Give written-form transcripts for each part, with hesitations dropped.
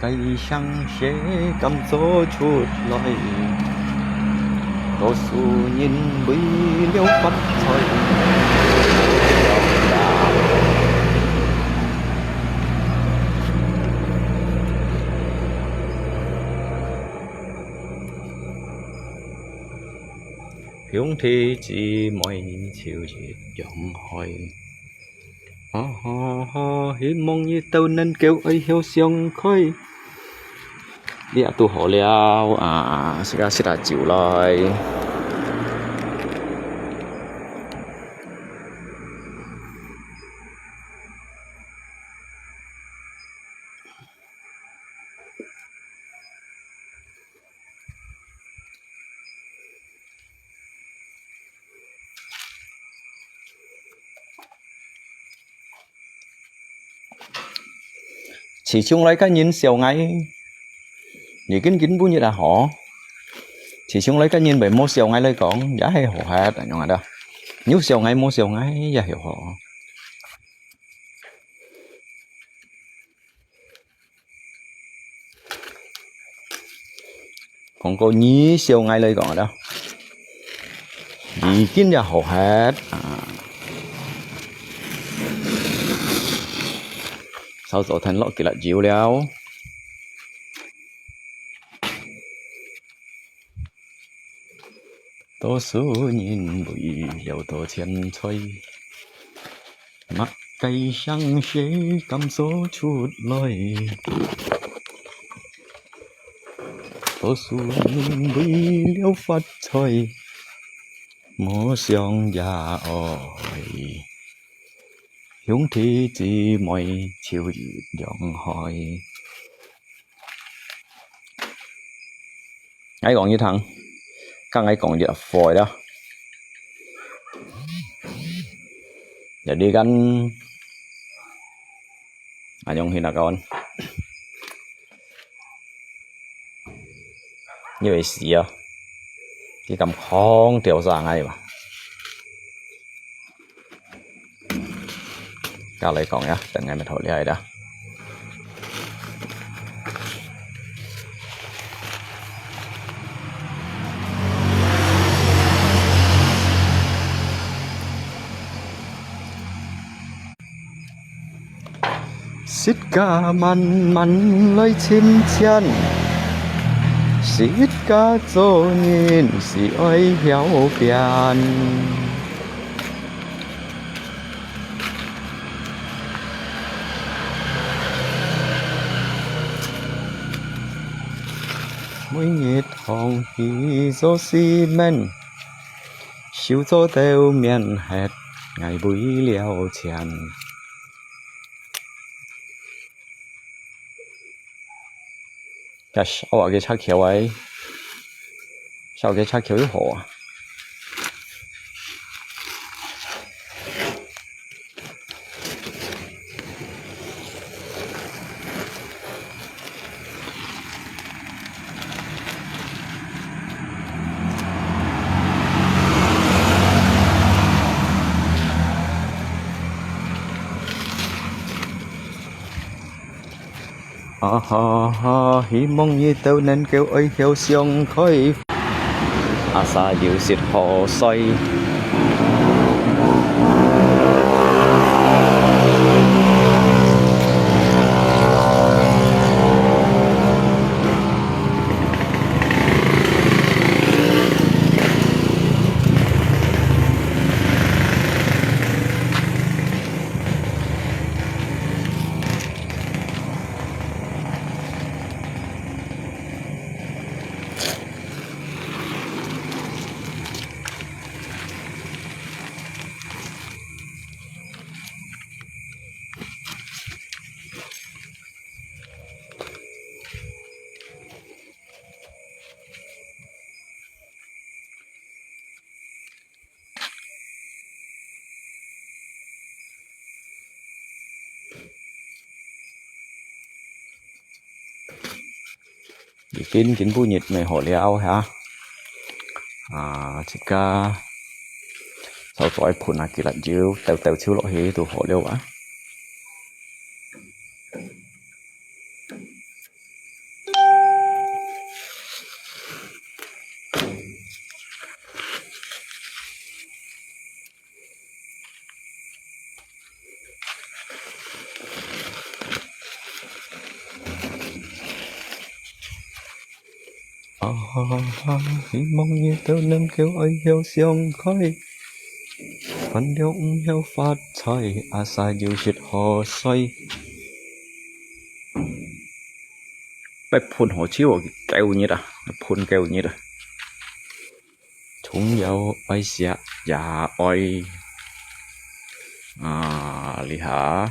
cây sang sẽ cầm gió chút lời tô su nhìn bi liêu phát thôi hướng thì chỉ mọi chiều chỉ giọng hỏi hi mong như tao nên kêu ấy hiếu xiong khơi đi tu hộ liao sẽ là chịu lại chỉ chung lấy cái nhìn xèo ngay như kín bún như là họ chỉ chung lấy cái nhìn bởi mua xèo ngay lấy còn giá hay họ hạt ở ngoài đó nhú xèo ngay mua xèo ngay giá hiểu họ còn có nhí xèo ngay lấy còn ở đâu vì kín giá họ hạt sau đó thành lọ kỳ lạ dịu léo tô số nhìn bụi dầu tô thiên thôi mắt cây sang sẽ cầm số chút lời tô số nhìn bụi liêu phát thôi mô xiong già ôi hướng thì chỉ mọi chiều giọng hỏi ấy còn như thằng các ấy còn giờ phổi đó giờ đi gắn dùng thì là con như vậy gì à cái cầm không tiểu ra ngay mà cao lại còn nhá等ngày mình thổi lại đó xít ca man lấy chim chân xít ca cho nhìn xí ơi héo biển mỗi nhiệt hồng khí gió xi men siêu gió đều miền hết ngày buổi liao chèn cái sau cái chắc kéo ấy sau cái chắc kéo yếu hộ hi mong như tao nên kêu ấy theo xiong khơi sa diệu xịt hồ xoay kín bu nhiệt mày hộ liao hả chỉ ca sau đó phun là kỳ lạ chiếu tèo chiếu lọ hí tụ hộ liao á Hy vọng như tớ nên kêu ấy hiếu xiong khói phần điệu hiếu phát trời xa dù shit hồ xoay bếp phun hồ chiếu kêu như đó phun kêu như đó chúng dâu ấy xạ dạ oi lì hả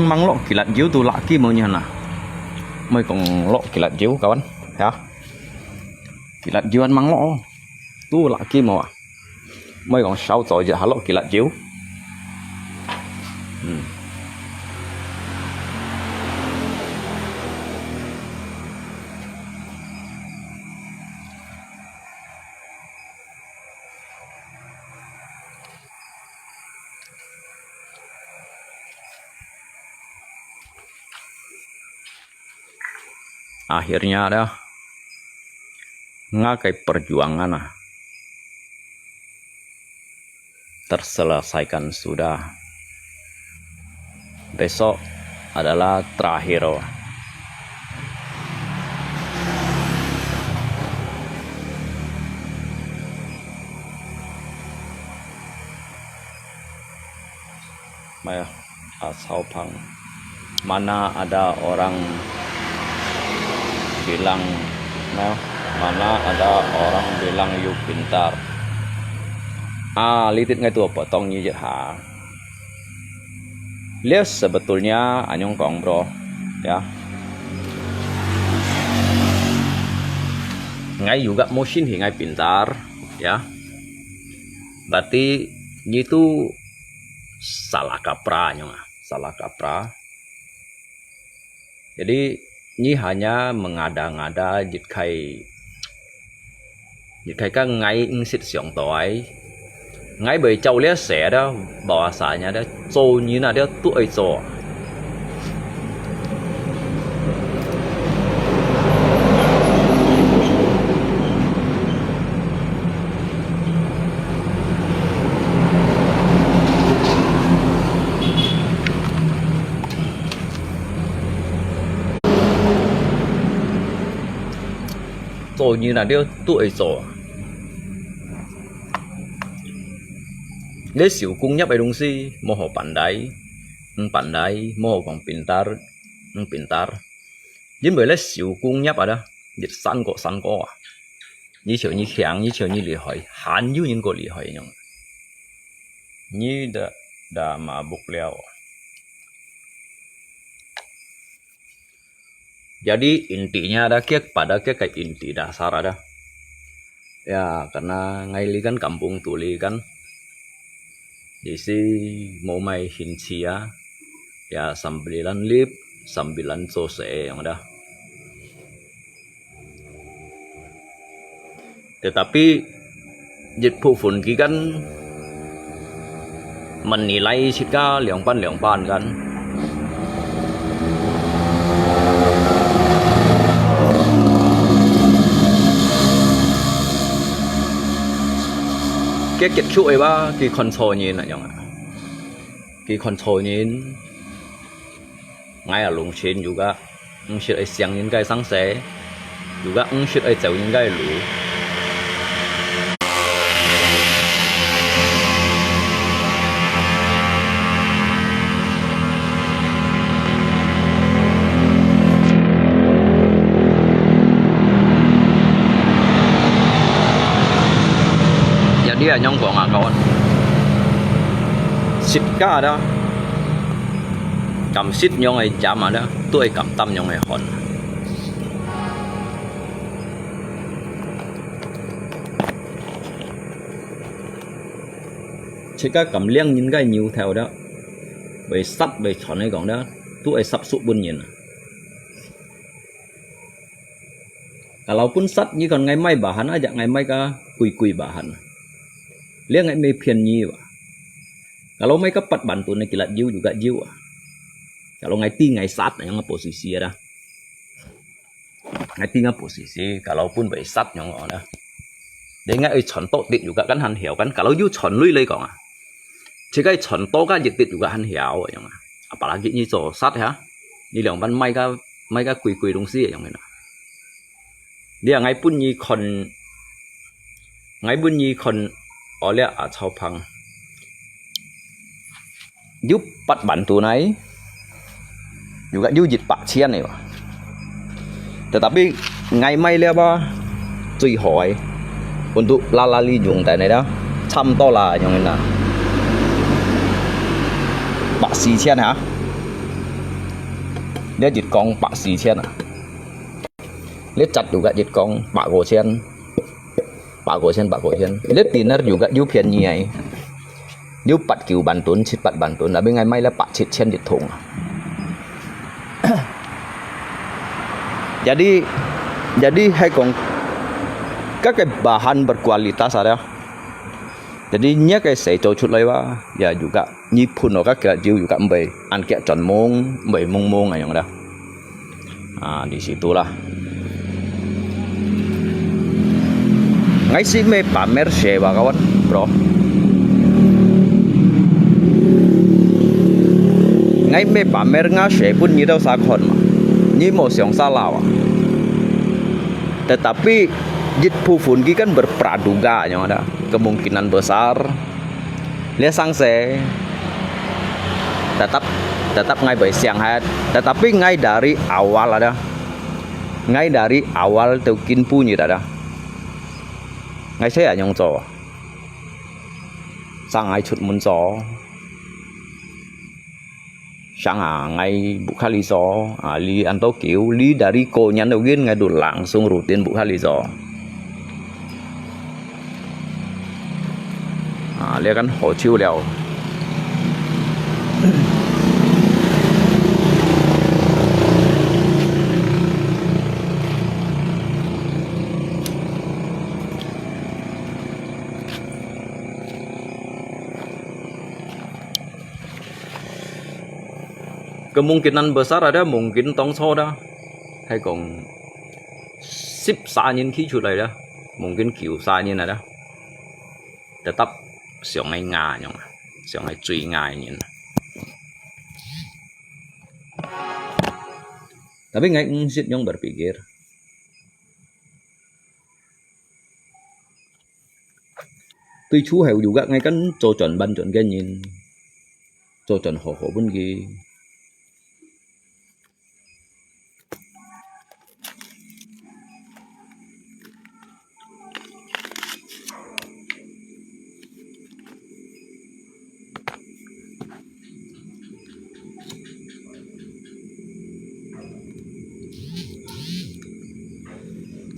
măng lọ kỳ lạ díu tu lạ kia mới như nào mới còn lọ kỳ lạ díu các bạn hả kỳ lạ díu ăn măng lọ tu lạ kia mà mới còn 6 tuổi giờ hả lọ kỳ lạ díu akhirnya ada ngakai perjuangan terselesaikan sudah. Besok adalah terakhir. Maya asal pang mana ada orang bilang mana ada orang bilang you pintar litit ngay tua potong như vậy hả lihat sebetulnya anyong kong bro ya ngay juga motion hi ngay pintar ya berarti itu salah kaprah anyong salah kaprah jadi ini hanya mengada-ngada dịch khai các ngay insit xiong toai ngay bởi châu liếc xẻ đó bảo xả nhà đó trâu như là đó tuổi trâu trâu như là đó tuổi trâu lấy xỉu cung nhấp ấy đúng gì mô hồ bản đáy mô hồ còn pintar nhưng bởi lấy xỉu cung nhấp ở đó dịch săn có như chiều như kháng như chiều như lì hỏi hán như những cô lì hỏi nhung như đã mà bục leo jadi intinya ada pada kayak inti dasar ada ya karena ngaili kan kampung tuli kan di sini mau main hincia ya 9 lip 9 sose yang ada tetapi dịch phụ phun kia kan menilai jika liang pan kan cái kết chuỗi ba cái control nhìn là nhung cái control nhìn ngay ở lùng trên juga sự ấy sáng những cái sáng sớm juga sự ấy chiều những cái lũ dia nyong kok nggak kawan sit ka ada cầm sit nyong ai chạm mà đó tôi cầm tâm nyong ai hòn chỉ có cầm liêng những cái nhiều theo đó về sắp về chọn này còn đó tôi sắp sụp buôn nhìn kalaupun sat như còn ngày mai bahan aja ngày mai ka kui bahan liang ngai me phiền nhi wa Kalau mereka pat bantu nih kilat jiu juga jiu. Kalau ngai sat yang posisi ada. Ngai posisi, kalaupun bị sat yang ada. Để ngai chọn tốt tịt juga kan han hiểu kan. Kalau you chọn lui lấy còn jika chọn tốt kan dịch tịt juga han hiểu yang. Apalagi như chỗ sat ya. Như lượng văn mai ka quỳ đông xí yang này. Dia ngai pun như kon oleh ở chau phang. Giúp pat bantu này juga dịch Pak Cian nih, Pak. Tetapi ngai mai le ba cui hỏi untuk lalali dùng tại này đó, trăm to là yang này. Pak Si Cian hả? Dia dịch con Pak Si Cian à? Lihat cat juga dịch con Pak Go Cian. Pak Go Cian. Lihat dinner juga you pian nhai. Nếu Pat Kiều Bantun, chít Pat Bantun, là bên ngày mai là Pak chít Cian dịch thùng. Jadi hay còn các cái bahan berkualitas ada. Jadi nya cái sẽ cho chút lấy ba, ya juga nyi pun nó các cái jiu juga mbay, ăn kẹt tròn mông này yang ada. Di situlah. Ngai sih me pamer sewa kawan, bro. Ngai me pamer ngasih pun như đâu xa kon mà, như một siang salah. Tetapi jit pufun kan berpraduga yang ada kemungkinan besar dia sangse tetap ngay bởi siang hat, tetapi ngay dari awal teukin punya ada ngay saya yang co sang ngay chut mun co sang ngay bukhali so li anto kiểu li dari ko nhắn đầu tiên ngay đột langsung rutin bukhali so. Dia kan hỗ chiêu liao. Kemungkinan besar ada mungkin tong so dah, hay còn ship xa nhân khí chuột này đó, mungkin kiểu xa nhân này đó, tetap siang ngay ngà nhung, siang ngay truy ngài nhìn. Tapi ngay sit yang berpikir, tuy chú hiểu juga ngay kan cho chuẩn ban chuẩn cái nhìn, cho chuẩn hổ bên kia.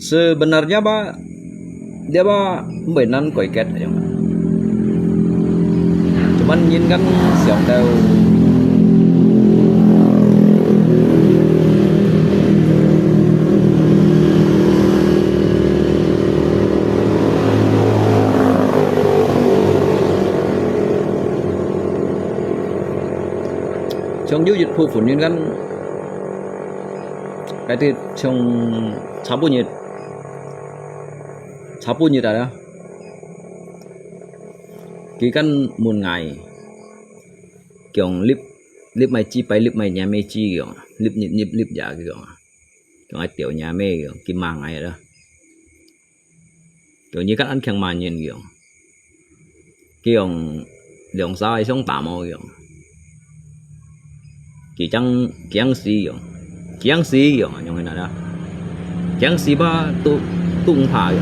Sebenarnya dia mainan koiket aja. Cuman nhìn kan siang tao trong giao dịch phụ nhìn kan cái thì trong sapu như đó kỹ kan một ngày kiểu lip mai chi bay lip mai nhà mê chi kiểu lip giả kiểu kiểu ai tiểu nhà mê kiểu kim màng này đó kiểu như các anh khen màn nhìn kiểu lượng sai sống tạm mô kiểu kỳ chăng xí kiểu như thế nào đó chăng xí ba tung phá kiểu.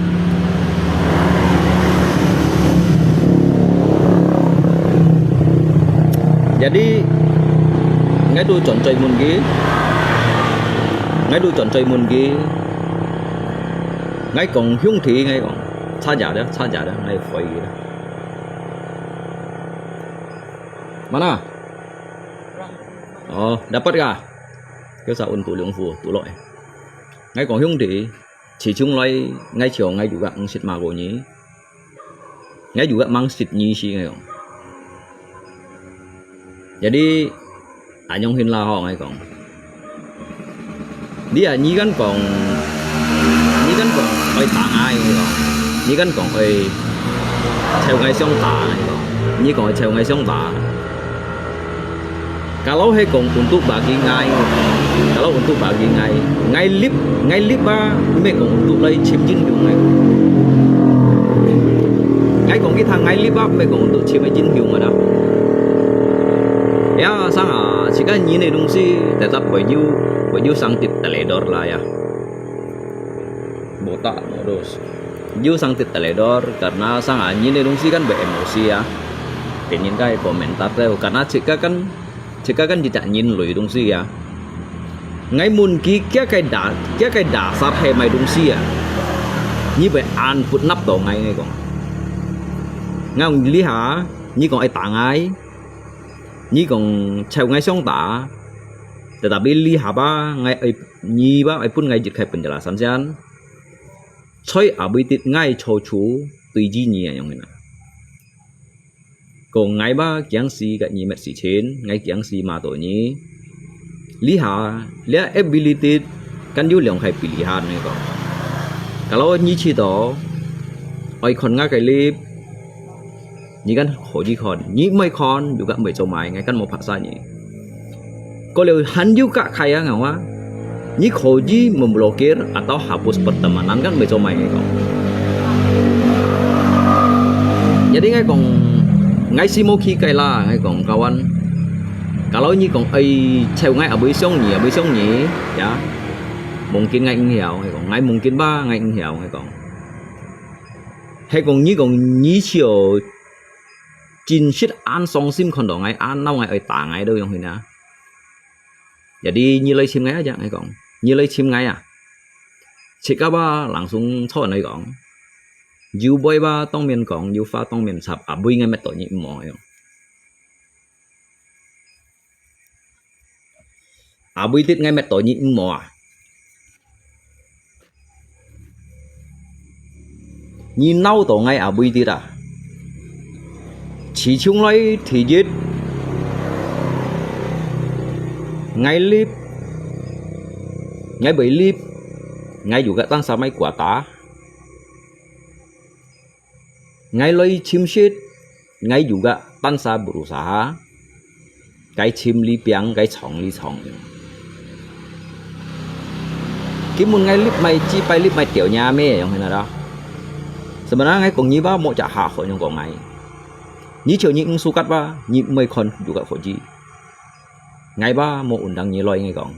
Jadi ngay đôi chọn chơi môn ghế ngay còn hung thị ngay còn xa giả đó ngay phải đó mana dapat kah kesa untuk lượng phù tụ loại ngay còn hung thị chỉ chung loại ngay chiều ngay juga xịt mà gỗ nhí ngay juga mang xịt nhí xí ngay còn Jadi anyong hin la ho ngai kong. Dia nyi kan kong oi tang ai kong. Nyi kan kong oi theo ngai xiong ta ngai kong. Nyi kong oi theo ngai xiong ta. Kalau he kong untuk bagi ngai, kalau untuk bagi ngai lip ba me kong untuk lai chim jin hiu ngai. Ngai kong cái thằng ngai lip ba me kong untuk chim jin hiu mà đó. Ya sang jika ini dungsi tetap baju sangtit teledor lah ya. Botak modus. Baju sangtit teledor karena sang ini dungsi kan beremosi ya. Pengen kai komentar tuh karena jika kan tidak nhìn lùi dungsi ya. Ngay mun kia cái đá sát hay mày dungsi ya. Như vậy an phút nắp tổ ngay còn. Ngang lý hả? Như còn ai tặng ai? Như còn treo ngay song tả. Tetapi lihat ba ngay nyi ba ai pun ngay dịch khai penjelasan sian. Choi abitit ngay cho chú tùy ji nyi yang ini. Còn ngay ba kiang si kat nyi met si chen, ngay kiang si ma to nyi. Lihat ability kan yu leong khai pilihan ni ko. Kalau nyi chi to oi kon nga kai lip. Nyi kan hoji kon, nyi mai kon juga mai comai ngay kan mau paksa nyi. Kalau han juga kaya ngawa, nyi hoji memblokir atau hapus pertemanan kan mai comai ngay kong. Jadi ngay kong ngay si mau khi kai la ngay kong kawan. Kalau nyi kong ai theo ngay ở bên sông nhỉ, ya. Mungkin ngay hiểu ngay kong, ngay mungkin ba ngay hiểu ngay kong. Hay kong nyi chiều Jin shit an song sim kon dong ngay an nau ngay oi ta ngay đâu yang hina. Jadi nilai sim ngay aja ngay kong. Nilai sim ngay à. Jika ba langsung cho ngay kong. Yu boy ba tong mian kong, yu fa tong mian sap abui ngay met to nyi mo yo. Abui tit ngay met to nyi mo. Nyi nau to ngay abui tit à. Chỉ chung lấy thì giết ngay lip ngay bởi lip ngay juga tăng sa mai quả tá ngay lấy chim shit ngay juga tăng sa berusaha cái chim li piang cái chong cái muốn ngay lip mày chi bay lip mày tiểu nhà mê yang hina đó sebenarnya ngay cùng như ba mau trả hạ khỏi những con ngay Nyi chiều những sukat ba nyi mấy con juga foji. Ngay ba mau undang nyi loy ngay kong.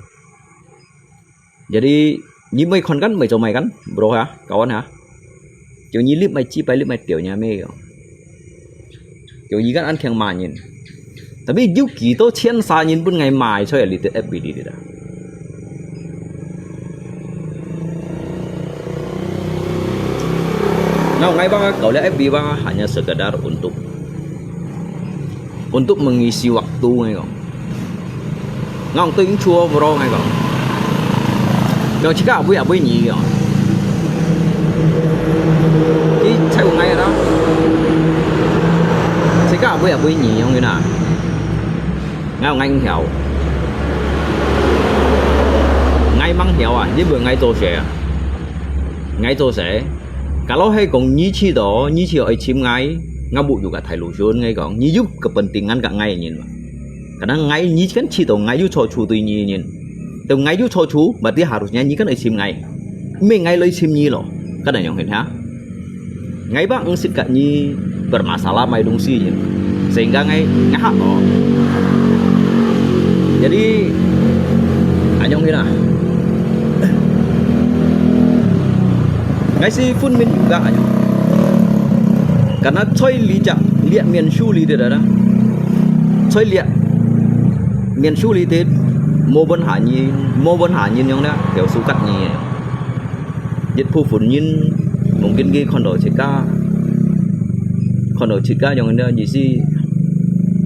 Jadi nyi mấy con kan mấy mày kan bro ha kawan ha. Chiều nyi lip mày chi bay lip mày tiểu nhà mê kong. Chiều nyi kan ăn keng ma nhìn. Tapi yu kỳ to chen sa nhìn pun ngay mai chơi ở lite FBD đi đó. Nah, ngay ba kalau lihat FB ba hanya sekedar untuk mengisi waktu ngay kong. Ngong tính chua bro ngay kong. Kalau jika abui nhì kong. Cái theo ngay đó. Jika abui nhì không như nào. Ngay anh hiểu. Ngay măng hiểu à, với vừa ngay tô sẽ. Ngay tô sẽ. Kalau hay kong nyi chi đó, nyi chi ở chim ngay. Ngabu juga thai lusun ngay kong nyi juk kepentingan kak ngay nhìn karena ngay nyi kan cito ngay juk cho chu tu nyi nhìn tuh ngay juk cho chu berarti harusnya nyi kan sim ngay me ngay lay sim nyi loh kan ada yang ha ngay bang ngsit kak nyi bermasalah mai dungsi nhìn sehingga ngay ngahak loh jadi anyong hina ngay si phun min juga anyong karena choi lihat mian shu li đây đó choi lihat mian shu li thế mô bên hạ nhìn nhong đó kiểu su cắt nhỉ dịch phu phun nhìn mungkin cái con đồ chika nhong đó gì si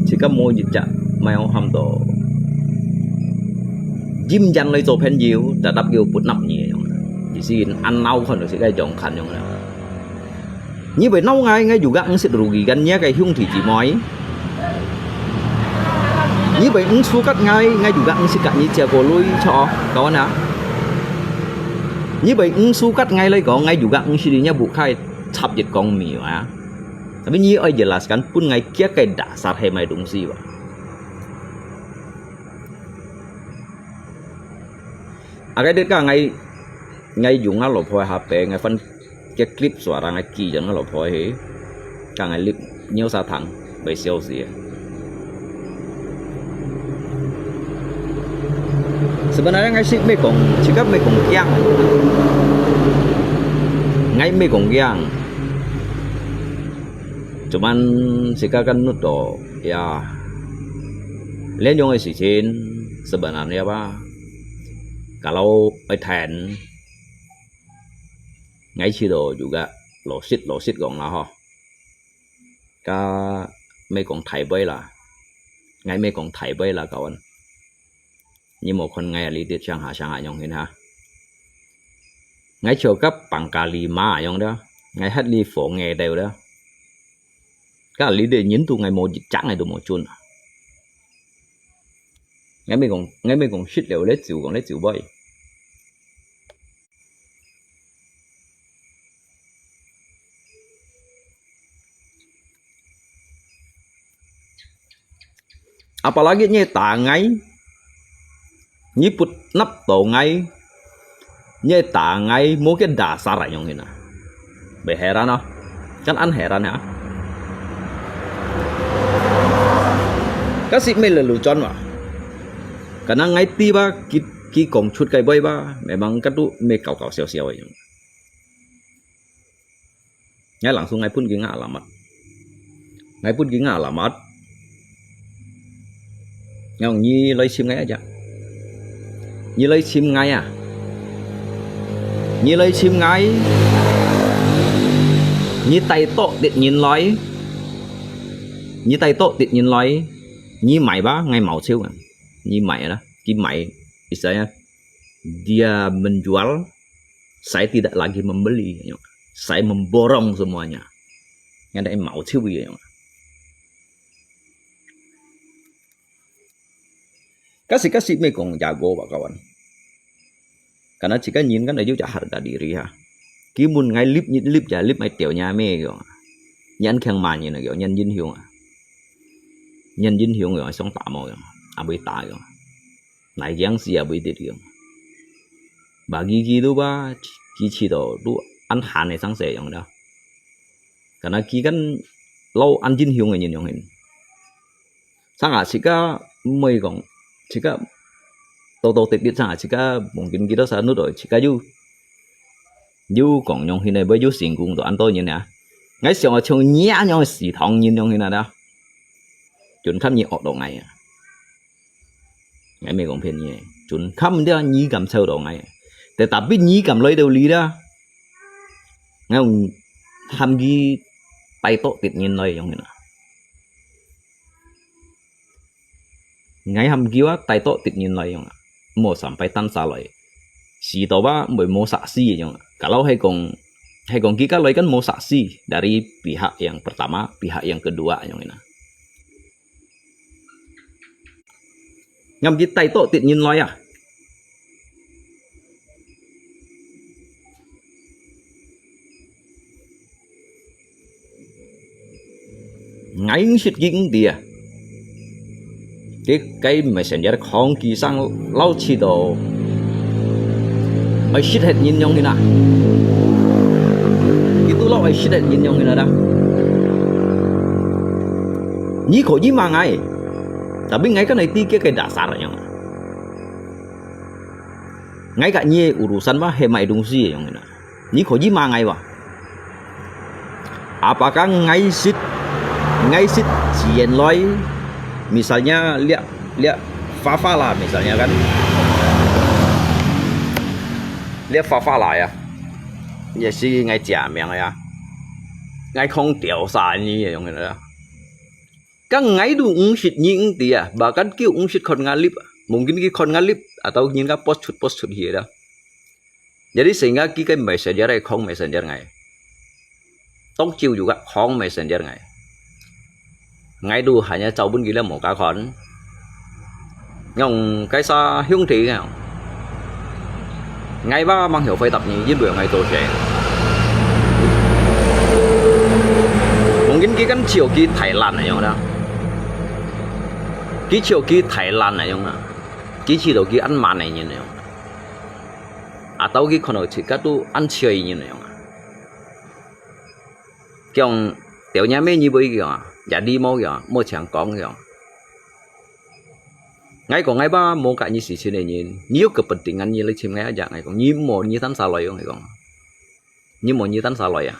chika mô dịch chặt mèo hầm tổ jim jan lấy tổ pen diu đã đập yêu put nắp nhỉ nhong gì si ăn nâu con đồ chika trồng khăn nhong đó. Như vậy nâu ngay juga ngsit rugikannya kayak hiung thì chỉ mói. Như vậy sukat ngay juga sikat ni cia golui cho kawan ya. Như vậy sukat ngay juga dirinya bukai cap jet kong mi ya. Tapi ni jelaskan pun ngay kia kayak dasar hemai dungsi wa. Agak dekat ngay dùng lo phoi HP ngay phân cái clip suara ngay kỳ cho nó lo phoi he. Cả ngay clip nhiều sa thẳng bị siêu gì. Sebenarnya ngay sih mekong, jika mekong kiang, ngay mekong kiang. Cuman jika kan nuto ya, liên sih sebenarnya apa? Kalau Thailand, ngay sido juga losit gong lah ho. Ka mekong Thai bay lah, ngay mekong Thai bay lah kawan. Như một con ngay lý tiết sang hạ nhong hình ha ngay chiều cấp bằng cả lì má nhong đó ngay hết li phổ nghe đều đó các lý đề nhấn tu ngày một chẳng ngày đồ một chun ngay mấy còn shit đều lấy chịu bay apalagi nyeta ngay nyiput nắp tổ ngay như tả ngay mỗi cái đà xa rải nhông hình à bị heran không kan ăn heran hả các sĩ mình là lù chọn mà karena ngay ti ba ki kong chut kai boy ba memang kan tu me kau siau ấy ngay langsung ngay pun gini alamat ngong nyi lấy sim ngay aja như lấy sim ngay à như lấy sim ngay như tay to điện nhìn nói như tay to điện nhìn nói như mày ba ngay màu siêu kan như mày đó ki mày istilahnya dia menjual saya tidak lagi membeli saya memborong semuanya yang ada màu siêu gì kasih mekong jago pak kawan karena jika nhìn kan aja harga diri ha kimun ngay lip mai tiểu me kiểu nhân khang mà như là kiểu nhân dinh hiếu rồi sống tạm rồi bị tài rồi này giang gì bị tiệt rồi bagi gitu ba chỉ đồ du ăn hạn này sáng sớm đó karena kan lâu ăn dinh hiếu người nhìn yang hình sang jika mekong jika tahu titik sangat jika mungkin kita sanut rồi jika you còn nhung hình này với you xin cùng tụi anh tôi như nè ngay sau trong nhã nhau xì thòng nhìn nhung hình này đó chuẩn khám nhị ọt đầu ngày ngay mấy con phiền nhỉ chuẩn khám đó nhí cầm sâu đầu ngày để tập biết nhí cầm lấy đầu lý đó ngay ông tham ghi tay tốt tiệt nhìn nơi nhung hình này ngay hàm kia tay to tiệt nhìn lại yang mau sampai tan salai si toba mau saksi yang kalau hay kong kita lagi kan mau saksi dari pihak yang pertama pihak yang kedua yang ini ngam kita tay to tiệt nhìn lại à ngay shit ging dia cái messenger không kỳ sang lâu chỉ đồ ai shit hết nhìn nhông như nào itu lâu ai shit hết nhìn nhông như nào đó nhí khổ nhí mà ngay tapi ngay cái này ti cái dasar nhông ngay cả nhie urusan mah hemai dungsi nhông như nào nhí khổ nhí mà ngay wa apakah ngay shit cien loi misalnya lihat Fafa lah misalnya kan lihat Fafa lah ya也是ngay假名呀ngay không tiểu xài như vậy người đó các ngay du ungsit những dia bahkan ki ungsit kon ngalip mungkin ki kon ngalip atau nyinga post shoot here dah jadi sehingga ki kan messenger không messenger ngay tong chiu juga không messenger ngay ngay du hanya caubun gila mau kakon Ngòng cái xa hướng thị nào ngay ba mang hiểu phải tập nhị với bữa ngày tổ trẻ mungkin kan chiều ki Thái Lan này nhung đó ki chiều ki Thái Lan này nhung đó ki chiều đầu ki ăn mặn này nhung à tao ki còn ở chỉ cả tu ăn chơi nhung này kyong tiểu nhà mấy như bây giờ giả đi mua chẳng con kìa ngay còn ngay ba mua cả như xí này nhìn nhiều cái bật tình anh như lấy chim ngay dạng này còn như một như tán xà loài không còn như một như tán xà loài à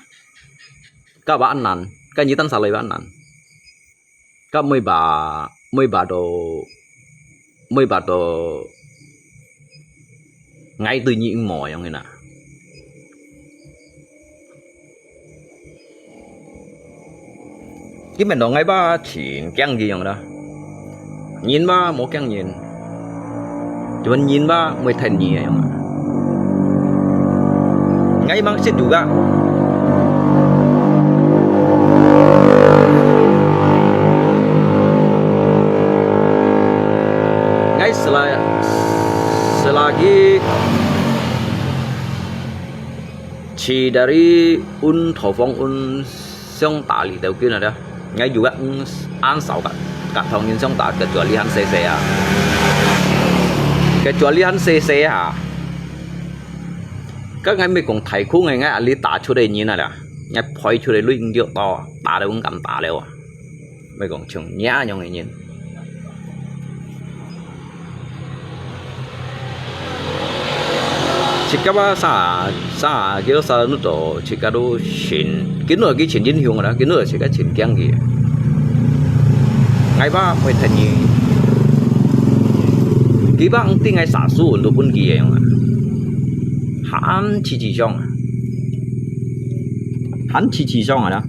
các bạn ăn năn cái như tán xà loài bạn năn các mấy bà đồ ngay từ những mỏi không nào cái mình đó ngay ba chỉ keng gì vậy đó nhìn ba một keng nhìn cuma nhìn ba mới thành gì vậy ngay bang sit juga ngay selagi chỉ dari thổ phong sông tali đầu kia này đó ngay juga an sáu cả thằng nhìn sông tali kecualian CC à kecualian CC à các ngay mấy cùng thầy khu ngay ali tả chỗ đây như này là ngay phơi chỗ đây luyện điệu to tả đây cũng cầm tả đều à mấy cùng chừng nhá nhau ngay nhìn chỉ các bạn sa cái sa nó tổ chỉ các đồ chuyện cái nửa cái chuyện dân hiệu đó cái nửa chỉ cái chuyện keng gì ngày ba phải thành như cái bang tiếng ngày xả số nó cũng gì vậy hắn chỉ trong rồi đó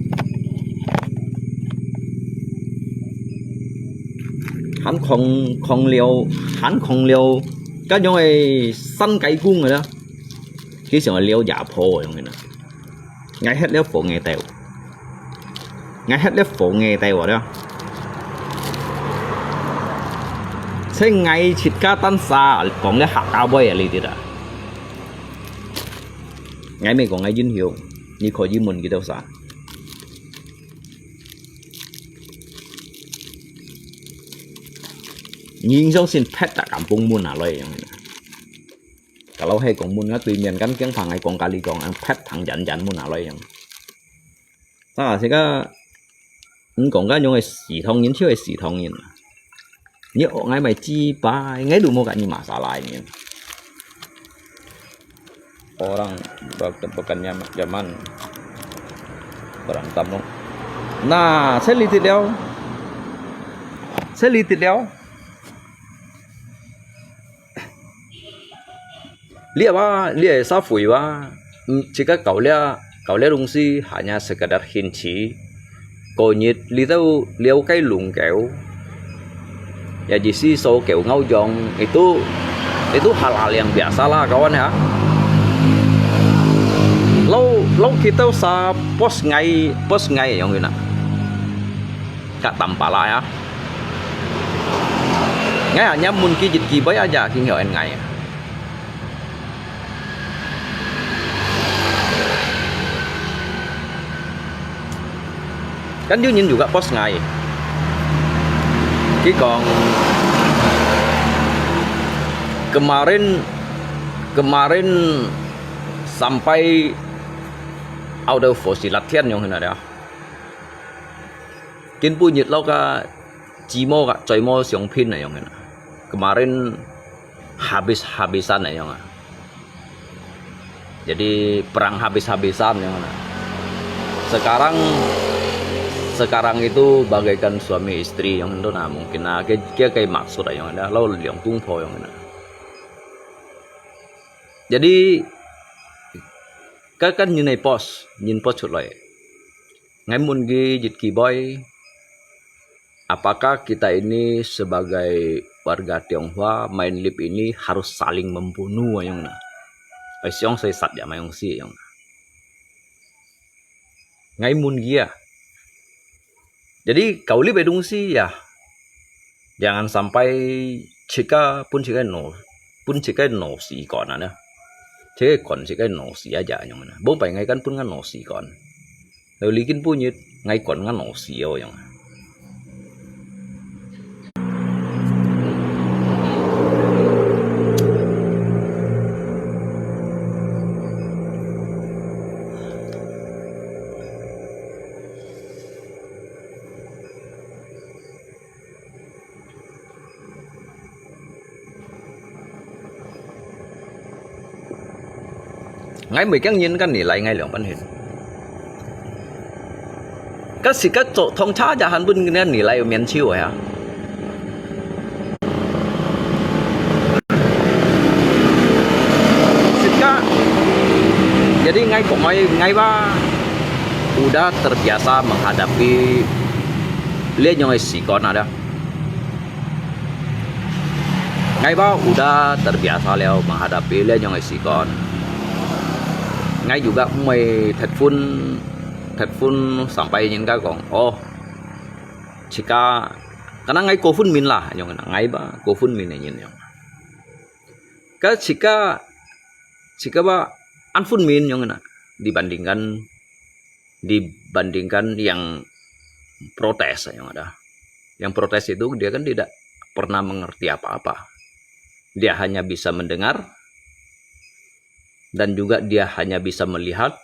hắn không liều cái giống này săn cái cung rồi đó cái sự liều giả phô rồi nè ngay hết lớp phổ nghề tèo rồi đó thế ngay chít cá tan xa còn cái hạt cao bay ở đây đó ngay mình còn ngay dính hiệu như khỏi dính mình cái đâu xa nhìn giống xin pet tak kampung mun aloi yang kalau hay còn mun tuy nhiên kan kiang phang ai còn kali còn ăn pet thằng dặn mun aloi yang ta sẽ có còn cái những cái xì thông những chiếc xì thông nhìn nhớ ngay mày chi ba ngay đủ mua cả như mà xả lại nhìn orang bekerja zaman berantem dong nah saya lihat dia lihat sa phủi ba jika kau lihat dong si hanya sekedar hinci kau nyit lihat cái lùng kẹo ya jisi so kẹo ngau jong itu hal-hal yang biasa lah kawan ya lâu kita sa post ngay yang gini kat tanpa lah ya ngay hanya mungkin jiki bay aja kini yang ngay kan dia nhìn juga post ngay cái còn kemarin sampai auto fosil latihan yang hendak dia kin punyit lo ka cimo ka coimo siong pin na yang kemarin habis-habisan yang jadi perang habis-habisan yang sekarang itu bagaikan suami istri yang itu nah mungkin kayak maksud yang ada lo liang tungpo yang jadi kan như này nhìn post chuột lại ngay mun gi jit boy apakah kita ini sebagai warga Tionghoa main lip ini harus saling membunuh yang na siong saya sat ya mayong si yang ngay mun gi ya jadi kau lip edung si ya jangan sampai chỉ có pun chỉ cái nổ xì còn à nè chỉ cái còn chỉ cái nổ xì aja yang mana บ่ไป ngay kan pun ngan nổ xì còn rồi likin punya ngay còn ngan nổ xì oh yang ngay mấy cái nhìn kan nilai ngay lang panhin cái gì cái chỗ thông cha jahan pun kena nilai mian chiu ya sika jadi ngay kok ngay ba udah terbiasa menghadapi lihat yang sikon ada ngay ba udah terbiasa leo menghadapi lihat yang sikon ngay juga may headphone sampai nhìn cái còn chỉ cả karena ngay cô phun min lah yang ngay ba cô phun min này nhìn yang cái chỉ cả ba an phun min yang dibandingkan yang protes yang ada yang protes itu dia kan tidak pernah mengerti apa-apa dia hanya bisa mendengar dan juga dia hanya bisa melihat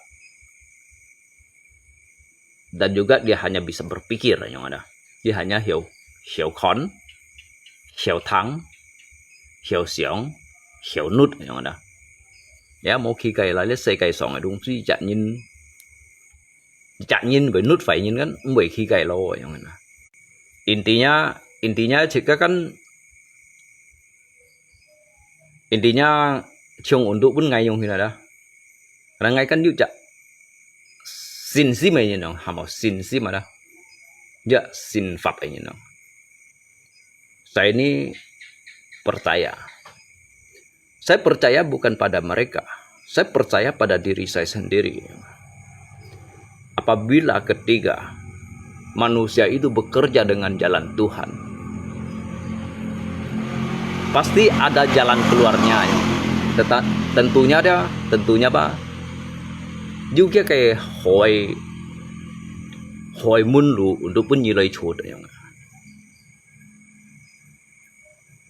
dan juga dia hanya bisa berpikir yang ada dia hanya hiểu con hiểu thắng hiểu xiong hiểu nút yang ada ya một khi cày lại let's say cày sòng ở đúng suy chặn nhìn với nút phải nhìn kan bởi khi cày lâu yang ada intinya jika kan intinya chung untuk pun ngay yang ada karena ngay kan juga sin sim aja dong hamo sin sim ada ya sin fap aja dong saya ini percaya bukan pada mereka saya percaya pada diri saya sendiri apabila ketiga manusia itu bekerja dengan jalan Tuhan pasti ada jalan keluarnya ya. Tentunya Pak juga kayak hỏi mun lu untuk penilai chốt yang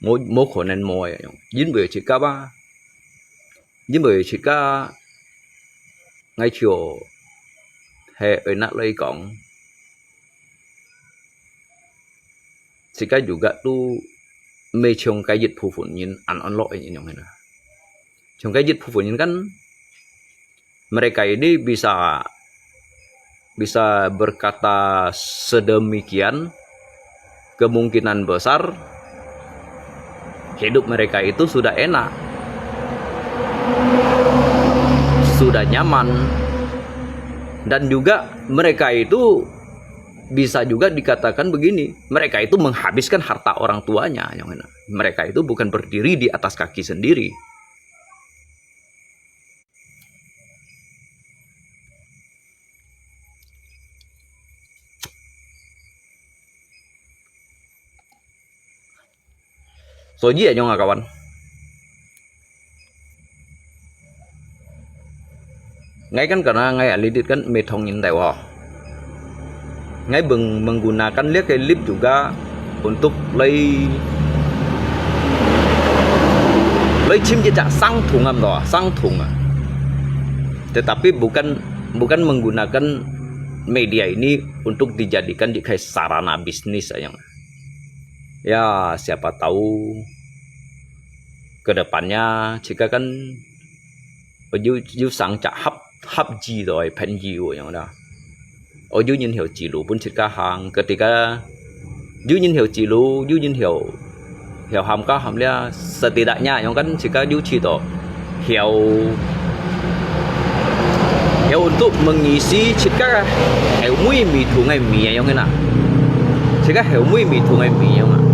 mỗi khổ nên mỗi dính bởi chỉ cả ngay chiều hè ở nát lấy cổng chỉ cả juga tu mê trong cái dịch phụ phun nhìn ăn lỗi như này trong cái dịch phụ phun nhìn kan mereka ini bisa berkata sedemikian kemungkinan besar hidup mereka itu sudah enak sudah nyaman dan juga mereka itu bisa juga dikatakan begini mereka itu menghabiskan harta orang tuanya yang enak mereka itu bukan berdiri di atas kaki sendiri so iya nyo nga kawan ngay kan karena ngay alidit kan metong nhìn tayo ngay menggunakan lihat kayak lip juga untuk lấy chim jejak sang thung tetapi bukan menggunakan media ini untuk dijadikan di kayak sarana bisnis sayang ya siapa tahu kedepannya jika kan you sang chả hấp gì rồi pen nhiều yang đó you nhìn hiểu chỉ lũ pun jika hàng ketika you nhìn hiểu chỉ lũ you nhìn hiểu hàm ka hàm lia setidaknya yang kan jika you cito hiểu untuk mengisi jika hiểu mui mì thu ngày mì yang na jika hiểu mui mì thu ngày mì yang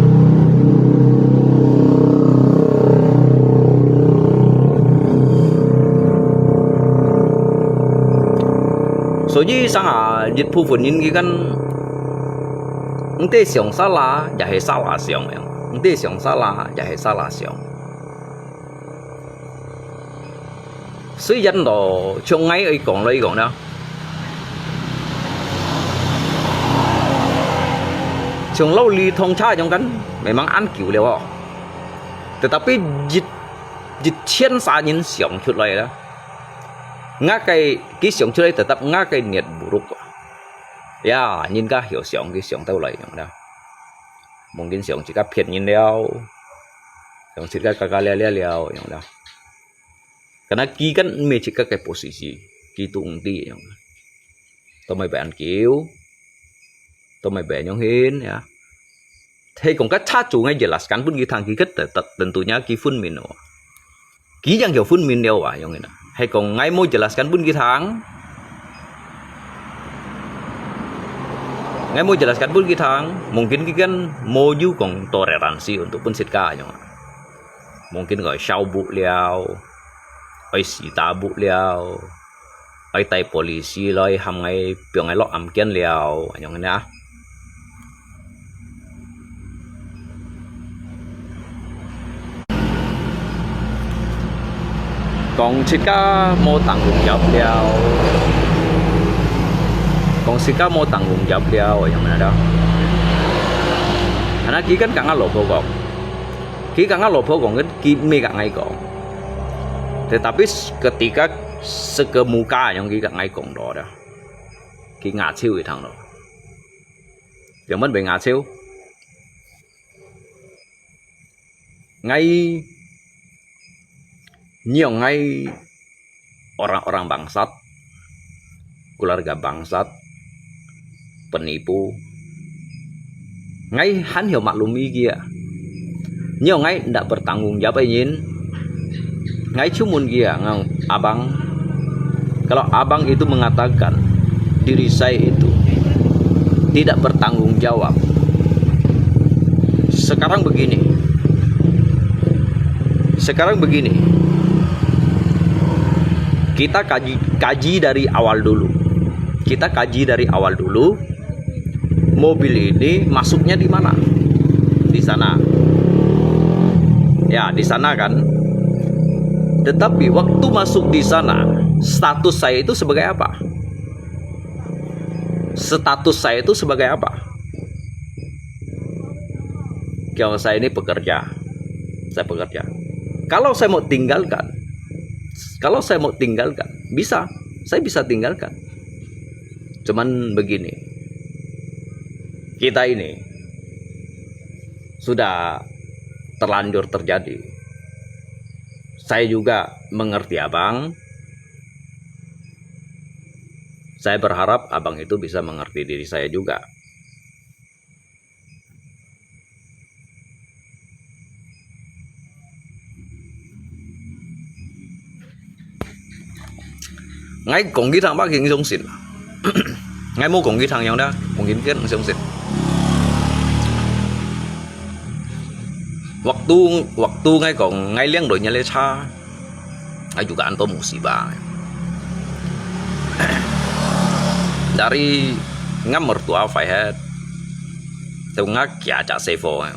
so ji sang dịch phụ phun nhìn kan ente siang salah jahe salah siang yang Nanti song salah, jadi salah song.虽然咯，从我嚟講啦，從lâu lý thông tra trong kan memang an cứu了, tetapi dịch thiên sa nhìn song chút lại đó, ngã cái song chút lại tetap ngã cái niat buruk, ya nhìn ka hiểu song cái song tao lại trong đó, mungkin song chỉ ka phiền nhìn leo, song chỉ ka kakak leo trong đó. Karena ki kan magic ke posisi ki tungti yang to mai bạn kieu to mai bạn yang hin ya thế còn cách chat chủ ngay jelaskan pun ki thang ki ket tentunya ki fun min ki yang hiểu fun min đeo yang ini hay còn ngay mau jelaskan pun ki thang ngay mau jelaskan pun ki thang mungkin ki kan mau ju còn toleransi untuk pun sitka yang mungkin gọi sau bu liao ai si tabu liao ai tay polisi loi ham ngay piang ngay lo am kian liao yang ini còn Sika mau tanggung jawab liao còn Sika mau tanggung jawab liao yang mana dah karena ki kan kang alopo kok ki kang alopo kok kan ki me kang ngay kok. Tetapi ketika sekemuka yang kita ngay cùng đó đó, khi ngã siêu thì thằng đó, giờ mình bị ngã siêu, ngay nhiều ngay orang-orang bangsat, keluarga bangsat, penipu, ngay hắn hiểu maklumi kia, nhiều ngay tidak bertanggung jawab ingin. Ngai cumun dia abang, kalau abang itu mengatakan diri saya itu tidak bertanggung jawab. Sekarang begini, kita kaji dari awal dulu. Kita kaji dari awal dulu. Mobil ini masuknya di mana? Di sana. Ya, di sana kan. Tetapi waktu masuk di sana, status saya itu sebagai apa? Status saya itu sebagai apa? Kalau saya ini pekerja, saya pekerja. Kalau saya mau tinggalkan, bisa, saya bisa tinggalkan. Cuman begini, kita ini sudah terlanjur terjadi. Saya juga mengerti abang. Saya berharap abang itu bisa mengerti diri saya juga. Ngay cùng cái thằng bác hiện giống xịt. Ngay mua cùng cái thằng nhau đó, cùng cái giống xịt. Waktu ngay còn ngay liang đội nhà lê cha ngay juga anto musibah dari ngam mertua phải hết theo ngak kia cak sefo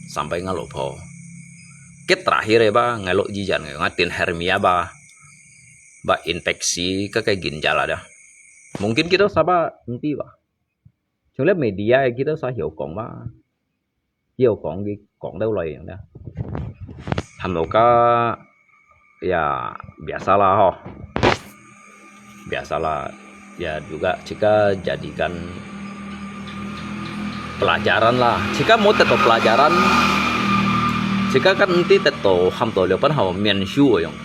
sampai ngalopo cái terakhir ya ba ngay lo jijan ngatin hermia ba infeksi ke kayak ginjal ada mungkin kita sabar nanti ba chúng media kita sa hiểu còn ba hiểu còn cái còn đâu lại đó Hamilka ya biasalah ya juga jika jadikan pelajaran lah jika mau tetap pelajaran jika kan nanti tetap hamto lepan hawa mian shu yang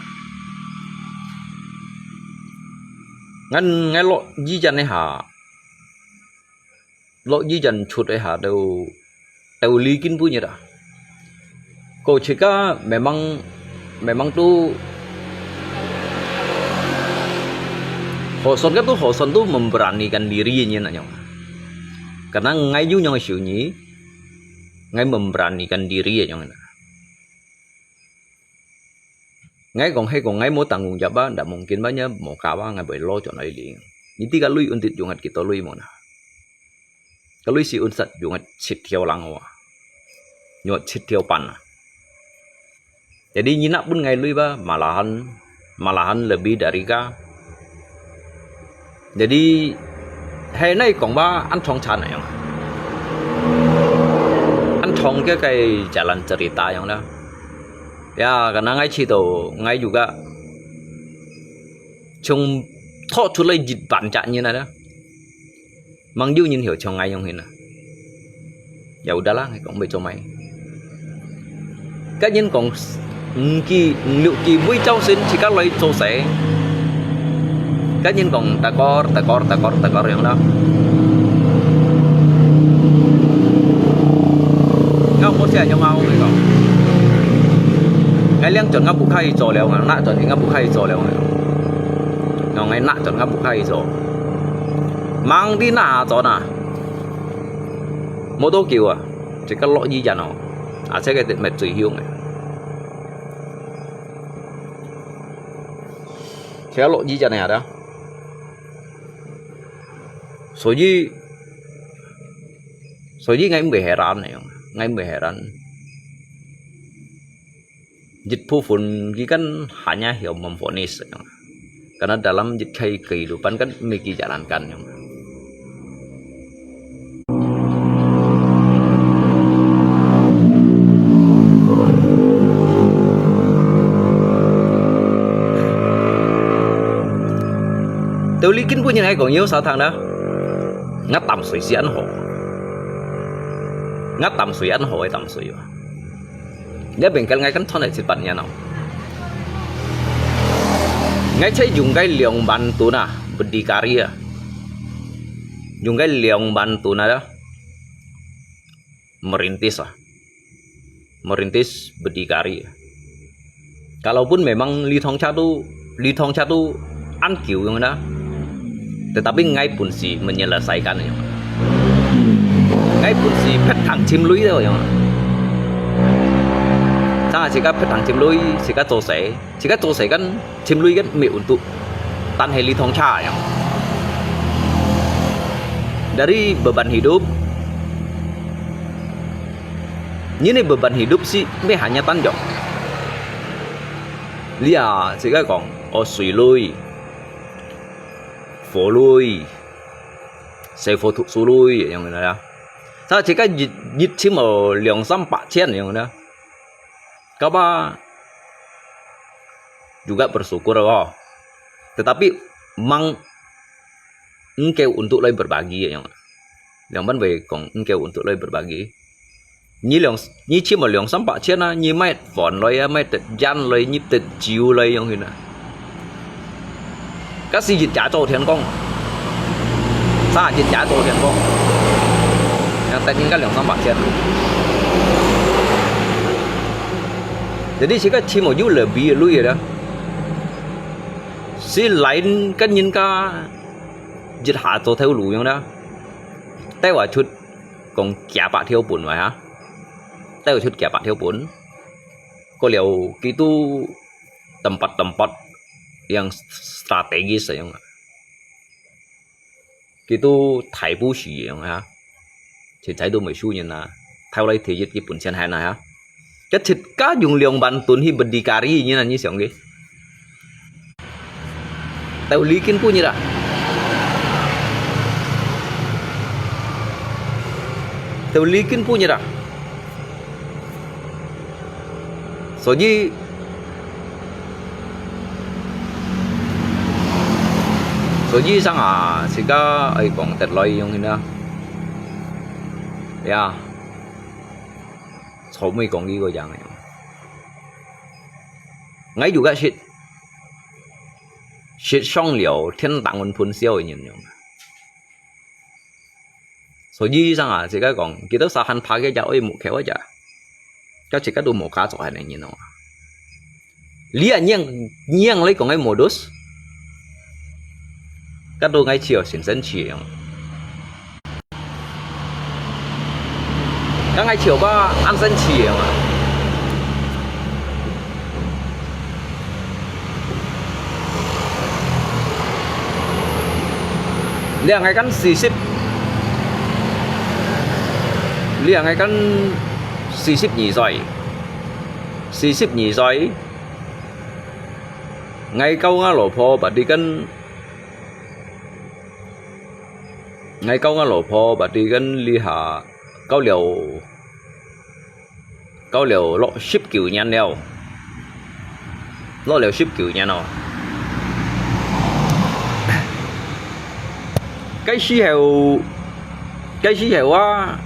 ngan lo jijan ha lo jijan chut ha đều likin punya dah. Kau jika memang tuh Hoson tuh memberanikan dirinya nanya. Karena ngai ju yang sunyi, ngai memberanikan diri ya ngai kong ngai mau tanggung jawab, ndak mungkin banyak mau kawa ngai lo chọn ai liền. Jadi kalau lui untuk jungat kita lui mana. Kalau si unsat jungat sit hiao lang wa. nyot sitiau pan. Jadi nyinak pun ngai lui ba malahan lebih dari ka. Jadi hay nay còn ba ăn thong chan này, ăn thong cái jalan cerita yang dah. Ya karena ngai cito ngai juga chung thọ chu lấy dịch bản trạng như này đó. Mang dư nhìn hiểu cho ngai yang hình à. Ya udahlah ngai cũng bị cho mày. Các nhân còn liệu kỳ vui châu sinh chỉ các loại châu sẽ. Các nhân còn takor yang đó. Ngau có xe cho mau này còn. Ngay liang chọn ngau bục hay trò leo ngau nạ chọn thì ngau bục hay trò leo ngau ngay nạ chọn ngau bục hay trò. Mang đi nạ trò nà. Mô tô kiều à, chỉ các lọ gì chả nó. À sẽ cái mệt chửi hiu này. Sẽ lọ gì chả này à đó. Số gì ngay mười heran này, ngay mười heran. Dịch phu pun kan hanya hiểu memfonis, karena dalam dịch kehidupan kan Miki jalankan. Tôi lý kính của những ai còn nhớ sao thằng đó. Ngắt tầm suy si ăn hộ. Ngắt tầm suy ăn hộ hay tầm suy. Nếu bên cạnh ngay cánh thon này sẽ bận nha nào. Ngay chơi dùng cái liang bantu na berdikari ya. Dùng cái liang bantu na đó. Merintis lah. Merintis berdikari. Kalaupun memang Li Tongcha tu ăn kiểu yang đó. Tetapi ngai pun si menyelesaikan ya. Ngai pun si pet thang chim lui đó ya. Sangat jika pet thang chim lui, jika selesai kan chim lui kan mi untuk tanhe Li Tongcha ya. Dari beban hidup, ini beban hidup sih me hanya tanjong. Lia jika kong sui lui. Phổ lui, xe phổ thuộc số lui yang mana dah. Saya jika jit cuma 2-3 yang mana. Kaba juga bersyukur loh. Tetapi mang engkau untuk lebih berbagi yang ban về còn engkau untuk lebih berbagi. Ni cuma 2-3 na, ni mai phòn loi, mai tết jan loi, ni tết chiu loi yang mana. Các sĩ dịch trả cho thiền công, xa dịch trả cho thiền công, yang tadi kan 2-3 Jadi jika cuma ju lebih lu ya dah. Si lain kan nhìn ka dịch hạ cho theo lu yang dah. Tay wa chút còn kia bạc theo bún vậy hả? Tay wa chút kia bạc theo bún. Có liệu gitu tempat-tempat yang strategis yang gitu thái bù xì yang ha thì thái đồ mấy xu như là theo đây thì cái bún chen hai này ha cái thịt cá dùng liang bantuan hi berdikari như là như sao cái theo lý kiến của như là theo lý kiến của như là so gì Soji sang sika ai còn tết loi yung hina. Ya. Số mấy còn gì dạng này. Ngay juga shit song liu thiên tạng quân phun siêu nhìn nhung. Soji sang sika còn kita sahan phage ja oi mu khéo ja. Các chỉ các đồ mổ cá giỏi này nhìn nó. Lia nhang lấy còn cái modus. Các đồ ngay chiều xin dân chỉ các ngày chiều có ăn dân chỉ mà lia ngày căn xì xít lia ngày căn 42 歲，42 歲，ngay câu nga老婆berarti kan ngay câu nga老婆berarti kan liha câu liều lọ ship kiểu nhân đeo lọ liều ship kiểu nhân nào cái xí heo á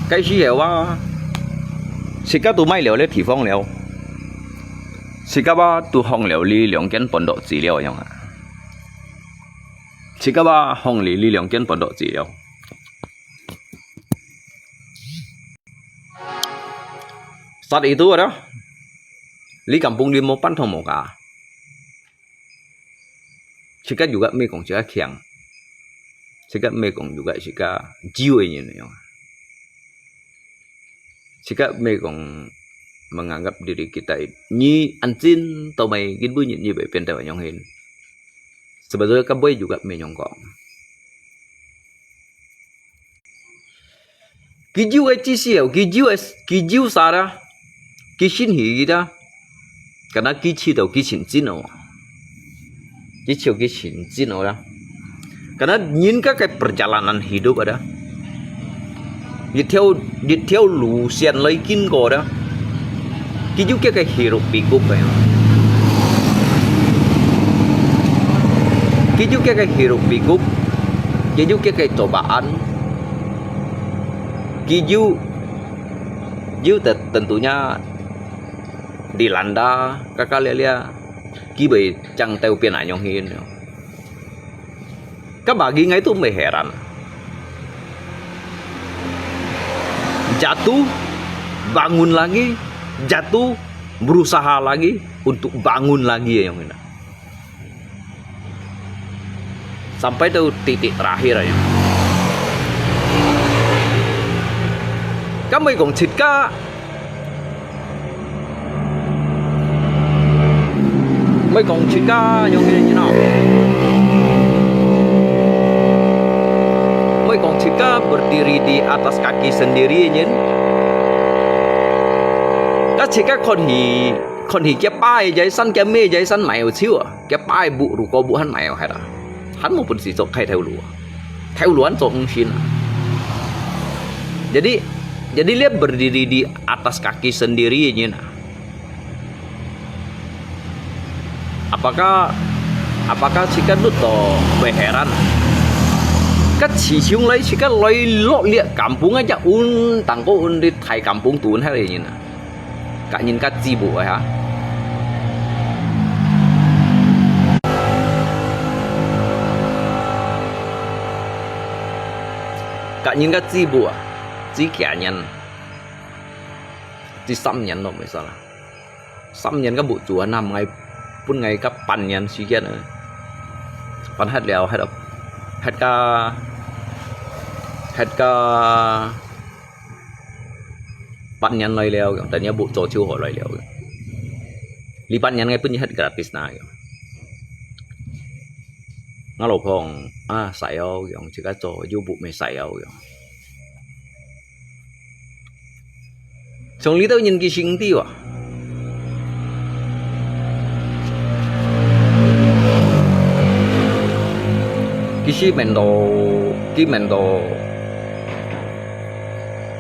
cái xí heo á xí cá tụ mai liều lấy thị phong liều xí cá ba tụ hong liều li lượng kiến bận độ trị liệu nhung à xí cá ba hong li lượng kiến bận độ trị liệu saat itu ada di kampung di Mopan Tomoka Sika juga mekong sika kiang Sika mekong juga sika jiwa ini Sika mekong menganggap diri kita ini anjing atau mai gin bunyi như vậy bên tàu nhong hin sebetulnya các boy juga menyongkong kijiu chi siêu kijiu sara kishin hi kita karena kici tau kishin jino kici kishin jino lah karena nhìn các cái perjalanan hidup ada đi theo lũ xiên lấy kinh cổ đó kijiu cái hirup pikuk kayak kijiu cái hirup pikuk kijiu cái cobaan kijiu tentunya dilanda kakak lihat kibai chẳng tahu pian anyong hin các baginya itu heran jatuh bangun lagi jatuh berusaha lagi untuk bangun lagi yang ini sampai tuh titik terakhir aja các mấy con thịt cá mấy con thịt cá như nào mấy con thịt cá berdiri di atas kaki sendiri nhìn các thịt cá con hì cái pai giấy săn cái mê giấy săn mèo xíu à cái pai bụ rủ có bụ hắn mèo hay là hắn một phần gì chọn hay theo lúa hắn chọn xin jadi dia berdiri di atas kaki sendiri ya. Apakah jika duto heran? Các chỉ chúng lấy chỉ các lôi lọ liệt kampung aja tangko di thai kampung tuan hay là gì nè. Cả nhìn các chi bộ hả? Cả nhìn các chi bộ chỉ cả nhân chỉ xăm nhân đâu mới sao là xăm nhân các bộ chúa nằm ngay pun ngay các pan nhân suy kia nữa pan hết lèo hết cả pan nhân lôi lèoแต่เนี้ยbộ trò chiêu họ lôi lèo li pan nhân ngay pun hết gratis na ngã lộc phong sai ao chỉ các trò du bộ mày sai ao trong lý tao nhìn cái sinh tiêu à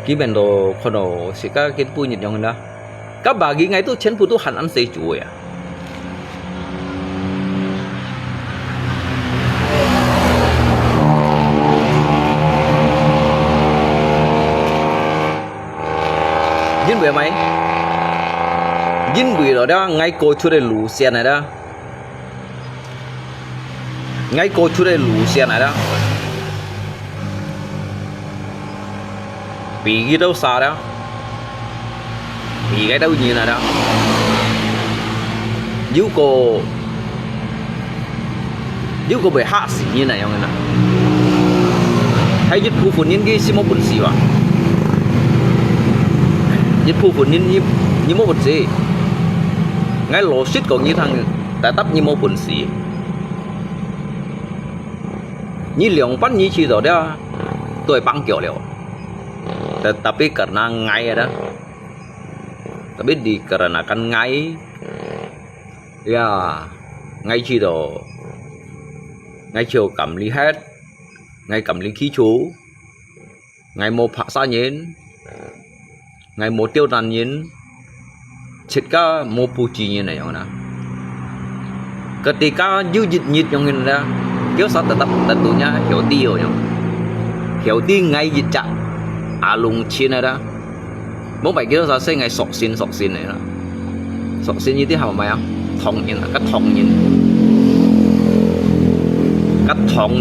cái mendo kono sika kin punyit yang na các bagi ngay tu chen putu han an sei chu ya Jin bữa mày Jin bữa rồi đó ngay cô chú đây lù xe này đó ngay cô chú đây lù xe này đó vì cái đâu xa đó vì cái đâu như này đó nếu cô bị hạ xỉ như này không nè hay giúp phụ phụ những cái xí mô bẩn xỉ à giúp phụ phụ những như mô bẩn xỉ ngay lỗ xít còn như thằng đã tắp như mô bẩn xỉ 你2班你去到dia tôi panggil leo. Tetapi karena ngai ada, tapi dikarenakan ngai, ya ngai chỉ đồ, ngai chiều cầm lý hết, ngai cầm lý khí chú, ngai một phá sa nhìn, ngai một tiêu đàn nhìn, jika mau puji nhìn này yang mana. Ketika jujit nyit yang ini dah, Gyosa tetap tentunya healthy yang healthy ngay dịch chặt alung chín này đó, bố phải Gyosa sẽ ngay sọc xin này đó, sọc xin như thế nào mà thong nhìn là cách thong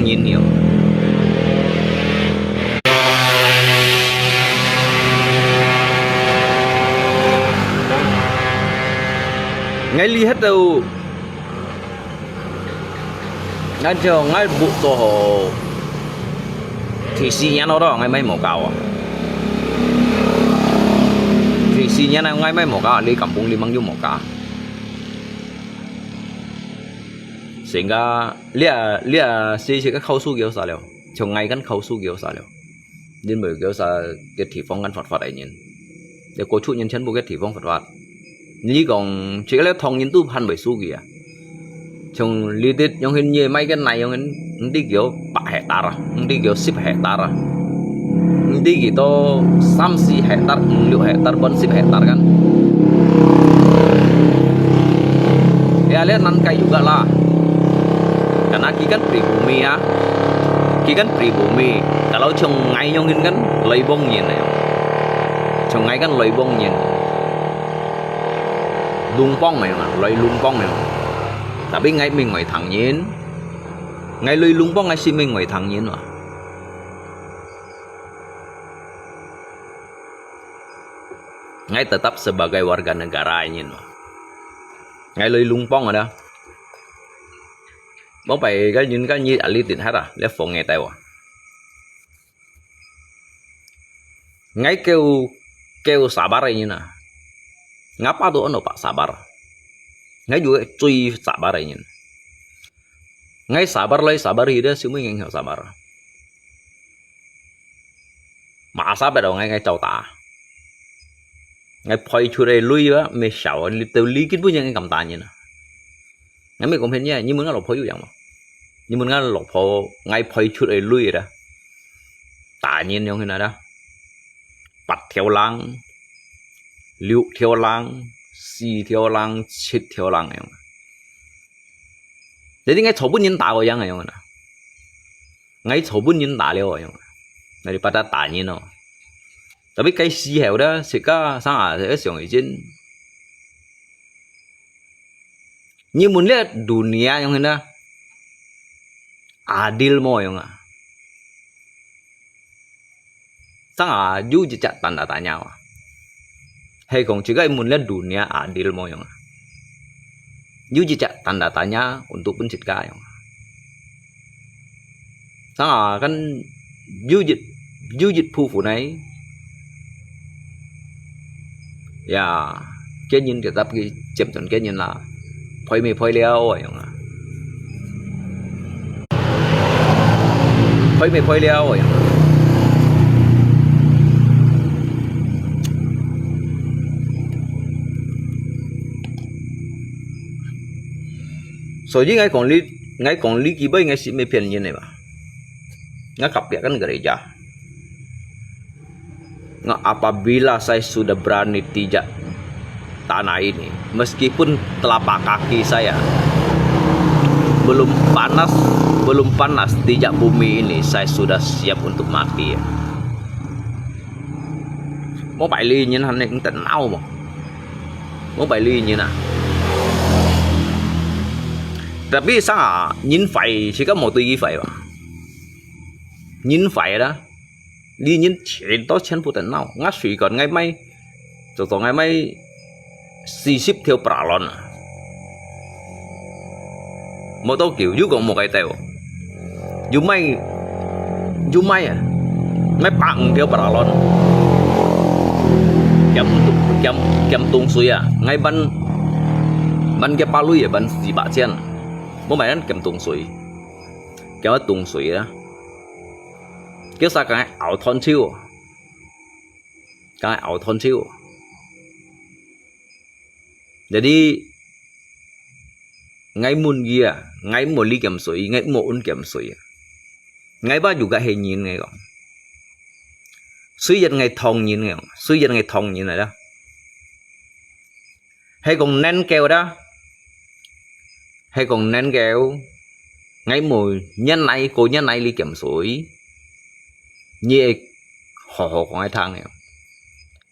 nhìn nhiều. Ngay li hết đâu, ngay cho ngay bộ tổ hồ thì xì nhá nó đó ngay mấy màu cao à, thì xì nhá này ngay mấy màu cao đi kampung đi mang vô màu cao, sehingga lia si cái khâu su Gyosa leo, cho ngay cái khâu su Gyosa leo, nên bởi Gyosa cái thị phong ngăn phật ấy nhìn, để cố chủ nhân chân bộ cái thị phong phật như còn chỉ có thong nhìn tu hành bởi su kìa, trong lý tiết trong hình như mấy cái này trong hình đi kiểu 3 hectare, đi kiểu 10 hectare, đi gitu 3-4 hectare, 5 hectare, 10 hectare kan, ya lihat nanti juga lah, karena kikan pribumi ya, kikan pribumi, kalau trong ngay trong hình kan lấy bông nhìn này, trong ngay kan lấy bông nhìn. Lumpong mày mà, lấy lumpong mày mà. Tapi ngay mình ngoài thẳng nhiên, ngay lấy lumpong ngay si mình ngoài thẳng nhiên mà. Ngay tetap sebagai warga negara nhiên mà. Ngay lấy lumpong ở đó. Bố phải cái những cái như ở lý tiền hết à, lấy phòng nghe tay à. Ngay kêu sabar như nào. Ngapa tuh ono Pak sabar? Ngay juga cuy sabar ini. Ngay sabar lagi sabar hidup semua yang hiểu sabar. Masa bắt ngay chầu ta. Ngay phơi chure lui á, mày xảo từ lý kiến với những cầm ta như nè. Ngay mày cũng thấy nha, nhưng mà nó lột phơi vậy mà. Nhưng mà nó lột phơi ngay phơi chure lui đó. Ta nhiên như thế nào đó. Bắt theo lang. 6 条lang, 4 条lang, 7 条lang yang. Jadi ngay coba nyen tahu yang yang mana. Ngay coba nyen tahu yang. Daripada tanya no. Tapi cái si heo đó sẽ có sang sẽ sòng izin. Nhưng muốn lihat dunia yang ini adil mo yang. Sang ju jejak tanda tanya. Hay còn juga muốn lihat dunia adil mo yang. Ju jejak tanda tanya untuk pencipta yang. Sang kan jujit phu này. Ya, cái nhìn tetap cái chém chọn cái nhìn là phơi mì phơi leo rồi yang. Phơi mì phơi leo rồi. Soalnya ngay còn lý kỳ bây ngay si mê phiền như này mà. Ngay cặp dia kan gereja. Nggak apabila saya sudah berani pijak tanah ini, meskipun telapak kaki saya belum panas pijak bumi ini, saya sudah siap untuk mati. Mau bài ly như thế này cũng tận não mà. Mau bài ly như nào? Tapi sao nhìn phải chỉ có một tuy phải mà. Nhìn phải đó. Đi nhìn chuyện đó chân phụ tận nào. Ngắt suy còn ngay may. Rồi ngay may xì xíp theo bà lon à. Một tao kiểu dù còn một cái tèo. Dù may à. Ngay bằng theo bà lon. Kém tung suy à. Ngay ban cái ba lui à. Ban xì bà chen. Bố mày nó kèm tung suy. Kéo tung suy đó. sa cái ảo thon chiêu cái ảo thon chiêu jadi ngay mun kia ngay một ly kiểm suy ngay một un kiểm suy ngay ba juga hình nhìn ngay còn suy dân ngay thong nhìn ngay suy dân ngay thong nhìn này đó hay còn nén keo đó hay còn nén keo ngay mùi nhân này cô nhân này ly kiểm suy như họ còn ai thang này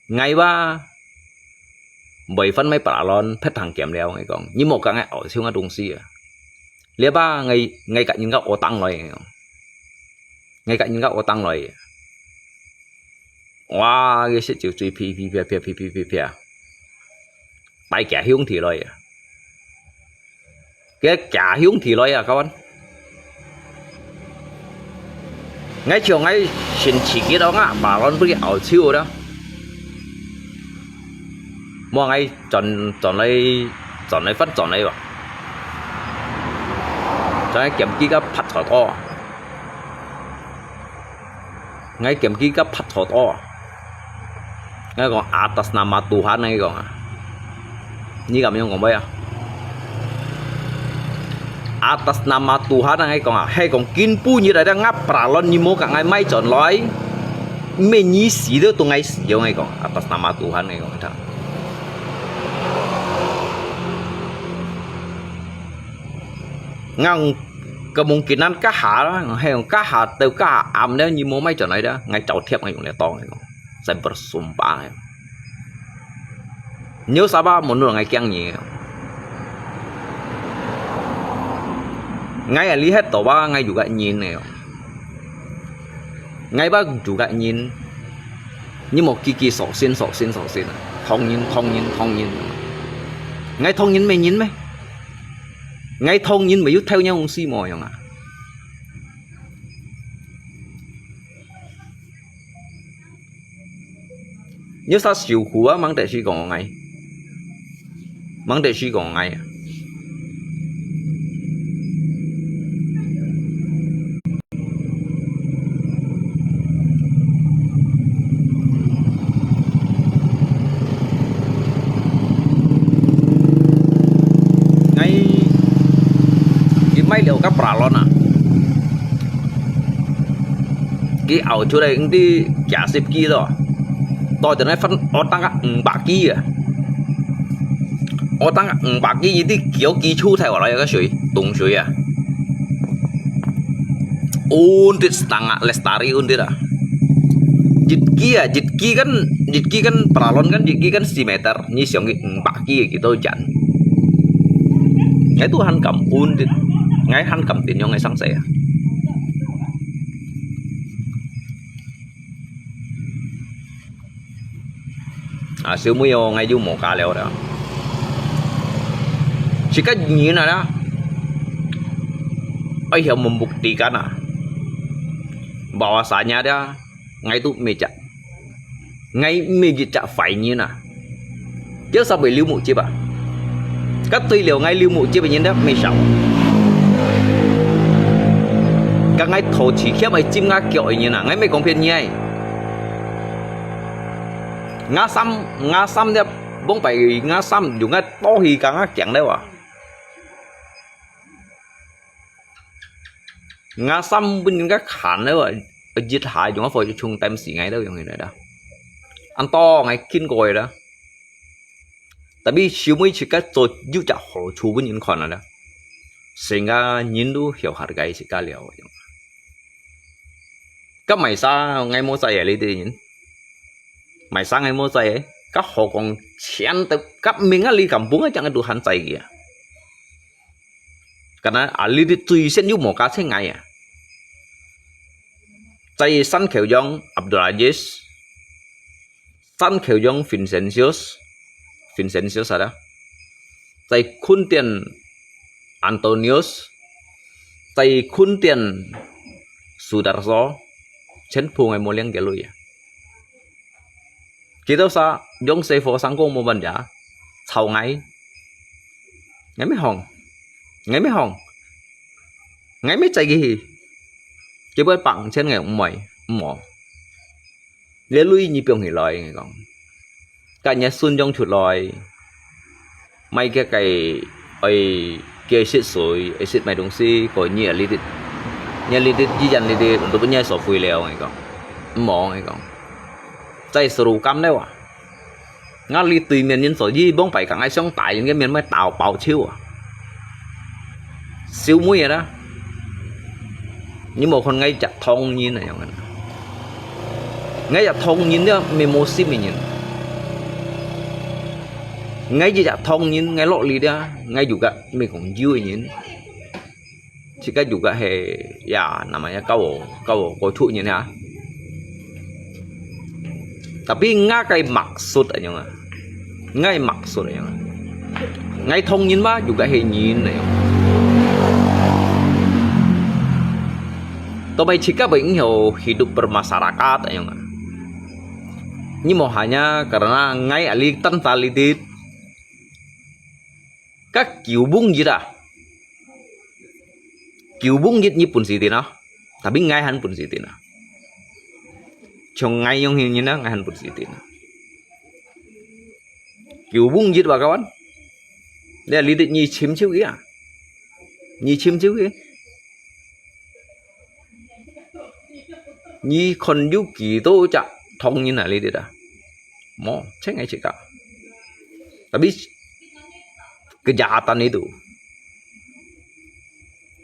ngay ba bảy phân mấy bà lon phết thằng kèm đeo ngay còn như một cái ngay ở siêu ngay trung si à lia ba ngay cạnh những góc ô tăng rồi ngay cạnh những góc ô tăng rồi wow cái sẽ chịu truy phi tay cả hướng thì rồi cái cả hướng thì rồi à các bạn ngay chiều ngay xin chỉ cái đó á bà lon với ở siêu đó mua ngay chọn lấy phát chọn lấy vào cho ngay kiểm kỹ các phát thọ to ngay kiểm kỹ các phát thọ to ngay còn atas nama Tuhan này còn như cảm nhận còn bây à atas nama Tuhan này còn hay còn kinh pu như đây đang ngáp pralon như mua cả ngày mai chọn lối mình nhí xí đó tụi ngay xí ngay còn atas nama Tuhan này còn thằng ngang kemungkinan kahar hay kahar từ kahar am đó như mua mấy chỗ này đó ngay chậu thiệp ngay cũng là to này saya bersumpah nếu Sabah menurut ngay kiang nhiều ngay lý hết tổ ba ngay juga nhìn này ngay ba juga nhìn như một kỳ sọ xin không nhìn ngay thông nhìn mày nhìn mày ngay thông nhìn mày theo nhau si mồi không à nếu sao chịu khổ á mang để suy còn ngay mấy liệu các pralon à cái ảo chỗ đây cũng đi trả xếp kia rồi tôi từ nay phân ở tăng các bạc kia à ở tăng các bạc kia gì đi kiểu kỳ chu theo lại cái suy tung suy à undit setengah lestari undit à dịch kia kan pralon kan dịch kia kan si meter như siang cái bạc kia gitu chẳng cái tu han cầm undit ngay hắn cầm tiền cho ngay sáng sẻ à siêu mới vô ngay vô một cá leo đó chỉ cái gì này đó ấy hiểu một mục tỷ cả à bảo xã nhà đó ngay tụi mày chặt ngay mày chặt phải như nào chứ sao bị lưu mụ chứ bà các tuy liệu ngay lưu mụ chứ bị nhìn đó mày sợ các ngay thổ chỉ khiếp ấy chim ngã kiểu như nào ngay mấy công viên như này ngã xăm đẹp bông phải ngã xăm dùng ngay to thì cả ngã chẳng đâu à ngã xăm bên những cái khản đấy rồi giết hại chúng nó phải chung tem xỉ ngay đâu như này đó ăn to ngay kinh rồi đó tại vì siêu mới chỉ cái rồi giúp trả hộ chú bên những khoản này đó sehingga nhìn đủ hiểu hạt cái gì cả liệu các mày sao ngay mua giày lấy đi nhìn mày sang ngay mua giày ấy các họ còn chén tới các mình á đi cầm bún ở chẳng cái đồ hắn giày kìa cái này à đi tùy xem như một cái thế này à giày săn khéo dòng Abdulaziz săn khéo dòng Vincentius ada giày khun tiền Antonius giày khun tiền Sudarso chân phù ngày một liên cái lùi kita sa dong se phổ sang công một vấn giá sau ngày mấy hòn ngay mấy chạy gì chỉ với bằng trên ngày mày mỏ lấy lui như biong hỉ lòi nghe con cả nhà xuân trong chuột lòi mấy cái kia xịt sôi xịt mấy đồng si có nhẹ lít chỉ dành lít untuk punya sổ phui leo nghe con mỏ nghe con tay sầu cam đấy à ngã lít tùy miền nhân sổ gì bông phải cả ngay xong tại những cái miền mới tạo bảo chiêu à siêu muối vậy đó nhưng mà con ngay chặt thông như này ngay chặt thông như đó mình mua sim mình nhìn ngay chỉ chặt thông như ngay lọ lì đó ngay juga mình cũng vui nhìn chỉ cái juga hệ ya namanya câu thụ như thế tapi ngay maksud aja ngay maksud aja ngay thông nhìn ba juga hệ nhìn này Tomai jika ingin hidup bermasyarakat, ini mau hanya karena ngai alik tanpa lidit, các kiểu bung gì đó, kiểu bung gì pun gì thế nào, tapi ngai han pun gì thế nào, trong ngai yang ini na ngai han pun gì thế nào, kiểu bung gì đó kawan, đây lidit nyi chim chiu kia, nyi chim chiu kia. Nhi kon yu ki to cak thong như này đi dah, mau cek ngai cekak. Tapi kejahatan itu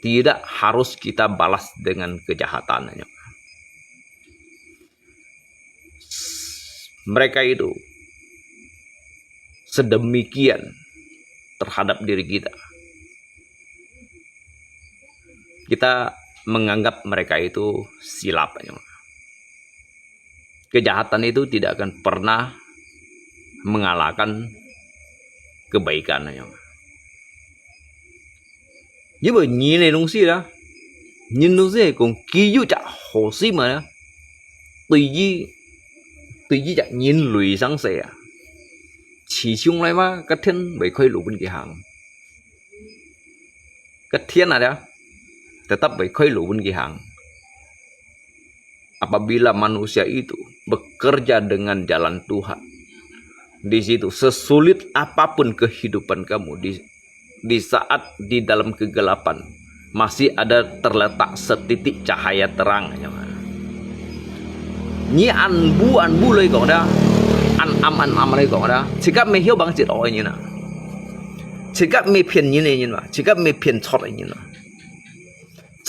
tidak harus kita balas dengan kejahatan. Mereka itu sedemikian terhadap diri kita. Kita menganggap mereka itu silap. Kejahatan itu tidak akan pernah mengalahkan kebaikan. Như bởi nhìn này đúng xí đó, nhìn đúng xí cũng ký dụ chả hồ xí mà đó, tùy gì chả nhìn lùi sáng sẻ, chỉ chung lại mà các thiên bởi khơi lũ bên kia hàng, các thiên là đó, tetap bởi khơi lũ bên kia hàng. Apabila manusia itu bekerja dengan jalan Tuhan, di situ sesulit apapun kehidupan kamu, di saat di dalam kegelapan masih ada terletak setitik cahaya terang. Nhi anbu lây còn đó, am lây còn đó, chỉ các mày hiểu bằng chuyện đó như nào, chỉ các mày phiền như này như nào, chỉ các mày phiền chót như nào.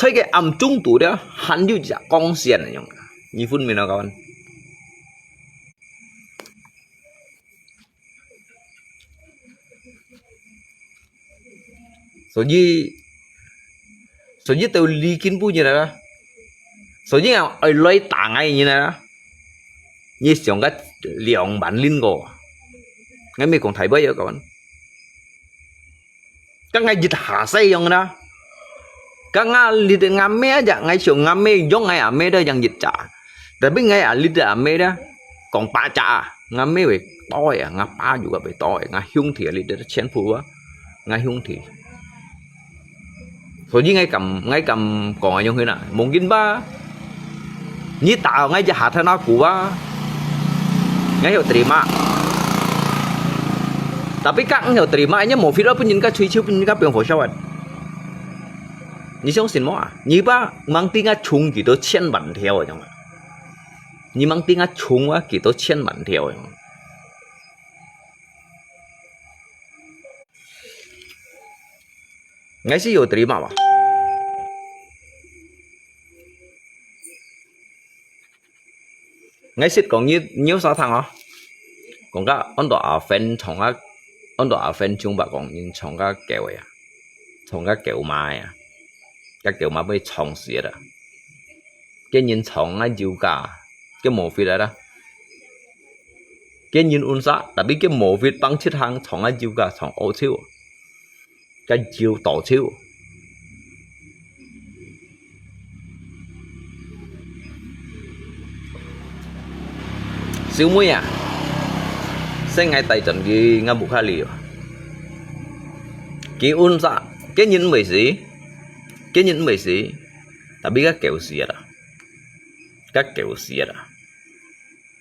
Thế cái âm trung tủ đó hắn như giả con xiên này nhung, như phun mình nào các bạn. Số gì tôi lý kiến bu như này đó, số gì nào ở lấy tảng ngay như này đó, như xong cái liều bản linh cổ, ngay mình còn thấy bây giờ các bạn, các ngay dịch hạ say giống đó. Các ngài lihat ngame aja, ngai siung ngame jong ngai ame dah yang jita. Tapi ngai lihat ame dah, kong paca ngame we toy ngapa juga be toy, ngai hiung thì lihat chen phu ngai hiung thì. Soalnya ngai kam kong yang hina, mungkin ba, ni tahu ngai jahat na kuwa, ngai hiểu terima. Tapi các hiểu terima nya mau video pun jinka cuy pun jinka piang phosawat. Như xong xin mỏ, như ba mang tiếng chung kỳ tôi chen bản theo rồi, như mang tiếng chung á kỳ tôi chen bản theo rồi. Ngay xí有terima吧? Ngay xí còn nhiều sao thằng à? Còn cái anh đó fan trong cái anh đó fan chung bạc còn những trong cái kẹo à, trong cái kẹo mai à. Các kiểu mà bị chồng xỉa đó, cái nhìn chồng ngay chiều cả, cái mổ vịt đó, cái nhìn uốn sa, tapi cái mổ vịt bằng chiếc hàng chồng ngay chiều cả, chồng ô chiều, cái chiều tổ chiều, siêu muối à, sẽ ngay tay trận gì ngay bụng khai liều, cái uốn sa, cái nhìn mấy gì? Cái nhìn mấy gì, tapi cái kiểu gì đó, các kiểu xiết à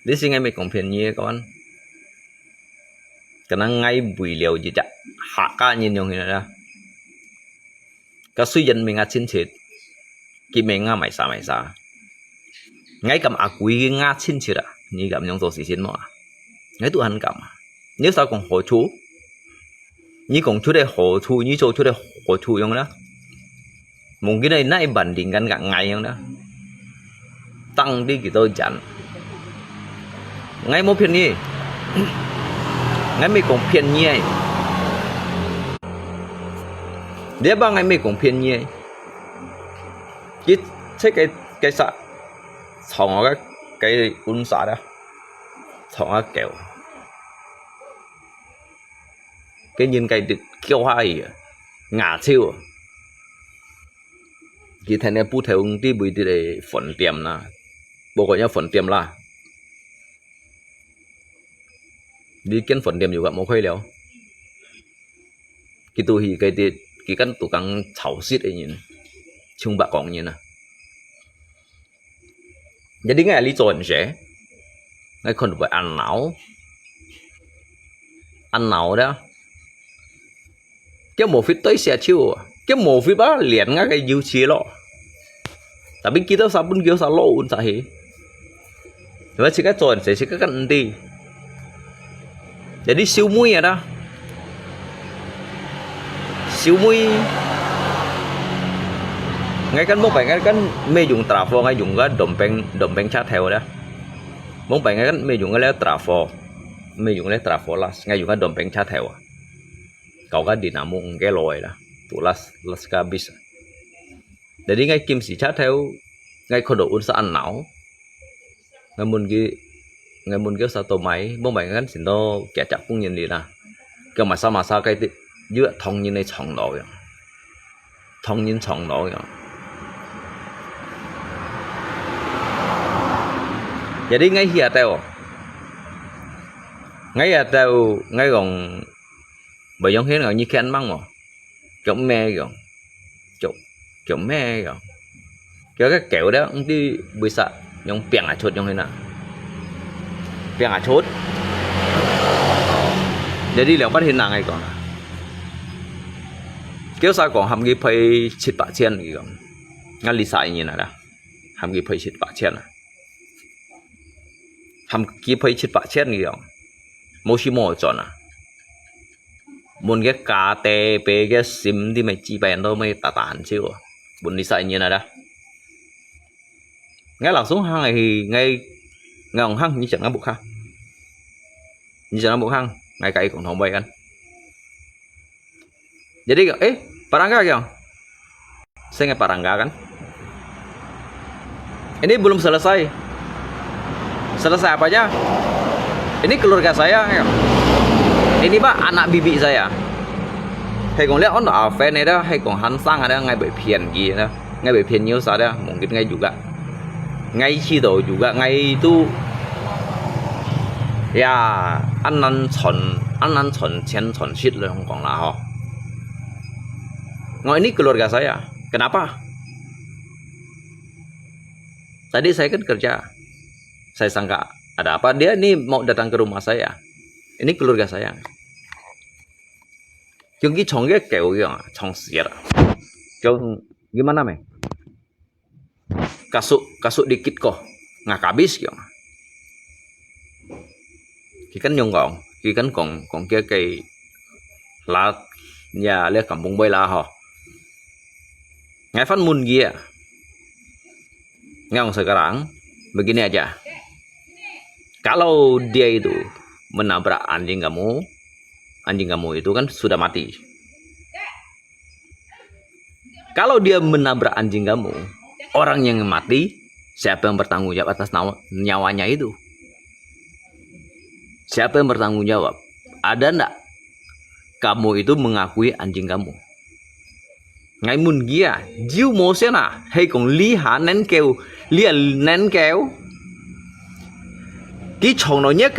đi xin ngay mấy công phiền nhé các bạn cái năng ngay bùi liều gì chắc hạ ca nhìn nhau như này ra cái suy dân mình ngã xin chết khi mình ngã mày xa ngay cầm ác quý ngã xin chết à như cầm nhau rồi xí xin mà ngay tụi hắn cầm nếu sao còn hộ chú như còn chú đây hộ chú như chỗ chú đây hộ chú giống đó một cái này nãy bản định gắn gặng ngày giống đó tăng đi cái tôi chặn ngay một phiền nhỉ ngay mấy còn phiền nhỉ để ba ngày mấy còn phiền nhỉ cái cái啥从cái quân xã đó从kẹo cái nhìn cái được kêu hay ngả chiêu cái thằng này bút theo đi bùi đi để phần tiệm na bộ gọi nhau phần tiệm là đi kiến phần tiệm juga mau khơi léo cái tu thì cái căn tụ căng chảo xít ấy nhìn chung bạc còn nhìn nè jadi ngay lý do sẽ ngay còn phải ăn não đó cái một phía tới xe chiêu cái một phía đó liền ngay cái dư chia lọ tapi kita sabun kio sa loun sa he và chỉ cái tròn sẽ cái cận đi jadi siêu mui à đó siêu mui ngay căn bông bánh ngay căn mê dùng trafo ngay dùng cái đầm bánh chát theo đó bông bánh ngay căn mê dùng cái lấy trafo là ngay dùng cái đầm bánh chát theo kau kan dinamo cái lồi đó tụ las kabis jadi ngay kim sĩ chát theo ngay kho độ unsa ăn não ngay mun cái sao tổ máy bông bánh kan xin to kẻ chặt cũng nhìn đi nè cái mà sao cái giữa thông như này chồng nổi thông như chồng nổi jadi ngay hiện teo ngay còn bởi giống thế nào như khen măng mà chống me rồi chống me rồi cái kẹo đó ông đi bơi sạ nhông bèn à chốt nhông thế nào bèn à chốt để đi liệu phát hiện nào ngay còn kéo sao còn hàm ghi phơi chít bạ chen gì còn ngăn lì xài như này đó hàm ghi phơi chít bạ chen à hàm ghi phơi chít bạ chen gì còn mua xí mua chọn à muốn cái cá tê pe cái sim thì mày chỉ bèn thôi mày tàn chứ muốn đi xài như này đó ngay lạc xuống hang này thì ngay ngòng hang như chẳng có bộ hang ngay cái cũng không bay kan jadi Parangga kyo saya nggak Parangga kan ini belum selesai apanya ini keluarga saya ini Pak anak bibi saya hay còn lihat on ở này đó hay còn hắn sang ada ngay bởi phiền gì đó ngay bởi phiền nhiều sao đó mungkin ngay juga ngay situ juga ngay itu ya ăn năn chuẩn chen chuẩn shit lah không còn là ho ini keluarga saya kenapa tadi saya kan kerja saya sangka ada apa dia ini mau datang ke rumah saya ini keluarga saya 여기 정게 개우야 정스야 좀 gimana men kasuk dikit kok nggak habis kiểu thì cắn nhung gọn thì cắn còn kia cây lá nhà lên kampung bay la ho ngài phát mun kia ngang sekarang begini aja kalau dia itu menabrak anjing kamu itu kan sudah mati. Kalau dia menabrak anjing kamu, orang yang mati, siapa yang bertanggung jawab atas nyawanya itu? Siapa yang bertanggung jawab? Ada enggak kamu itu mengakui anjing kamu? Ngày mun kia, jiu mo xe na, hay còn lý hạ nén keo, cái chồng nó nhét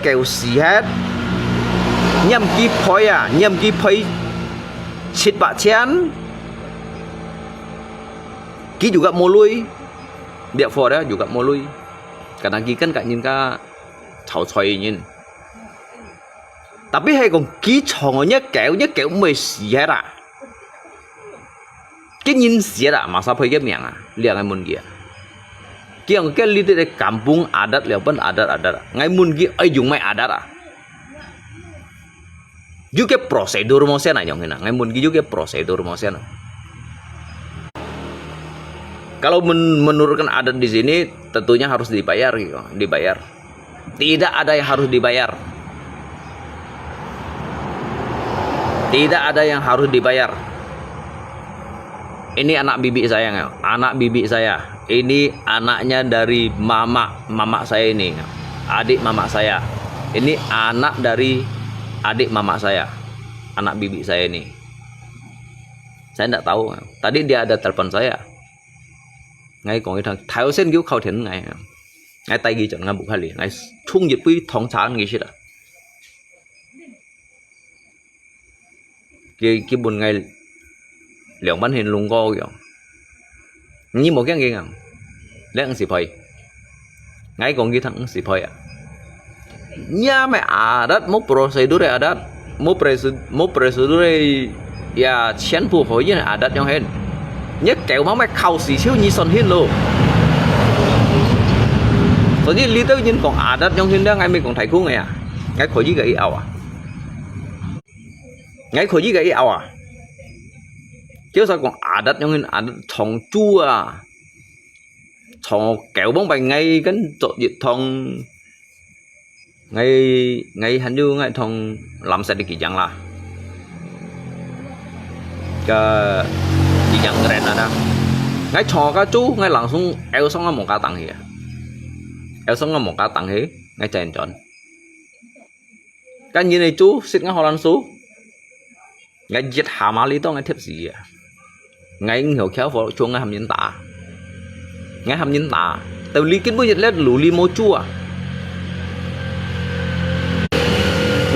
kẹo xì hết, nhâm cái phơi chít bạ chén, Ki juga mau lui, địa phò đó juga mau lui, karena Ki kan gak nhìn ka chào xoay nhìn. Tapi hay còn Ki chồng nhất kéo mới xỉa ra. Cái nhìn xỉa ra masa phải cái miệng à, liang ngay mun kia. Ki ang cái li de kampung adat liang pun adat, ngay mun kia ay dùng mai adat à. Juga prosedur mau sen aja ngay mun kia juga prosedur mau sen. Kalau menurunkan adat di sini tentunya harus dibayar gitu, dibayar. Tidak ada yang harus dibayar. Tidak ada yang harus dibayar. Ini anak bibi saya, anak bibi saya. Ini anaknya dari mama saya ini, adik mama saya. Ini anak dari adik mama saya, anak bibi saya ini. Saya tidak tahu. Tadi dia ada telepon saya. Ngay còn cái thằng Thái Sen kêu khâu thiện ngay tay ghi chọn ngay bụng hai liền ngay trung nhiệt với thong chán gì chứ đó cái buồn ngay liệu bắn hình lùng go kiểu như một cái gì ngầm lấy ăn xì phơi ngay còn cái thằng xì phơi à nhà mẹ adat mau prosedur adat mau prosedur ya chén phù hợp với adat nhau hết nhất kéo máu mày khâu xì xíu như son hết luôn. Rồi đi lý tới nhìn còn adat trong hình đó ngay mình còn thấy khu này à, ngay khỏi gì gãy ảo à, ngay khỏi gì gãy ảo à, chứ sao còn adat trong hình adat thòng chua à, thòng kéo bóng bay ngay cái chỗ dịch thòng ngay hình như ngay thòng làm sao để kỳ chẳng là cái yang keren ada ngay cho cái chú ngay langsung eo xong một cái tầng here eo xong một cái tầng here ngay trên chọn cái như này chú xịt ngay Holland số ngay giết hà má lý to ngay thiếp gì à ngay hiểu khéo vào chuông ngay hầm nhân tả ngay hầm nhân tả từ lý kiến bữa giật lết lù li mô chua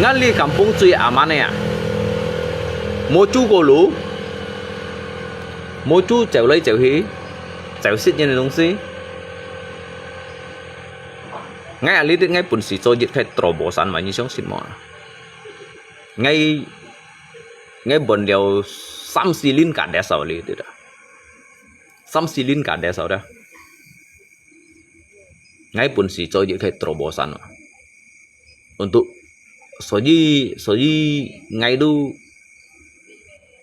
ngay li kampung cuy aman này à mô chu cô lú mỗi chú chèo lấy chèo hí chèo xịt như này đúng xí ngay ở lý đến ngay bún xì cho dịch khai trò bổ sản mà như sống xịt mỏ ngay bún đều xăm xì linh cả đẻ sầu lý đó xăm xì linh cả đẻ sầu đó ngay bún xì cho dịch khai trò bổ sản untuk soji ngay đu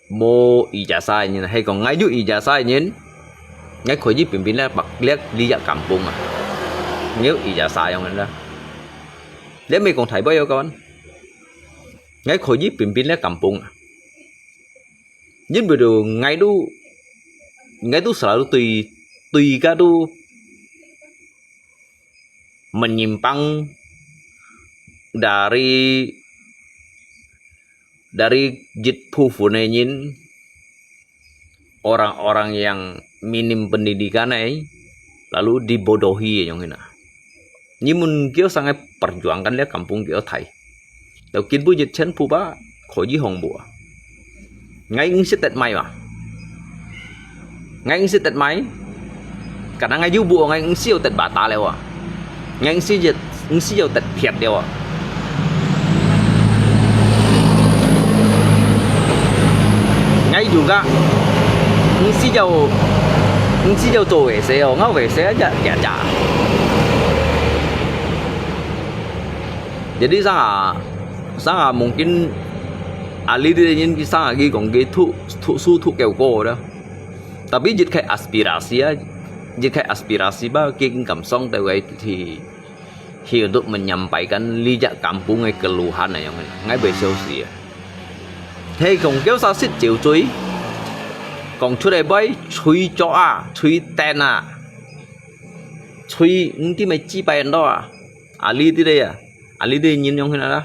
mo ijazah ini hay còn ngay dụ ijazah ini ngay khỏi gì pimpin là bạc liếc đi dạo kampung à nếu ijazah yang đó để mình còn thấy bao nhiêu con ngay khỏi gì pimpin là kampung à nhưng bây giờ ngay đu selalu tùy cả đu menyimpang dari jitpufunein orang-orang yang minim pendidikan lalu dibodohi yang ini. Nhưng kiểu sang perjuangkan lihat kampung kiểu thầy. Đầu kiến bu dịch chen pu ba khỏi gì hồng bùa. Ngay ứng tết mai mà. Ngay ứng tết mai. Karena ngay du bùa ngay ứng siêu tết bà ta leo à. Ngay ứng siêu tết thiệt leo à. Ngay juga ngisi jauh tuh WC nggak WC aja kaca. Jadi sangat mungkin ahli dia sangat lagi còn cái thu kèo cô đó. Tapi jika aspirasi ba cái cảm song tại vậy thì untuk menyampaikan lijak kampung ngay keluhan này ngay bề sâu xì. Thế còn kéo sao xích chịu chuối còn chú đây bấy chuối cho à chuối tên à chuối tí mày chi bài đó à ali tí đây à ali đây nhìn nhông thế nào đó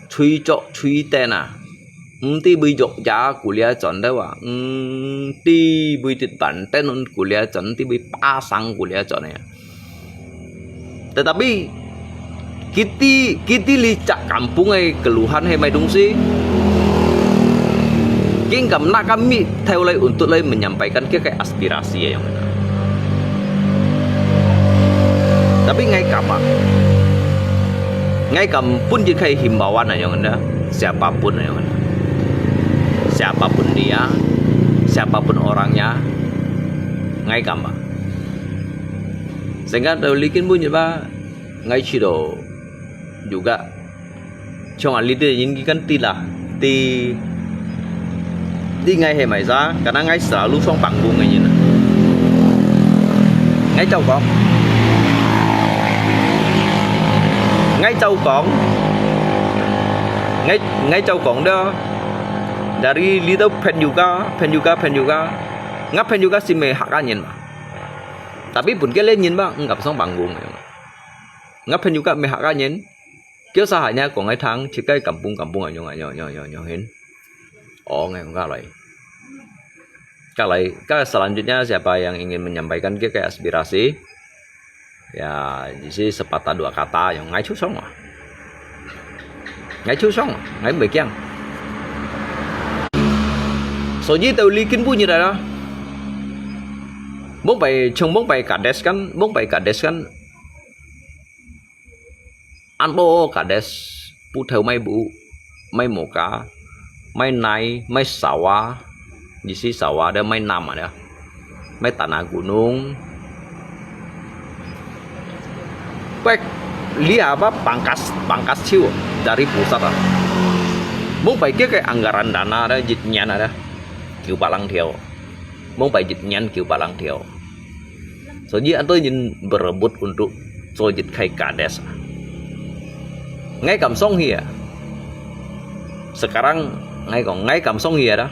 chuối cho chuối tên à tí bây giờ giá của lia chọn đấy à tí bây tịt bản tên của lia chọn tí bây ba sang của lia chọn này tetapi kita licak kampung keluhan hai mai dong sih Ginggam nak kami tahu lagi untuk lagi menyampaikan kayak aspirasi ya yang mana. Tapi ngai kam pun jika himbauan yang mana siapapun yang mana. Siapapun dia, siapapun orangnya, ngai kam. Sehingga likin pun juga ngai cido juga. Cuma leader ini kan tidak di ngai hemai sa karena ngai selalu song panggung ini. Ngai châu con. Ngay châu cổng đó dari little pen juga ngap pen juga si me hak anyin tapi pun cái lên nhìn ba ngap xong bằng guồng ngap pen juga me hak anyin kêu sahanya của ngay tháng chỉ cái kampung ở nhỏ hin ngay các selanjutnya siapa yang ingin menyampaikan kayak aspirasi ya jadi sepatah dua kata yang ngay chú sống ngay bề kiang so ji tàu li kin bu như đó bông bày kades kan an bo kades pu theo mai bu mai moka mai nai mai sawa jadi sawa ada mai nama ada mai tanah gunung baik lihat apa pangkas ciu dari pusat mau baiknya kayak anggaran dana ada jitnyan ada kiu palang theo mau baik jitnyan kiu palang theo so ji atau jin berebut untuk sojit kayak kades ngai kamsong hia sekarang ngai kamsong hia dah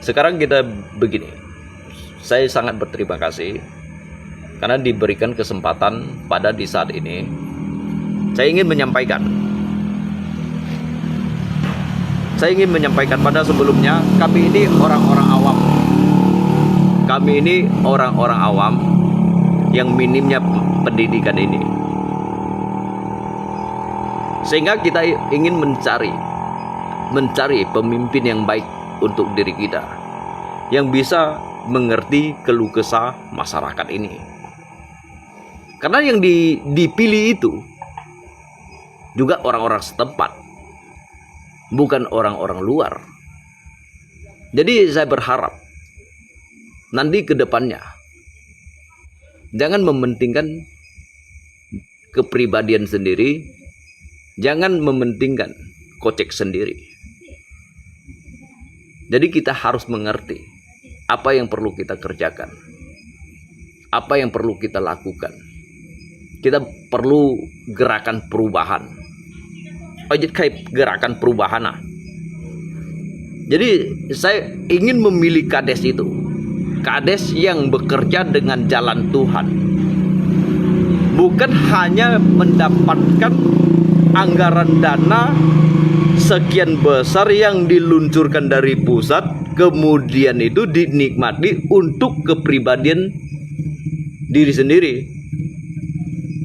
sekarang kita begini saya sangat berterima kasih karena diberikan kesempatan pada di saat ini. Saya ingin menyampaikan pada sebelumnya kami ini orang-orang awam yang minimnya pendidikan ini, sehingga kita ingin mencari pemimpin yang baik untuk diri kita yang bisa mengerti keluh kesah masyarakat ini. Karena yang dipilih itu juga orang-orang setempat, bukan orang-orang luar. Jadi saya berharap nanti ke depannya jangan mementingkan kepribadian sendiri, jangan mementingkan kocek sendiri. Jadi kita harus mengerti apa yang perlu kita kerjakan, apa yang perlu kita lakukan. Kita perlu gerakan perubahan. Kayak gerakan perubahan. Jadi saya ingin memilih kades itu. Kades yang bekerja dengan jalan Tuhan. Bukan hanya mendapatkan anggaran dana sekian besar yang diluncurkan dari pusat, kemudian itu dinikmati untuk kepribadian diri sendiri.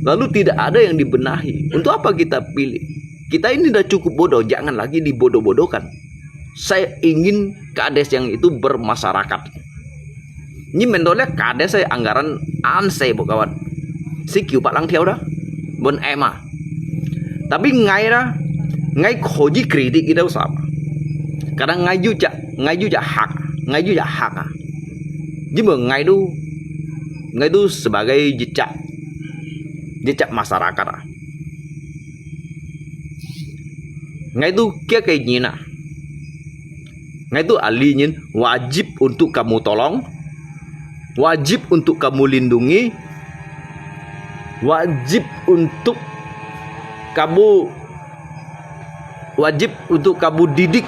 Lalu tidak ada yang dibenahi. Untuk apa kita pilih? Kita ini sudah cukup bodoh, jangan lagi dibodoh-bodohkan. Saya ingin kades yang itu bermasyarakat. Ini mendolnya kades saya anggaran ansai kawan. Si kiu pak lang theo dah. Bon ema. Tapi ngai khoji kritik kita usah. Kadang ngai juga hak. Jadi ngai itu sebagai jejak masyarakat. Ngai itu kayak gini. Ngai itu ahlinya wajib untuk kamu tolong, wajib untuk kamu lindungi, wajib untuk kamu didik.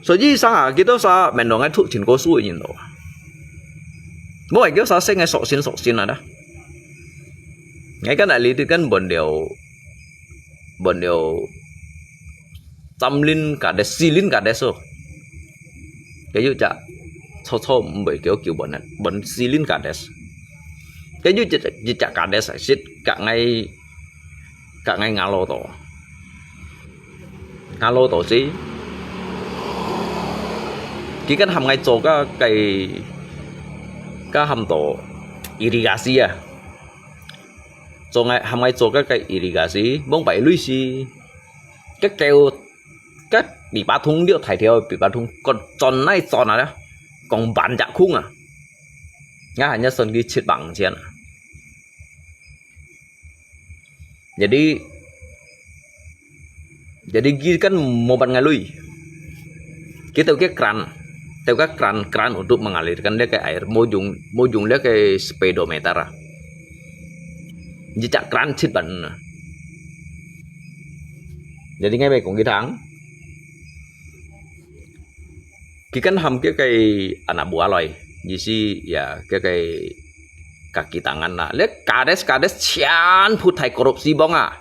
So ji sang kita sa mendongai tu chin ko su yin do. Mo ai kita sa se ngai sok sin ada. Ngai kan ali tu kan bon deo tamlin kades silin kades so. cái dụ chả cho bởi kiểu bẩn silin cả des cái dụ chả cả des shit cả ngay ngalo tổ gì chỉ cần hầm ngay chỗ cái hầm tổ irigasi à chỗ ngay hầm ngay chỗ cái irigasi bông bảy lui si cái keo các bị bá thung điệu thải theo bị bá thung còn tròn này tròn nào đó còn bán chả khung à nhá hanya son ghi chết bằng chiên jadi gini kan mau ngalui kita tahu keran untuk mengalirkan dia ke air mojung dia ke speedometer jejak keran chết bẩn jadi ngay bây cũng cái tháng khi kan ham cái anak buah loy jadi ya cái kaki tangan lah lihat kades cian putai korupsi bonga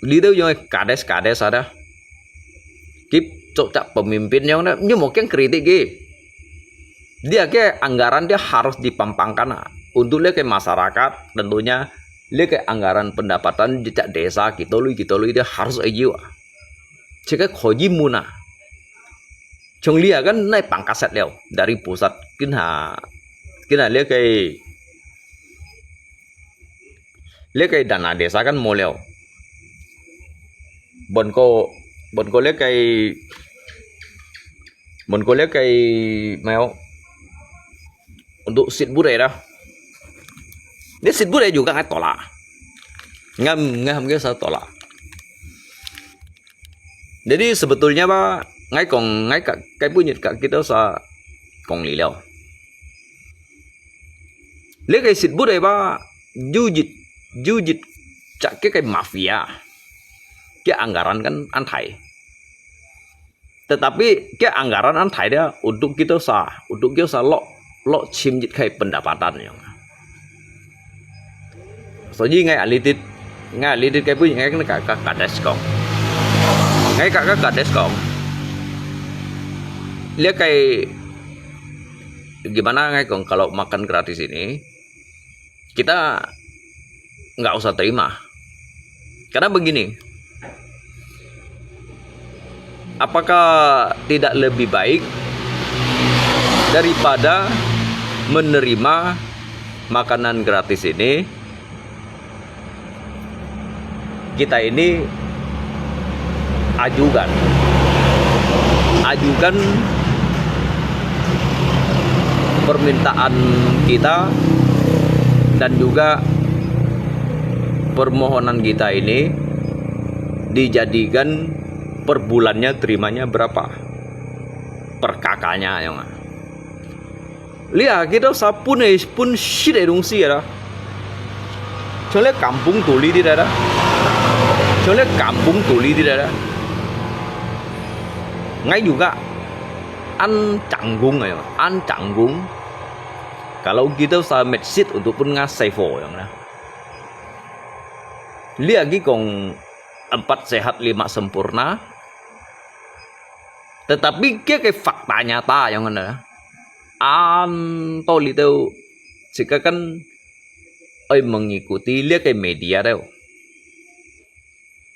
Lido yang kades ada kip cocok pemimpinnya ini mungkin kritik dia ke anggaran dia harus dipampangkan untuk lihat ke masyarakat tentunya lihat ke anggaran pendapatan jejak desa gitu dia harus aja jika koji muna Chung lihat kan naik pangkat set leo dari pusat kena lihat ke dana desa kan mau leo Bon ko lihat mau untuk sit budaya dah dia sit budaya juga nggak tolak ngam saya tolak jadi sebetulnya pak ngay cả cái punya kita sa kong li leo lấy cái sit budaya pak jujit cak cái mafia cái anggaran kan antai tetapi cái anggaran antai dia untuk kita lo chimjit kayak pendapatan yang so ji ngay alitit cái punya ngay cái kades kong ngay cả kades kong lihat kayak gimana ngay kong kalau makan gratis ini kita nggak usah terima karena begini apakah tidak lebih baik daripada menerima makanan gratis ini kita ini ajukan permintaan kita dan juga permohonan kita ini dijadikan per bulannya terimanya berapa per kakaknya yang lihat kita pun shit dong sih ya soalnya kampung tuli di daerah ngay juga an canggung kalau kita medsit untuk pun ngasih yang lihat lagi kong 4 sehat 5 sempurna tetapi kayak fakta nyata yang mana antol itu jika kan mengikuti lihat kayak media deh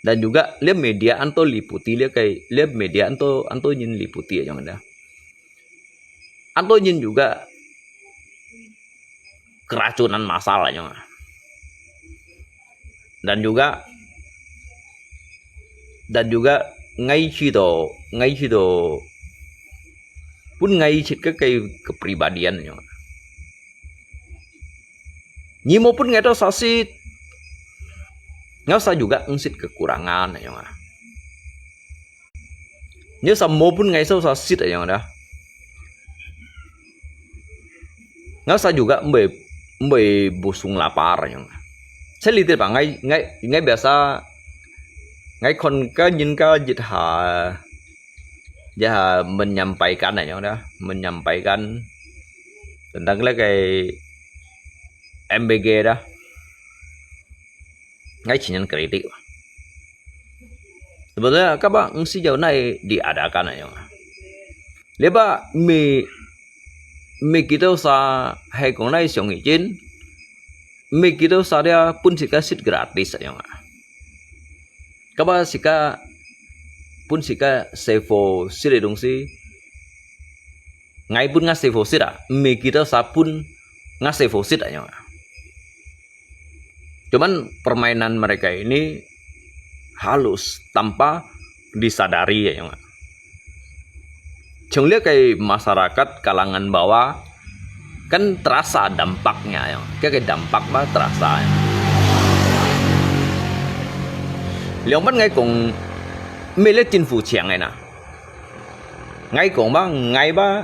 dan juga lihat media anto liputi lihat media anto nyin liputi yang mana anto nyin juga keracunan masalahnya dan juga ngay khi đó pun ngay trên cái kepribadian nhưng mà pun ngay đó sasit nggak usah juga ngsit kekurangan nhớ semua pun ngay sau sasit yang ada nggak usah juga mbe busung lapar saya lihat pak ngay biasa ngay kon ka nhìn ka dịch menyampaikan menyampaikan tentang cái MBG dah ngay chỉ nhận kritik sebetulnya các bạn sejauh này diadakan Leba mi kita sa hay còn này xong ý chín mi kita sa dia pun sika sit gratis aja nggak kaba sika pun sika sefo sire dong si ngai pun nggak sefo sit mi kita sa pun nggak sefo sit aja nggak cuman permainan mereka ini halus tanpa disadari ya nggak Lihat kayak masyarakat kalangan bawah kan terasa dampaknya ya. Kayak dampak mah terasa. Liang ban ngay cùng mê lết chính phủ chiang này nè. Ngay cùng ba ngay ba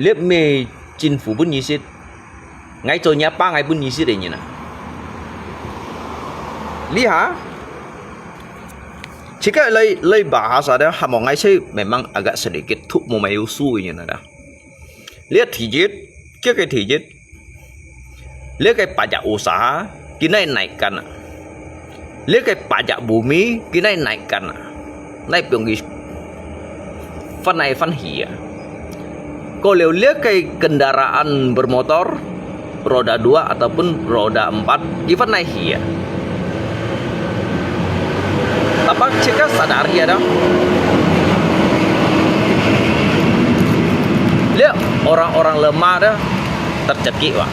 liếp mê chính phủ bún nhị xít. Ngay cho nhà ba ngay bún nhị xít đấy nhỉ nè. Lý hả? Jika lay bahasa dia hamong ngai sih memang agak sedikit tuh memayusu ini nada. Lihat hijit, kayak hijit. Lihat kayak pajak usaha, kini naikkan. Lihat kayak pajak bumi, kini naikkan. Naik pengi, fan hia. Kalau lihat kayak kendaraan bermotor, roda 2 ataupun roda 4, even naik hia. Tapak jika sadar ya dah. Lihat orang-orang lemah dah tercekik wah.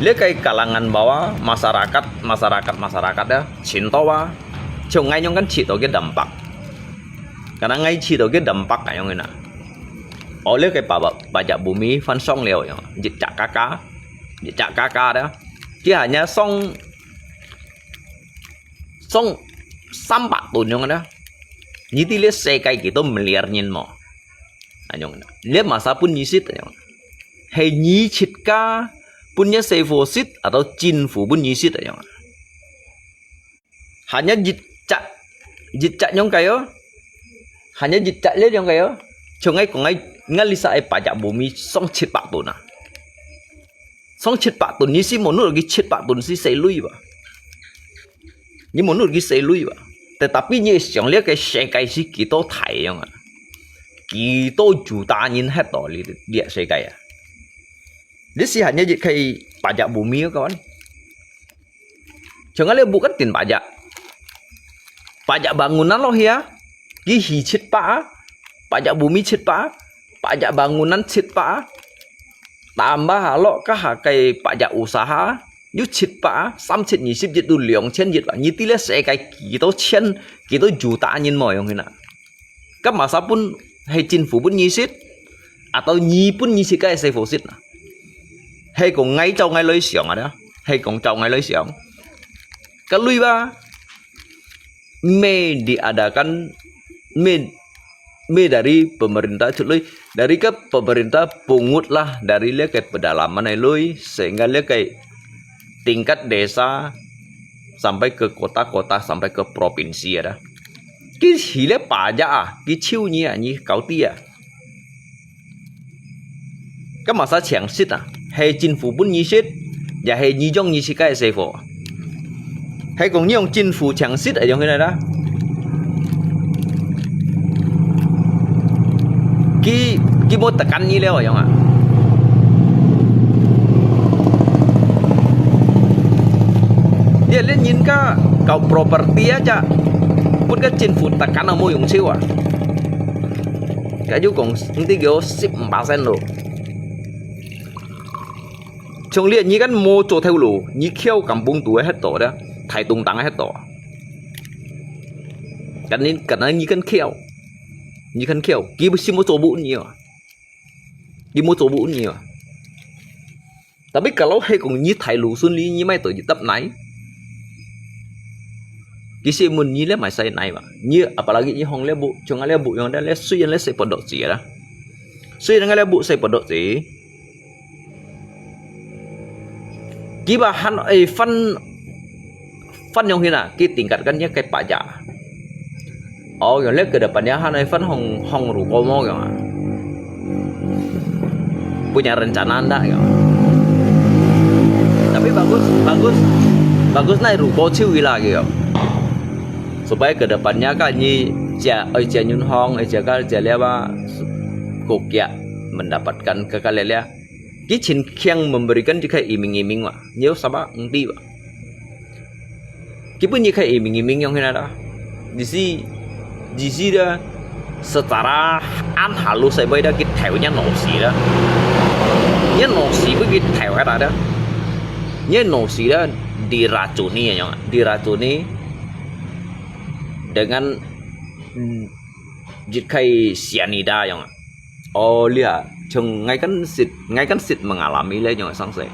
Lihat kayak kalangan bawah masyarakat dah cinta wah. Cuma ngay kan cinta ke dampak. Karena ngay cinta ke dampak ayong ina. Oleh kayak pajak bumi fan song leo yang jejak kakak dah. Dia hanya song sampak tuh yang ada. Jadi lihat sekai gitu miliarnya mau. Anyong lihat masa pun nyisit anyong. Hei nyisit ka punya sefosit atau cinfu pun nyisit anyong. Hanya jicak nyong kayo. Hanya jicak lihat nyong kayo. Cungai ngalisa pajak bumi song cit pak tuh nah. Song cit pak tuh nyisi monur lagi cit pak tuh si selui ba. Ini menurut saya lui pak, tetapi ni yang lihat kayak sekai si kita Thai yang kita jutaan het toh lihat sekai ya. Dia sih hanya kayak pajak bumi kawan. Jangan lihat bukan tin pajak bangunan loh ya, gihi cit pak, pajak bumi cit pak, pajak bangunan cit pak, tambah halo kah kayak pajak usaha. Như chít pa, sam chít nhị ship chít tu liang chen chít pa, như tí lẽ sẽ cái kita jutaan yin mo yang hina. Các masa pun hay chính phủ pun nhị ship, atau nhị pun nhị ship cái sẽ phổ ship na. Hay còn ngay trong ngay lối xiong ada, hay còn trong ngay lối xiong. Kalau iba me diadakan me dari pemerintah cuy, dari ke pemerintah pungutlah dari lihat ke pedalaman ay lui sehingga lihat kayak tingkat desa sampai ke kota-kota sampai ke provinsi ada. Cái hile pajak cái chiu nhỉ cáo tia. Cái masa chẳng xít hay chính phủ bún nhí xít, và hay nhí trong nhí xí cái xe phổ. Hay còn nhí ông chính phủ chẳng xít ở trong cái này đó. Cái một tạc ăn nhí leo ở trong ạ. Dia lihat nhìn ka kau properti aja pun ka chính phủ tekan mau yung siwa kayu kong nanti gyo 10% lo trong lihat ni kan mau cho theo lo ni kêu kampung tu hết tổ đó thay tung tăng hết tổ cái ni kan kêu ki besi mau coba nhiều ki mau coba nhiều tapi kalau hay kong ni thay lu sun li ni mai tổ tập nãy kisi mun ni le mai sai nai ba ni apalagi ni hong lebu chunga lebu yang ada le sui le sai podok si lah sui dengan lebu sai podok si ki bahan fan yang hina ki tingkatkannya kayak pajak oh yang le ke depannya han fan hong rukomo yang punya rencana anda yang tapi bagus naik ruko ciwi lagi ya supaya kedepannya kan ni cia nyun hong cia kan cia leba kokya mendapatkan kekalalia. Kicin yang memberikan jika iming-iming wah, nyo sabah ngerti wah. Kipun jika iming-iming yang ada, di sini dah secara halus saya bayar kita tahunya nosi dah, nya nosi begitu tahu ada, nya nosi dah diracuni ya, diracuni dengan jika cyanida yang, oh lihat. Ngay kan xịt mengalami lấy nhỏ sang sẻ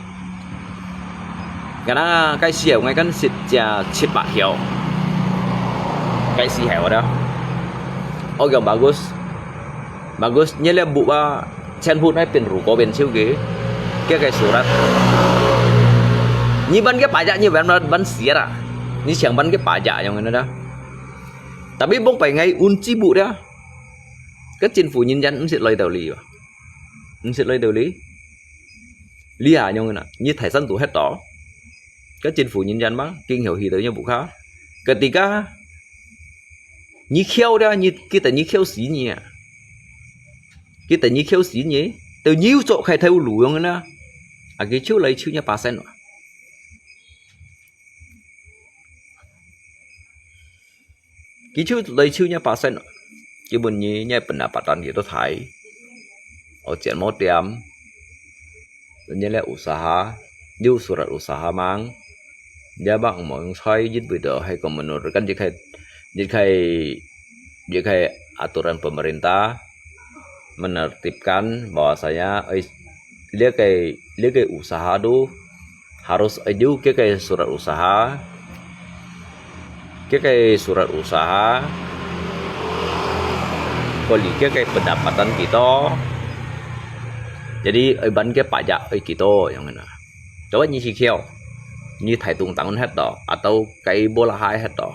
cái xìu ngay kan xịt chip bạc hiểu cái xì hiểu đó oke bagus nyele bu ba chen put hai pin ruko ben siu ge cái surat ni ban cái pajak ni ban siara ni chẳng ban cái pajak yang mana dah tapi bông phải ngay unci bu dah cái chính phủ nhân dân sẽ lời đầu lì sẽ lấy điều lý hà nhau như thầy sân tụ hết tỏ các chính phủ nhân dân bác kinh hiểu thì tới nhau vụ khác ketika như kheo đó như kita như kheo xí nhỉ kita như kheo xí nhỉ từ nhiều chỗ khai theo lũ yang na cái chiếu lấy chiếu nhà percent cái chiếu lấy chiếu nhà percent cái bên như pendapatan gitu thai Ojen modem, nyele usaha, di surat usaha mang, dia bang mau saya jid beda, hai kau menurunkan jika aturan pemerintah menertibkan bahwasanya dia kayak usaha tu harus aju kayak surat usaha, kalau kayak pendapatan kita. Jadi ban cái pajak kita yang mana coba như kheo như thầy tung tăng hết đó atau cái bola hai hết đó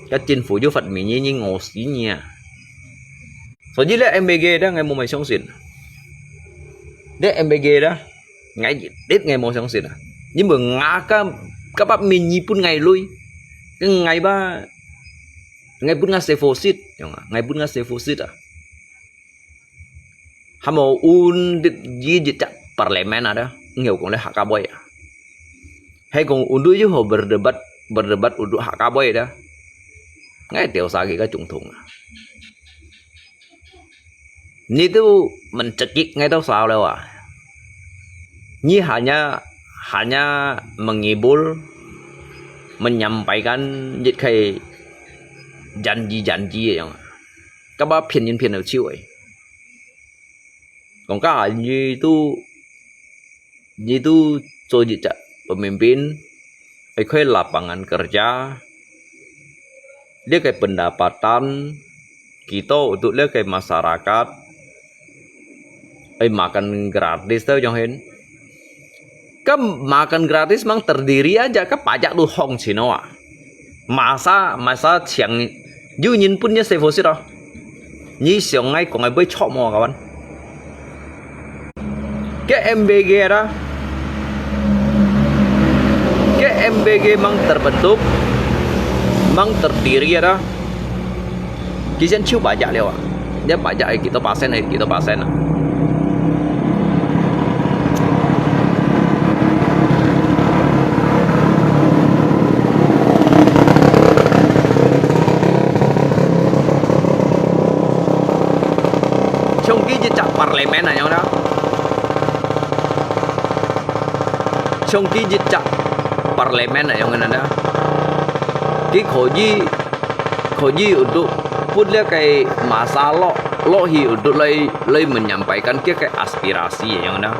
cái chính phủ Phật mình như ngô xí nha soalnya là MBG đó ngày mùng mày xong xịn đấy MBG đó ngày Tết ngày mùng xong xịn nhưng mà ngã các bác mình như pun ngày lui cái ngày pun ngã sefosit ngày pun ngã sefosit à hamo di jejak parlemen ada ngeu kong le hak kaboy hay kong undu ju ho berdebat untuk hak kaboy dah ngay tiểu sagi ka chung thung ni tu mencekik ngay tahu sao đâu ni hanya menghibur menyampaikan kayak janji yang các phiền ở chiu ấy. Còn các hal như itu so jejak pemimpin kayak lapangan kerja dia kayak pendapatan kita untuk dia kayak masyarakat makan gratis tau jangan kan makan gratis mang terdiri aja ke pajak lu hong Cina masa siang du nhìn punya sefosit đó như siang ngay còn ngay bơi chọ mò kawan cái MBG đó cái MBG mang terbentuk mang terdiri đó kisah ciu pajak lewat dia pajak kita pasen trong cái jejak parlemen này đó trong cái jejak parlemen này yang ada cái koji untuk pun dia kayak masalah lohi untuk lay menyampaikan kayak aspirasi yang ada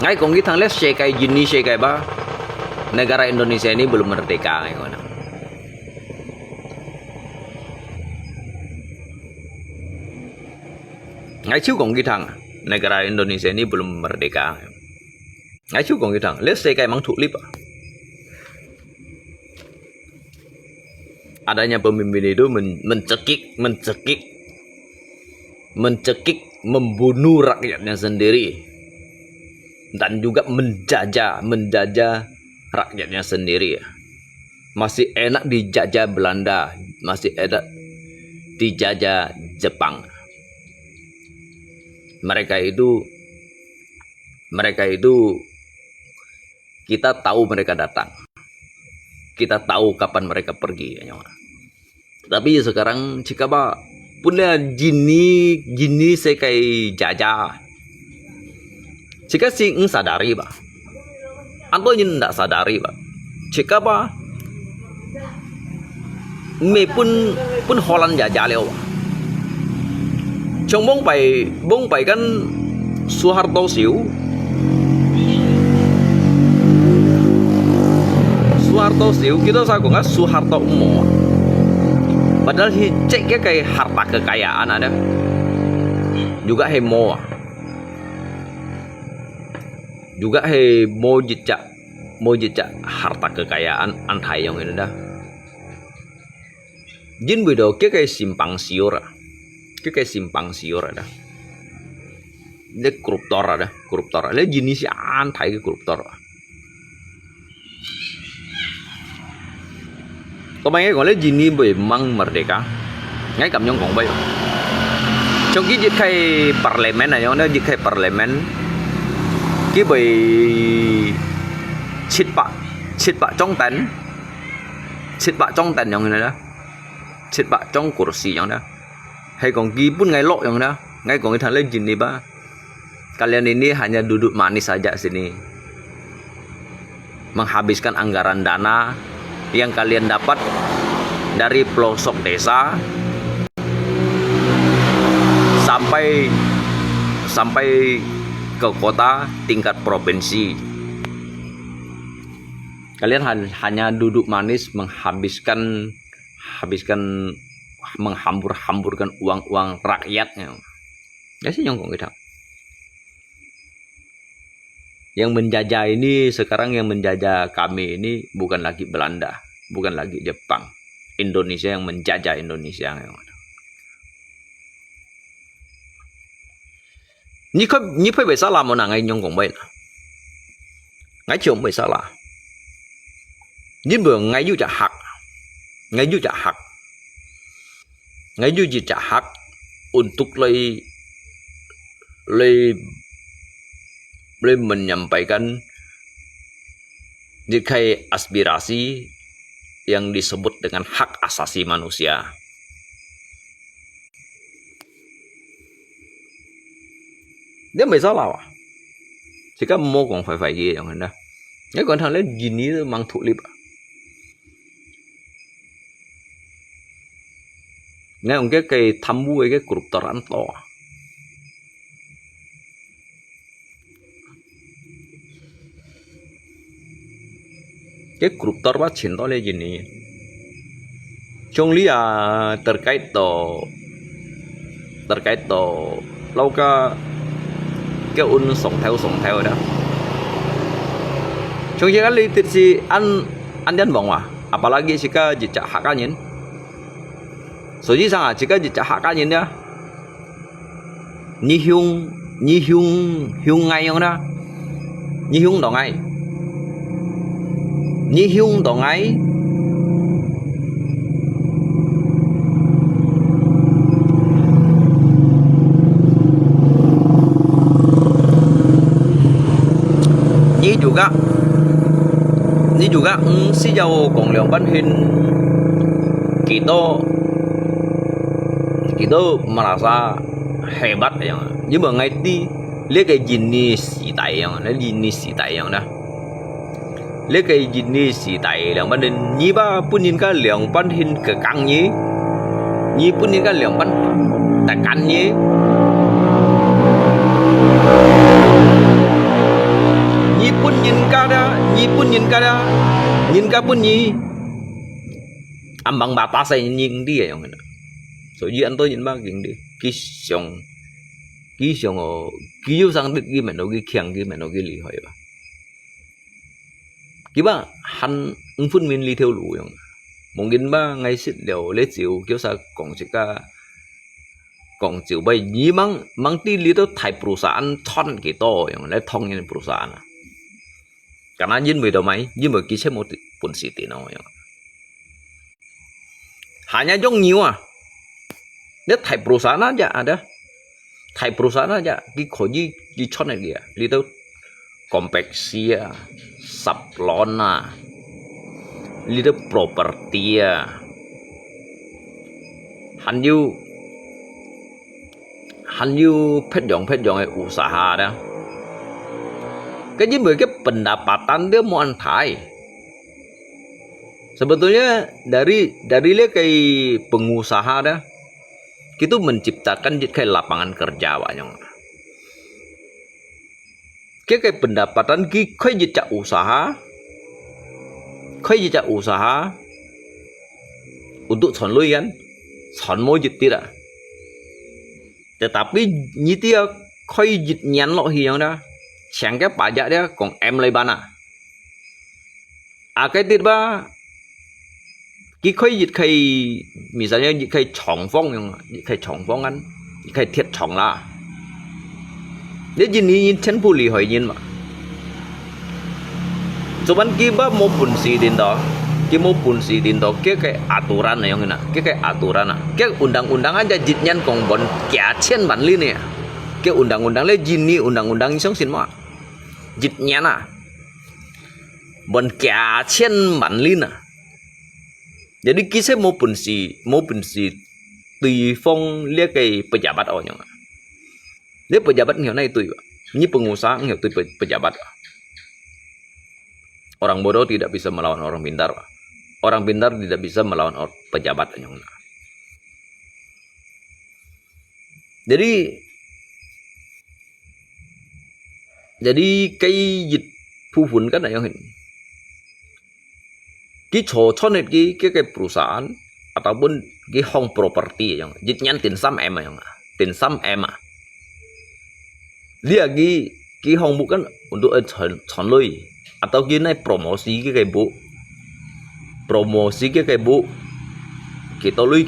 ngay kong kita lihat kayak gini kayak apa negara Indonesia ini belum merdeka yang ada ngay chiu kong kita negara Indonesia ini belum merdeka ngay chiu kong kita lihat kayak mang thuk lip adanya pemimpin itu mencekik membunuh rakyatnya sendiri dan juga menjajah rakyatnya sendiri masih enak dijajah Belanda masih enak dijajah Jepang mereka itu kita tahu mereka datang, kita tahu kapan mereka pergi ya. Tapi sekarang jika ba punya jini sekai jaja, jika si sadari ba, atau yang tidak sadari ba, jika ba me pun Holland jaja leo, trong bông pai kan Soeharto siu kita saku nggak Soeharto umum. Padahal cek kayak harta kekayaan ada juga hemo juga mau jejak harta kekayaan antai yang ini dah jin bedo kayak simpang siur ada dia koruptor ada jenis antai koruptor. Có mấy cái gọi là gì ni bởi mang merdeka ngay cầm nhông còn bây trong cái khai parliament này nó khai parliament cái bởi chít bạ trong tấn yang này đó chít bạ trong kursi yang đó hay còn ghi pun ngay lộ yang đó ngay còn cái thằng lên gì ni ba kalian ini hanya duduk manis saja sini menghabiskan anggaran dana yang kalian dapat dari pelosok desa sampai ke kota tingkat provinsi. Kalian hanya duduk manis menghambur-hamburkan uang rakyatnya. Ya sih nyongkong gitu. Yang menjajah ini sekarang yang menjajah kami ini bukan lagi Belanda, bukan lagi Jepang, Indonesia yang menjajah Indonesia. Như phải bị salah mà ngay nhung cũng vậy, ngay chồng bị salah, nhưng bữa ngay du trả hak untuk menyampaikan dikai aspirasi yang disebut dengan hak asasi manusia. Diaไม่salah. Jika mau còn phải gì yang anda. Nếu còn thằng lên gini mang thụ lip. Nghe ông cái tham mưu cái koruptor to. Cái koruptor ba cinta le gini. Trong lý terkait to lâu cái song theo đó. Trong jika lihat si andan bang apalagi jika jejak hak anjing. Soji sangat jika jejak hak anjing dia. Ni hyung ngay yang đó. Ni hyung dong ngay. Ini juga si jauh kong liang ban hin kita merasa hebat yang nhưng mà ngay đi lấy cái jenis xì tay yang dah lấy cái jenis xì tay liang ban hin ni ba pun nhìn cái liang ban hin ke kang ni pun nhìn cái liang ban tekan ni nhìn ka pun ni ambang batas saya nhìn dia yang mana so ji anto nhìn ba ging đi ki xiong ki sang dit gi men gi khiang gi men gi li hoi ba ki ba han phun min li theo lu yang mungkin ba ngai sit liao le chiu kyo sa kong chiu bai ni mang ti li to thai perusahaan thon gitu yang le thong ini perusahaan. Karena jin beda mai, jin bagi saya mau pun siti no yang. Hanya jong nyiwa. Dia type perusahaan aja ada. Thai perusahaan aja ki koji ki chon dia itu kompeksia saplona itu properti hanyu phết dòng usaha đó cái pendapatan dia mau antai sebetulnya dari kayak pengusaha dah itu menciptakan kayak lapangan kerja banyak. Kayak pendapatan kayak jejak usaha untuk sonlui kan, sonmo tidak. Tetapi nyitia kayak jitnyan lo hiang dah, siang cái pajak dia kong em lay bana. Cái tiết ba cái khơi dịch khay misalnya dịch khay trọng phong yang dịch khay trọng phong ăn dịch khay thiệt trọng là để nhìn chân phụ lì hỏi nhìn mà coba kita mau pun si dindo cái aturan này yang cái aturan cái undang-undang aja jitnyan kong bon kia chen bản li này cái undang-undang le jini undang-undang sống xin mà jitnyan bon kia chen bản li nè. Jadi kisah maupun si tùy phong lihat kayak pejabat orang, dia pejabat hiểu này tùy, ini pengusaha hiểu tùy pejabat. Orang bodoh tidak bisa melawan orang pintar, orang pintar tidak bisa melawan pejabat yang. Jadi kayak dịch phu phun kan yang ini. Cái perusahaan ataupun cái hong properti yang jitnyan tinsam em yang tinsam em dia cái hong bukan untuk chọn lui atau cái này promosi cái bu kita lui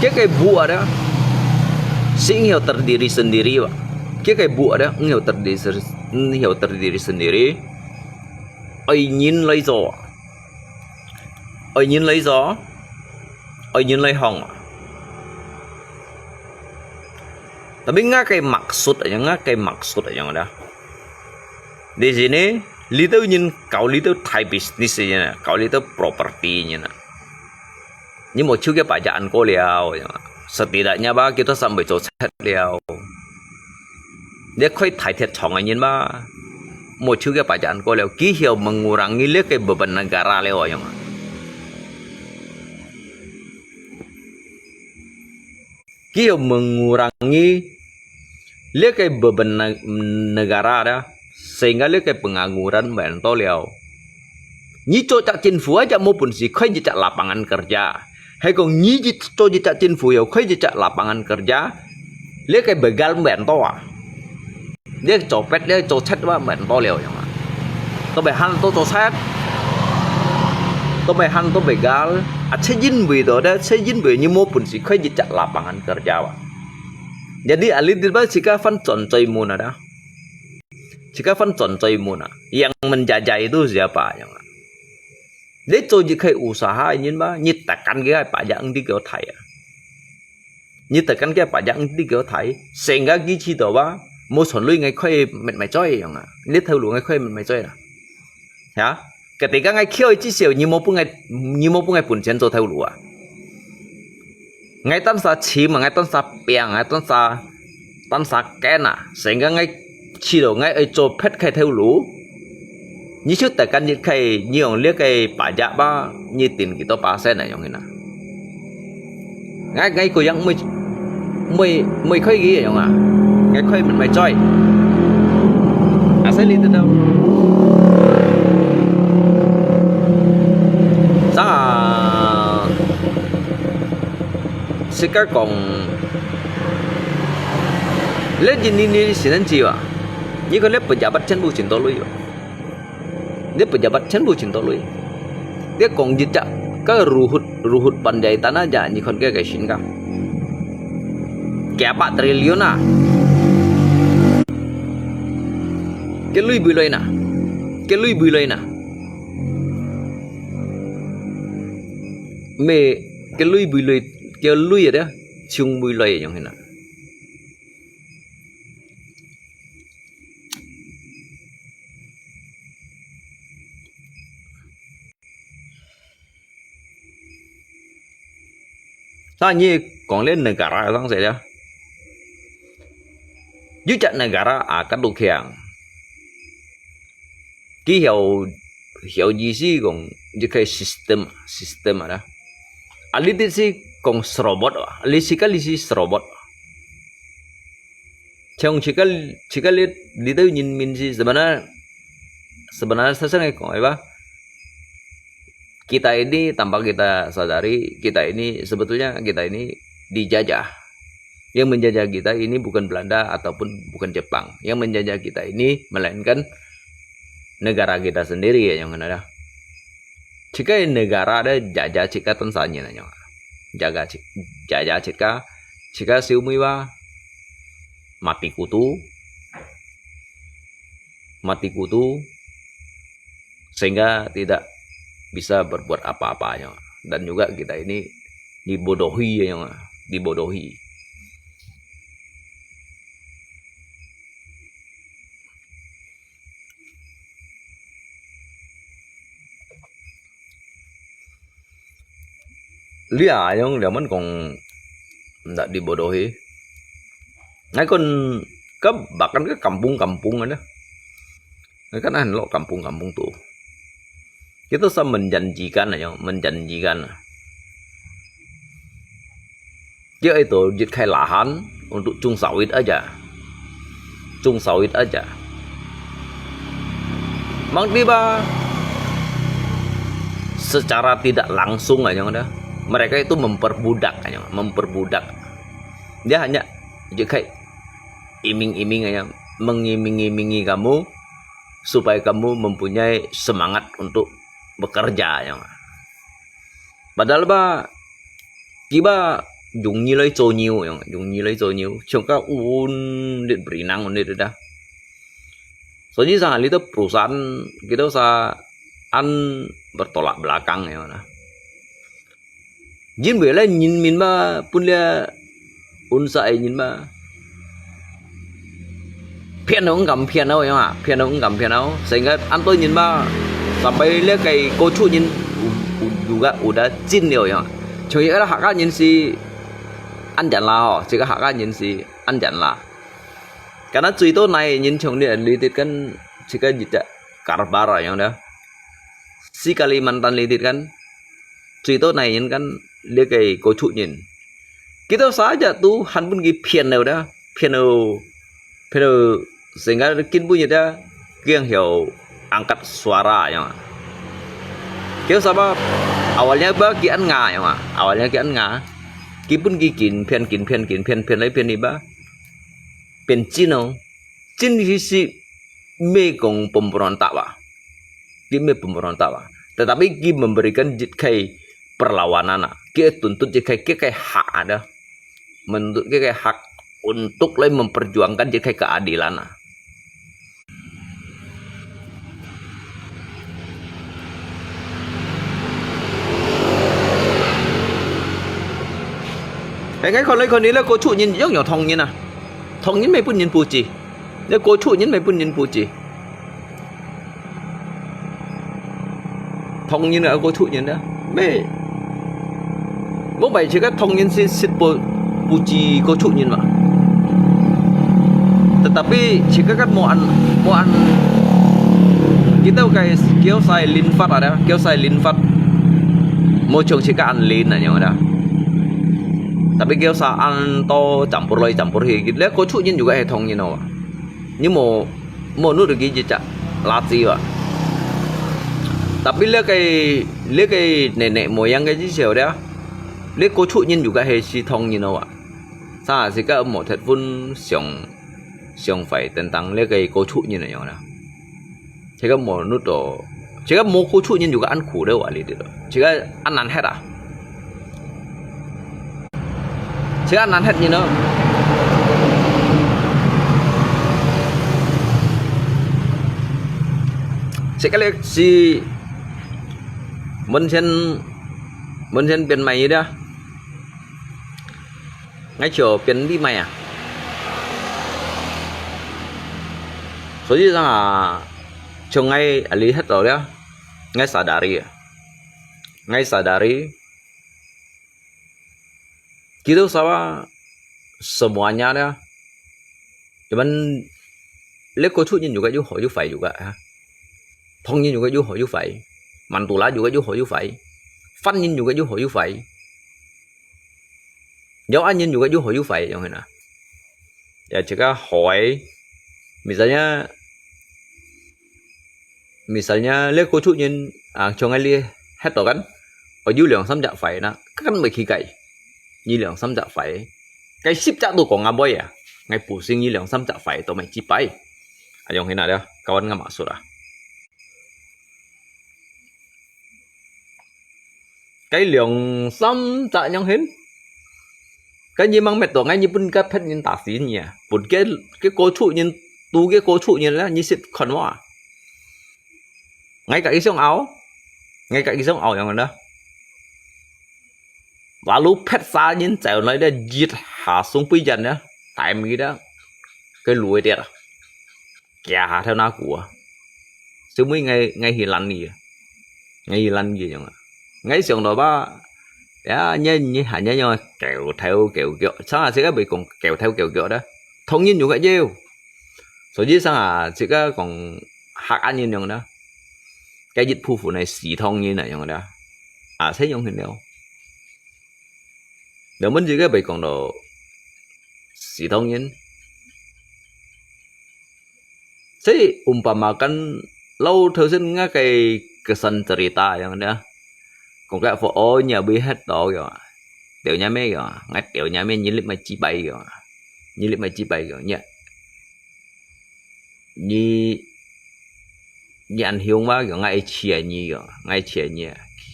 cái bu ada sing hiểu terdiri sendiri pak cái bu ada hiểu terdiri sendiri. Ai nhìn lấy hong. Tapi nggak kayak maksud aja ada. Di sini litau kau litau Thai bisnis aja, kau litau propertinya. Ini mau juga pajakan kau liao, setidaknya bah kita sampai cocet liao. Dia kau Thai thiệt chong aja bah. Một chút cái pajakan kau leo ký hiệu mengurangi le cái beban negara leo yang ký hiệu mengurangi le cái beban negara dah sehingga le cái pengangguran bento leo ni cocak cinfu aja maupun si kau jejak lapangan kerja hay còn ni cocak cinfu ya kau jejak lapangan kerja le cái begal bento dia copet dia cocet ba mệnh to liều yang to be han to cocet to be han to begal sejin bi do da sejin bi ni mo pun si khoi jejak lapangan kerja wa jadi alit ba jika fan contoi muna dah jika fan contoi muna yang menjajah itu siapa yang dia jika usaha ini ba nyitakan cái pajak di kiểu Thai nyitakan cái pajak di kiểu Thai sehingga gizi do ba mua sổn lui ngay khơi mệt mày chơi yang lihat theo lu ngay khơi mệt mày chơi lah ya ketika ngay khơi chỉ siêu như mau pun ngay pun chen cho theo lu ngay tan sa chi mà ngay tan sa piang ngay tan sa ken sehingga ngay chi do ngay ai cho pet khai theo lu như trước tại căn như khai như ông liếc cái pajak ba như tiền kita persen này yang ini ngay cô yang mày khơi gì yang ngay khơi mình mày chơi sẽ lên từ đâu sao sẽ các còn lấy gì đi xin anh chị à như có lấy pejabat chân bu cinta lui dia pejabat chân bu cinta lui dia còn jejak cái ruhut pandai tanah aja như con cái xin ka kayak 4 triliun cái lui bùi lây nè mẹ cái lui bùi lây cái lui ở đó ciung mulai yang hina. Tanya kong lên negara sang saja. Jujak negara akan lukiang. Ki hiểu gì sih kong jika sistem ada. Alit sih kong serobot ah. Alit sih kali sih serobot. Chong jika lihat itu nhìn min sih sebenarnya sesuatu kong apa? Kita ini tanpa kita sadari, kita ini sebetulnya kita ini dijajah. Yang menjajah kita ini bukan Belanda ataupun bukan Jepang. Yang menjajah kita ini melainkan negara kita sendiri ya yang ada. Jika negara ada jajah jika Tanzania nanya. Jajah jika siumiwa mati kutu sehingga tidak bisa berbuat apa-apanya, dan juga kita ini dibodohi ya, dibodohi. Lihat yang zaman kong tidak dibodohi. Nah kon bahkan ke kampung-kampung ada, kan lo kampung-kampung tuh. Kita sama menjanjikan aja, menjanjikan. Dia itu dikai lahan untuk cung sawit aja. Mang tiba secara tidak langsung aja ada. Mereka itu memperbudak aja, memperbudak. Dia hanya dikai iming-iming aja, mengiming-imingi kamu supaya kamu mempunyai semangat untuk bekerja ya. Padahal kiba dùng như lấy trâu nhiều trong các điện berenang ini dah. Soalnya sangat itu perusahaan kita bertolak belakang ya. Jin boleh nhìn min ba pun dia unsai nhìn ba. Piano ya, sehingga anto nhìn ba sampai lihat kayak kocu nyin juga udah jin ya. Jadi ada hak nyin si anjan lah, jika hak nyin si anjan lah. Karena cuy itu naik nyin cong dia litit kan jika jejak Karbara yang dah. Si Kalimantan litit kan cuy itu naik nyin kan dia kayak kocu nyin. Kita saja tuh han pun gi piano dah, piano sehingga kin punya dah yang hiểu angkat suara ya. Kêu sama awalnya kian nga ya, awalnya kian nga. Kipun kikin pian lấy pian ni ba. Pian Cino. Cin si me kong pemberontak ba. Di me pemberontak ba. Tetapi ki memberikan jikai perlawanan. Ki tuntut jikai hak ada. Menuntut jikai hak untuk lain memperjuangkan jikai keadilan. Cái con này là cô chủ nhân rất nhiều thông nhân à, thông nhân mấy bún nhân bù chỉ, nếu cô chủ nhân mấy bún nhân bù chỉ, thông nhân là cô chủ nhân đó, mấy bố bảy chỉ có thông nhân xin bù chỉ cô chủ nhân mà, tetapi jika kan mau ăn kita kayak kéo sai linfat ada, kéo sai linfat, mau chồng chỉ có ăn lin là như vậy. Tapi kêu sa ăn to campur hi gitu. Lihat kocunya juga hetongnya nawa. Ini mau nurut gitu cak latih wa. Tapi lihat kayak nenek moyang kayak gitu dia. Lihat kocunya juga hetongnya nawa. Sa jika mau telepon siang phải tentang lihat kayak kocunya nawa. Jika mau nurut, jika mau kocunya juga an kuda wa lihat itu. Jika an het ah. Chứ ăn hết như nó. Sẽ cái liệt si mình sen bên mày đó. ngay chiều biến đi mày à所以上啊从ngay ali hết rồi đó ngay sadari kita sama semuanya dah cuman lihat kocunya juga juga phải juga ha thông nhiên juga phải mantula juga phải phân nhiên juga phải dấu anh nhiên juga phải yang mana ya jika hỏi misalnya lihat kocunya cho ngay li hết rồi kan ở dưới lượng xâm dạ phải na kan mấy khi cày như lượng xâm dạ phải cái ship chắc tôi còn ngắm boy à ngay phụ sinh như lượng xâm dạ phải tôi mày chỉ bay yang ini ada kawan nggak masuk lah cái lượng xâm dạ yang hin cái gì mang mệt tổ ngay như bún cái phết như tả xí nhỉ bún cái cố trụ như tu cái cố trụ như là như xịt khẩn hoa ngay cả cái giống áo yang đó lalu pet sa nhìn chèo nói đây giết hạ xuống bây giờ nữa tại mỹ đó cái lùi đẹp kẻ hạ theo na của chứ mới ngay hi lăn gì nhỉ ngay sườn đó ba đã như hạ nhau kẹo theo kẹo sáng là sẽ có bị còn kẹo theo kẹo đó thông nhiên juga gieo rồi dưới sáng là sẽ có còn hạt ăn như nhau đó cái dịch phụ này xì thông như này nhau đó thấy giống hình đâu nếu mình chỉ cái bị còn đồ xì thông nhiên thế umpamakan lâu thời sinh nga cái kesan cerita yang đó còn cái phụ nhà bị hết độ rồi tiểu nhà mấy rồi ngay tiểu nhà mấy như mà chi bay rồi nhỉ như anh hiểu mà rồi ngay chia nhỉ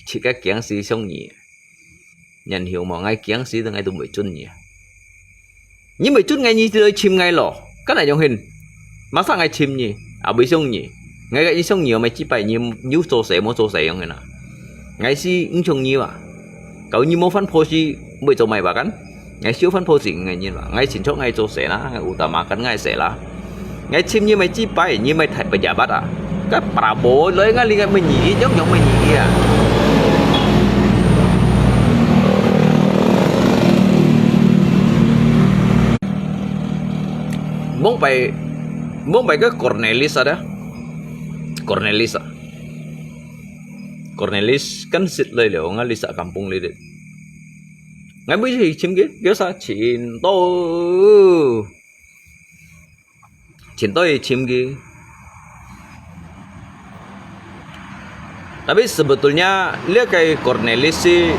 chỉ cái kiến sĩ sống nhỉ nhận hiểu mà ngay kiến sĩ từ ngay tụi mới chun nhỉ nhưng mà chút ngay như chơi chim ngay lò cái này trong hình mà sao ngay chim nhỉ bị sông nhỉ ngay cái sông nhiều mày chỉ phải nhiều số sẻ không này nè ngay si ứng chung nhiều à cậu như mua phân phối si bây giờ mày bà cắn ngay siêu phân phối gì ngay như là ngay chính chỗ ngay số sẻ lá ngay ủ mà cắn ngay sẻ lá ngay chim như mày chỉ phải như mày thật bây giờ bắt à cái bà bố lấy ngay liền mày nhỉ giống mày nhỉ à muốn bài cái Cornelis ada Cornelis kan sit lời liệu ngay lisa kampung lidet ngay bây giờ chim kia sa chín tôi chim kia tapi sebetulnya lihat kayak Cornelis sih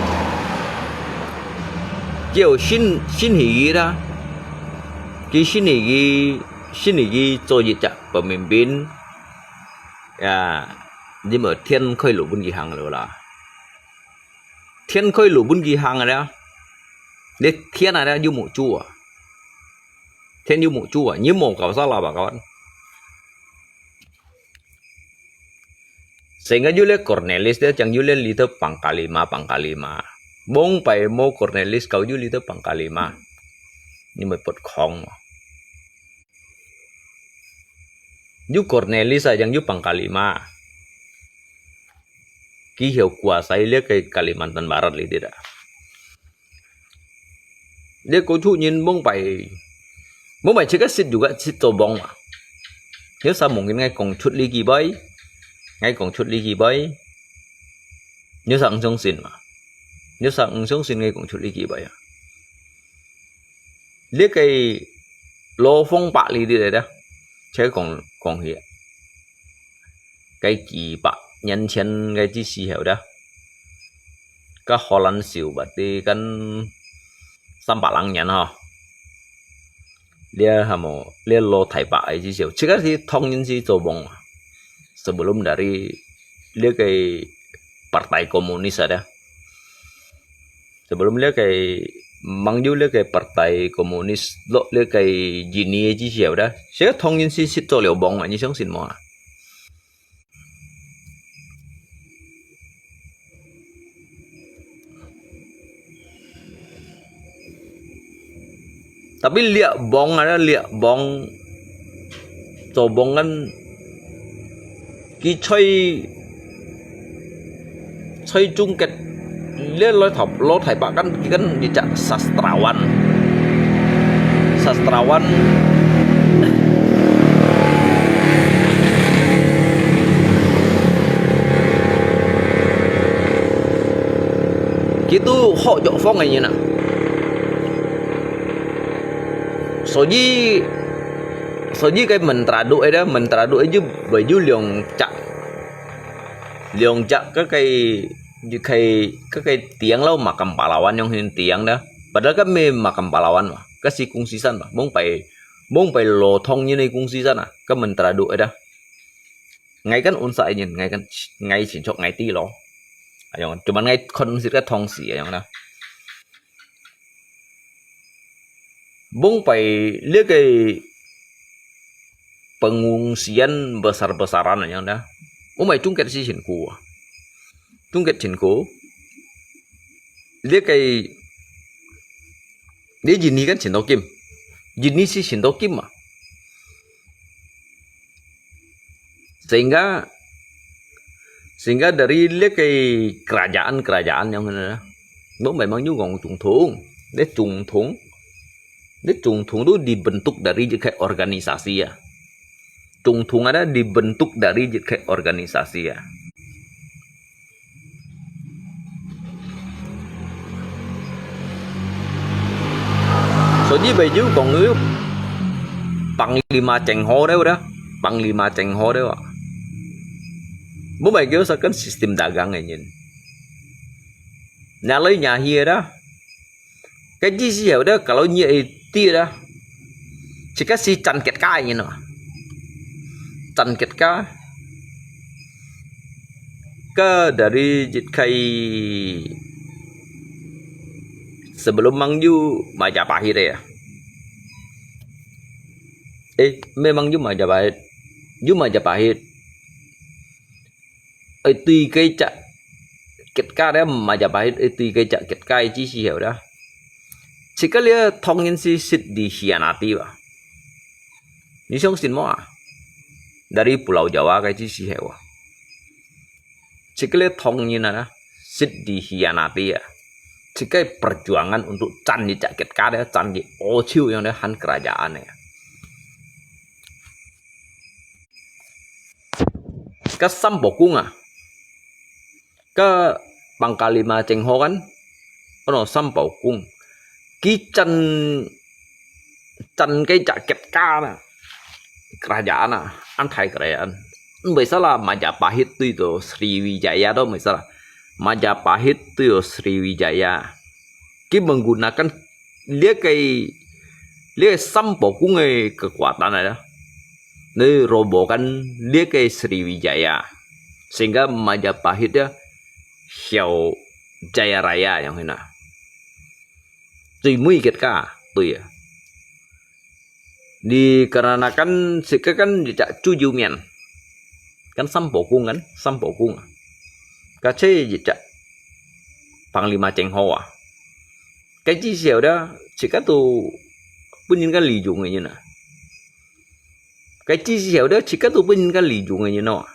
kiểu xin hỉ ra cái xin hỉ cho gì chả pemimpin ya nhưng mà thiên khơi lũ bún kỳ hàng rồi là thiên khơi lũ bún kỳ hàng rồi đó để thiên này là du mộ chua thiên du mộ chua như mộ cầu sao là bà con sehingga Julia Cornelis dia chẳng Julia lito pangkalima bông phải mô Cornelis kau Julia lito pangkalima nhưng mà bật khong mà Yu Cornelis là yang Yu pangkalima ký hiệu quả saya lihat cái Kalimantan Barat li tidak dia cố chủ nhìn bông phải chỉ có xịt juga xịt tổ bông mà nếu sao mungkin ngay còn chút ly kỳ bấy nếu sao ứng xin mà nếu sao ứng xin ngay còn chút ly kỳ bấy à lihat cái lô phong bạc li đi đó chứ còn hiện cái kỳ bạc nhân chân cái gì xì hiệu đó cái Hồ Lan xỉu bạc đi cái 300 nhân ha dia hamo dia lo Thai bạc ấy gì xỉu chứ cái thông nhân gì tổ bông sebelum dari dia cái Partai Komunis ada sebelum dia cái mang du dia cái Partai Komunis lo dia cái gini gì xỉu đó chứ thông nhân gì xịt tổ liều bông mà như sống xin mà Tapi liak bong ada liak bong, bong kan ki chơi chung kết lihat lo thầy pak kan ki kan dicak sastrawan gitu họ dọ phong này như nào số gì cái mình tradu ấy chứ bởi dư liều chặt các cái tiếng lo makam pahlawan yang hin tiếng đó padahal kan makam pahlawan mà cái si kung sisan mà mong phải lo thong như này kung sisan à cái mình tradu ấy đó ngay kan unsa nhìn ngay chỉ chọn ngay ti lo ayong cuman ngay kon sih thong si ayong đó mong phải lihat cái pengungsian besar-besaran ayong đó mày chung kết si chung kết cinku dia kayak dia jini kan Shinto Kim jini si Shinto Kim mah sehingga dari dia kayak kerajaan yang mana nó memang juga trùng thung itu dibentuk dari kayak organisasi ya trùng thung ada dibentuk dari kayak organisasi ya. Soalnya baju còn ngứa Panglima Cheng Ho đấy đó, Panglima Cheng Ho đấy ạ. Bố mày kêu sao cái sistem dagang này nhìn. Nhà lấy nhà hia đó. Cái gì hiểu đó kalau nhị tia đó. Chỉ cái si chăn kẹt cái như nào. Chăn kẹt cái. Ke dari JKI sebelum Mangju Majapahit ya. Memang Ju Majapahit. Tuy cái chợ kết ca đó Majapahit tuy cái chợ kết ca chỉ hiểu đó. Chỉ cái lia thông nhân si sit di hianati ba. Ni song sin mo dari Pulau Jawa cái chỉ hiểu. Chỉ cái lia thông nhân đó sit di hianati ya. Jika perjuangan untuk can di jaket kada can di ociu yang han kerajaan ya. Ke Sampokong ke Panglima Cheng Ho kan ono Sampokong ki can cái jaket kada kerajaan an thai kerajaan. Misalnya Majapahit itu Sriwijaya do misalnya Majapahit itu Sriwijaya. Kita menggunakan dia Sampokong kekuatan ada. Ini robohkan dia ke Sriwijaya. Sehingga Majapahit ya Hiao Jaya Raya yang ini. Tuy mui kita tuh ya. Dikarenakan sekarang tidak Cujumian. Kan Sampokong kan, Sampokong. Kace jejak Panglima Cheng Ho cái chi xèo đó chỉ có tụ bên những cái lý dụng như nào cái chi xèo đó chỉ có tụ bên những cái lý dụng như nào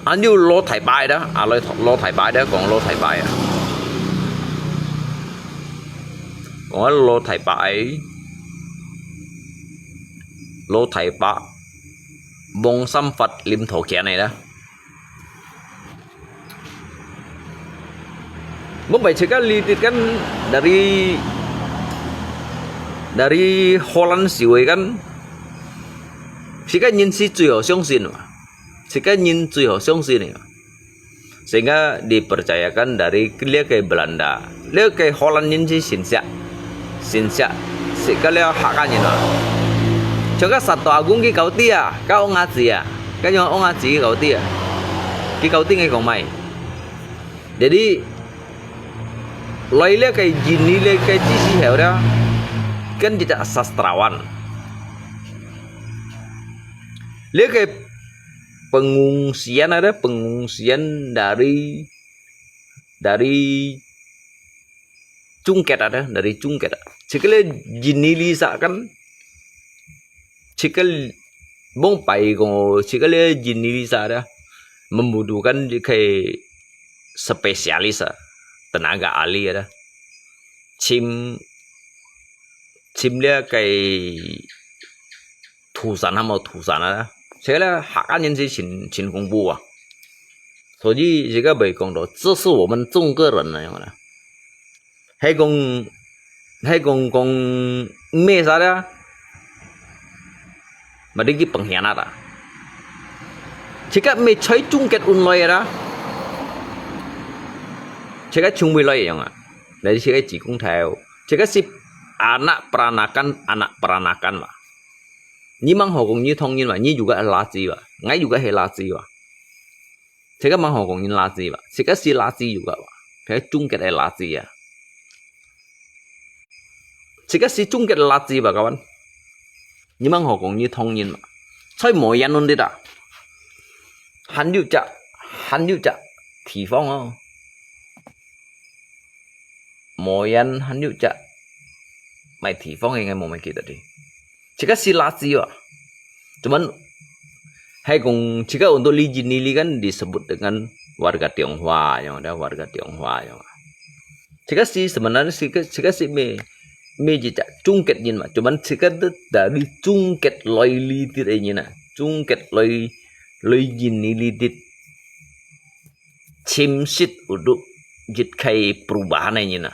anh như lo thải bài đó lo thải bài đó còn lo thải bài còn lo thải bài bông xâm Phật lim thổ kẻ này đó muốn vậy chỉ kan dari Holland siway kan chỉ kan nhìn si最好相信嘛Jika ingin最好相信ya, sehingga dipercayakan dari dia ke Belanda, dia ke Holland ini si Sinsia, sekali hakannya no. Coba satu agung ki kau tia, kau ngaji ya, kau yang ngaji kau tia, ki kau tinggal kau mai. Jadi, lainnya kayak jini le kayak cisi ya udah, melanjutkan jejak sastrawan. Lihat kayak pengungsian ada pengungsian dari Cungket ada dari Cungket. Jika jinilisa kan jika bong pai ko jika jinilisa ada membutuhkan kayak spesialis tenaga ahli ada chim dia kayak tusan mau tusan ada saya hakan yang sih chin công布啊，所以这个没讲到，这是我们中国人那样的，还讲咩啥的，mà đi cái bằng hiện à, chỉ cái mấy chơi chung kết online đó, chỉ cái chung với loại vậy đấy chỉ cái chỉ cũng theo, chỉ cái ship anak peranakan mà, nhưng mà họ cũng như thông nhiên mà, như juga垃圾mà, ngay juga hay垃圾mà, chỉ cái mà họ cũng như垃圾mà, chỉ cái si垃圾juga mà, cái chung kết là垃圾à, chỉ cái si chung kết là垃圾mà các bạn. Nhưng mà họ cũng như thông nhiên mà chơi mỗi anh luôn đi đã hắn điều chạ thì phong không mỗi anh hắn điều chạ mày thì phong ngày một mày kia tadi chỉ có silasi à cuman hay cùng chỉ có untuk li kan disebut dengan warga Tionghoa yang ada warga Tionghoa yang chỉ có si sebenarnya chỉ có si mê jejak chung kết nhìn mà cuman sekedar dari chung kết loy lidit ini na chung kết loy jini lidit chimsit untuk jit kai perubahan ini na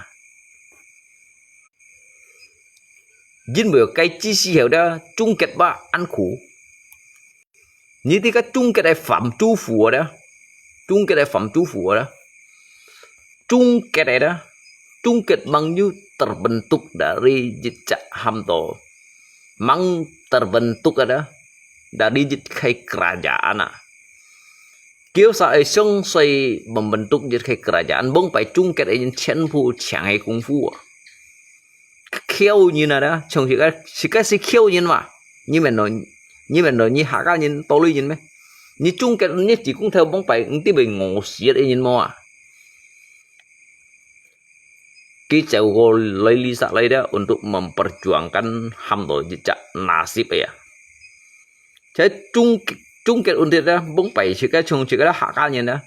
jin bữa cái chi si hiểu đó chung kết ba ăn khủ như thế cái chung kết phẩm chú phù đó chung kết phẩm chú phù đó chung kết đó chung kết bằng như terbentuk dari jejak hamto, mang terbentuk ada dari jejak kerajaan. Kêu sa song say membentuk jejak kerajaan, bong pai chung kết ini chen pu chang hay kung fu, kêu như nào đó, trong chỉ cái kêu như mà, như mình nói như hạ ca như to lý như mấy, như chung kết như chỉ cũng theo bong pai tí bị ngộ xịt như mà. Kita lay lisa lay dia untuk memperjuangkan hamdo jejak nasib ya. Jadi chung kết untuk dia bung pai jika hak kalian dah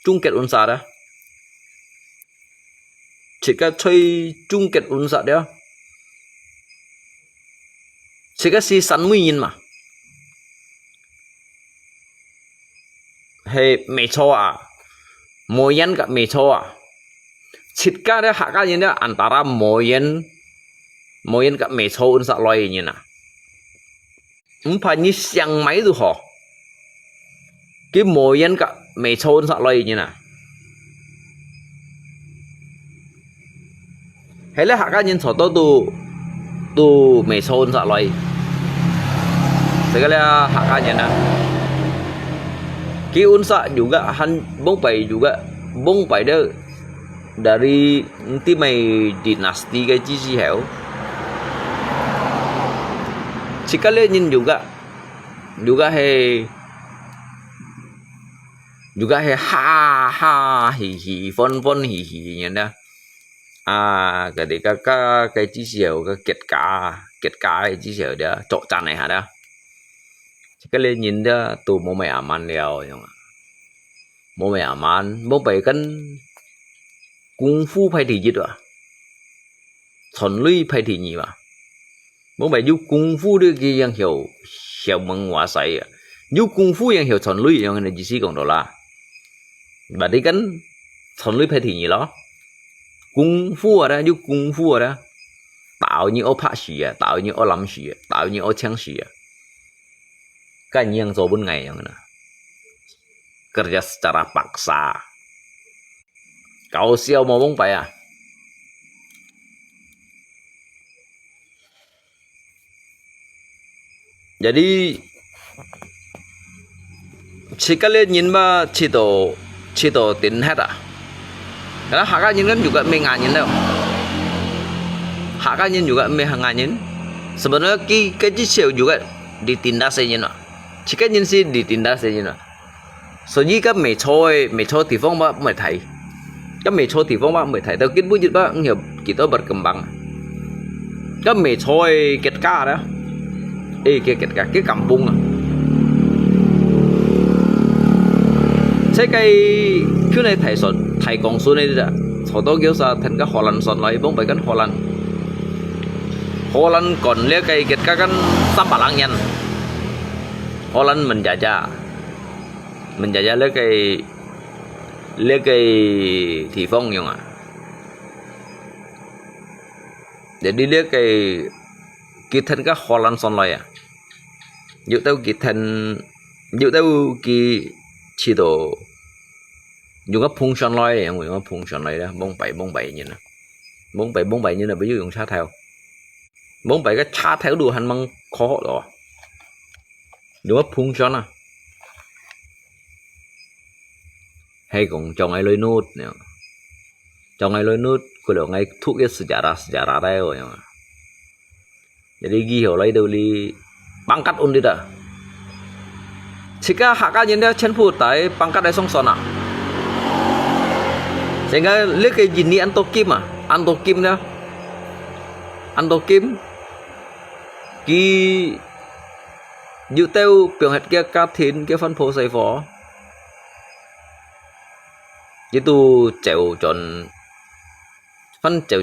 chung kết unsa dah. Jika chơi chung kết unsa dia, jika si san muin mà, hey mày cho à, moyan kat mày cho à. Jika ada hak kalian antara moyen kat meso unsa loy ni na. Umpa ni siang mai tu ho. Cái moyen kat meso unsa loy ni na. Hay là hak kalian soto tu meso unsa loy. Segala hak kalian na. Cái unsa juga han bong pai dia dari nanti mày dinasti cái chi hiểu chỉ có lẽ nhìn juga hay ha hi fon hi như đó ketika cái chi hiểu cái kết cá cái chi hiểu đó chỗ chăn này hả đó chỉ có lẽ nhìn đó tụ mô mày aman liao mô mày aman bố bảy cân功夫phải thì gì đó, thuần lý phải thì gì mà, bố mày yêu功夫đó cái yang hiểu mong hóa sai, yêu功夫yang hiểu thuần lý yang này chỉ sĩ còn đó là, bà đi cắn thuần lý phải thì gì đó,功夫ở đó yêu功夫ở đó, tạo như ô phá sĩ tạo như ô làm sĩ tạo như ô枪sĩ cái yang做bên ngày yang này, kerja secara paksa. Kau siapa mau bong pai à? Jadi sekali nhìn mà chỉ tổ tin hết à? Karena hak nhìn kan juga menganyin đâu. hak anjing juga mehanganyin. Sebenarnya cái chiếc xèo juga ditindas aja no. Jika nhân si ditindas aja no. So như các mày cho địa phương ba mày thấy. Các mày cho địa phương ba mày thấy. Tao kiến bút ba nhiều kita berkembang. Các mày cho kết cá đó. Cái kết cá cái kampung à. Thế cái này thầy công số này đó. Sau đó kiểu sao thành cái Holland son lại bóng bảy cái Holland còn lấy cái kết cá kan sama lang nhân. Holland menjajah lấy cái thị phong như à. Để đi lấy cái thân cái Holland son lại à. Dụ tao cái chỉ đồ dùng cái phun son lại này, dùng cái phun son lại đó, bông bảy như nè, bông bảy như là ví dụ dùng sát theo, bông bảy cái sát theo đồ hành măng khó rồi, dùng cái phun son à, hay còn trồng ai lôi nốt nè, trồng ai lôi nốt, cái lượng ai thuốc cái sejarah đây rồi, jadi ghi hiểu lấy đâu đi pangkat undi dah. Jika hak aja cenput tay pangkat dari songsona. Sehingga lihat ke jini antokim dah. Antokim ki dự teo biểu hiện kia cá thìn kia phân phối xây phó. Chứ tu chèo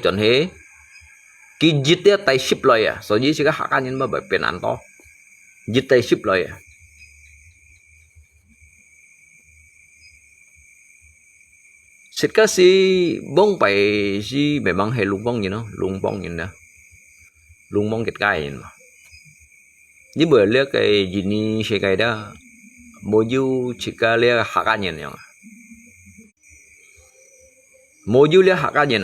chọn hế. Ki dít dia tay ship loy à. So ji jika hak aja mà bởi biển ăn to. Dít tay ship loy à. Sika si bông bảy si memang hay lung bông nhìn nè, lung bông kết gai nhìn mà. Như bữa lihat cái gini si cái đó, moju jika lihat hak aja nhìn, moju lihat hak aja nhìn,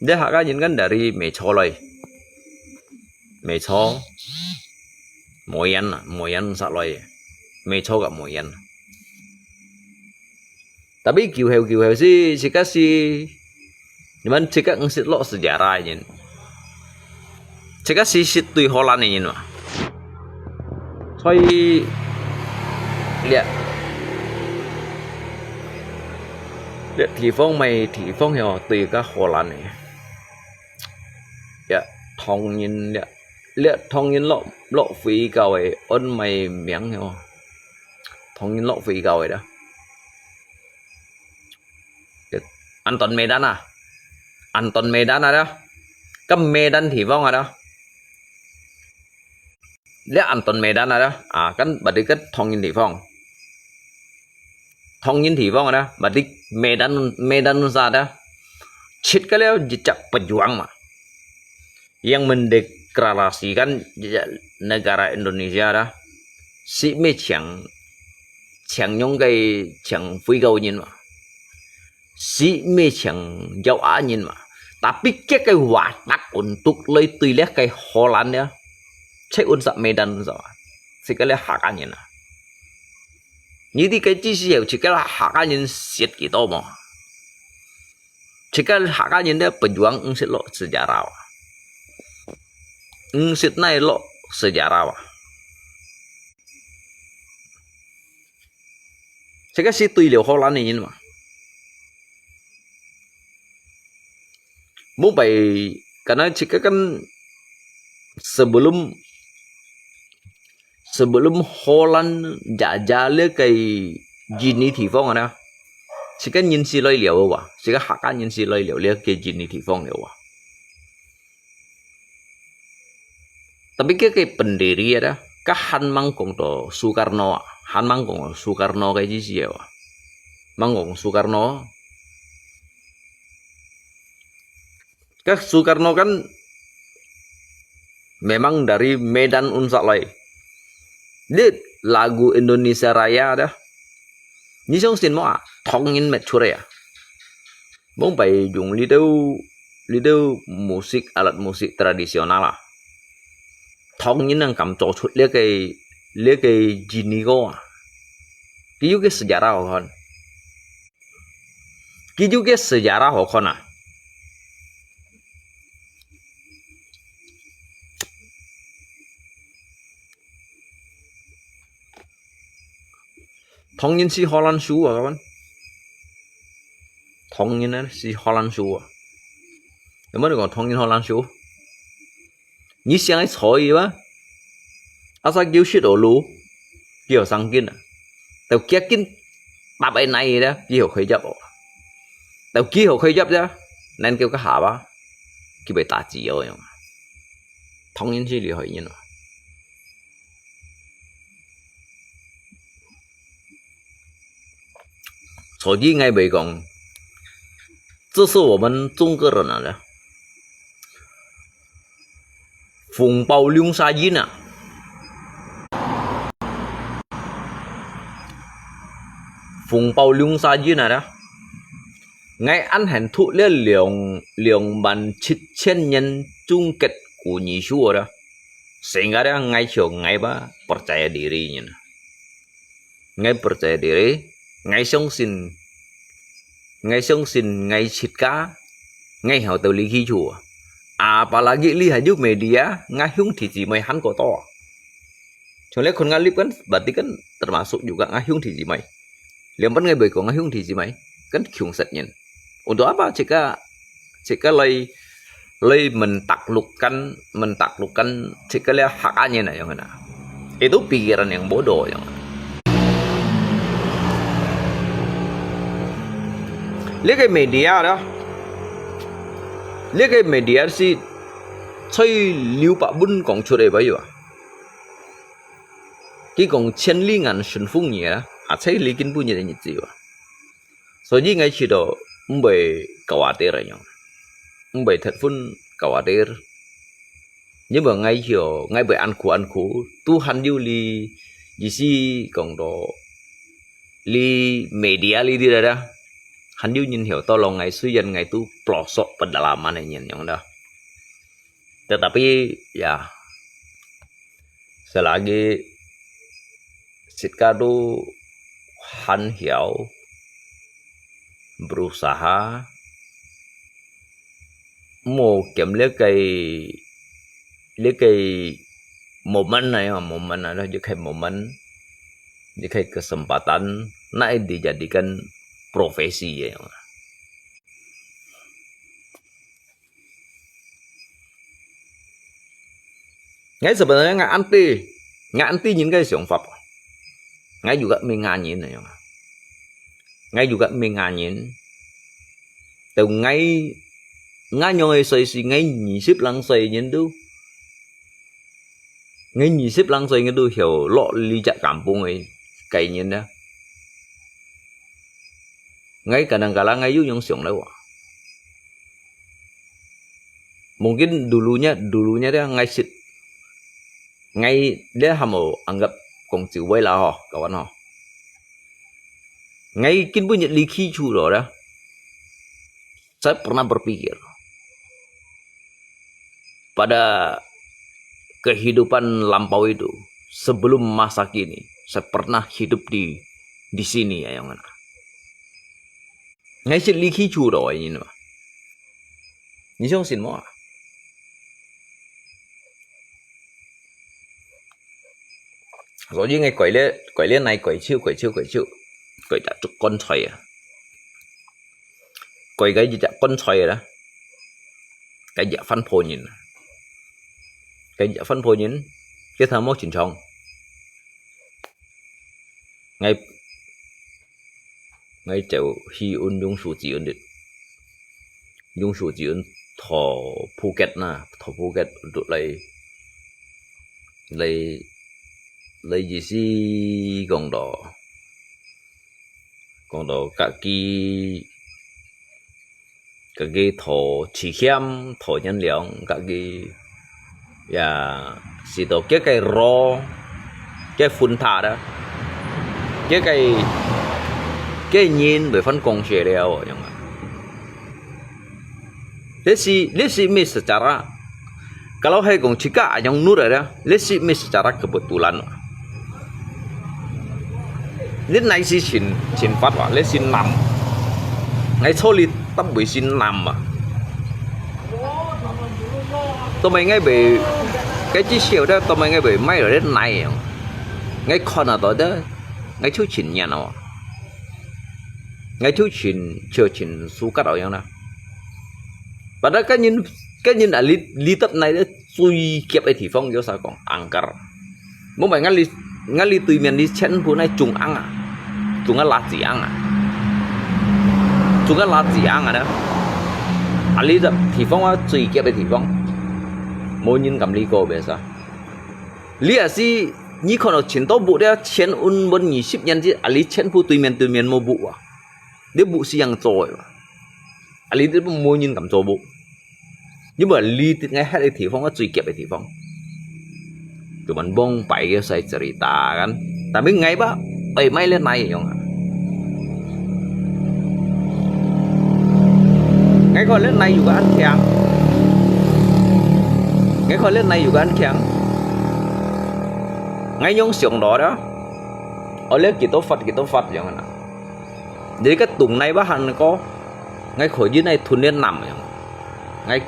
dia hak aja nhìn kan dari meco loy, meco, moyan sak loy, meco gak moyan. Tapi kiu heo si jika si cuman jika ngesit lo sejarah ini jika si tui Holland ini mah soi lihat thị phong heo tùy các Holland này ya thong nhìn lihat thong nhìn lộ phí cầu ấy ôn mày miếng heo thong nhìn lộ phí cầu ấy đó. Anton Medan đó. Cái Medan thì vong ở đó. Lấy Anton Medan ở đó. À cái bà đi cái thông nhìn thì vong. Thông nhìn thì vong ở đó. Bà đi Medan ra đó. Chết cái leo jejak pejuang mah. Yang mendeklarasikan negara Indonesia đó. Si mê chẳng những cái chẳng phi cầu nhìn mà. Si mê chẳng jauh angin mah. Tapi cái watak untuk lay tuileh cái Holland ya. Cek unsak Medan so. Sekali hak angin lah. Jadi cái chi siêu chỉ cái hak angin siết gitu mah. Chỉ cái hak angin dia pejuang ngsit lo sejarah. Ngsit nai lo sejarah. Chỉ cái si tuileh Holland ini mah. Mau bay karena jika kan sebelum Holland jajah cái gini thị phong à, jika nhìn si lôi liều à, jika hak nhìn si lôi liều lihat cái gini thị phong liều à. Tapi cái pendiri ada, cái Han Mangkong to Soekarno cái gì à, Mangkong Soekarno. Cái Soekarno kan memang dari Medan Unsak Loy. Dia lagu Indonesia Raya dah. Ni song sin mo thongin met chure ya. Mong bai dùng lido musik alat musik tradisional lah. Thongin nang kam cho chut le cái gini ko. Ki cái sejarah hon. Ki cái sejarah hon à. Thông nhân si Holland Shoe à các bạn. Thông nhân si Holland Shoe à. Em mới còn thông nhân Holland Shoe. Nhí xem ấy thôi gì ba. Asa kêu shit ở lú. Kêu sang kinh à. Tao kia kinh. Bà bài này đó. Kêu khởi chấp à. Tao kêu khởi chấp ra. Nên kêu cái hạ ba. Kêu bài tạ chỉ rồi. Thông nhân si lý hỏi nhân à. 手机应该没讲，这是我们中国人的风暴龙沙音啊，风暴龙沙音啊，ngay anh hẹn thu lên lượng bằng 7,000 nhân chung kết của nhị số đó, sehingga dia ngay chiều ngay ba percaya diri nya, ngay percaya diri. Ngay sống sin ngay xịt cá ngay hào tàu lý khi chùa apalagi lihat juga media ngay hung thì gì mày hắn có to soalnya kon ngalip kan berarti kan termasuk juga ngay hung thì gì mày lihat ngay bởi có ngay hung thì gì mày kan khiung setnya untuk apa jika lay mentaklukkan jika lihat haknya nah yang mana itu pikiran yang bodoh yang lihat cái media đó, lihat cái media si chơi liu bạc bún còn出来bây giờ, cái còn千里眼順風嘢啦，chơi lý kinh bún嘢gì vậy?所以ngay khi đó không bị khawatir rồi, không bị thật phun khawatir, nhưng mà ngay chiều ngay bị ăn khổ, tu hành yêu li gì còn đó li media li đi ra đó. Hắn yêu nhìn hiểu to lòng ngày suy dân ngày tu pelosok pedalaman này nhìn yang dah. Tetapi ya selagi Sikadu Han Hiao berusaha mau kiếm lấy cái momen này ada juga momen juga kesempatan naik dijadikan profesi ya. Ngay sebenarnya nggak anti những cái想法, ngay juga mengangin ya. Ngay juga mengangin. Từ ngay nhoi xây si ngay nhị ship lăng xây nhân đâu. Ngay nhị ship lăng xây nhân đâu hiểu lọ ly chặt kampung ấy cái nhân đó. Ngay kadang-kadang ngay juga yang siang lewat. Mungkin dulunya dia ngay dia hamo anggap kong chịu quay là ho kawan ho. Ngay kin punya liki chu đó, saya pernah berpikir pada kehidupan lampau itu sebelum masa kini saya pernah hidup di sini ya yang mana. Ngay chuyện ly khí chu rồi nhìn mà, nhìn xong xin mò. Rồi như ngay quẩy lên này quẩy chiêu, quẩy đã chụp con xoay à, quẩy cái gì đã con xoay đó, cái dạ phân phô nhìn, cái thằng mốt chuyển trong, ngay chịu khi dùng số chỉ ấn được, dùng số chỉ ấn thọ Phuket được lấy gì xí còn đó các cái thọ chỉ khiêm thọ nhân lượng các cái xí đó cái rô cái phun thả đó cái nhìn về phân công chế đeo yang let's see secara kalau hai gong jika yang nur ada let's see secara kebetulan let's này si xin phát wa let's xin nằm ngay số li tâm bị xin nằm mà tụi mày ngay bị cái chiếc xe đó tụi mày ngay bị may ở đến này ngay con nào đó ngay chú chín nhà nào ngay chú chín chờ chín su cắt ở yang nào và đó cái nhìn là lý tập này đã suy kiếp ấy thì phong do sao còn angkar muốn mày ngay lý tùy miền đi chân phố này trùng ăn à trùng ăn lá gì ăn à trùng ăn lá gì ăn à đó lý tập thì phong á suy kiếp ấy thì phong mỗi nhìn cầm lý cô bây giờ lý à si như con ở chiến đấu bộ đấy chiến un bốn nhị ship nhân chứ lý chiến phố tùy miền mua bộ à để bộ si yang rồi lý tập mỗi nhìn cầm rồi bộ nhưng mà lý thì ngay hết thì phong á suy kiếp ấy thì phong cuman bong pai saya cerita kan tapi ngay ba mai lên này không ngay còn lên này juga ăn keng ngay còn lên này juga ăn keng ngay nhung xiong đó ở lên kita Phật jangan jadi cái tùng này bác hẳn có ngay khỏi dưới này thun lên nằm ngay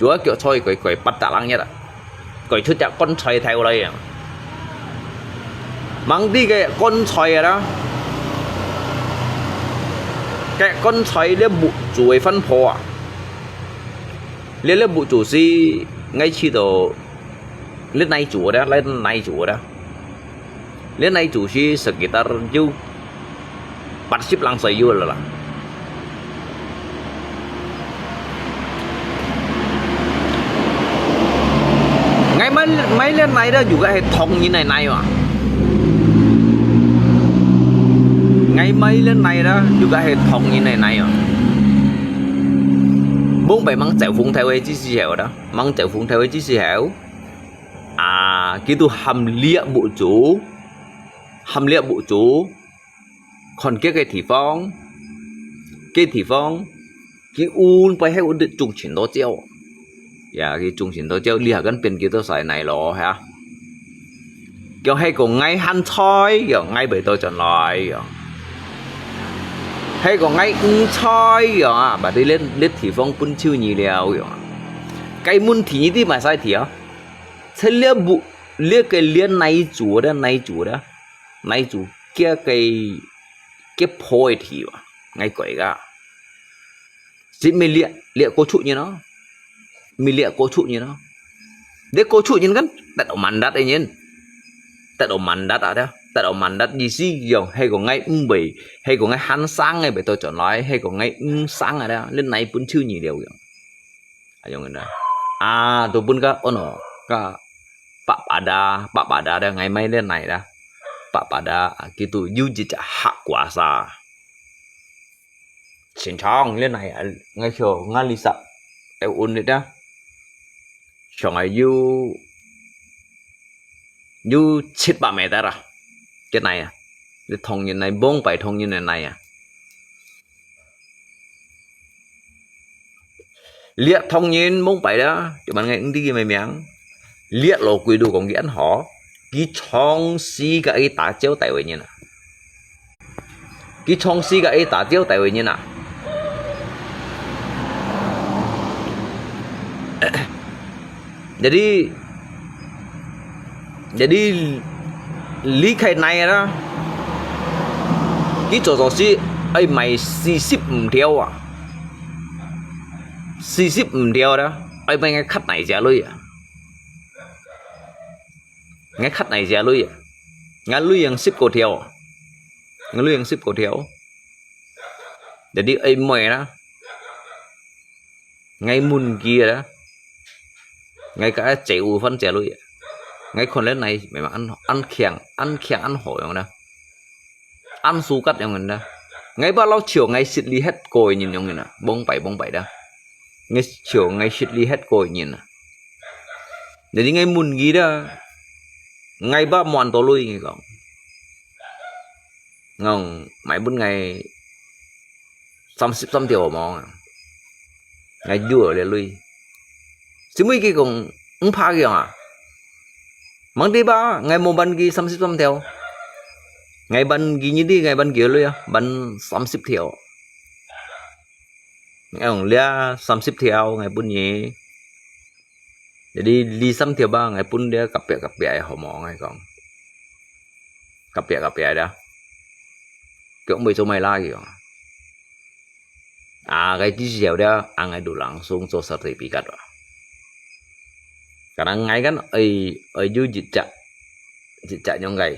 chúa kiểu thôi quẩy bắt tạ lăng nhất ạ quẩy thức chặt con xoay theo đây à mang đi cái con xoay đó cái con xoay để bụ chủ ấy phân phối à lên bụ chủ gì ngay khi đó lên này chủ đó lên này chủ gì sekitar ju 80 lang sayu lah ngay mấy lên này đó juga hệ thống như này mà ngay mấy lên này đó juga hệ thống như này mà bốn bảy mang chèo phun theo ấy chỉ xẻo đó mang chèo phun theo ấy chỉ xẻo à gitu hàm lia bộ chủ còn cái thị phong cái un phải hay un được trung chuyển đó treo dạ cái trung chuyển đó treo lia gần bên kia tôi xài này lo hả kiểu hay còn ngay han thôi kiểu ngay bởi tôi chọn lại hay còn ngay thôi kiểu bà đi lên thị phong pun chiêu nhì liao kiểu cái muốn thì như thế mà sai thì á thế lia cái liên này chủ đó kia cái phôi thì ngay quậy cả chỉ mình lia cô trụ như nó mình lia cô trụ như nó để cô trụ như kan tại đầu mandat ấy nhìn tại đầu mandat à đó tại đầu mandat gì gì dòng hay còn ngay bì hay còn ngay hắn sáng ngay bởi tôi chọn nói hay còn ngay sáng ở đó lên này pun chưa nhiều điều kiểu à dòng đó à tôi pun ka ono ka pak pada ada ngay mấy lên này đó pak pada gitu yuji hak kuasa xin chong lên này ngay chỗ ngay lisa em ôn đấy đó chong ai you chết bà mẹ ta ra cái này à cái thông như này bông phải thông như này à liệt thông nhiên bông phải đó cho bạn nghe đi mày miếng liệt lộ quy đồ còn nghĩa họ cái chong si cái tả chéo tại vậy như nào cái chong si cái tả chéo tại vậy như nào jadi lý khai này đó cái chỗ gì ấy mày xì xíp theo à xì xíp theo đó ấy mày nghe khách này trả lui à nghe khách này trả lui à nghe lui yang ship cổ theo nghe lui yang ship cổ theo jadi ấy mày đó ngay mun kia đó ngay cả chịu phân trả lui à ngay con lên này mày mà ăn khèng ăn hỏi không nè ăn su cắt trong mình đó ngay bao lâu chiều ngay xịt ly hết cồi nhìn trong mình nè bông bảy đó ngay chiều ngay xịt ly hết cồi nhìn nè để đi ngay mùn ghi đó ngay ba mòn tổ lui ngay còn ngon mày bún ngày xăm tiểu mòn ngày dừa để lui chứ mấy cái còn pha kìa à mang đi ba ngày một ban ghi xăm theo ngày ban ghi như đi ngày ban kia luôn à ban xăm theo ngày ông lia xăm theo ngày bún nhé jadi li xăm theo ba ngày bún dia cặp bè họ mỏ ngày còn cặp bè đó cũng bị cho mày la kiểu cái chỉ dẻo đó anh ấy đủ langsung cho sertifikat rồi karena ngai kan dưới jejak nyonggai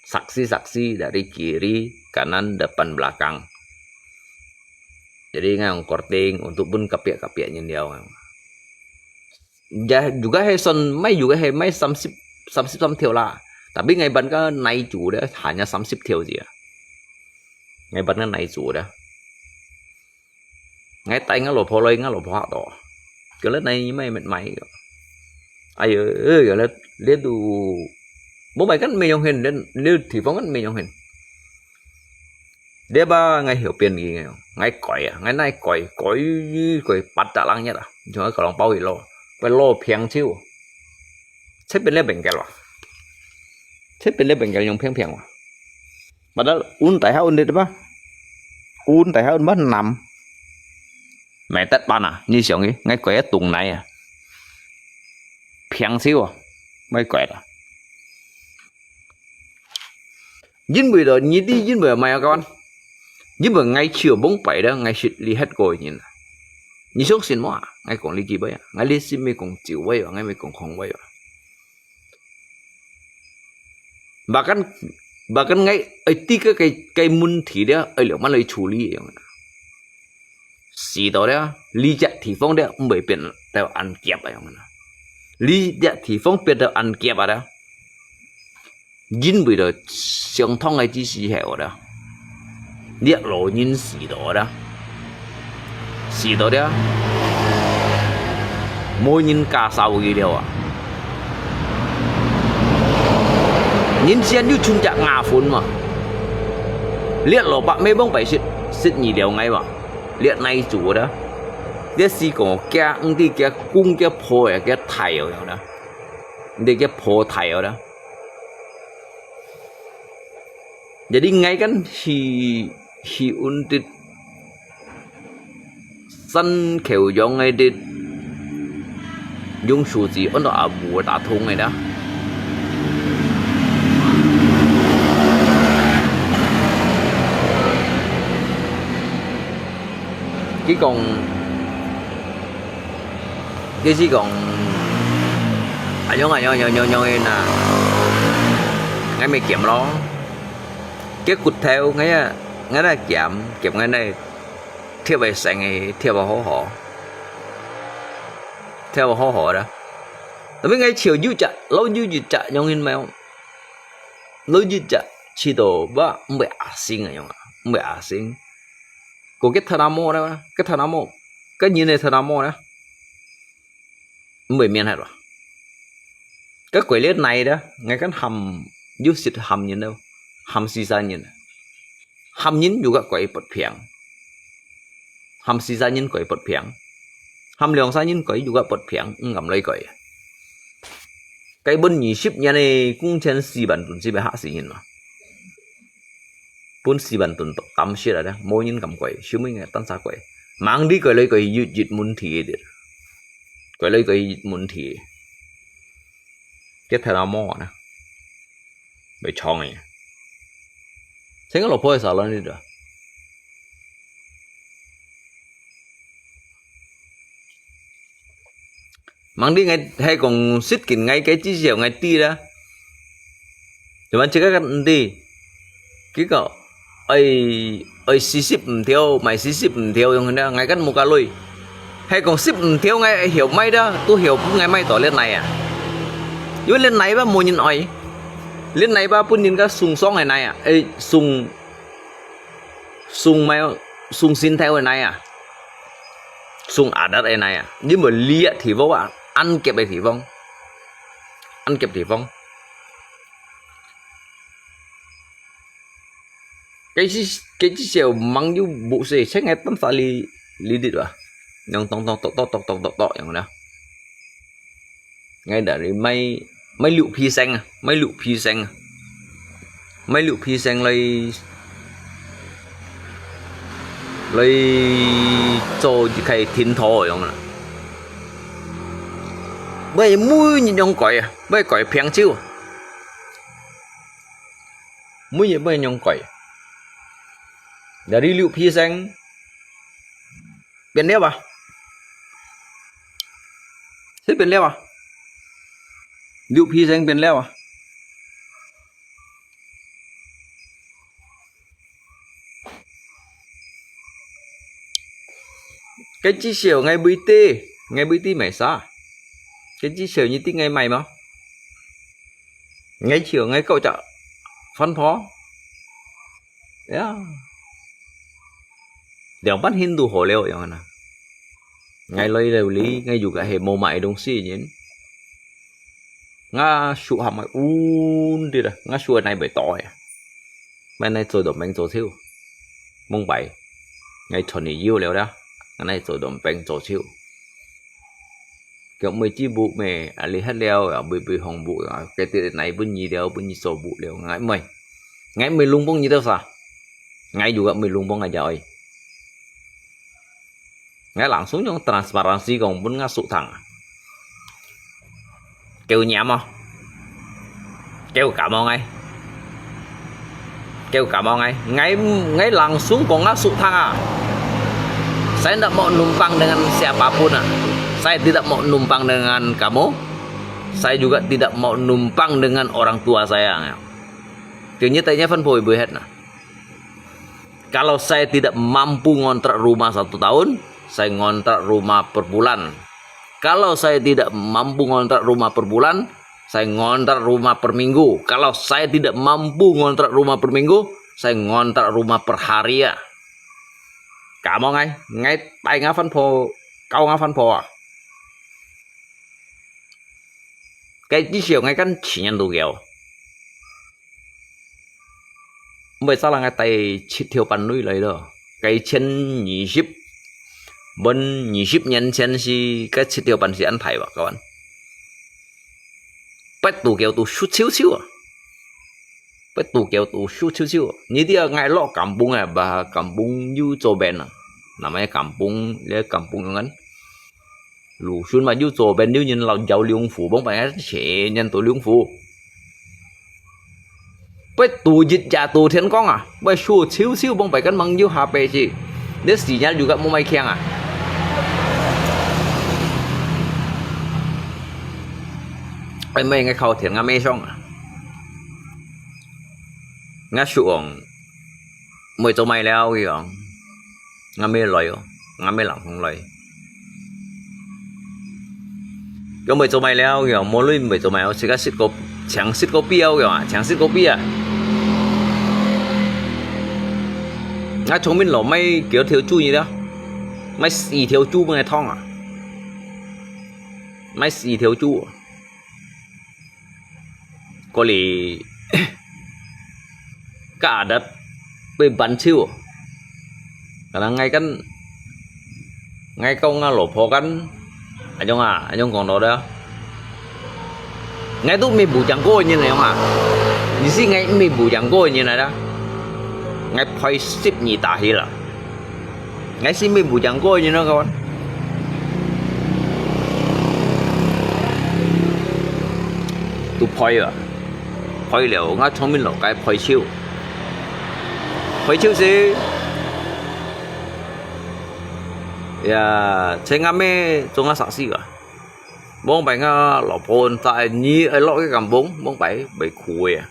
saksi-saksi dari kiri kanan depan belakang jadi ngai korting untuk pun kapiak-kapiaknya dia juga hay son mai juga hay mai 30 theo lah tapi ngày bắn cái này chủ đó hanya 30 theo gì à ngày bắn cái này chủ đó ngày tay ngã lột phô lên ngã lột phô to cái lớp này mấy mày ai ơi cái lớp lên đủ bố mày cắt mì nhông hình lên thì phóng cắt mì nhông hình để ba ngày hiểu tiền gì ngày còi à ngày nay còi bắt trả lăng nhất à cho nó còn bao gì loไปโลเพียงชิวใช่เป็นเล่เป็นแกหรอใช่เป็นเล่เป็นแกยังเพียงว่ะมาแล้วอุ่นแต่haอุ่นได้ปะอุ่นแต่haอุ่นบ้านนำmẹ tết ban à như kiểuงี้ngay quẻ tuần này à phiền xíu à mấy quẻ à dính bữa đó nhí đi dính bữa mày à các bạn dính bữa ngay chiều 47 đó ngay shit đi hết rồi nhìn như số xin mà ngay còn đi kịp vậy ngay đi xin mấy còn chịu vậy ngay mấy còn không vậy bahkan ngay ấy tí cái mun thì đó ấy liệu mà lấy处理xí đó đó lý giải thì phong đó mới biết theo ăn kẹp vậy mà lý giải thì phong biết theo ăn kẹp à đó dính bữa đó相通嘅知識係我啦，呢羅因時代啦，時代啦，冇人加收嘅了啊，人先要存隻牙款嘛，呢羅白咩幫白説二條ngay嘛，呢này chủ đó，呢是個家啲嘅公嘅破嘅太陽啦，你嘅破太陽啦。Jadi ngay kan si untit sân khều do ngay dit dùng số gì ấn độ abu đã thùng ngay đó cái gì còn nhông nè ngay mày kiểm nó cái cụt theo ngay là kiểm ngay này theo về sảnh này theo vào hố họ đó tapi ngay chiều dư chặt lâu dư chặt nhông in mèo lâu dư chặt chỉ đồ ba không bị sinh rồi nhông không bị sinh của cái thằng namo đó cái như này thằng namo đó không bị miên hết rồi cái quỷ lết này đó ngay cái hầm dư xịt hầm như đâu ham sisa nhìn ham nhìn juga koi bật phiền ham sisa nhìn koi bật phiền ham liang sa nhìn koi juga bật phiền ngầm lấy koi cái bên nhị ship nhà này cũng trên 4 bản tuần chỉ bị hạ sĩ nhìn mà 4 bản tuần tắm shit rồi đó mỗi nhìn cầm koi xíu mấy ngày tan xa koi mang đi koi lấy koi dịch muốn thì được koi lấy koi dịch muốn thì cái thằng nào mò nè bị chong này 생각 로퍼에 살라니라 mang đi ngay hay còn xích kìm ngay cái chi dẻo ngay ti đó thì bạn chỉ cái đi cái cậu ai xí xíp theo mày xí xíp theo trong đó ngay cái một cái lôi hay còn xíp theo ngay hiểu may đó tôi hiểu cũng ngay may tỏ lên này à dưới lên này ba mua nhìn ỏi lên này ba pun nhìn cái sùng song này à ê sùng mày sùng xin theo này à sùng ả đất này à nhưng mà lia thì vô ạ ăn kẹp thì vong cái chiếc xèo măng như bộ xe chắc ngay tấm phá li đi rồi nhông tôngอย่างđó ngay để mấy lựu phi xanh à mấy lựu phi xanh lấy cho cái thiên thổ vậy mà bây mũi nhìn nhông còi à bây còi phiang chiêu mũi nhìn bây nhông còi Dari Liu Piseng biến đéo à? Thế biến đéo à? Liu Piseng biến đéo à? Cái chi xỉu ngay bưởi tê mày sao? Cái chi xỉu như tí ngay mày mà? Ngay chiều ngay cậu chợ phân phó. Yeah. Đéo bắt Hindu hồ leo vậy mà. Ngay lấy đều lý ngay dù cả hệ mô mại đông xì nhến. Nga sụ hàm mày đi rồi, nga sụ này bởi tỏi. Bên này rồi đồn bánh rồi thiêu. Mông bảy. Ngay chuẩn ý yêu leo đó. Ngày này rồi đồn bánh rồi thiêu. Kiểu mấy chi bụ mẹ lý hết leo ở bì hồng bụ cái tiền này bên nhì đeo bên nhì sổ bụ leo ngay mày lung bông như thế sao ngay juga mày lung bông aja oi ngay langsung yang transparansi còn bên ngã sụ thẳng kêu nhảm không kêu cảm ơn ngay langsung còn ngã sụ thẳng à saya tidak mau numpang dengan siapapun saya tidak mau numpang dengan kamu. Saya juga tidak mau numpang dengan orang tua saya. Kiểu như tanya phân phối bởi hết. Kalau saya tidak mampu ngontrak rumah 1 tahun, saya ngontrak rumah per bulan. Kalau saya tidak mampu ngontrak rumah per bulan, saya ngontrak rumah per minggu. Kalau saya tidak mampu ngontrak rumah per minggu, saya ngontrak rumah per hari ya. Cảm ơn anh. Ngay tay ngã phân phối, câu ngã phân phối à? Cái chi xỉu ngay căn chỉ nhân đồ kẹo. Bởi sao là ngay tay chít thiêu bàn nuôi lấy đó. Cái chân nhị ship. Bên nhị ship nhân chân si cái chít thiêu bàn si ăn phải các bạn. Bách tù kẹo tù chút xíu xíu à. Bách tù kẹo tù chút xíu xíu à. Như thế ngay lọ kampung à. Bà kampung như cho bên à. Namanya kampung. Dia kampung yang kan. Lũ xuân mà du chỗ bên như là giàu liêu phủ bóng phải sẽ nhân tổ liêu phủ bây tù dịch trả tù thiên con à bây xua xíu xíu bóng phải cân bằng như HP chị để xỉ nhá juga mau mai khen à anh mấy ngay khâu thiện nga mê xong à nga xuống mười chỗ mày leo kìa nga mê lời nga mê lặng không lời cái mấy chỗ mày leo kìa mua luôn mấy chỗ mày sẽ có chẳng xịt có piao kìa chẳng xịt có pia ngã chúng mình lỗ mấy kiểu thiếu chu gì đó mấy xì thiếu chu bên này thong à mấy xì thiếu chu có lì cả đất bên bắn chiêu là ngay công lỗ phò cắn anh Nhung còn đó đó ngay lúc mình bù chẳng cô như này không à như gì ngay mình bù chẳng cô như này đó ngay phải ship nhị ta hi là ngay xin mình bù chẳng cô như nó các bạn tụ phơi liệu ngay trong mình lẩu cái phơi chiêu gì ya saya ngame trong sáng xí cả bông bánh lọ phồn tại như ở lọ cái cầm bông bánh bị khui à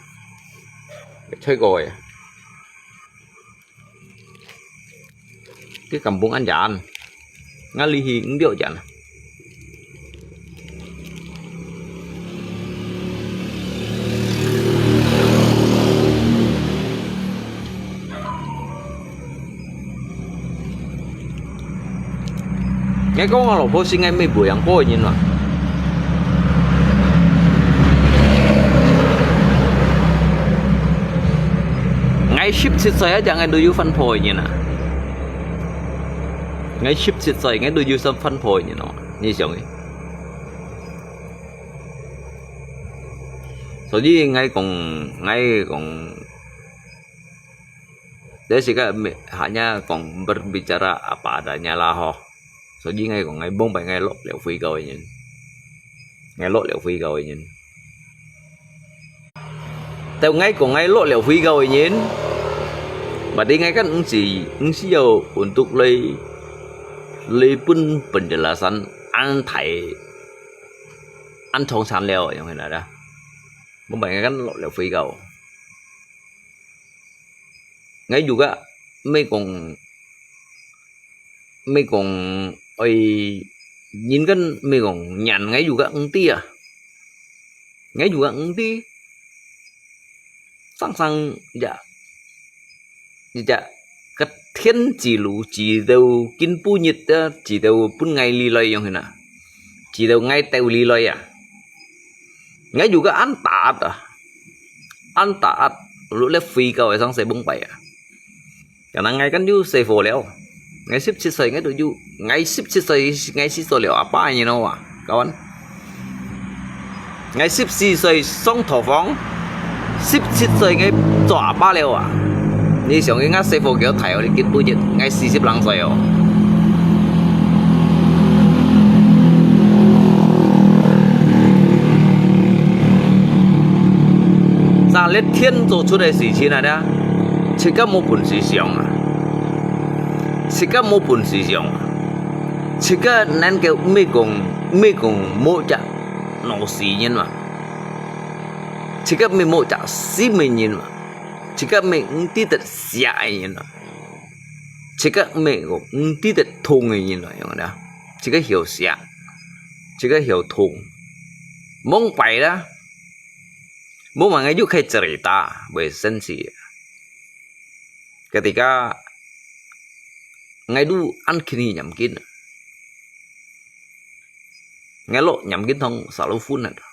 bị chơi rồi cái cầm bông ăn dàn ngã ly hi cũng điệu dàn nghe có lộc phô sinh ngay mấy buổi ăn coi nhìn mà ngay ship xịt sợi chẳng ngay đôi dư phân phối nhìn à ngay ship xịt sợi ngay đôi dư xâm phân phối nhìn nó như vậy số gì ngay còn đấy sih hanya còn berbicara apa adanya lah ho số gì ngay còn ngay bông phải ngay lột liệu phi rồi nhìn ngay lột liệu phi rồi nhìn theo ngay còn ngay lột liệu phi rồi nhìn Berarti ngai kan engsi untuk lay pun penjelasan an chong san leo yang ini ada. Membayangkan kan lo leo phi kau. Ngai juga mấy còn ơi nhìn kan mấy còn nhàn ngai juga engti à. Ngai juga engti. Sang dạ cái thiên chỉ lũ chỉ đâu kinh pu nhiệt chỉ đâu pun ngày li loi yang hina chỉ đâu ngày teu li loi à ngai juga an taat lu le phi kau sang se bung pai à karena ngai kan ju se fo leo ngai sip si sai ngai tu ju ngai sip si sai ngai si so leo apa như nào à kawan ngai sip si sai song thọ phong sip si sai ngai cho apa leo à你上應該師傅叫睇我哋結半日，嗌40兩歲哦。但係天做出嚟事情嚟咧，即刻冇本事上啊，即刻冇本事上啊，即刻能夠咩講冇隻鬧事人嘛，即刻咩冇隻死命人嘛。Jika tidak siap ini lah, jika tidak thung ini lah yang ada, jika hiểu siap, jika hiểu thung, mong phải đó, mong mà ngay juga kayak cerita bersensi, ketika ngay du ăn kini nyamkin, ngay lo nyamkin thong selalu phun ada.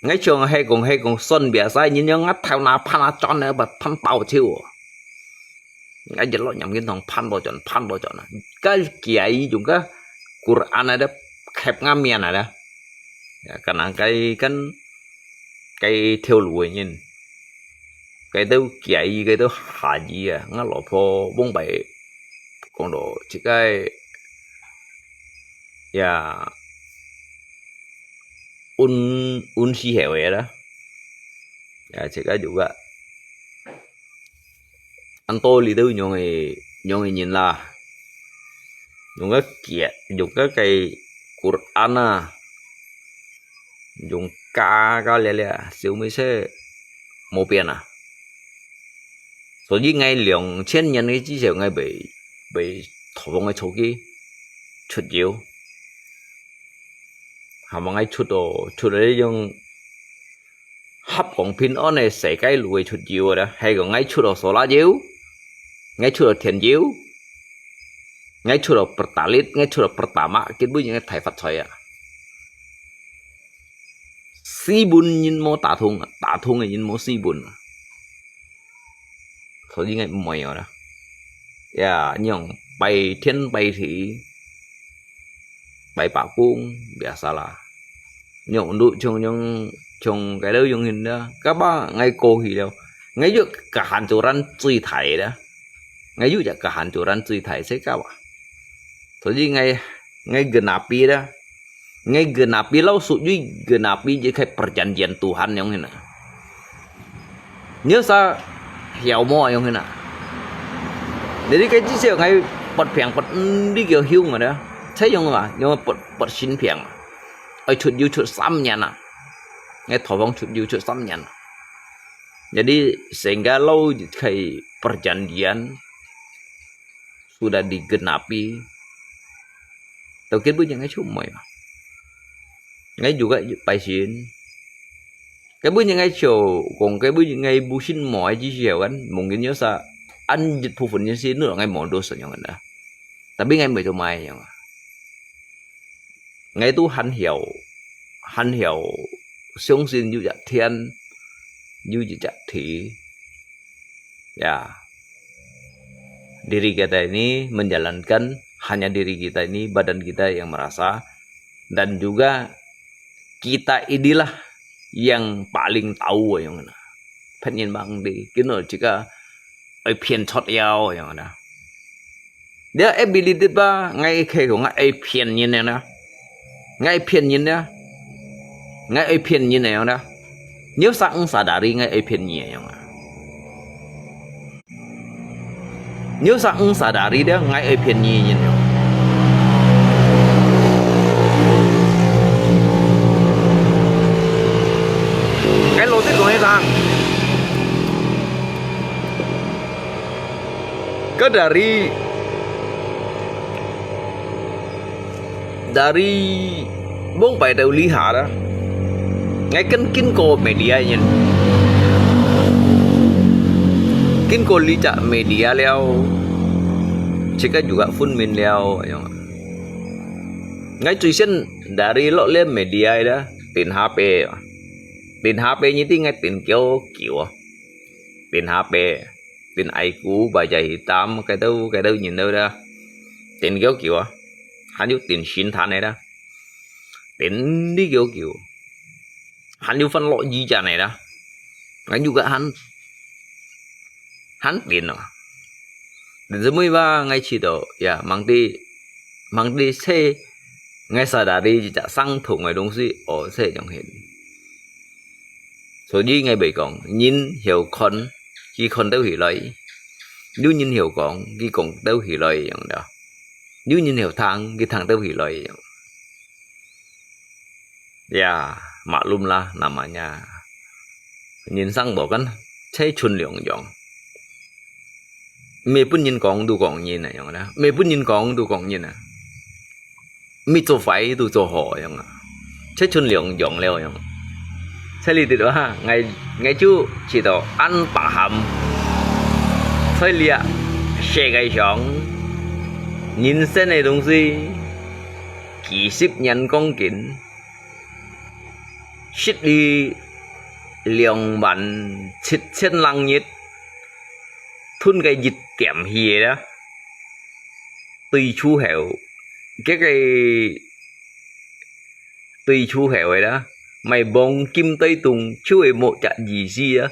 Ngay trường hay cùng xuân bia sai nhìn nhau ngắt theo na pan chọn nữa bật pan tàu chiêu ngay giờ lo nhầm cái thằng pan bao chọn cái kia ấy dùng cái Quran ada khép ngam miền này đó karena cái theo lùi nhìn cái đâu kia ấy cái đâu hà gì à ngắt lọ po bông bảy còn đồ chỉ cái si hewe đó ya cika juga Antoli itu nyongi nhìn là dùng cái Quran à dùng ca lẹ siêu mới sẽ một biển à所以ngay兩千年嘅之前ngay被台灣嘅草機出妖。hàm ngay出嚟用合共平安嘅世界路嘅出招啦，係個ngay出到索拉招，ngay出到田招，ngay出到pertalit，ngay出到pertama，結果những cái Phật thôi à，四本nhìn冇打通嘅nhìn冇四本，所以ngay唔係啦，用拜天拜地。Bài bảo cung biasa lah nhộng đụ trong cái đâu dùng hình đó các bác ngay cô thì đâu ngay trước cả hàng chỗ rắn truy thải đó ngay trước cả hàng chỗ rắn truy thải sẽ các bạn thôi chứ ngay gần api đó ngay gần api lâu sụt duy gần api chỉ khai perjanjian Tuhan yang ini nhớ sao hiểu mọi yang ini jadi cái chỉ ngay bật phèn bật đi kiểu hiu mà đó thấy không mà nhưng mà bật xin phèn ở chuột yêu chuột xăm nhàn à nghe thọ vong chuột yêu chuột xăm nhàn jadi sehingga lâu kayak perjanjian sudah digenapi tau kira punya ngay cuma ya ngay juga pasien cái bữa ngay chiều còn cái bữa ngay bu xin mỏi chỉ chiều kan mungkin nhớ sa ăn dịch phụ phận nhân xin nữa ngay mỏi dosa yang ada tapi ngay ไม่ทำไมyang ngay tu hắn hiểu相信有一天有一thị ya diri kita ini menjalankan hanya diri kita ini badan kita yang merasa dan juga kita inilah yang paling tahu yang mana pengen bang di kino jika pian chot yao yang mana dia ability ba ngay khi của ngay pian như này nè ngay pian như nè ngay pian như này nè nếu sang sadari ngay pian như này Nếu sang sadari dia ngai ai phiền nhi nhìn cái logic của người ta ke dari bông bài đầu lý hạ đó ngay kênh kinh cô media nhìn kinh cô lý trả media leo jika juga pun min leo ngay truy sinh dari lo lên media đó tin HP như tí ngay tin kiểu tin HP tin IQ baca hitam cái đâu nhìn đâu đó tin kiểu hắn yêu tin xin thán này đó tin đi kiểu hắn yêu phân loại gì chả này đó ngay juga hắn tin rồi dan semua ba ngay chỉ đó ya mang đi xe ngay sadari chỉ chả sang thủng ngay đông西ở xe chẳng hiện số gì ngay bị còn nhìn hiểu con khi con đâu hiểu lấy nếu nhìn hiểu con khi con đâu hiểu lấyอย่างđó nếu nhìn hiểu thằng khi thằng đâu hiểu lấy ya maklumlah namanya nhìn sang bộ kan saya chun liang yang mẹ pun nhìn con du con nhìn này yang đó mẹ pun nhìn con du con nhìn à mẹ做phải du做好yang à saya chun liang yang leo yang saya lihat itu ha ngay chú chỉ đó ăn paham saya lihat世界上人生的東西幾十人講緊失去27000lần nhiệt thun cái dịch kém hìa đó tùy chú hẻo cái tùy chú hẻo ấy đó mày bông kim tây tùng chú ấy một trận gì á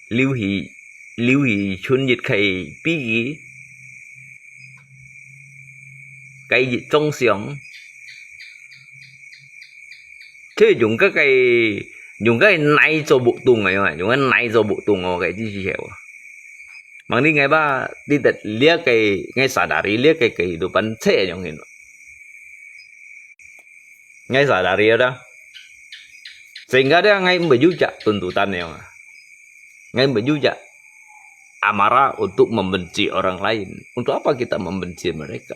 lưu hỷ chuân dịch khẩy bí ghi cái dịch trong xiong thế dùng cái này cho bộ tùng này mà dùng cái này cho bộ tùng rồi cái gì hiểu mang đi ngày ba đi đặt liếc cái ngay sadari liếc cái đồ bắn xe trong hình ngay sadari đó sehingga dia ngay berjujak tuntutannya ngay berjujak amarah untuk membenci orang lain. Untuk apa kita membenci mereka?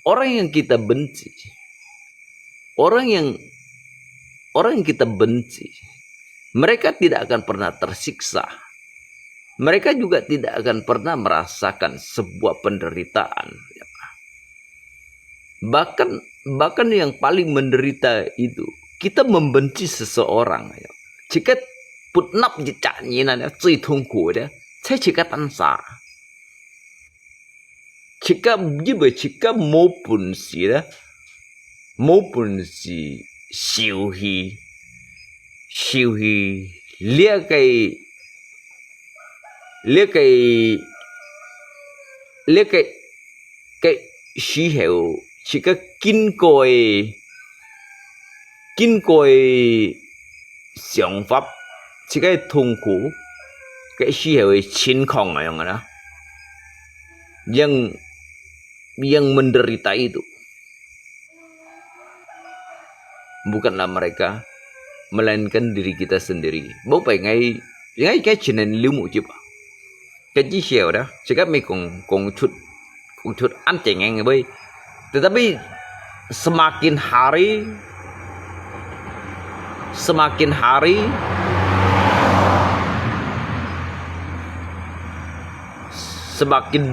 Orang yang kita benci, orang yang kita benci, mereka tidak akan pernah tersiksa. Mereka juga tidak akan pernah merasakan sebuah penderitaan. Bahkan yang paling menderita itu kita membenci seseorang. Jika putnap jecaknya nana最痛苦的才jika tansa. Jika mau pun si siêu hi liếc cái sĩ hiệu chỉ có kinh còi想法chỉ cái痛苦cái sĩ hiệu情况yang ada yang menderita itu bukanlah mereka melainkan diri kita sendiri. Bố phải ngay cái chuyện này lưu mụ chụp cái chi xèo đó chỉ các mình cùng chút ăn chè ngang người tetapi semakin hari semakin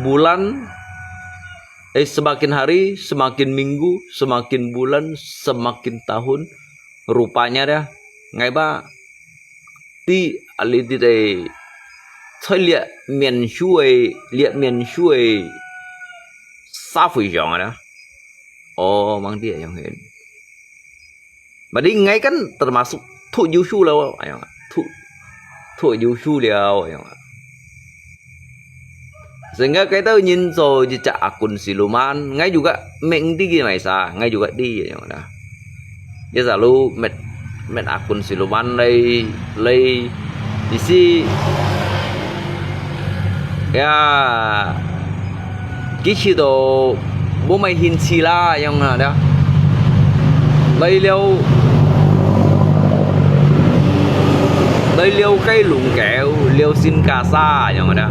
bulan semakin hari semakin minggu semakin bulan semakin tahun rupanya dah ngày ba ti ali ti đây thôi liệt miền xuôi xa phủi giòn đó mang dia yang hen berarti ngay kan termasuk thu yusu lah thu yusu liao sehingga kita nhìn rồi jejak akun siluman ngay juga mengtinggi maisa ngay juga di yang ada dia selalu met akun siluman lay isi ya cái chế độ bố mày hiền xì la yang nào đó đây liêu cây lủng kẹo liêu xin cà sa yang đó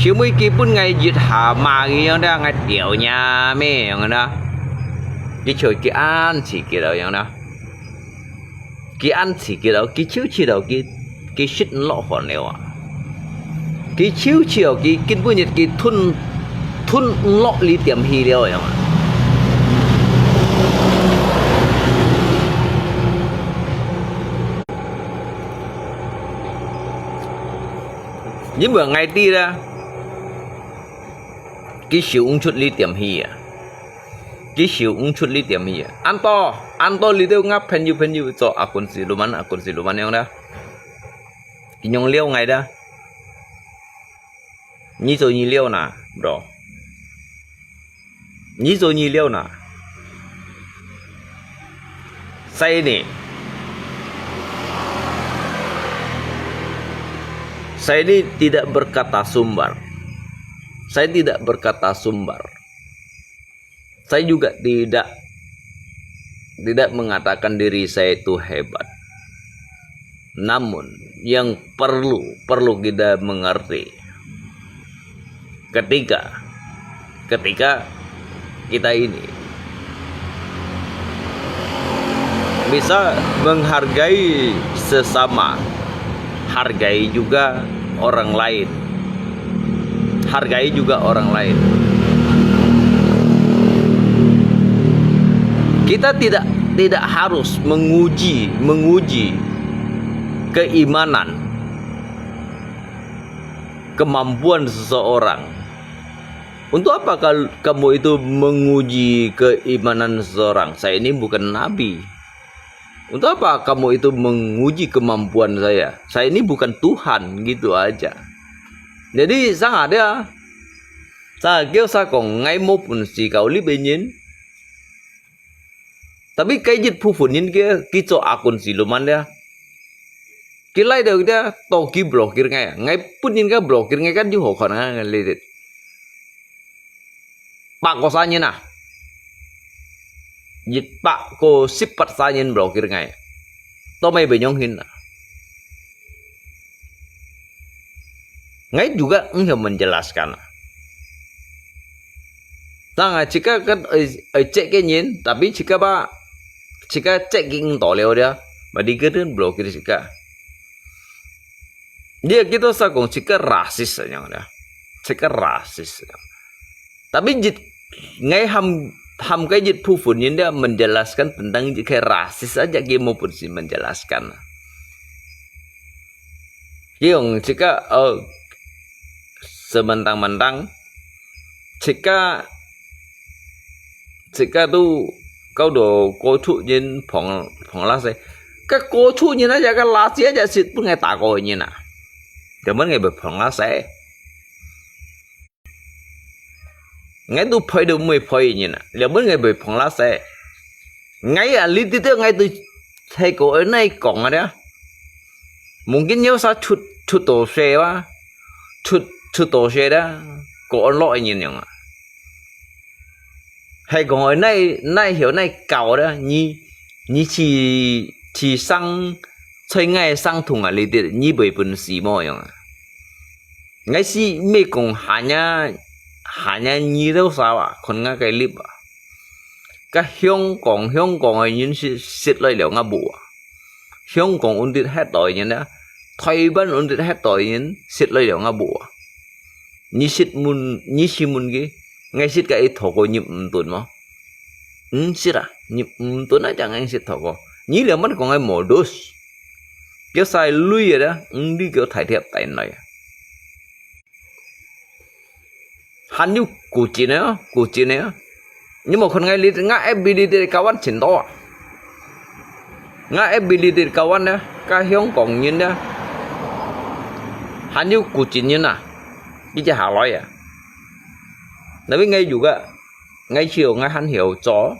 siêu mấy kia pun ngày dịch hạ mà yang đó ngày tiểu nhà mẹ yang đó cái chơi cái ăn chỉ cái đó yang đó cái ăn chỉ cái đó cái chiếu chỉ đó cái shit lọ hoàn liệu à cái chiếu chiều cái kinh bữa nhật cái thun lọ lý tiệm hi liệu à những bữa ngày đi ra cái siêu ung chút lý tiệm hi à cái siêu ung chút lý tiệm hi à ăn to lý tiêu ngáp pen you cho akun si luman yang đó cái nhông liêu ngày đó nhí rồi nhí liêu nà bro nhí rồi nhí liêu nà saya ini tidak berkata sumbar. Saya tidak berkata sumbar. Saya juga tidak mengatakan diri saya itu hebat. Namun yang perlu kita mengerti ketika kita ini bisa menghargai sesama, hargai juga orang lain. Hargai juga orang lain. Kita tidak harus menguji keimanan, kemampuan seseorang. Untuk apa kamu itu menguji keimanan seseorang? Saya ini bukan nabi. Untuk apa kamu itu menguji kemampuan saya? Saya ini bukan Tuhan, gitu aja. Jadi sang ada, saya kêu sa còn ngay một chỉ cầu lý bên nhìn. Tapi cái dịch phu phụ nhìn kia, cái chỗ akun siluman dia, cái lại được dia, to ki blokir ngay pun nhìn cái blokir ngay kan juga còn ngay lihat. Pak ko sa nhìn à? Dịch pak ko sifat sa nhìn blokir ngay. To may benyong hin. Ngay juga engkau menjelaskan. Nah, jika kan cek kenyin, tapi jika cek king toleo dia, badi keren blokir jika. Dia kita sakong jika rasis saja dia, jika rasis. Tapi ngay ham cái dịch phu phụ nhìn dia menjelaskan tentang jika rasis saja dia maupun si menjelaskan. Yang jika sementang-mentang jika tu kau do cô thu nhìn phòng lá xe các cô thu nhìn aja cái lá xe aja xịt pun ngay tạ coi nhìn à để mấy ngày bật phòng lá xe ngay tu phơi được 10 phơi nhìn à để mấy ngày bật phòng lá xe ngay à lý tiếp ngay từ thầy cô ở này còn ở đó mungkin nhớ sao chút tổ xe wa chút tổ xe đó có loại nhìn nhở hay còn ở này hiểu này cào đó như chỉ sang chơi ngay sang thùng à lý tiệt như bởi phần xì mò nhở ngay xì mấy cùng hạ nha như đâu sao à còn ngay cái clip à cái Hong Kong ấy nhìn xịt lại liệu ngã bùa Hong Kong ổn định hết tội nhìn đó Thái Ban ổn định hết tội nhìn xịt lại liệu ngã bùa như xịt mun cái ngay xịt cái thổ có nhịp tuần mà xịt à nhịp tuần ấy chẳng anh xịt thổ có như là mất còn ai mổ đốt kéo sai lui rồi đó đi kéo thải thiệp tay này hắn như cụ chỉ này nhưng màคนngay lý ngã ability kawan cinta ngã ability kawan đó cái Hong Kong nhìn đó hắn như cụ chỉ nhìn à đi cho hạ nói à nói ngay juga ngay chiều ngay hắn hiểu chó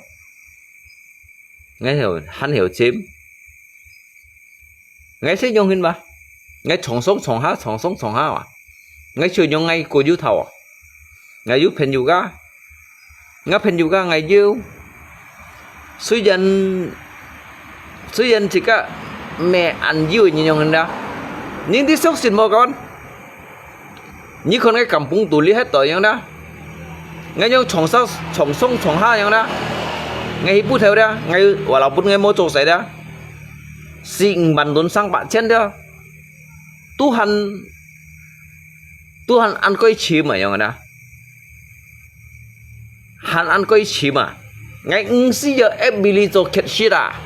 ngay hiểu hắn hiểu chim ngay sẽ nhông hin ba ngay chọn sống à ngay chơi nhau ngay cô yêu thầu ngay yêu pen juga ngay pen juga ngay yêu suy dân chỉ cả mẹ ăn yêu như nhau hơn đó những tí sốc xin mò con như con cái kampung tuli hết tội nhau đó ngay nhau chọn sống chọn ha nhau đó ngay bút theo đó ngay hoặc là bút ngay mô trộn xảy đó xin bàn đốn sang bạn trên đó Tuhan ăn coi chi mà nhau đó hắn ăn coi chi mà ngay si giờ ability cho kết shit à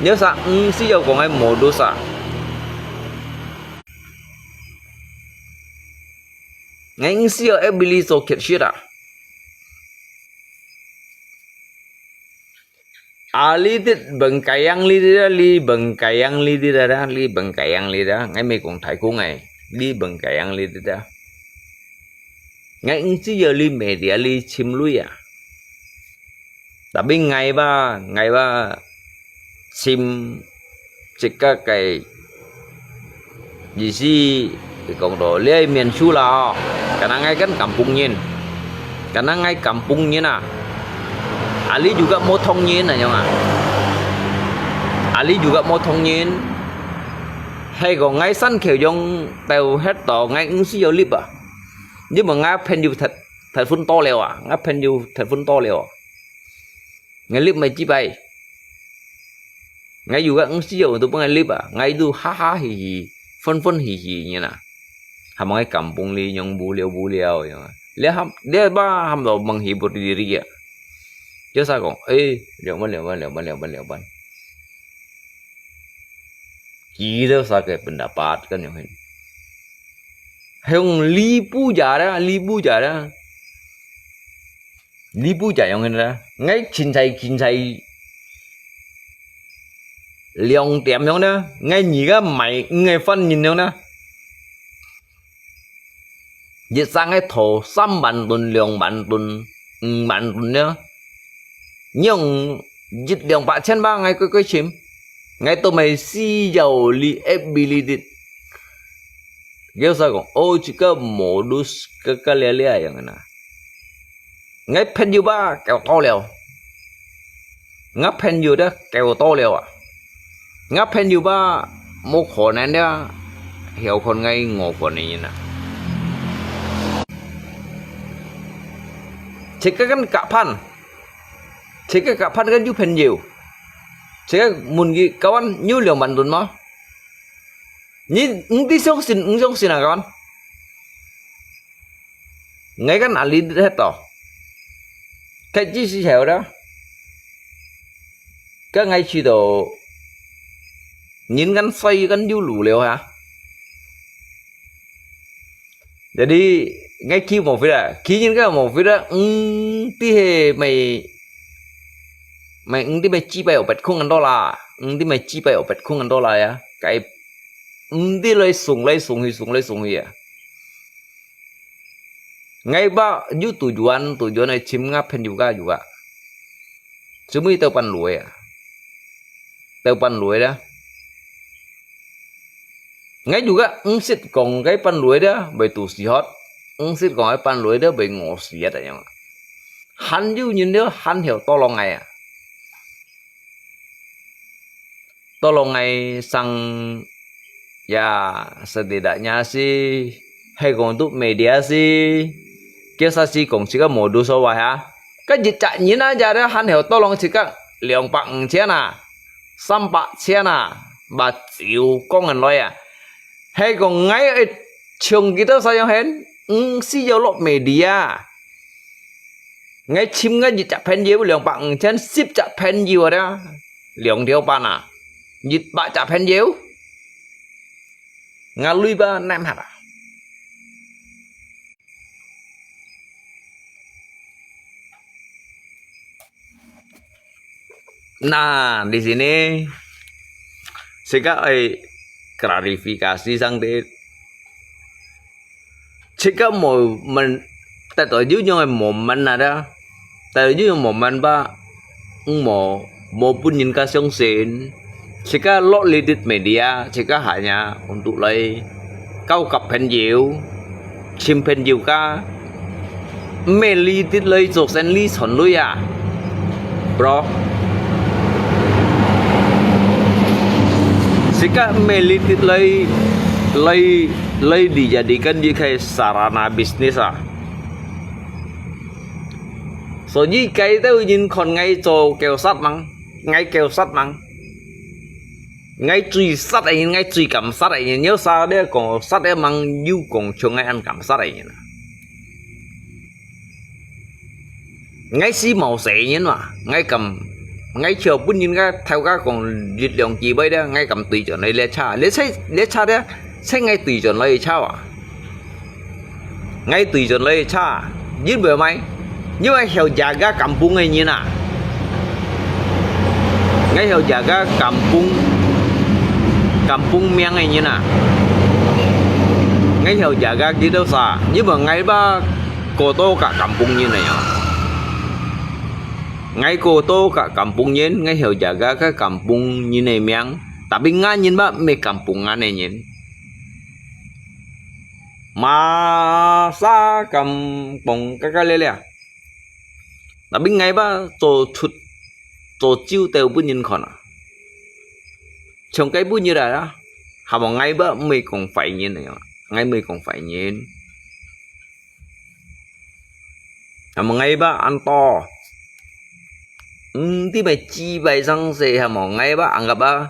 nhớ sao si giờ của ngay mồ đô sao ngay si giờ ability cho kết shit à ali dit bengkayang li bengkayang li đó ngay mấy con thầy cô ngày li bengkayang li đó ngay si giờ li media li chim lui à tapi ngày ba chim jika cái gì gì cái con đồ lấy miền Su là karena ngay kan kampung nhiên à Ali juga motong nhiên à nhau à Ali juga motong nhiên hay còn ngay săn kiểu dòng tàu hết tàu ngay ứng sĩ giao lip à nhưng mà ngay pen du thật phun to lèo à ngay pen du thật phun to lèo ngay lip mày chi bay ngay juga ứng sĩ giao tụi ngay lip à ngay du ha hì phân hì như nào hàm ngay kampung li nhung bu liao lihat dia ba ham lo menghibur diri ya chứ sao còn liệu ban chỉ đâu sao cái pendapat kan yang hong lipu jar yang ini ngay chín say liong tiệm yang đó ngay nhỉ cái mày ngay phân nhìn yang đó dịch sang cái thổ xăm bản tuần liong bản tuần nhá nhưng dịch liong bạn trên ba ngay cái chim ngay tôi mày si giàu li ability kêu sao còn chỉ có modus cái lẻ yang này ngay pen du ba kẹo to liều ngáp pen du đó kẹo to liều à ngáp pen du ba một khổ này đó hiểu con ngay ngộ khổ này nè chỉ cái cả pan cái du pen nhiều chỉ cái muốn gì kawan như liều bạn tuần mà nhìn tí sốc xin à con ngay cái nào đi hết to cái chi xí xèo đó cái ngay chỉ đồ nhìn gắn xoay gắn du lù liều hả jadi ngay khi một phía đó khi nhìn cái một phía đó tí hề mày tí mày chi bay ở bạch không ăn đô la tí mày chi bay ở bạch không ăn đô la ya cái tí lấy sùng à ngay ba ju tujuan này chim ngapain juga cuma itu pan lue đó ngay juga engsit còn cái pan lue đó bởi tu sihat engsit còn cái pan lue đó bởi ngộ sihat à nhá hắn ju nhìn đó hắn hiểu to lòng ngày à to lòng ngày sang ya setidaknya sih hay còn untuk media sih kita sih cũng chỉ có modus thôi ha cái dịch chạy nhìn aja đó hắn hiểu to lòng chỉ có 200 千à 300 千à 3 triệu con ngàn nói à hay còn ngay ở trường kita sao hết si giao lộ media ngay chim ngay dịch chạy pen nhiều 200 千 ship chạy pen nhiều đó 2 triệu pan à dịch bạn chạy pen nhiều ngalui ba 5 hạt à nah di sini saya klarifikasi sang dia jika mau tak tahu juga momen ada tak tahu juga momen ba mau pun nhìn ca sông sen jika lo lidit media jika hanya untuk lay kau cặp penjiu chim penjiu ka melidit lay jok sen li son lui à bro jika melidit lay dijadikan jika sarana bisnis à so như cái tôi nhìn còn ngay chỗ kèo sắt măng ngay kèo sắt măng ngay truy sắt ấy ngay truy cầm sắt ấy nhớ sao đấy còn sắt ấy măng yêu còn cho ngay ăn cầm sắt ấy ngay xí màu xẻ nhớ mà ngay cầm ngay chiều bún nhìn cái theo cái còn liệt lượng chỉ bây đó ngay cầm tùy chọn này lấy cha đấy sẽ ngay tùy chọn lấy cha à ngay tùy chọn lấy cha giết bữa mày nhưng mà hiểu jaga kampung ấy như nào ngay hiểu jaga kampung miang ấy như nào ngay hiểu jaga đi đâu xa nhưng mà ngay ba cô tô cả kampung như này ngay cô tô cả kampung như ngay hiểu jaga cái kampung như này miang tapi ngay nhìn ba mấy kampung này nhìn masa kampung cái lele tapi ngay ba tổ chiêu tèo bún nhìn còn à trong cái bún như này đó họ bảo ngay ba mày còn phải nhìn này ngay mày còn phải nhìn họ bảo ngay ba ăn to tí mày chi bài răng gì họ bảo ngay ba ăn gặp ba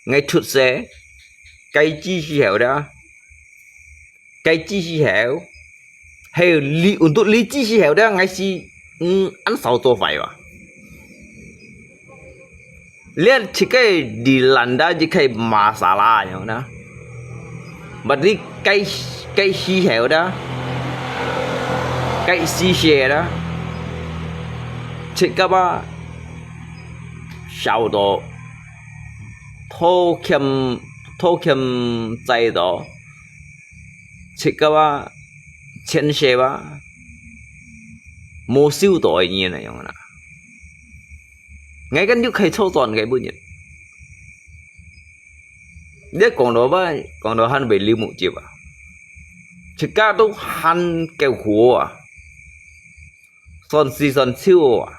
ngay chút xe cây chi hẻo đó cây chi hẻo hay li untuk li chi hẻo đó ngay si ăn sáu tô phải à lihat chỉ cái dilanda chỉ cái masalah như đó berarti cái si hẻo đó cái si xe đó chỉ cái ba sáu tô thô kem trái đó chỉ cái ba chân xe ba mua siêu tội như này không nào ngay cái nước hay thâu toàn cái bữa nhỉ đấy còn đó hắn bị lưu một chiều à chỉ cả都hắn kêu khổ à son siêu à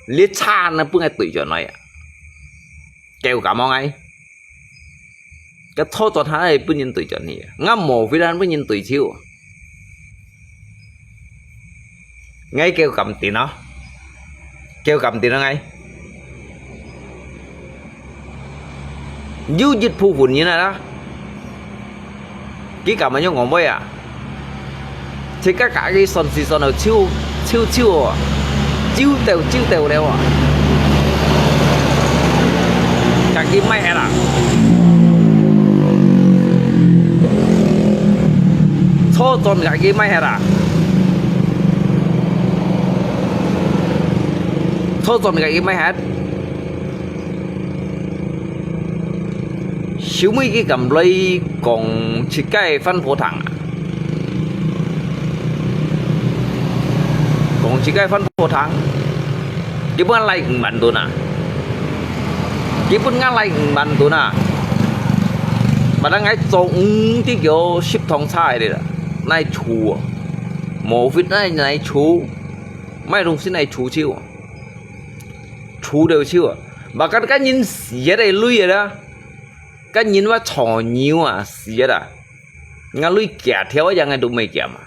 liệt cha nó bưng ai tùy cho này à kêu cả mong ai cái thâu toàn hắn ấy bưng nhìn tùy cho này ngắm mồ với hắn bưng nhìn tùy chiều ngay kêu cầm tiền nó ngay du dịch phu phun như này đó cái cầm mà nhau ngon bơi à thì cả cái son ở chiêu tèo đeo à cả cái máy là thô toàn cả cái máy là thô toàn cái máy hết xíu mấy cái cầm lấy còn chỉ cái phân phổ thẳng còn chỉ cái phân phổ thẳng cái bữa lại mạnh tôi nè cái bữa ngã lại mạnh tôi nè mà đang ngay trộn cái kiểu ship thong sai đây là này chú mổ vịt này chú mấy đồng xin này chú chiêu chú đều chiêu và cái nhìn gì đây lui rồi đó cái nhìnว่าchó nhiều à xía à ngay lui kẹt theo rằng ngay tụi mày kẹt mà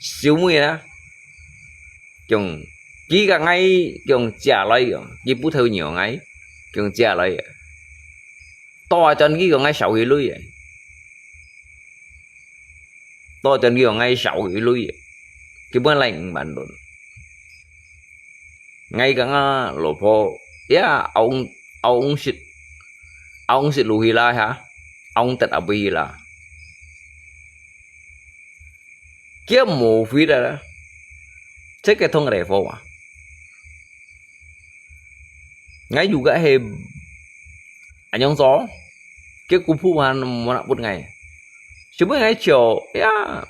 xíu mày đó chồng chỉ cả ngay chồng trả lại chỉ bút theo nhiều ngay chồng trả lại to chân cái còn ngay sáu cái lui to chân cái còn ngay sáu cái lui cái bên lạnh bản đồ ngay cả lỗ phô ông xịt lùi lại hả ông tật ập vì là kia mù phi ra đó chết cái thông rẻ phô à ngay dù gã hề anh nhông gió cái cú phu mà nó một ngày chứ mới ngay chiều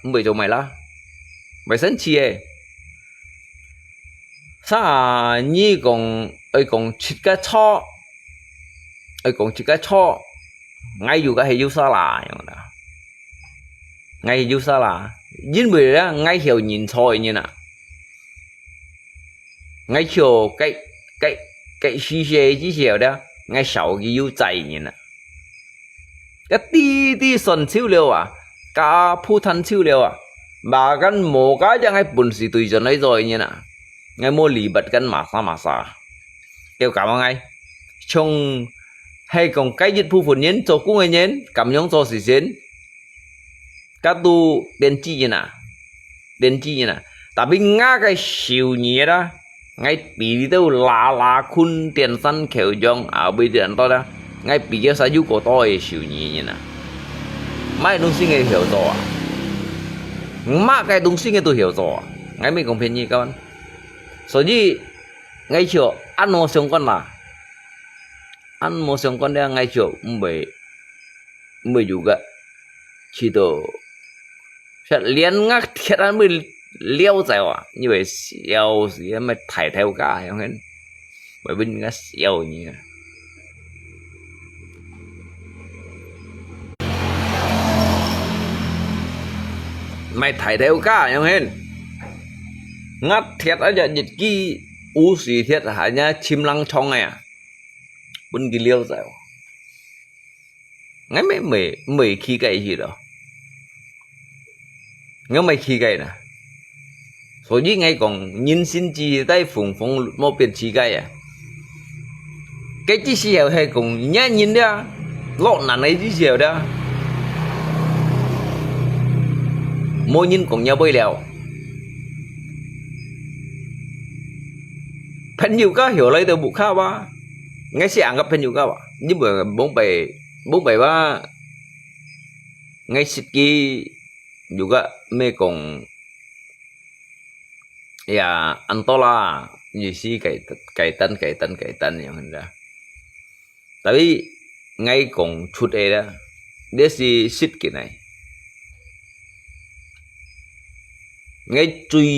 mười chỗ mày la mày sẵn chia sao như còn ấy còn chít cái cho còn chỉ cái cho ngay juga hiểu salah yang mana ngay hiểu salah chính vì đó ngay hiểu nhìn thôi như nào ngay hiểu cái suy chế chỉ hiểu đó ngay sau cái yếu chạy như nào cái tí xuân chiếu liệu à cả phu thân chiếu liệu à bà cái mồ cái cho ngay bùn xì tùy cho nói rồi như nào ngay mua lì bật cái mà xa kêu cảm ơn ngay trong hay còn cái dịch phu phụ nhến cho cũng người nhến cảm nhông cho sĩ xến các tu đến chi như nào tại vì ngã cái siêu nhẹ đó ngay bị đâu là khun tiền sân khéo dòng ở bên điện tôi đó ngay bị cái sao của tôi siêu nhẹ như nào mấy đông sinh người hiểu rõ mà cái đông sinh người tôi hiểu rõ ngay mình cũng phải như con所以ngay chiều ăn một xong con là ăn một xong con đang ngay chiều mới juga chỉ đồ sẽ liên ngắt thiệt ăn mới leo dẻo à như vậy xèo gì mà thải theo cả không hết bởi vì nó xèo như mày thải theo cả không hết ngắt thiệt ở giờ dịch ki u xì thiệt hả nhá chim lăng trong này à bên kia liêu dẻo ngay mấy khi cái gì đó ngay mấy khi cái nè所以ngay còn nhìn xin chi tay phùng một biển chi cái à cái chi xèo hay cùng nhá nhìn đó lộn là này chi xèo đó mỗi nhìn cùng nhau bơi lèo phần nhiều cá hiểu lấy từ bụng khao ba ngay sẽ ăn gặp phần nhiều cá ba nhưng mà bốn bảy ba ngay xịt kia juga mê cùng ya antola như si cày tân yang hendak tapi ngay cùng chút ấy đó để si xịt cái này ngay truy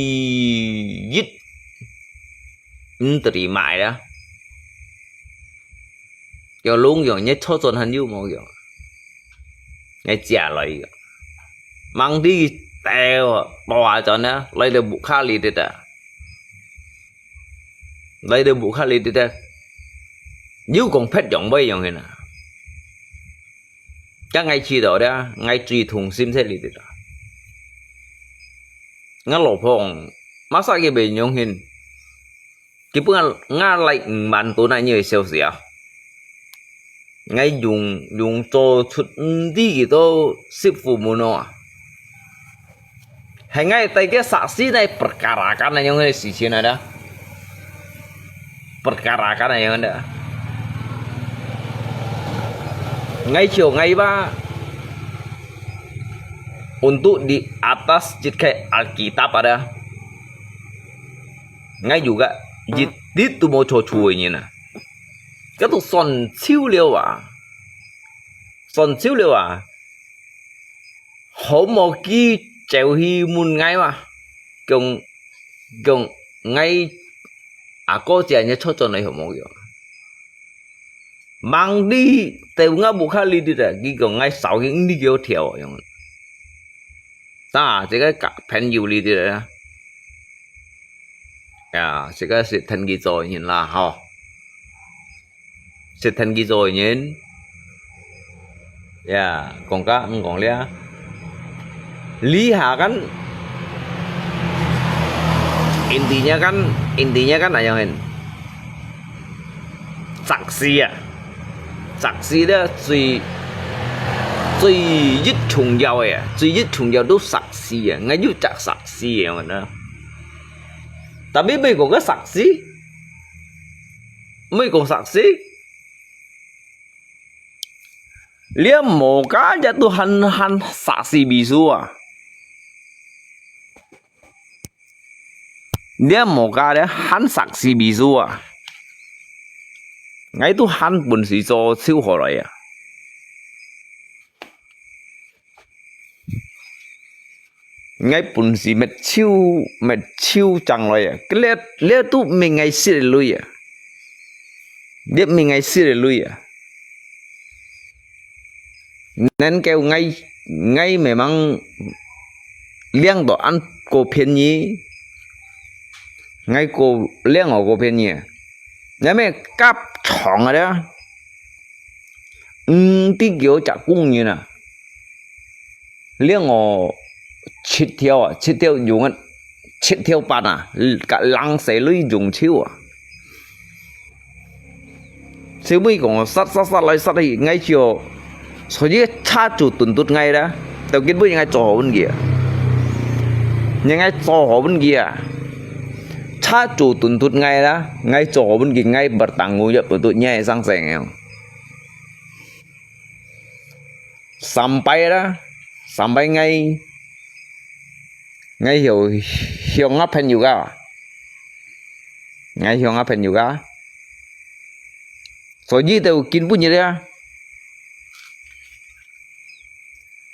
dít từ mãi đó kiểu luôn rồi nhất cho tuần hành yêu một kiểu ngay trả lời mang đi tèo bò cho nó lấy được bụng khá lì được lấy được bụng khá lì được nếu còn phép giọng bây giờ nào chắc ngay chi đó đó ngay truy thùng sim thế lì được ngã lộ phong mắc sao cái bề nhông hình cái bữa ngã lạnh bàn tối nay như siêu xỉa ngay dùng cho chút đi cái to ship phụ mua nó hay ngay tay cái saksi này perkara kan yang ini sisi ada perkara kan yang ada ngay chiều ngay ba untuk di atas jika Alkitab ada ngay juga jit tu mau cucunya nah cái tu son chiếu liêu à hổ một kia trèo hi mun ngay mà cùng ngay có trẻ nhớ cho này hổ một kiểu mang đi từ ngã bộ khai đi rồi cái còn ngay sáu cái đi kiểu thiểu giống ta chỉ cái cả phèn nhiều đi rồi à chỉ cái sự thân kỳ rồi nhìn là họ sự thân kỳ rồi nhìn ya còn lẽ lý hà kan intinya kan là yang hình saksi đó最重要嘅最重要都saksi啊ngay như chắc saksi mà nó tapi mấy có cái saksi lihat mau kaja tuh han saksi bisu à dia mau kaja han saksi bisu à ngay tu han pun si cho siêu hồ rồi à ngay pun si mệt siêu chẳng rồi à cái lihat tu mình ngay xí lui à biết mình ngay xí lui à nên kêu ngay memang liang do ăn cô phiền nhí ngay cô liang ở cô phiền nhí nếu mà cáp chọn rồi đó tí kiểu chả cung như nè liang ở chít theo dùng á chít theo bạn à cả lăng sẽ lưới dùng chiếu à sau mấy con sát lại sát đi ngay chiều所以差就顿顿ngay đó tao kiến với ngay cho bên kia nhưng ngay cho bên kia差就顿顿ngay đó ngay cho bên kia ngay bật tăng ngồi nhập tụi nhẹ sang seng không sampai ngay hiểu ngapain juga ngay hiểu ngapain juga so ji tao kiến punya dia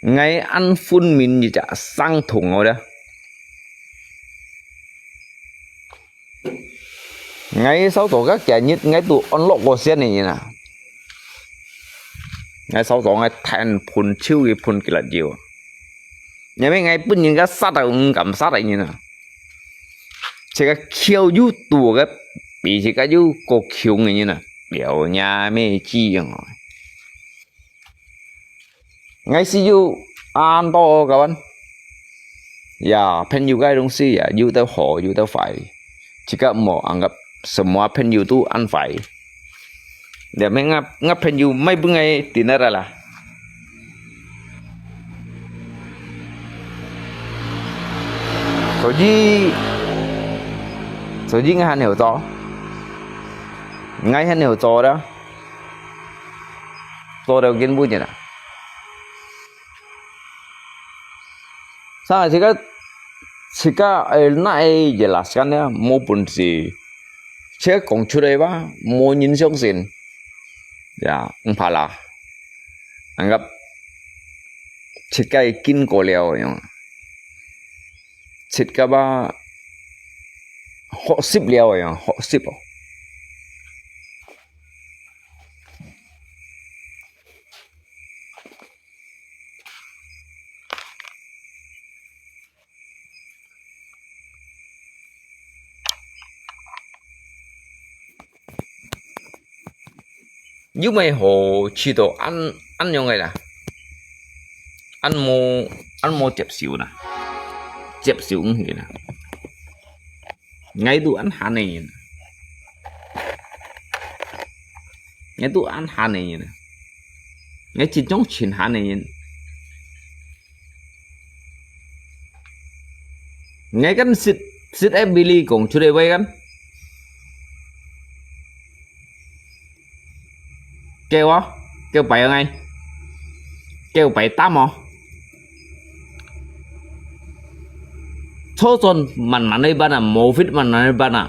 ngay ăn phun mình gì chả sang thùng rồi đó ngay sau tổ các trẻ nhất ngay tụ on lộc của xe này như nào ngay sau tổ ngay thành phun chiêu cái phun kia là nhiều nhà mấy ngay bên những cái sát là cảm sát này như nào chỉ cái khiêu du tụ cái bị chỉ cái du cổ khiêu người như nào biểu nhà mấy chi rồi ngay si du an to các bạn ya pen juga dong si ya you tao ho you tao phải jika mau anggap semua pen you tu ăn phải để mấy ngap pen you mấy bữa ngày tinar là số gì ngay hắn hiểu rõ ngay hắn hiểu rõ đó tôi đâu kiến bút như nào Saya jika naik jelaskan ya maupun si saya kong curai ba mau nhìn xong xin ya umpala anggap jika ikin koleo yang jika ba hok sip leo yang hok sip nếu mày hồ chỉ đồ ăn như vậy là ăn mua chẹp xíu cũng vậy nè ngay tụ ăn hàng này ngay tụ ăn hàng này nè ngay chỉ trong chuyện hàng này ngay cái sit em Billy cũng chưa đây vậy kan kêu bảy ngay kêu bảy tám mà số tuần mình đây bạn à mô phít mình đây bạn à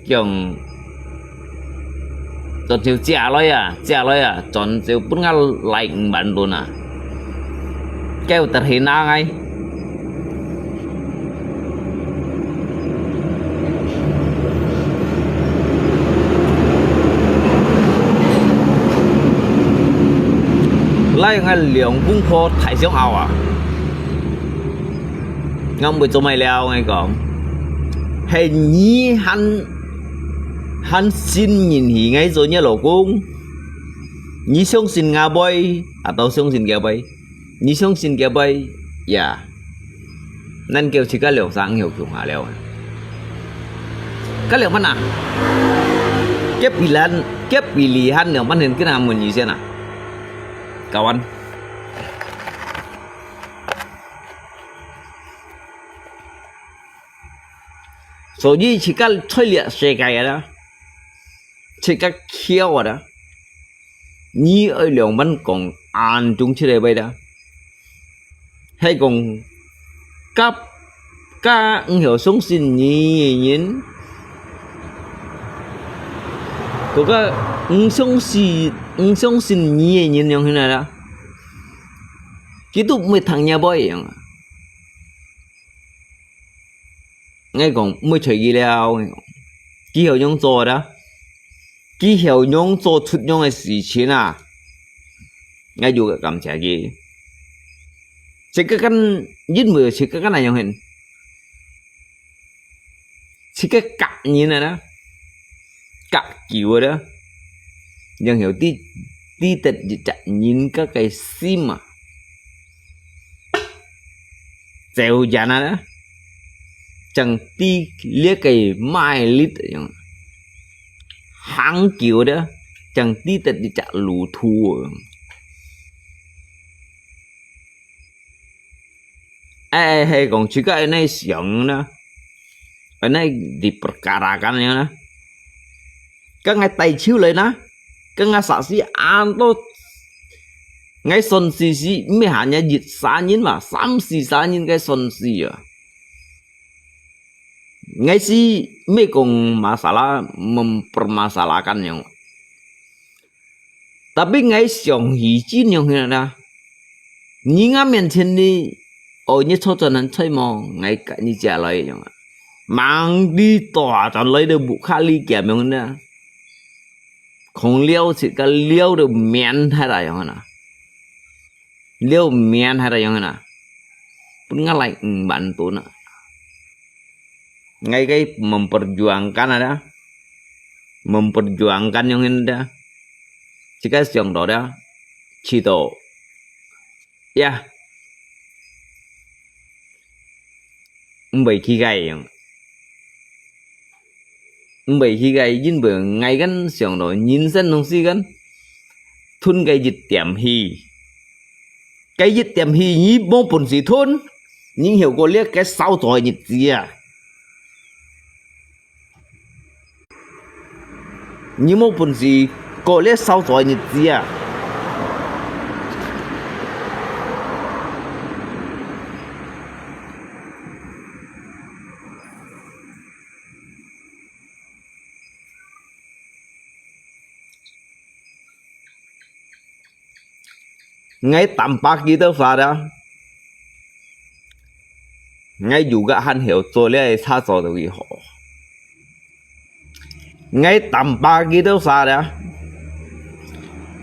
kiểu tuần chiều trả lời à tuần chiều bún ngà lạnh bạn luôn à kêu thật hiện na ngay lại ngay lượng cung khô thải xíu hào à ngâm bị cho mày leo ngay còn hình như hắn xin nhìn hỉ ngay rồi nhá老公你相信我呗à tao相信佢呗你相信佢呗呀nên kêu chỉ cái liều sáng hiểu kiểu mà liều cái liều mana cái pilihan yang mana kita namanya sih na kawan so ji jika chơi lihat sekai đó jika kêu đó như ở lượng vẫn còn ăn chúng chơi đây đó hay còn các hiểu sống xin nhìn có cái sống xin nhìn như thế này đó cái tụ mới thằng nhà boy ngay còn mới chơi gì đâu kỹ hiểu nhung做đó kỹ hiểu nhung做出nhung cái sự情啊 Ngay juga kam chagi. Sika kan jin mưa sika kan này hình. Sika cạ như này đó. Cạ kiểu đó. Nhưng hiểu tí tật chặt nhìn các cái sim mà. Dèo giá đó. Chẳng tí liếc cái mai lít. Hãng kiểu đó. Chẳng tí tật chặt lũ thua. Hay còn chỉ có này siang na, này diperkarakan ya na. Các ngay tay chiếu lên na, các ngay xã sĩ an to, ngay son si mấy hả nhà dịch xã nhìn mà, sắm si xã nhìn cái son si à. Ngay si mấy con masalah mempermasalahkan yang. Tapi ngay siang hijin yang ini na, nyinga mention ni. Ôi như cho nên chơi mò ngay cả như trả lời nhỉ, mang đi tòa cho lấy được bộ khá ly kẹp mình nè, không liêu thì cái liêu được miên hay là như nào, liêu miên hay là như nào, pun nggak like bantu na, ngay cái memperjuangkan ada, memperjuangkan yang ini dah, jika siang đó dah, cito, ya. Bị khi gầy bị khi gầy dính bữa ngay gắn sòng rồi nhìn dân không xí gắn thun cái dịch tiệm hì cái dịch tiệm hì nhí bông bồn gì thôn nhưng hiểu cô liếc cái sau rồi nhịp gì à như bông bồn gì cô liếc sau rồi nhịp gì à ngay tampak gitu Farah ngay juga han hiểu做了他做的以后 ngay tampak gitu Farah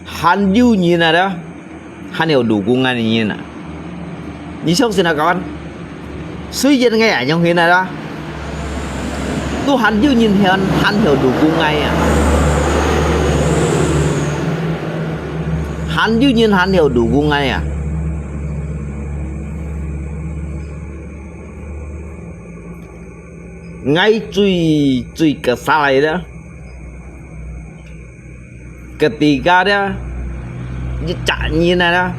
han yêu nhìn là đó han hiểu đủ cung anh nhìn à như sau xin nào các bạn suy dân ngay ở trong hiện này đó tôi han yêu nhìn han hiểu đủ cung ngay à hắn dư nhiên hắn hiểu đủ cung ngay à ngay cuy kesal đó ketika dia chạy như này đó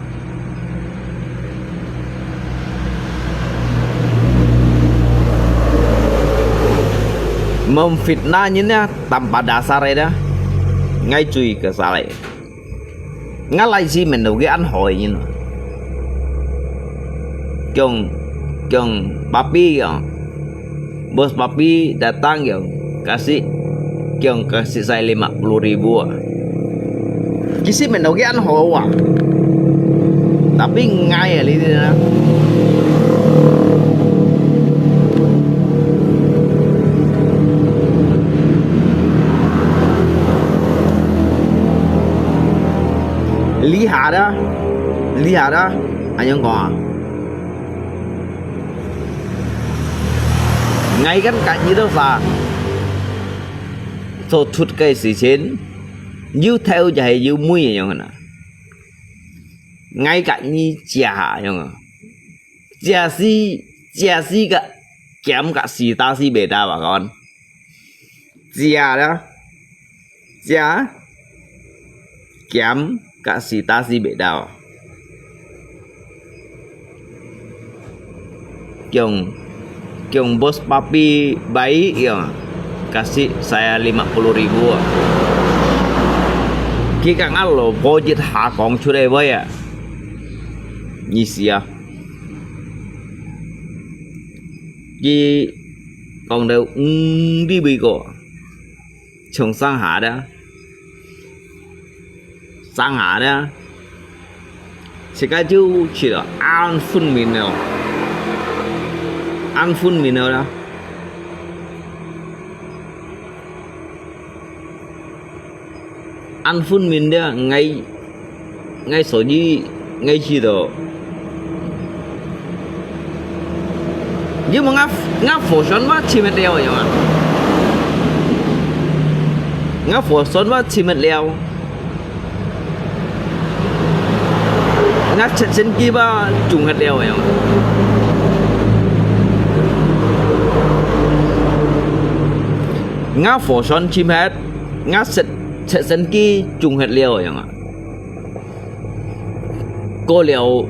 memfitnah như này tanpa dasar đó ngay cuy kesal ngã lại gì mình đâu cái ăn hỏi như nó chồng papi bos papi datang kasih saya 50.000 kisi mình đâu cái ăn hỏi à tapi ngay ở đây nè lihat dah anh còn ngay cái cạnh như đó là số chút cái sự chiến như theo chạy như mũi vậy nè ngay cạnh như chả chả si cái kém cả si ta si bể ta bà con chả đó chả kém kasih tasi beda kyong bos papi baik ya kasih saya 50.000 kita ngalo budget hakong sudah ya nyisia ki còn đâu đi bị cổ trồng sang hạ đó sang hạ đó sekarang tu chỉ là ăn phun mình đó ăn phun mình đó ngay số như ngay chi đó nhưng mà ngã phổ xuân mà chỉ mất leo vậy mà ngã phổ xuân mà chỉ mất leo ngã chân chân kia ba trùng hạt leo vậy mà ngã phổ xuân chim hết ngã chân chân kia trùng hạt leo vậy mà có liệu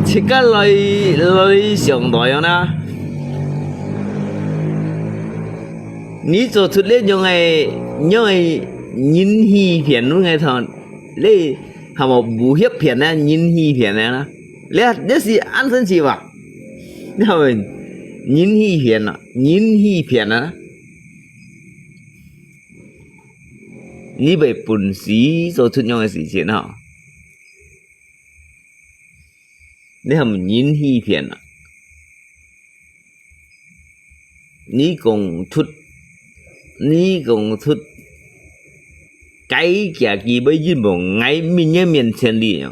chỉ có lời想到样呢，你做出来用嘅人欺骗侬嘅同，你係咪無欺騙呢？人欺騙呢？你是安生氣吧？你係咪人欺騙啊？人欺騙啊？你被本事做出樣嘅事情啊？你係咪人欺騙啊？你講出cái kẻ gì bây giờ bảo ngay mình miền chân lý à?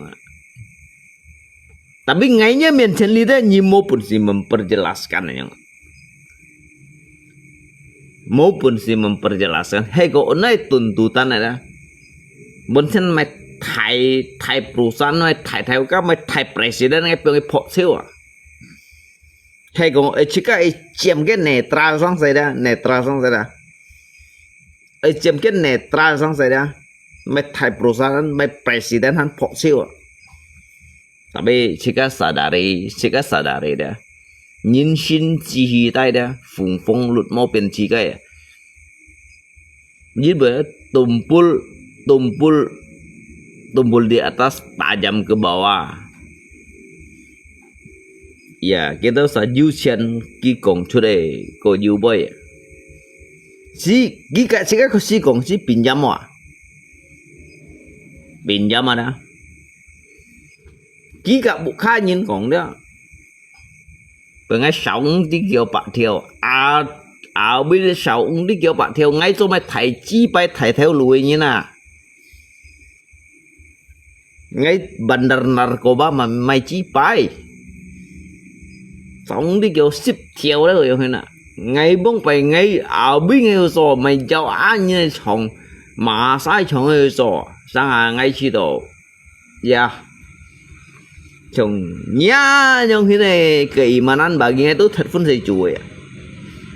Tapi ngay miền chân lý đó maupun si memperjelaskan ya. Maupun si memperjelaskan. Hei kok nai tuntutan ada. Bonsen mai thai perusahaan mai thai các mai thai presiden ngay pengen phok siêu à. Hei kok jika chiếm cái netral sang saya dah, netral sang saya dah. Chiếm cái netral sang saya dah. Mai thai perusahaan mai presiden han phok siêu à. Tapi jika sadari dah. Nhân sinh chỉ hy tại dah. Phùng phong lụt mau bên chỉ cái à. Jadi berarti tumpul di atas tajam ke bawah. Ya, kita usah jusian ki kong chude ko yu boy. Si ko si kong si pinjam à? Pinjam ada. Ki ka bu kha nhìn kong đó. Ngay sống đi kiểu bạn theo bây giờ sống đi kiểu bạn theo ngay cho mày thầy chi bay thầy theo lùi như nào ngay bandar narkoba mà mày chi bay sống đi kiểu ship theo đó rồi nè ngay bông phải ngay bây ngay rồi mày cho ăn như chồng mà sai chồng rồi sang hàng ngay chi đồ yeah chồng nhá trong khi này keimanan bagi itu thật pun saya cuy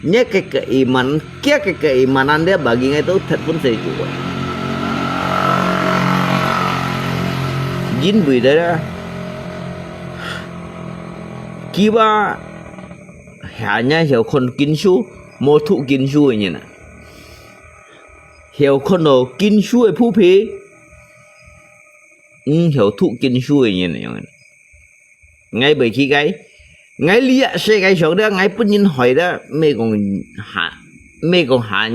nhé cái keimanan dia bagi itu thật pun saya cuy jin bui đó kiba hanya hiểu con kín su mô thụ kín su như này hiểu con đồ kín su ở phú phí hiểu thụ kín su như này ngay bởi khi cái ngay lý sẽ cái chỗ đó ngay bất nhiên hỏi đó mẹ còn hạ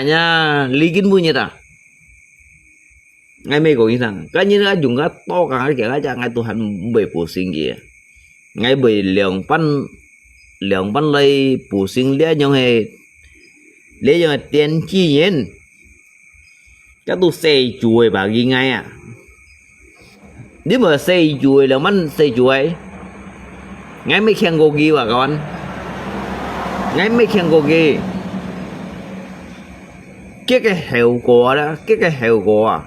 nha lý kiến vui như ta ngay mẹ còn như thằng cái như nó dùng cái to cả cái kiểu cái ngay tôi hành bởi bổ sinh gì ngay bởi lượng pan lấy bổ sinh lấy nhau tiền chi nhiên chắc tôi xây chuối bà ghi ngay à. Nếu mà xây chuối là mình xây chuối ngay mấy khen cô ghi bà con ngay mấy khen cô ghi cái hiệu quả đó cái hiệu quả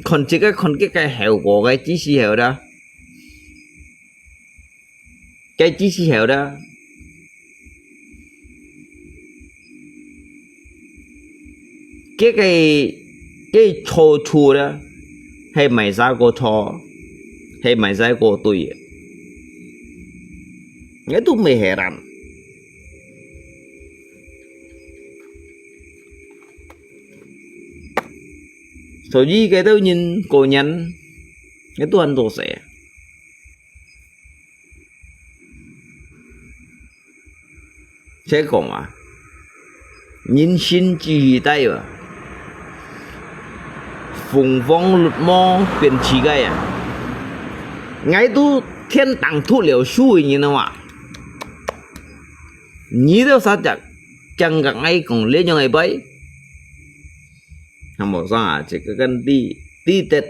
còn cái hiệu quả cái chỉ sĩ hiệu đó cái chỉ sĩ hiệu đó cái thô chua đó hay mày ra cô thò hay mày ra cô tùy nghe tôi mày hề rằng số gì cái tôi nhìn cô nhắn cái tôi ăn đồ sẽ còn à nhìn xin chỉ tay à phùng phong lụt mò biển chỉ cái à ngay tu 天当土了树你呢哇，你都啥子？chẳng cả ngay cùng lên nhau ngày bấy hàm một sao chỉ có cần đi tết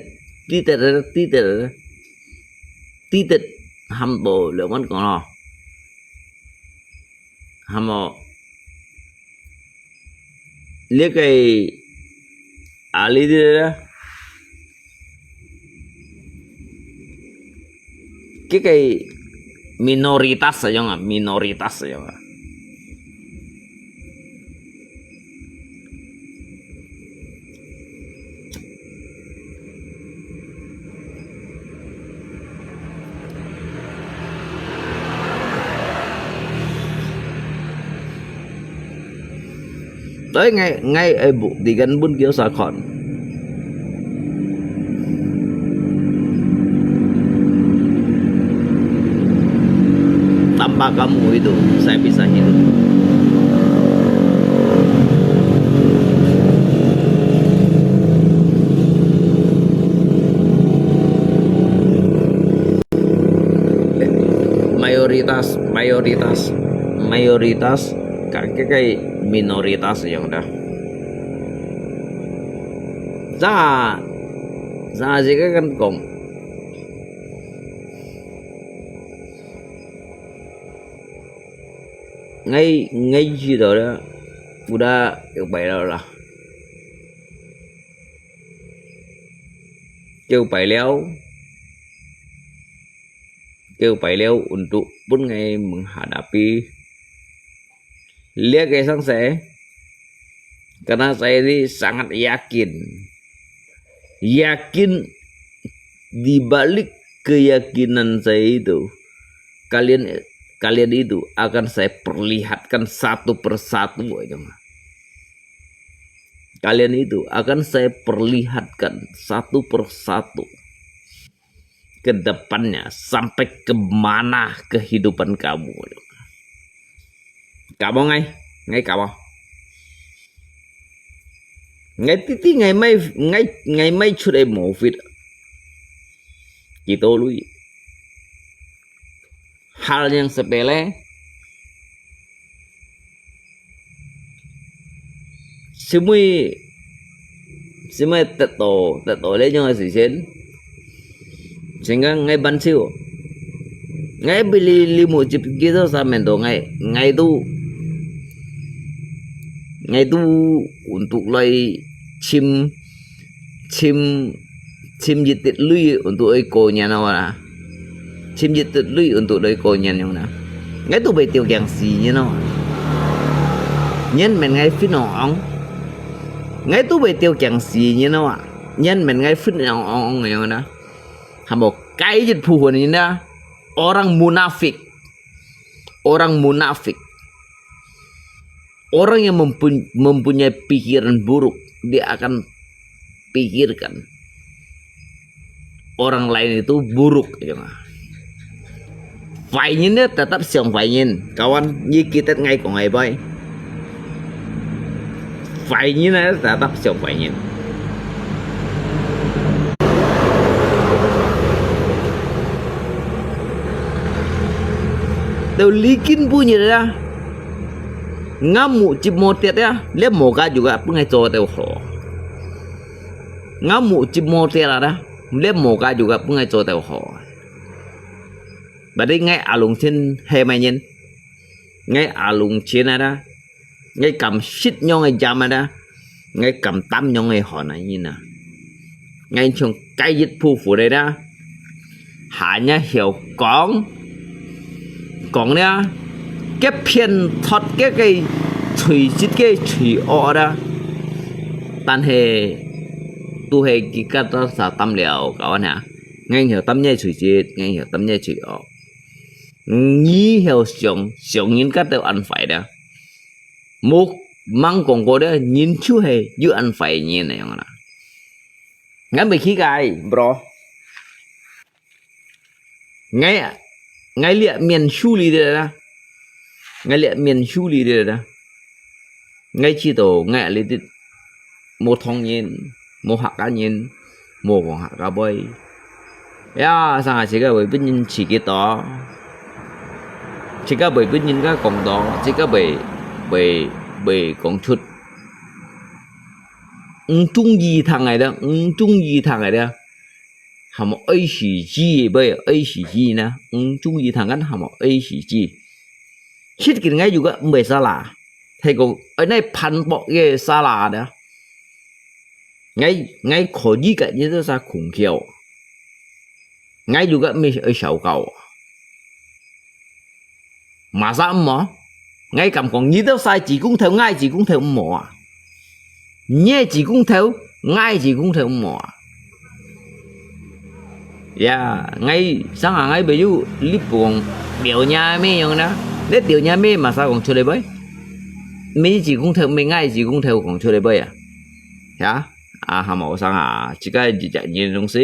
hàm bộ lượng vẫn còn lo hàm một liếc cái ali đi đó cái minoritas saja nggak minoritas saja nggak tới ngay ở bộ thì gần bún kiểu xà khòn tanpa kamu itu saya bisa hidup. Mayoritas kayak minoritas yang dah. Za juga kan kong. Ngay gì đó udah được bảy rồi là kêu bảy leo untuk pun ngay menghadapi lihat kaisang saya karena saya ini sangat yakin di balik keyakinan saya itu kalian itu akan saya perlihatkan satu persatu aja. Kalian itu akan saya perlihatkan satu persatu ke depannya sampai kemana kehidupan kamu. Kamu ngay kamu. Ngay titi ngày mai出嚟冇fit. Gitu lu. Hal yang sepele semua tato lấy cho người sen sehingga ngay ban siu ngay beli limo chip gitu sama itu ngay itu untuk lay chim jitit lui untuk ekornya nawa chim jitit lui untuk ekornya nawa ngay tu bị tiêu giang xì như nào nhân mình ngay phía nòng ngay tu bị tiêu giang xì như nào nhân mình ngay phía nòng người nào hàm một cái dịch phù hợp như đó orang munafik orang yang mempunyai pikiran buruk dia akan pikirkan orang lain itu buruk ya mah. Phải nhìn đó tetap siang phải nhìn kawan như kita ngay còn ngày bay phải nhìn đó tetap siang phải nhìn Teu likin punya dah ngamu cip motet ya lihat moga juga pengai cowok teu ho ngamu cip motet dah lihat moga juga pengai cowok teu ho berarti ngay alung trên he mai nhìn ngay alung trên ada ngay cầm shit nhau ngay jam ada ngay cầm tam nhau ngay họ này nhìn nè ngay trong cái dịch phụ đây đó hanya hiểu còn nha cái phiền thật cái chửi chít cái chửi ọ đó但係tu係幾家都實tâm了搞nha ngay hiểu tâm nhai chửi chít ngay hiểu tâm nhai chửi ọ nghĩ hiểu sống nhìn các đều ăn phải đó một mang còn có đó nhìn chú hề giữ ăn phải nhìn này nè ngay bị khí gai bro ngay liệt miền su li đây đó ngay liệt miền su li đây đó ngay chi tổ ngay liệt một thong nhìn một hạt cá nhìn một con hạt cá bơi ya sang chỉ cái bởi bên nhìn chỉ cái đó chỉ cái bởi bên nhìn cái cộng đó chỉ cái bởi bởi bởi cộng chút trung gì thằng này đó trung gì thằng này đó hàm một ấy gì bây ấy gì nè trung gì thằng anh hàm một ấy gì shit cái ngay juga mbak salah thầy cô ở đây pan bọ cái salah đó ngay ngay khó gì cả như thế sao khủng khiêu ngay juga mình ở sầu cầu mà sao mà ngay cầm còn như thế sai chỉ cũng theo ngay chỉ cũng theo mỏ nhẹ chỉ cũng theo ngay chỉ cũng theo mỏ ya ngay sáng hàng ngay bây giờ clip còn điều nhà mấy như đó để điều nhà mấy mà sao còn chưa đây bấy mấy chỉ cũng theo mấy ngay chỉ cũng theo còn chưa đây bấy à ya hàm mẫu sang chỉ cái gì chạy nhìn đồng sĩ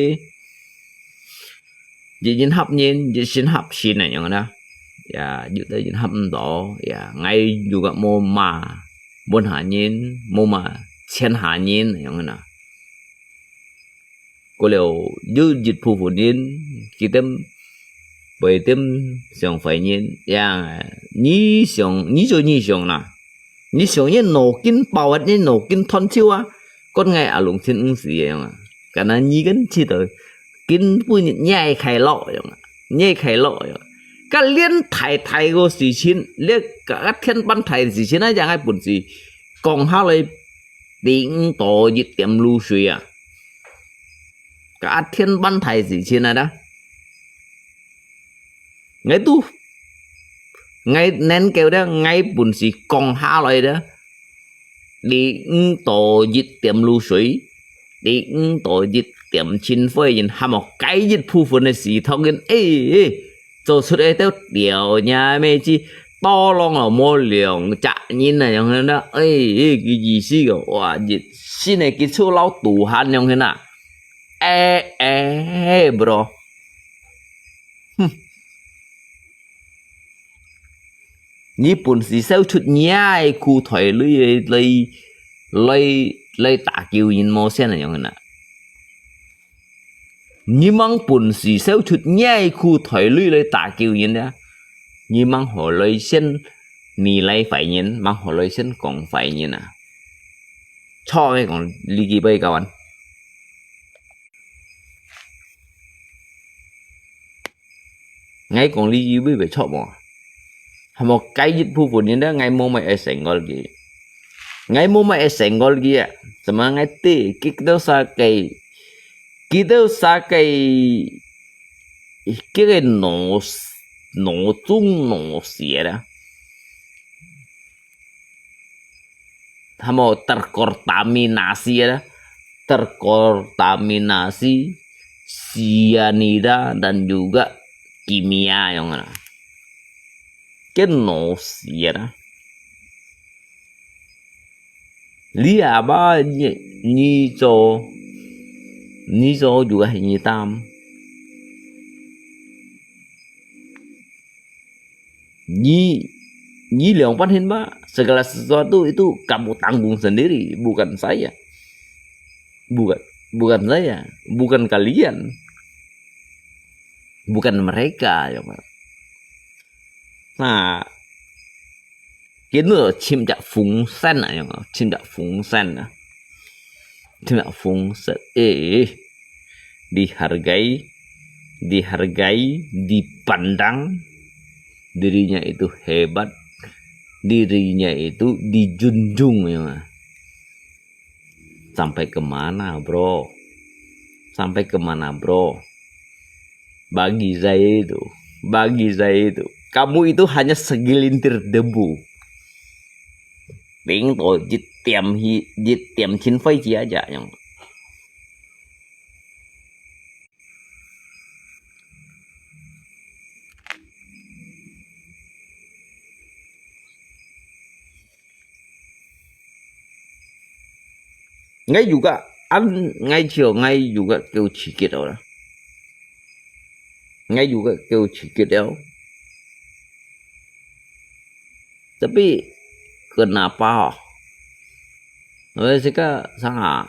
gì nhìn hấp nhìn gì xin hấp xin này như đó ya dự tới nhìn hấp đó ya ngay juga mau mà muốn hạ nhìn mau mà chen hạ nhìn này như đó có liệu như dịch phụ phụ nhìn khitem bởi tem xong phải nhìn ya ní xong ní rồi ní xong nè ní xong như nổ kinh bao hết như nổ kinh thon chiêu á con ngày ở lùng thiên ứng gì vậy mà cả nó ní cái chi tới kinh bùi nhảy khai lọ vậy mà nhảy khai lọ vậy cái liên thải thải của sự chín liên cả thiên ban thải sự chín ấy chẳng ai buồn gì còn hai lời tiếng tổ dịch tiệm lưu suy à cả thiên ban thải sự chín này đó ngay tu ngay nên kêu đó ngay buồn gì còn hai lời đó đi tổ dịch tiệm lưu suy đi tổ dịch tiệm chín phơi nhìn ham một cái dịch phu phụ này xì thông cái ê做出来都屌呀咩之多浪又冇量扎煙啊樣樣啦，誒佢意思個哇熱先係結束撈杜漢樣樣啦，bro，日本是燒出嘢褲腿嚟打叫人冇聲啊樣樣啦。你mang本事燒出nhai khu thời lui lấy tả kiều nhìn đó như mang họ lấy xin nì lấy phải nhìn mang họ lấy xin còn phải nhìn à cho cái còn lý kỳ bây các bạn ngay còn lý kỳ bây phải cho bỏ một cái dịch vụ phụ nhìn đó ngay mua mày ở sảnh gọi gì ngay mua mày ở sảnh gọi gì à sama ngay tê kích đâu sa cái kita sa cái nổ chung nổ xỉa đó hamo terkontaminasi đó terkontaminasi cyanida dan juga kimia yang mana cái nổ xỉa đó lihat ba ni cho juga hitam ni Leong Panhin Pak segala sesuatu itu kamu tanggung sendiri bukan saya bukan saya bukan kalian bukan mereka ya Pak nah cái nữa chim chạc phúng sen à chim chạc phúng sen à tidak fungsi dihargai dipandang dirinya itu hebat dirinya itu dijunjung ya sampai kemana bro bagi saya itu kamu itu hanya segelintir debu tiếng tổ dịch tiệm chín phây chỉ aja yang ngay juga ngay chiều ngay juga kêu chỉ kiệt đó ngay juga kêu chỉ kiệt đó tapi kenapa mereka sangat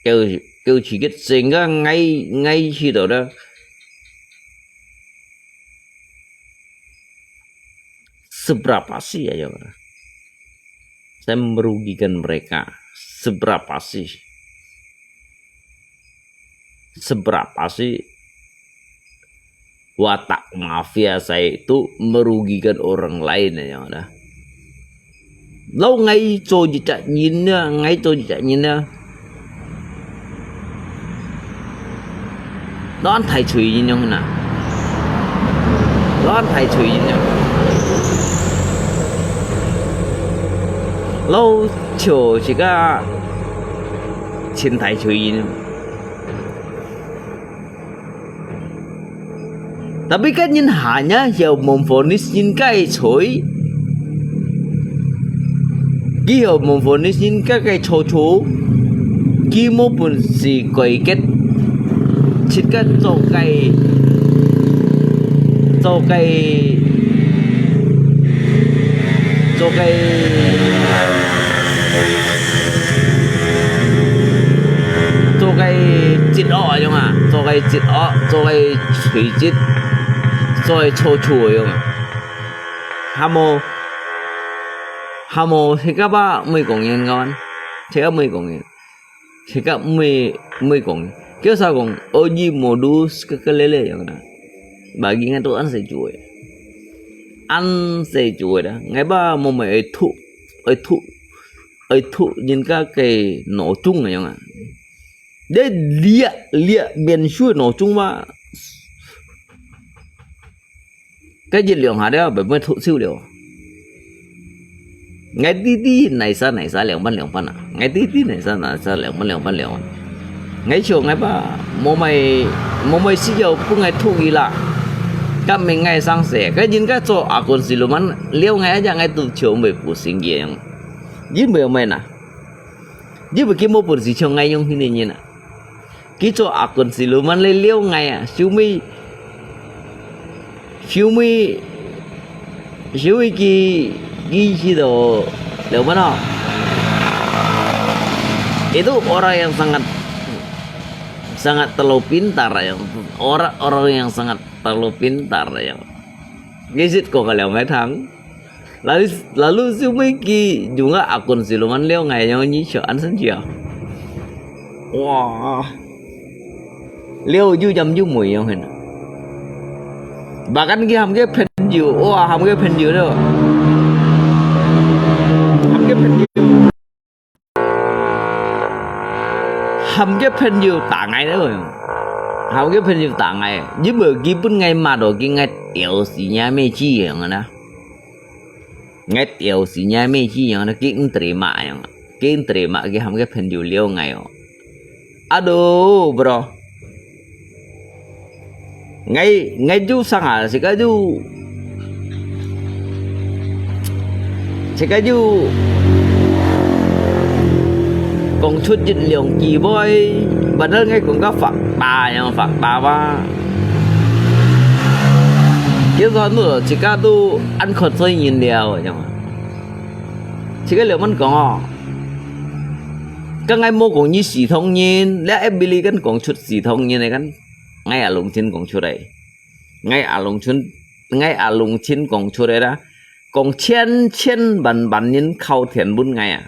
kêu chỉ kiệt sehingga ngay khi đó seberapa sih ya saya merugikan mereka, seberapa sih watak mafia saya itu merugikan orang lain ya udah. Lâu ngay cho gì chạy nhìn nha, ngay cho gì chạy nhìn nha. Nó ăn thầy chửi nhìn nhau nè. Nó ăn thầy chửi nhìn nhau. Lâu chiều chỉ có trên thầy chửi nhìn nhau. Tapi kan nhìn hanya hiểu memfonis nhìn cái chửi. Khi hiểu memfonis nhìn cái chỗ khi một phần gì quay kết chỉ có cho cái chít ọ không à, cho cái chít ọ, cho cái thủy chít, cho cái chỗ chùi không à, hàm mô thì các bạn mới công nhận các bạn, thì các mới công nhận, thì các mới công nhận. Kêu sao kong oji modus kekelele yang na bagi ngai tu an sei cuy dah ngai ba mo mai thu nhìn cái nổ chung này yang để lia biên xuôi nổ chung mà cái gì liệu hả đấy bởi vì thu siêu liệu ngai tí này sao liệu ban à ngai tí này sao liệu ban ngay chiều ngay ba mô mày xí dầu cũng ngay thu ghi là các mình ngay sang sẻ cái nhìn cái chỗ à còn gì luôn mà liêu ngay aja ngay từ chiều về phụ sinh gì em dưới mày mày nè dưới bởi cái mô bột gì chiều ngay nhung hình như nè cái chỗ à còn gì luôn mà liêu ngay à siêu mi cái gì đó liêu mà nó itu orang yang sangat terlalu pintar ya, orang yang sangat terlalu pintar ya. Gisit kok kalian nggak thắng. Lalu Sumiki juga akun siluman leo ngày nhau như sợ ăn sân chiều. Wow, leo du jam du mùi không hình. Bahkan cái hàm cái pen diu, hàm cái pen diu đó, hàm cái pen diu. Hàm cái pen diu tả ngay đó rồi. Hàm cái pen diu tả ngay. Chứ bởi cái bún ngay mà đồ cái ngay tiểu xí nhà mê chi vậy nè. Ngay tiểu xí nhà mê chi vậy nè. Cái terima yang. Cái terima cái hàm cái pen diu liêu ngay. Aduh bro. Ngay du sang à sika du còn chút dịch lượng kỳ boy bản thân ngay cũng có phạt bà và cái do nữa chỉ cả tu ăn khẩn sôi nhìn đều chẳng chỉ cái liệu mình có các ngay mua cũng như xì thông nhiên lẽ em Billy cái cũng chút xì thông nhiên này kan ngay ở lùng chín cũng chút đấy ngay ở lùng chín cũng chút đấy đó còn chen bản nhìn khâu thiền bún ngay à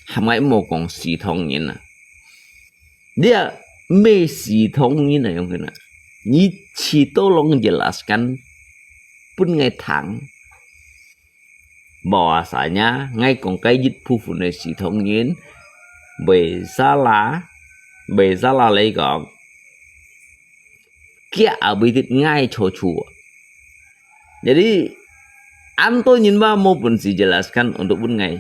hàm ngay một con xì thông nhìn à dia mê xì thông nhìn này không kena ni chỉ tolong jelaskan pun ngay thẳng bahwasanya ngay còn cái dịch phu phụ này xì thông nhìn bởi giá lá lấy gọn kia ở bên ngay chỗ chùa jadi anto nhìn ba mau pun si jelaskan untuk pun ngay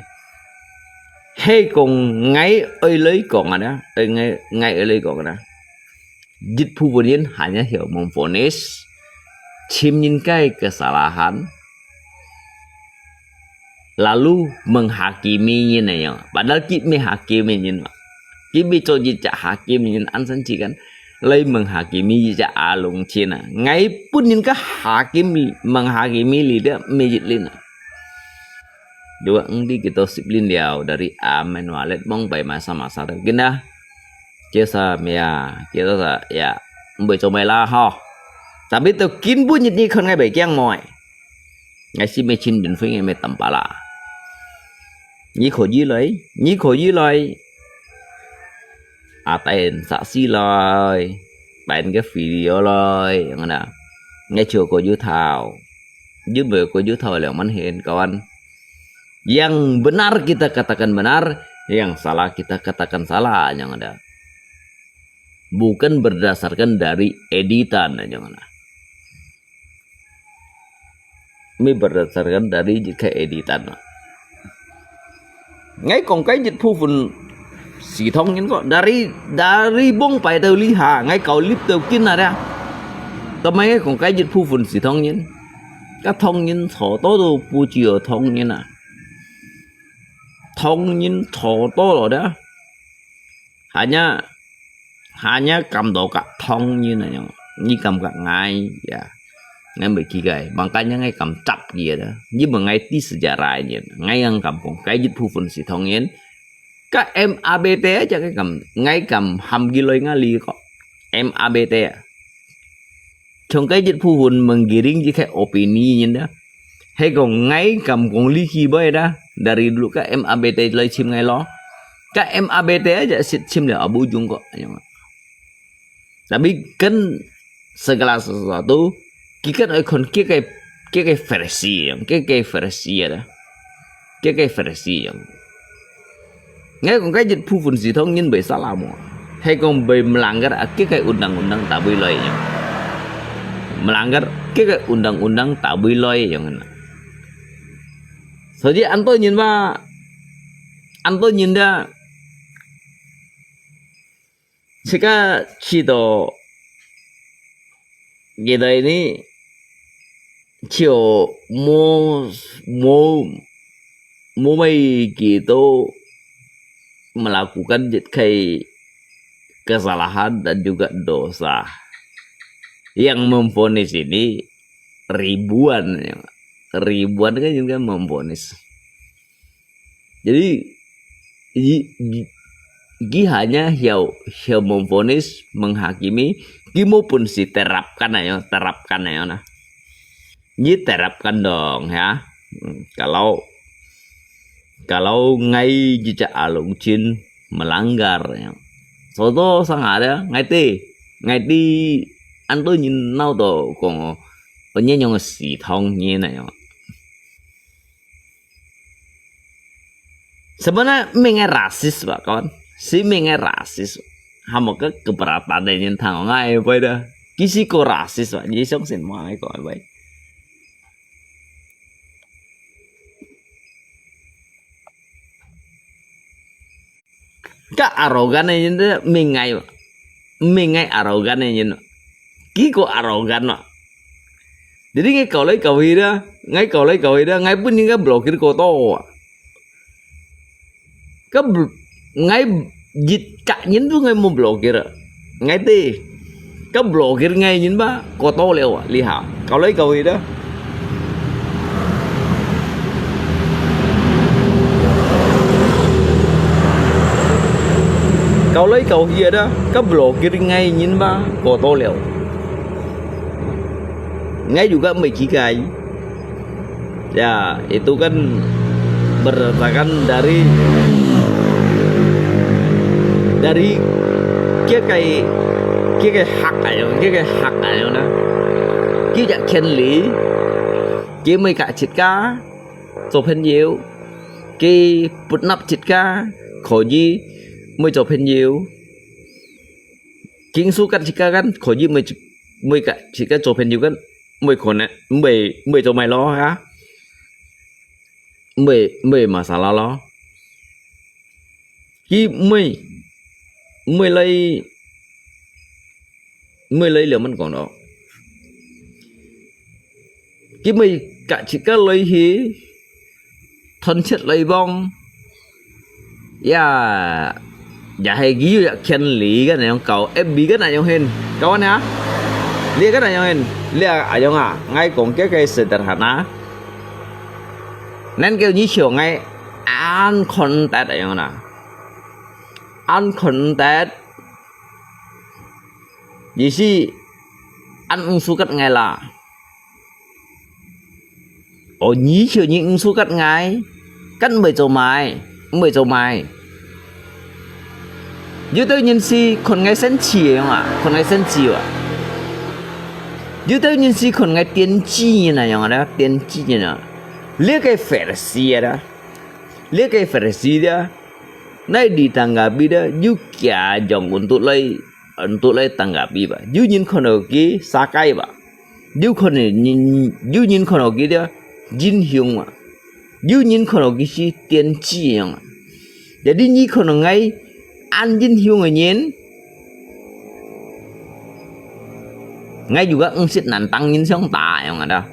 hay còn ngay ở lấy còn ada ngay ở lấy còn ada dịch phu phụ nhìn hanya hiểu memfonis chim nhìn cái kesalahan lalu menghakimi như này ya padahal kita menghakimi nhìn mà kita cho jejak hakim nhìn ăn sân chỉ kan lấy menghakimi jejak alung Cina ngay pun nhìn cái hakim menghakimi lidah mejit lina dua di kita siplin liao dari Amen Walid mong by masa-masa dan gina kita ya bởi cho mày la ho tapi tu kin pun nhìn đi không ngay bảy keng mỏi ngay si mê chin định phí ngay mê tầm bà là nhí khổ dí lời à tên xã si lời bạn cái video lời nè ngay chùa của dư thảo dưới bờ của dư thảo là mình hiện kawan yang benar kita katakan benar yang salah kita katakan salah yang ada bukan berdasarkan dari editan yang ada mới berdasarkan dari cái editan ngay còn cái dịch phu phun xì thông những có dari bông phải từ ly hà ngay cầu lip từ kinh là ra tao mấy còn cái dịch phu phun xì thông những các thông những thổ tố đồ bu chiều thông những à thông những thổ tố rồi đó hanya cầm đồ cả thông như này như cầm cả ngay ya ngay bị kia gầy makanya ngay cầm cap kia đó nhưng mà ngay tí sejarah ini ngay yang cầm còn cái dịch phu phun xì thông những các MABT aja cái cầm ngay cầm ham giloi ngali kok MABT trong cái dịch phu phun menggiring jika opini như đó hay còn ngay cầm còn ly khi bơi đó dari dulu các MABT lấy chim ngay lo các MABT aja chim là ở ujung kok tapi kan segala sesuatu kita nói còn cái versi cái versi đó cái versi ngay còn cái dịch phu phun xì thông nhưng bị salah mau hay còn bị melanggar cái undang-undang tak boleh melanggar cái undang-undang tak boleh yang mana jadi anto nhìn ra jika cito kita ini chiều mau mấy gitu melakukan kesalahan dan juga dosa yang memvonis ini ribuan kan juga memvonis jadi hanya yang memvonis menghakimi maupun si terapkan aja nah terapkan dong ya kalau ngay jejak alung chin melanggar ya. Soto sang ada ngay ti anh tôi nhìn nào đó còn ở nhà nhau xì thông như này sebenarnya mengenai rasis pak kawan si mengenai rasis hama cái keberatan để nhìn thằng ngay vậy đó kisi ko rasis pak jadi sống xin mai ko vậy cái arrogant này nhìn đó mình ngay arrogant này nhìn kí ko arrogant mà jadi ngay cầu lấy cầu gì đó ngay pun những cái blokir ko to cái ngay dịch cả nhìn tuh ngay mau blokir ngay ti cái blokir ngay nhìn ba ko to leo lihat cầu lấy cầu gì đó kau lấy cầu gì đó cái blokir ngay nhìn ba ko to leo ngay juga mencikai ya itu kan berdasarkan dari cái hak aja nah cái dạng khen lý cái mấy cả chít cá cho phên nhiều cái bút nắp chít cá khỏi gì mới cho phên nhiều chính số cắt chít cá kan khỏi gì mới cả chít cá cho phên nhiều kan mới còn này mới cho mày lo hả mới masalah lo khi mới lấy liệu mình còn đó cái mới cả chỉ có lấy hí thân chất lấy bong ya hay ghi ya khen lý cái này không cầu FB cái này không hen các bạn nhá lihat cái này không hen lihat aja nggak ngay còn cái sederhana nên kêu như chiều ngay uncontented aja nggak uncontented gì si ăn sukat ngay là ở nhí chiều những số cắt ngay cắt mười châu mai như tôi nhìn si còn ngay sinh chi không ạ còn ngay sinh chi à như tôi nhìn si còn ngay tiên chi này không ạ tiên chi này lihat cái Farisi đó lihat cái Farisi đó nay ditanggapi đó you kia jong untuk lay tanggapi ba you nhìn con ở kia sakai ba you nhìn con ở kia đó jin hyung mà you nhìn con ở kia si tiên chi không ạ jadi ni con ở ngay an jin hyung ở nhìn ngay juga ngsit nantang nhìn song ta yang ada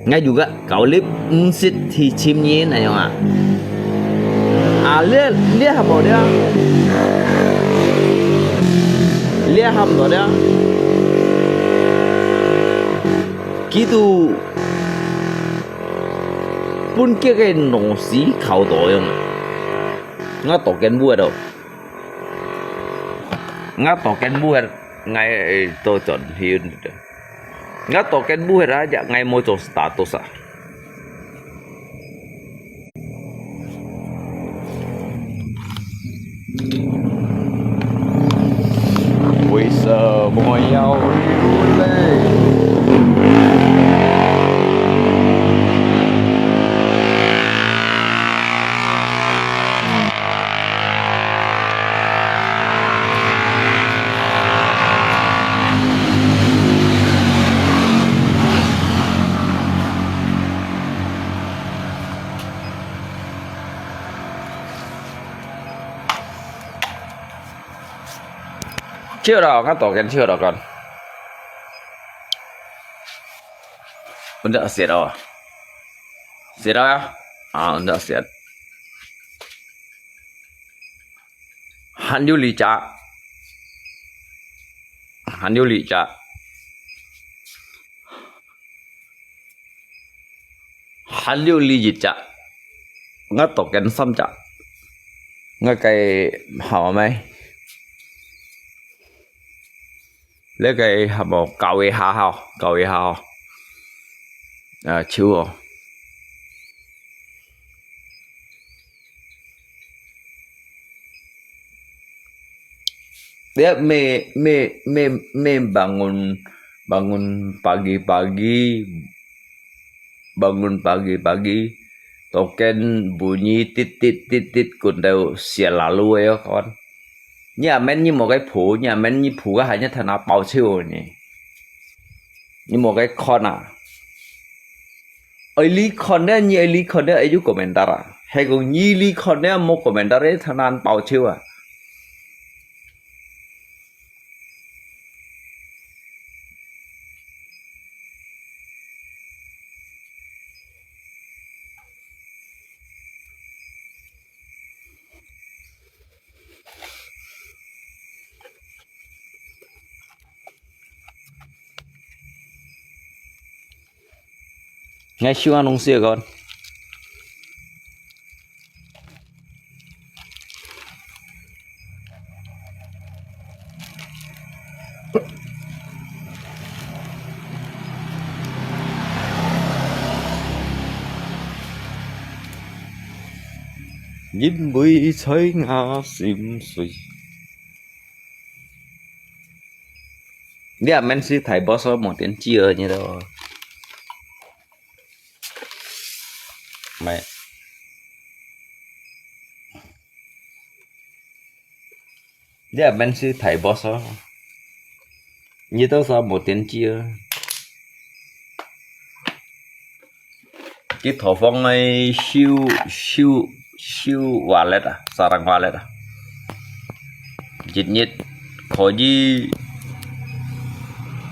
ngay juga kau lip ngsit thì chim nhìn này yang lihat apa dia lihat apa dia gitu pun cái nông sĩ khẩu đội không ngã tổ kiến bùa đâu ngã tổ kiến bùa ngay tôi chọn hiền ngã tổ kiến bùa ra dạ ngay mua cho status à bây giờ mọi nhau lên chưa đâu ngắt tổ kiến chưa đâu con udah siap đâu siap đâu ya udah siap han liu li cha han liu li ji cha ngắt tổ kiến xăm cha ngắt cái hảo mày lấy cái hàm một cầu ấy hào chưa dia me bangun pagi token bunyi tit kundau sia lalu ya kawan nhà men như một cái phủ nhà men như phủ cái hanya thằng nào bao chiều nhỉ như một cái con à ấy lý con đấy như ấy lý con đấy ấy chú komentar à hay còn như lý con đấy một komentar đấy thằng nào bao chiều à nghe siêu anong siêu con Nhìn bụi thấy ngã xìm xùi Dia men sih thầy boss một tiếng chia như đâu mẹ Dia men sih thầy boss như đâu sao một tiếng chia cái thổ phong này siêu wallet à sarang wallet à nhít khó gì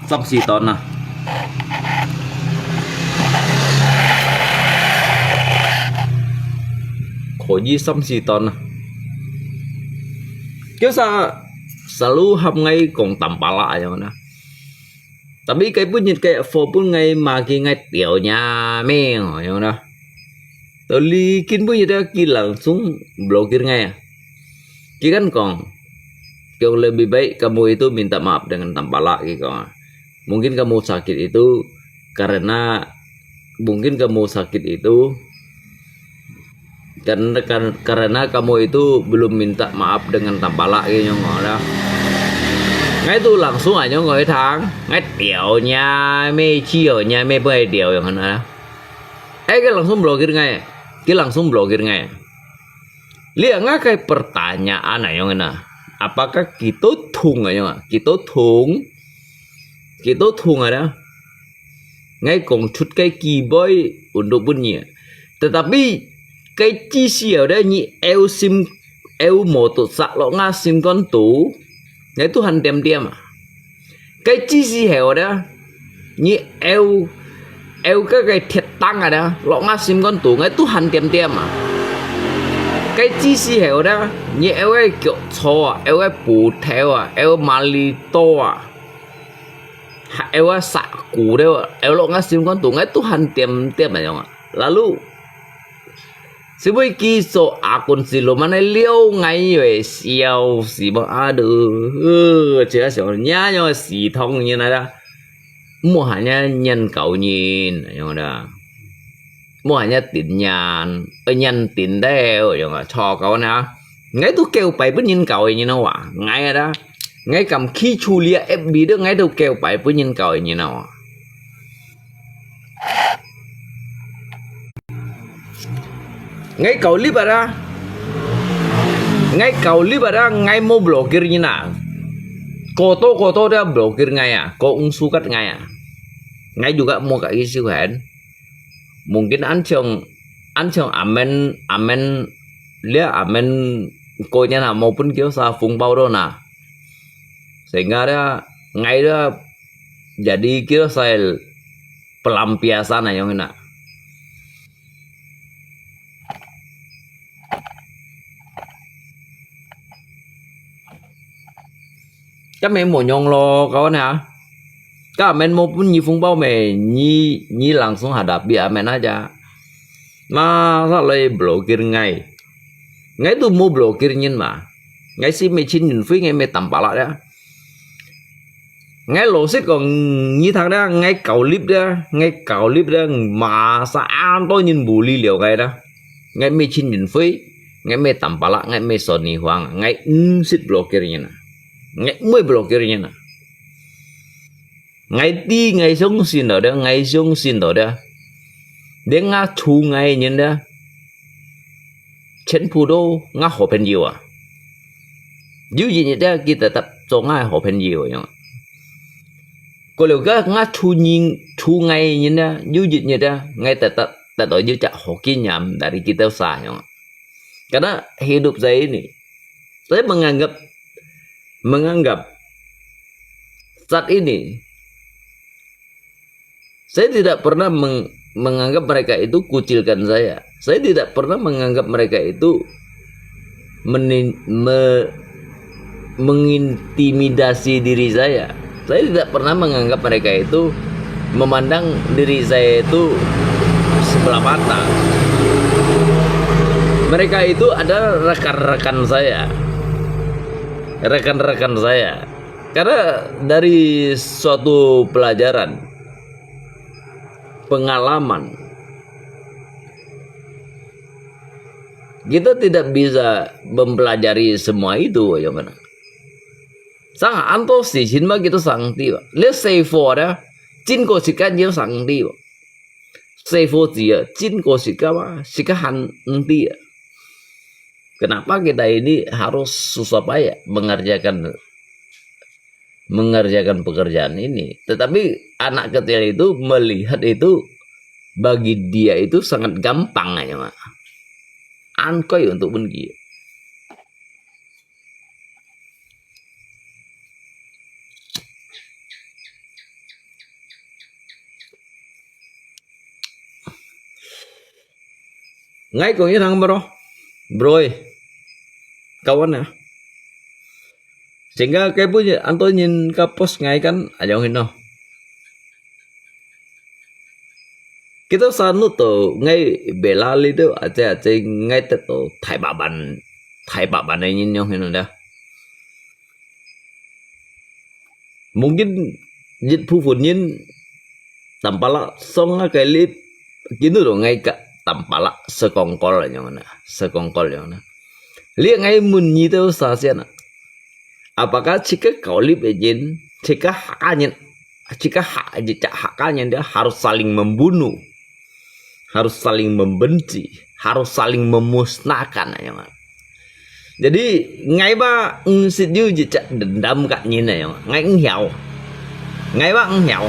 sắp xì ton à khó gì sắp xì ton à kiểu sao selalu ham ngay còn tầm bala aja mana tapi kayak pun kayak for pun ngay magi ngay tiểu nhà mèo ya mana tali kin pun kita langsung blokir ngay ya kan kong yang lebih baik kamu itu minta maaf dengan tampala gitu mungkin kamu sakit itu karena mungkin kamu sakit itu karena kamu itu belum minta maaf dengan tampala cái nhỏ đó. Ngay tu langsung aja ngồi thang ngay tiểu nha mê chiều nha mê bơi điều yang mana cái langsung blokir ngay cái langsung blokir ngay lihat nggak kayak pertanyaan yang mana apakah kita thung aja kita thung ada ngay cùng chút cái keyboard untuk bunyi tetapi cái chi siêu đó như eo một tụt sạc lỗ nga sim con tú ngay tu hành tiêm à cái chi siêu đó như eo cái thiệt tăng à đó lỗ nga sim con tú ngay tu hành tiêm à cái chi siêu đó như eo cái kiểu cho à eo cái bù theo à eo malito à eo cái sạc cũ đó eo lỗ nga sim con tú ngay tu hành tiêm à dong lalu sebagai so akun silo mana liu ngay về siêu xì bằng chưa sửa nhá xì thông như này đó mua hanya nhân cầu nhìn như đó mua hanya tin nhàn nhân tin đeo như là cho cậu nè ngay tôi kêu phải với nhân cầu như nào à ngay đó ngay cầm khi chu lia FB đó ngay tôi kêu phải với nhân cầu như nào à ngay cầu clip ada ngay mau blokir như nào koto dia blokir ngay à kok sukat ngay à ngay juga mau kayak gitu kan mungkin ancong amen lihat amen konya nah maupun kiosa fungbao do nah sehingga dia ngay dia jadi kiosa pelampiasan yang enak. Các mẹ một nhông lo kawan hả? Các mẹ mau pun nyi phong bao mẹ nyi langsung hadap biar amen aja. Masa lagi blokir ngay tu mau blokir nyin mà. Ngay si mẹ chin nhìn phía ngay mẹ tầm bả lại đó. Ngay lỗ xích còn như thằng đó ngay cầu clip đó mà sao tôi nhìn bù li liều ngay đó. Ngay mẹ chin nhìn phía ngay mẹ tầm bả lại ngay mẹ soni hoang ngay xích blokir nyin. Ngay mới blokirnya nah ngay xuống xin đó dia ngã chu ngay nhìn đó chen pu đô ngã hồ pen nhiều à dù gì như thế kita tetap cho ngã hồ pen nhiều nhá có điều cái ngã chu ngay nhìn đó dù gì như thế ngay tetap như cak hoki nyam dari kita sah nhá karena hidup saya ini saya menganggap saat ini saya tidak pernah menganggap mereka itu kucilkan saya. Saya tidak pernah menganggap mereka itu mengintimidasi diri saya. Saya tidak pernah menganggap mereka itu memandang diri saya itu sebelah mata. Mereka itu adalah rekan-rekan saya. Rekan-rekan saya karena dari suatu pengalaman kita tidak bisa mempelajari semua itu ya mana sang anto si chin ma kita sang ti ba le say for da chin ko si kan yo sang ti ba say for ti ya chin ko si ka ma si ka han ti. Kenapa kita ini harus susah payah mengerjakan pekerjaan ini? Tetapi anak kecil itu melihat itu bagi dia itu sangat gampang aja mak. Angkoy untuk pergi. Ngay cùng với thằng bro kawan ya sehingga kayak punya anto nyin ka post ngay kan aja hino kita sanu to ngay belali itu aja ngay to thai baban này nyin nyong hino dah mungkin jit phu pun nyin tampala song cái clip gitu loh ngay cả tampala sekongkol yang mana lihat ngay munyi itu sahaja na apakah jika kau libejin jika haknya dia harus saling membunuh, harus saling membenci, harus saling memusnahkan yang mana. Jadi ngay ba sidiu jejak dendam kak nhìn này ngay ba hiểu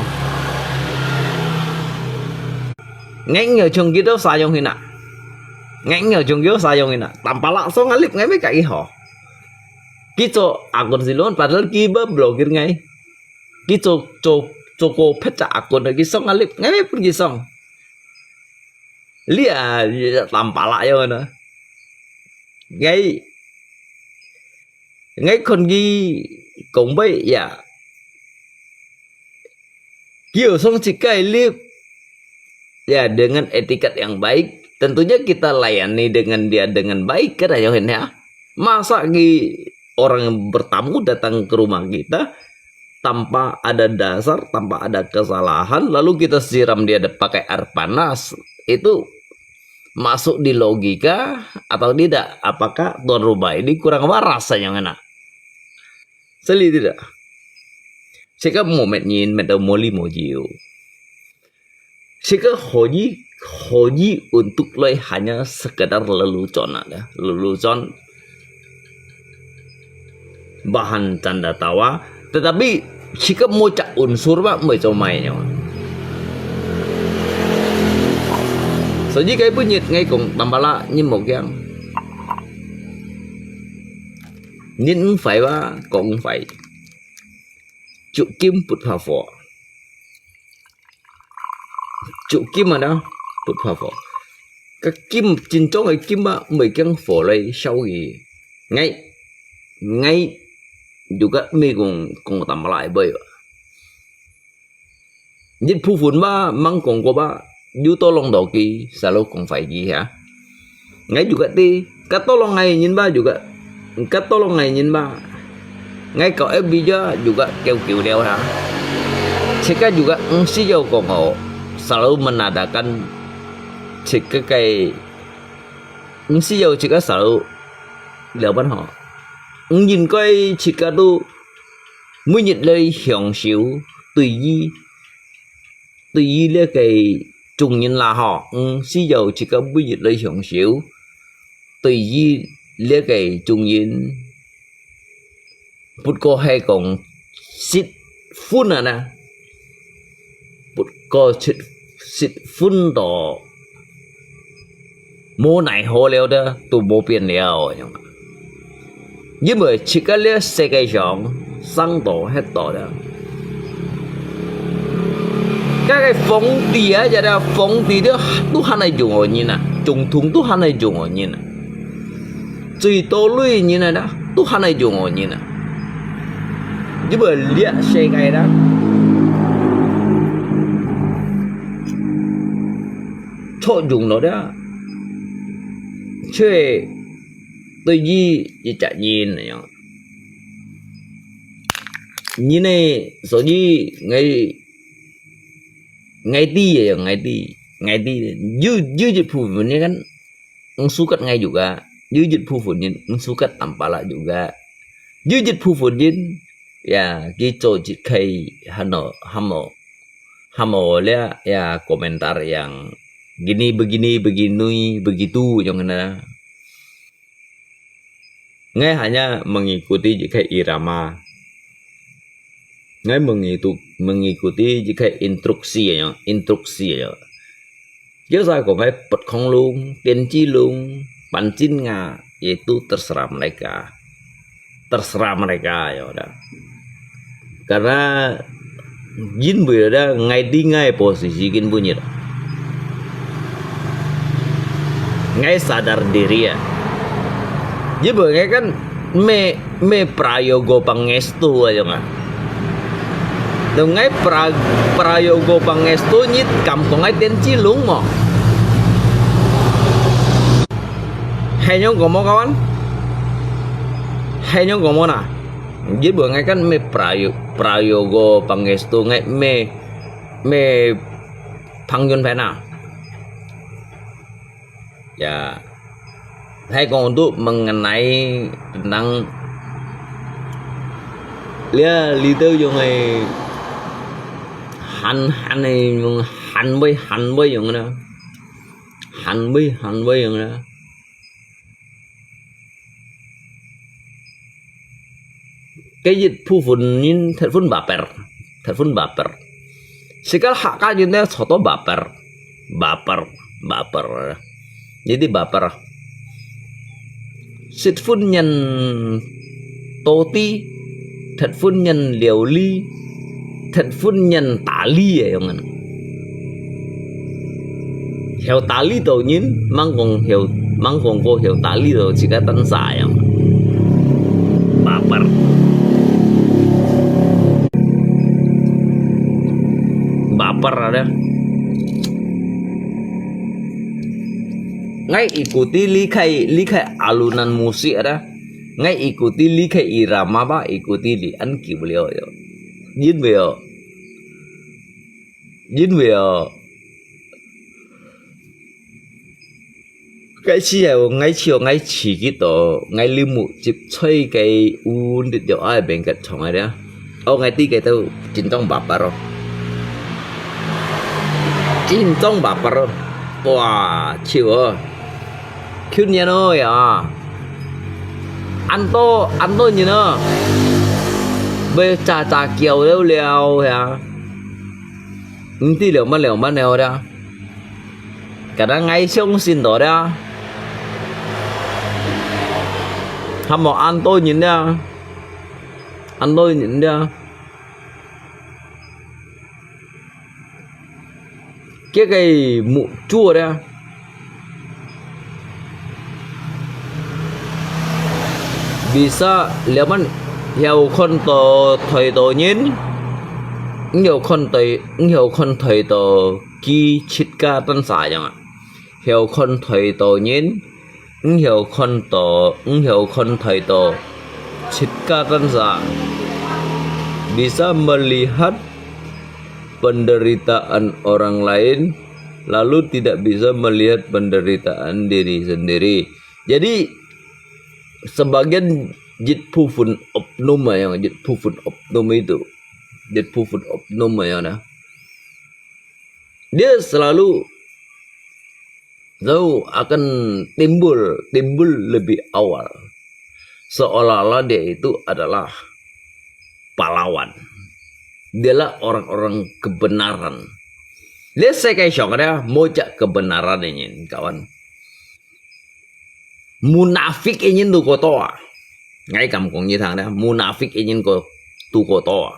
ngay nhờ chung gitu sayang hina ngay nhờ chung gitu sayang hina tanpa langsung ngalip ngay mấy cái họ gitu akun silon padahal kiba blokir ngay gitu coko pecah akun lagi song ngalip ngay pergi song lihat tanpa lah yang mana ngay con ghi cũng vậy ya kiểu xong chỉ cái clip ya dengan etiket yang baik tentunya kita layani dengan dia dengan baik kan ya masa orang yang bertamu datang ke rumah kita tanpa ada dasar tanpa ada kesalahan lalu kita siram dia pakai air panas itu masuk di logika atau tidak apakah tuan rumah ini kurang waras yang enak Seli tidak. Sika momen nhìn mà đầu moli mo jiu. Sika hoji untuk loy hanya sekedar lelucon ada. Lelucon bahan canda tawa. Tetapi sika mau cak unsur pak mau comainya. So jika ibu nyit ngay cùng tambala như một yang. Nhưng phải ba cũng phải trụ kim bụt hòa phổ trụ kim mà đâu bụt hòa phổ các kim trên chỗ người kim á mấy cái phổ này sau gì ngay juga mi cùng tầm lại bởi những phu phụ ba mang cùng của ba du to long đầu kỳ sao lâu cũng phải gì hả ngay juga đi các to long này nhìn ba juga Kat tolong ngay nhìn ba ngay cậu em bija juga kêu đeo ha Cika juga si jauh kongo selalu menadakan Cika kayak si jauh Cika selalu dilakukan họ nhìn coi Cika tu mới nhận lời hiểu xíu tùy yi là cái trùng nhìn là họ si jauh Cika mới nhận lời hiểu xíu tùy yi lihat cái trung nhiên bút co hay còn xịt phun à nè bút co xịt phun đỏ mô này hồ leo đó tụ mô biển leo nhưng mà chỉ có lihat xe cây chọn sang đỏ hết đỏ đó các cái phóng tía vậy đó phóng tía đó tu hành này dùng ở nhìn nè trùng thùng tu hành này dùng ở nhìn nè最多类nhìn này đó都还能用我nhìn này nhưng mà liệt xe cái đó cho dùng nó đó chơi tôi gì chạy nhìn này nhìn này số gì ngay đi dư dịch vụ ini kan sukat ngay juga Jujit pufudin sukat tampala juga. Jujit pufudin ya gitu jikai hamo ya komentar yang begini begitu yang mana. Ngay hanya mengikuti jikai irama. Ngay mengikuti jikai instruksi ya. Chứ sao còn phải bật không luôn, tiên chi luôn. Pancin nga yaitu terserah mereka ya udah karena jin berada ngay posisi jin bunyi ngay sadar diri ya jadi kan me prayogo pangestu aja nggak dong ngay prayogo pangestu nyit kampung ngay tenci lung mo hay nhau ngomong kawan hay nhau ngomong nah jadi bữa ngay kan me prayogo pangestu ngay me pangyun phải nào Ya, hay còn untuk mengenai tentang dia little yung ay han này han với yung na han với yung na cái dịch phu phun nhìn thật phun baper sekal hak aja nih soto baper jadi baper sit phun nhân toti thật phun nhân liều ly thật phun nhân tả ly ya yang hiểu tả ly tổ nhìn mang còn cô hiểu tả ly tổ chỉ cái tân xả yang baper ada ngay ikuti likai alunan musik ada ngay ikuti likai irama ba ikuti di anki beliau yo jin beliau cái chiều ngay chỉ cái tổ ngay lưu mụ chụp chơi cái un được cho ai bên cạnh chồng ai đó ngay tí cái tao chính trong bạp rồi chính trong bạp rồi wow chiều cute nha ơi à ăn to như nó về trà kiều leo hả tí liều mà nèo đó cả đang ngay xong xin đó đó hâm mộ ăn tôi nhìn ra cái mụ chua đó bisa liaman hiểu con tổ thời tổ nhìn hiểu con thời tổ ki chít ca tân xài chẳng ạ hiểu con thời tổ nhìn hiểu con thời tổ chít ca tân xài bisa melihat penderitaan orang lain lalu tidak bisa melihat penderitaan diri sendiri. Jadi sebagian jit pufun oknum yang jit pufun oknum itu jit pufun oknum yang nah dia selalu akan timbul lebih awal seolah-olah dia itu adalah pahlawan. Dialah orang-orang kebenaran. Lihat saya kayak syok ada moja kebenaran ini kawan. Munafik ini tu kotoa. Ngay cầm cũng như thằng đó, munafik ini ko tu kotoa.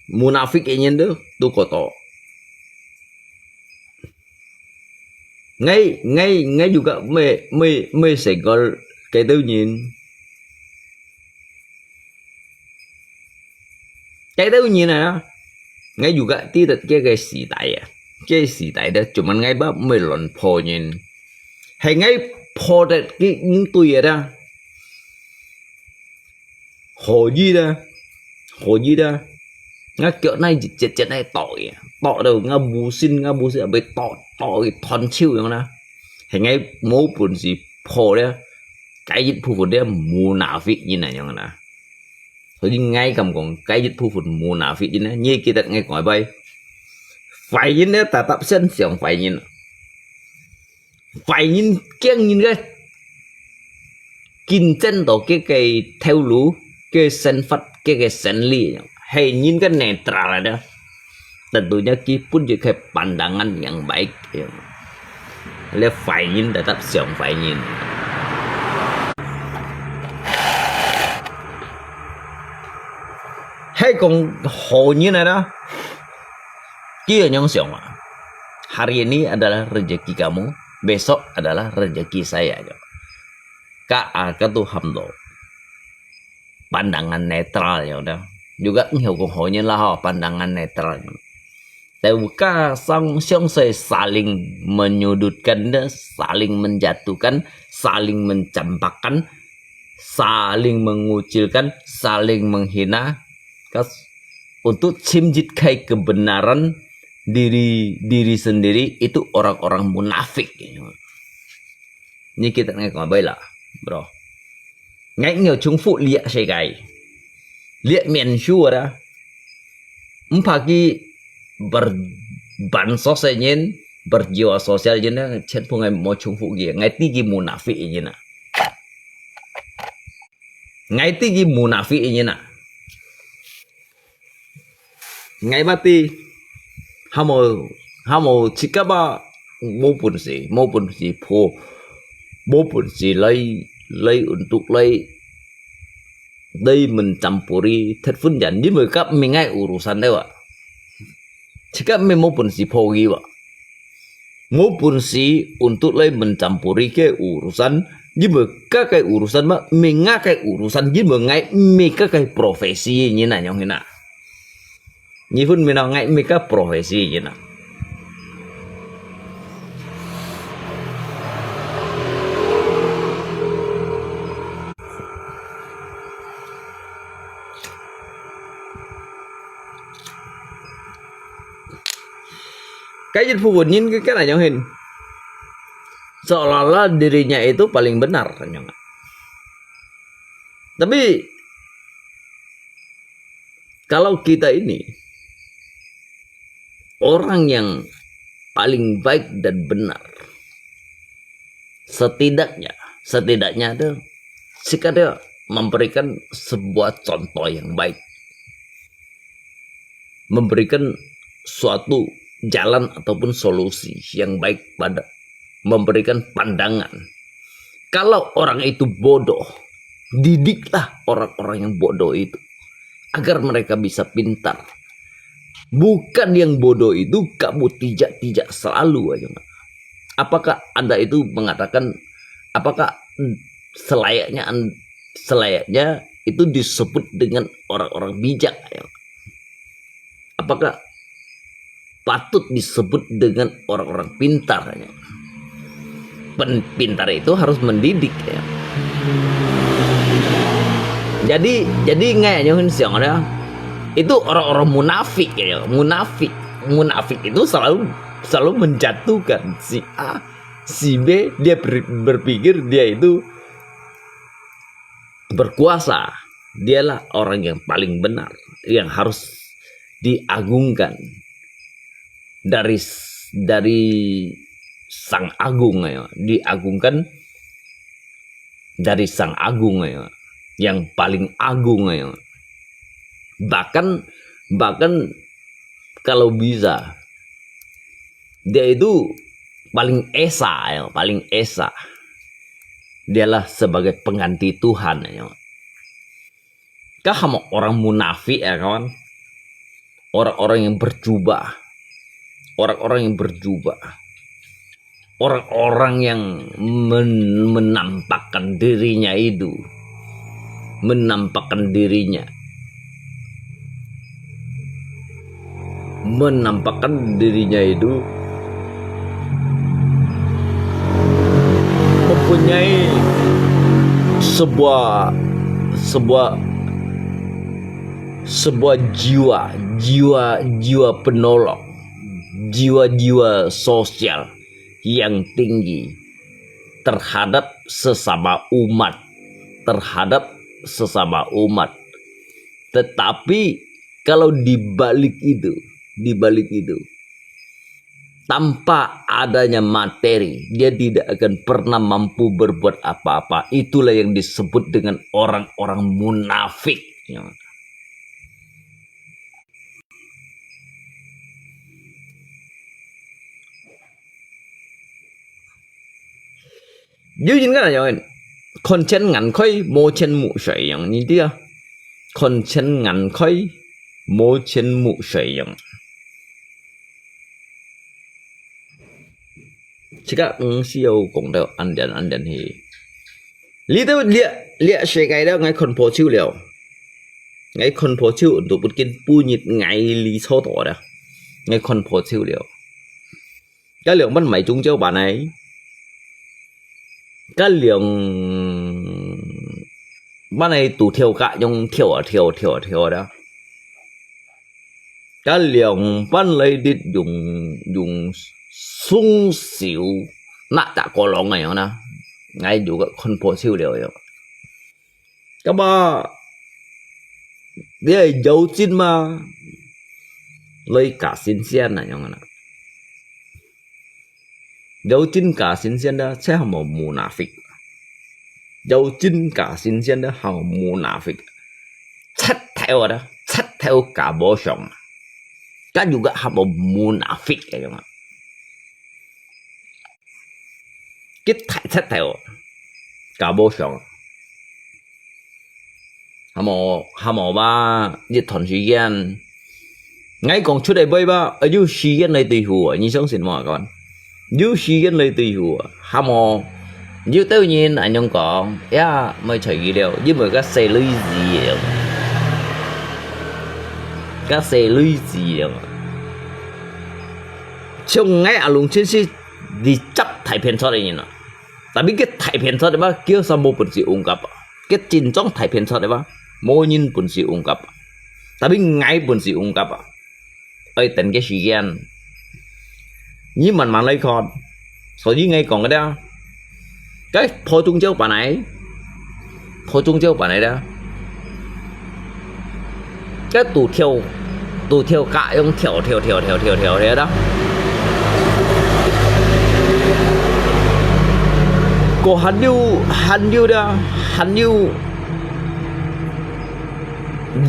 Munafik ini tu kotoa. Ngay juga mê segol cái tư nhìn này đó ngay juga tidak cái xì tại đó cuman ngay bác mê lon po nhìn hay ngay po đấy cái những tuổi đó hồ gì đó ngay kiểu này chết này tội đầu nga bù xin bị tội thon chiêu như nào hay ngay mố buồn gì po đấy cái dịch phu đấy munafik như này như nào thôi ngay cầm còn cái dịch phu munafik như này như kita ngay gọi bay phải nhìn đấy ta tập sân sòng phải nhìn kiêng nhìn cái kinh chân tổ cái theo lũ cái sen phát cái sen li hay nhìn cái netral ada tentunya pun juga pandangan yang baik ya. Lihat phải nhìn tetap siang phải nhìn hay còn hồ như này đó kia yang siang hari ini adalah rezeki kamu besok adalah rezeki saya kak tuh hamdo pandangan netral ya udah juga hiểu của họ như là pandangan netral. Tahukah song-song saling menyudutkan, saling menjatuhkan, saling mencampakkan, saling mengucilkan, saling menghina. untuk simjitkai kebenaran diri sendiri itu orang-orang munafik. Như kita nghe còn bây là bro. Ngay nhiều chúng phụ liệt sẽ gai. Liệt miền chua đó. Pagi berbansos saja berjiwa sosial aja chen pungai mau chúng phụ gì ngay tigi munafik aja na. Ngay tigi munafik aja na. Ngay mati hamo jika ba maupun si po maupun si lay untuk lay đây mencampuri terfunjan di mereka mengai urusan dewa jika maupun si pogi wa maupun si untuk lay mencampuri ke urusan di mereka ke urusan ma mengakai urusan di mengai mereka ke profesi ini na nyong ina ni pun menangai mereka profesi ini na. Cái dịch vụ nhìn cái này Nhong Hin seolah-olah dirinya itu paling benar Nyong. Tapi kalau kita ini orang yang paling baik dan benar, setidaknya ada jika dia memberikan sebuah contoh yang baik, memberikan suatu jalan ataupun solusi yang baik pada memberikan pandangan. Kalau orang itu bodoh, didiklah orang-orang yang bodoh itu agar mereka bisa pintar. Bukan yang bodoh itu kamu tidak selalu aja. Apakah Anda itu mengatakan apakah selayaknya itu disebut dengan orang-orang bijak? Apakah patut disebut dengan orang-orang pintar? Pintar itu harus mendidik ya. Jadi ngayaknya siang ada itu orang-orang munafik ya. Munafik itu selalu menjatuhkan si A, si B. Dia berpikir dia itu berkuasa. Dialah orang yang paling benar, yang harus diagungkan dari Sang Agung ya, diagungkan dari Sang Agung ya, yang paling agung ya. Bahkan kalau bisa dia itu paling esa ya, paling esa. Dialah sebagai pengganti Tuhan ya. Kah orang munafik ya kawan? Orang-orang yang berjubah. Orang-orang yang berjubah. Orang-orang yang menampakkan dirinya itu. Menampakkan dirinya itu mempunyai sebuah jiwa penolong, jiwa sosial yang tinggi terhadap sesama umat, Tetapi kalau dibalik itu tanpa adanya materi, dia tidak akan pernah mampu berbuat apa-apa. Itulah yang disebut dengan orang-orang munafik. Dữ nhiên cái này rồi, con chen ngắn khơi mô chen mụ sợi yang như thế, con chen ngắn khơi mô chen mụ sợi yang. Jika siêu cũng đều ăn đèn thì lý do liệt sợi cái đó ngay con phố chiêu liều, ngay con phố chiêu untuk bikin punyit ngay lý số tổ đó, ngay con phố chiêu liều. Cái lượng bắt mày trúng châu bản ấy. Cái lượng ban này tủ thiểu cả trong thiểu đó cái lượng văn lấy đi dùng sung xỉu nát cả cổ lòng này nè ngay dù cái con phố siêu liệu rồi các ba để dấu chân mà lấy cả新鲜này nhông nè dấu chân cả新鲜đó sẽ không một munafik dấu chân cả新鲜đó không munafik chắc theo đó chắc theo cả bộ sống kan juga hamba munafik ya jemaah. Kita thật theo cả bộ sống hamba ba nhiệt thuần thời gian ngay còn trước đây bây ba ở dưới thời gian này tùy hùa như sống xin mọi con dưới thời gian này tùy hùa hamba dưới tự nhiên anh không có ya mới chơi gì đâu dưới mới cái xe lưới gì vậy các xe lưới gì đâu trong ngay ở lùng trên xe đi chấp thải phiền thoát đấy nhỉ tapi cái thải phiền thoát đấy ba kia sao một phần sự ung cấp cái chính trong thải phiền thoát đấy ba mỗi nhìn phần sự ung cấp tapi ngay phần sự ung cấp ấy tên cái thời gian như mình lấy con so với ngay còn cái đó cái phô trung châu bạn này đó cái tủ theo cả ông theo thế đó có hắn yêu đó hắn yêu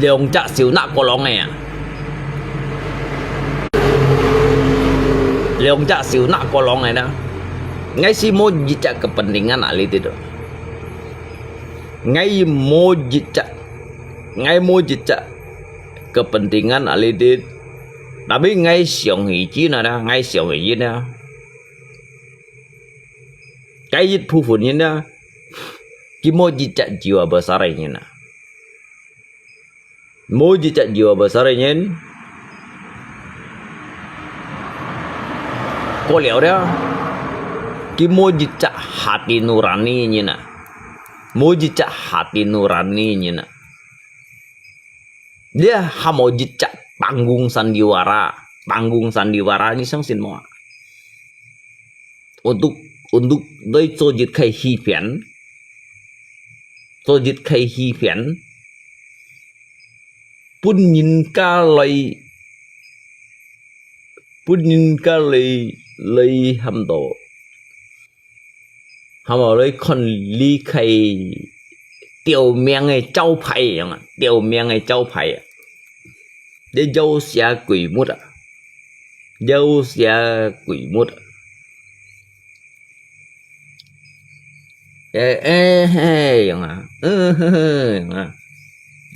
lượng trả xíu nặng có lòng này à lượng trả xíu nặng có lòng này đó ngay si mau jejak kepentingan ahli itu ngay mau jejak kepentingan ahli itu tapi ngay siang hiji nada ngay siang hiji nada cái dịch phu phụ nhân đó cái mau jejak jiwa besar ini na mau jejak jiwa besar ini có liệu đó cái mau jejak hati nurani ini na mau jejak hati nurani ini na dia mau jejak panggung sandiwara ini sang semua untuk đối cho dịch khai hi phiền pun nhìn ca lấy hâm độ hâm ở lấy con ly khai tiểu miệng ngày châu phải chẳng tiểu miệng ngày châu phải để dâu xe quỷ mút chẳng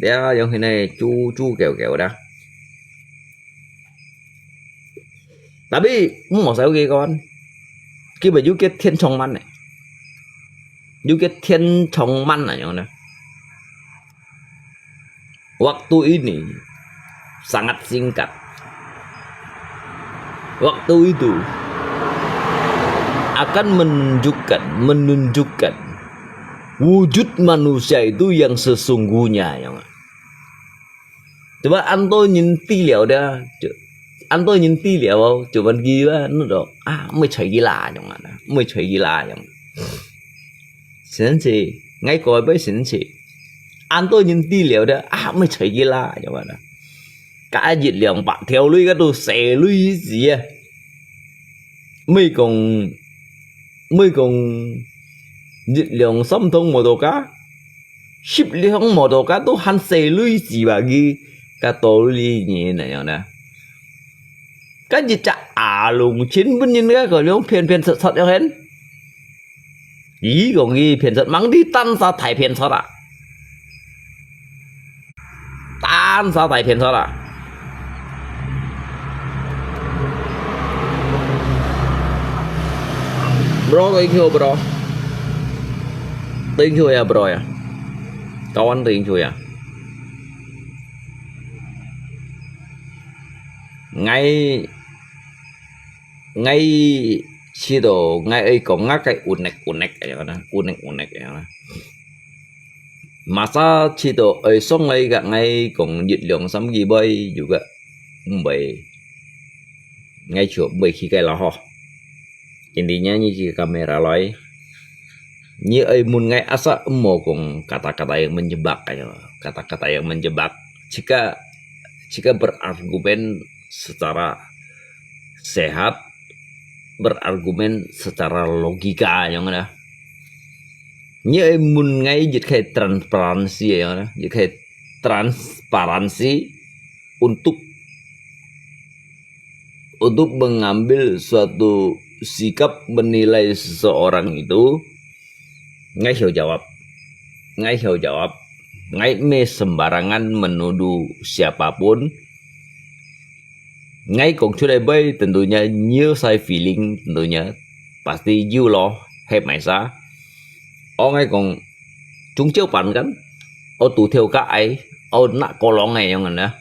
đeo giống thế này chu kẹo đó tapi mau sao kia con khi mà cái thiên trong man này cái thiên trong man này nhá waktu ini sangat singkat waktu itu akan menunjukkan wujud manusia itu yang sesungguhnya ya. Coba anto nhìn tư liệu đó, anto nhìn tư liệu coba ghi nó được mới chơi gila chẳng hạn, mới chơi gila chẳng. Xin chị, ngay coi với xin chị, anto nhìn tư liệu đó, mới chơi gila chẳng hạn. Cả dịch lượng bạn theo lui cái đồ xẻ lui gì à, mới còn dịch lượng xâm thông một đồ cá ship lượng một đồ cá都很細類gì吧cái道理gì này nè cái gì chả lùng chín bên nhìn cái lượng phiền thật cho hết ý còn gì phiền thật mắng đi tan ra thải phiền thật à tan ra thải phiền thật à bro thank you bro thank you ya bro ya kawan thank you ya ngay khi đồ ngay ấy có ngắt cái unek cái đó unek cái đó masa khi đồ ấy xong ngay gak ngay còn dịch lượng sắm gì bay juga bởi ngay chỗ bởi khi cái là họ intinya như jika kamera loy như ai mun ngay asa emo kong kata-kata yang menjebak kata-kata yang menjebak jika berargumen secara sehat, berargumen secara logika yang mana như ai mun ngay dịch khai transparansi yang mana dịch khai transparansi untuk mengambil suatu sikap menilai seseorang itu ngay hiểu jawab ngay me sembarangan menuduh siapapun ngay còn trước đây bay tentunya nhiều sai feeling tentunya pasti you lo hay mày sa ngay còn chúng chiếu bản kan tu theo các ai nak kolong này yang mana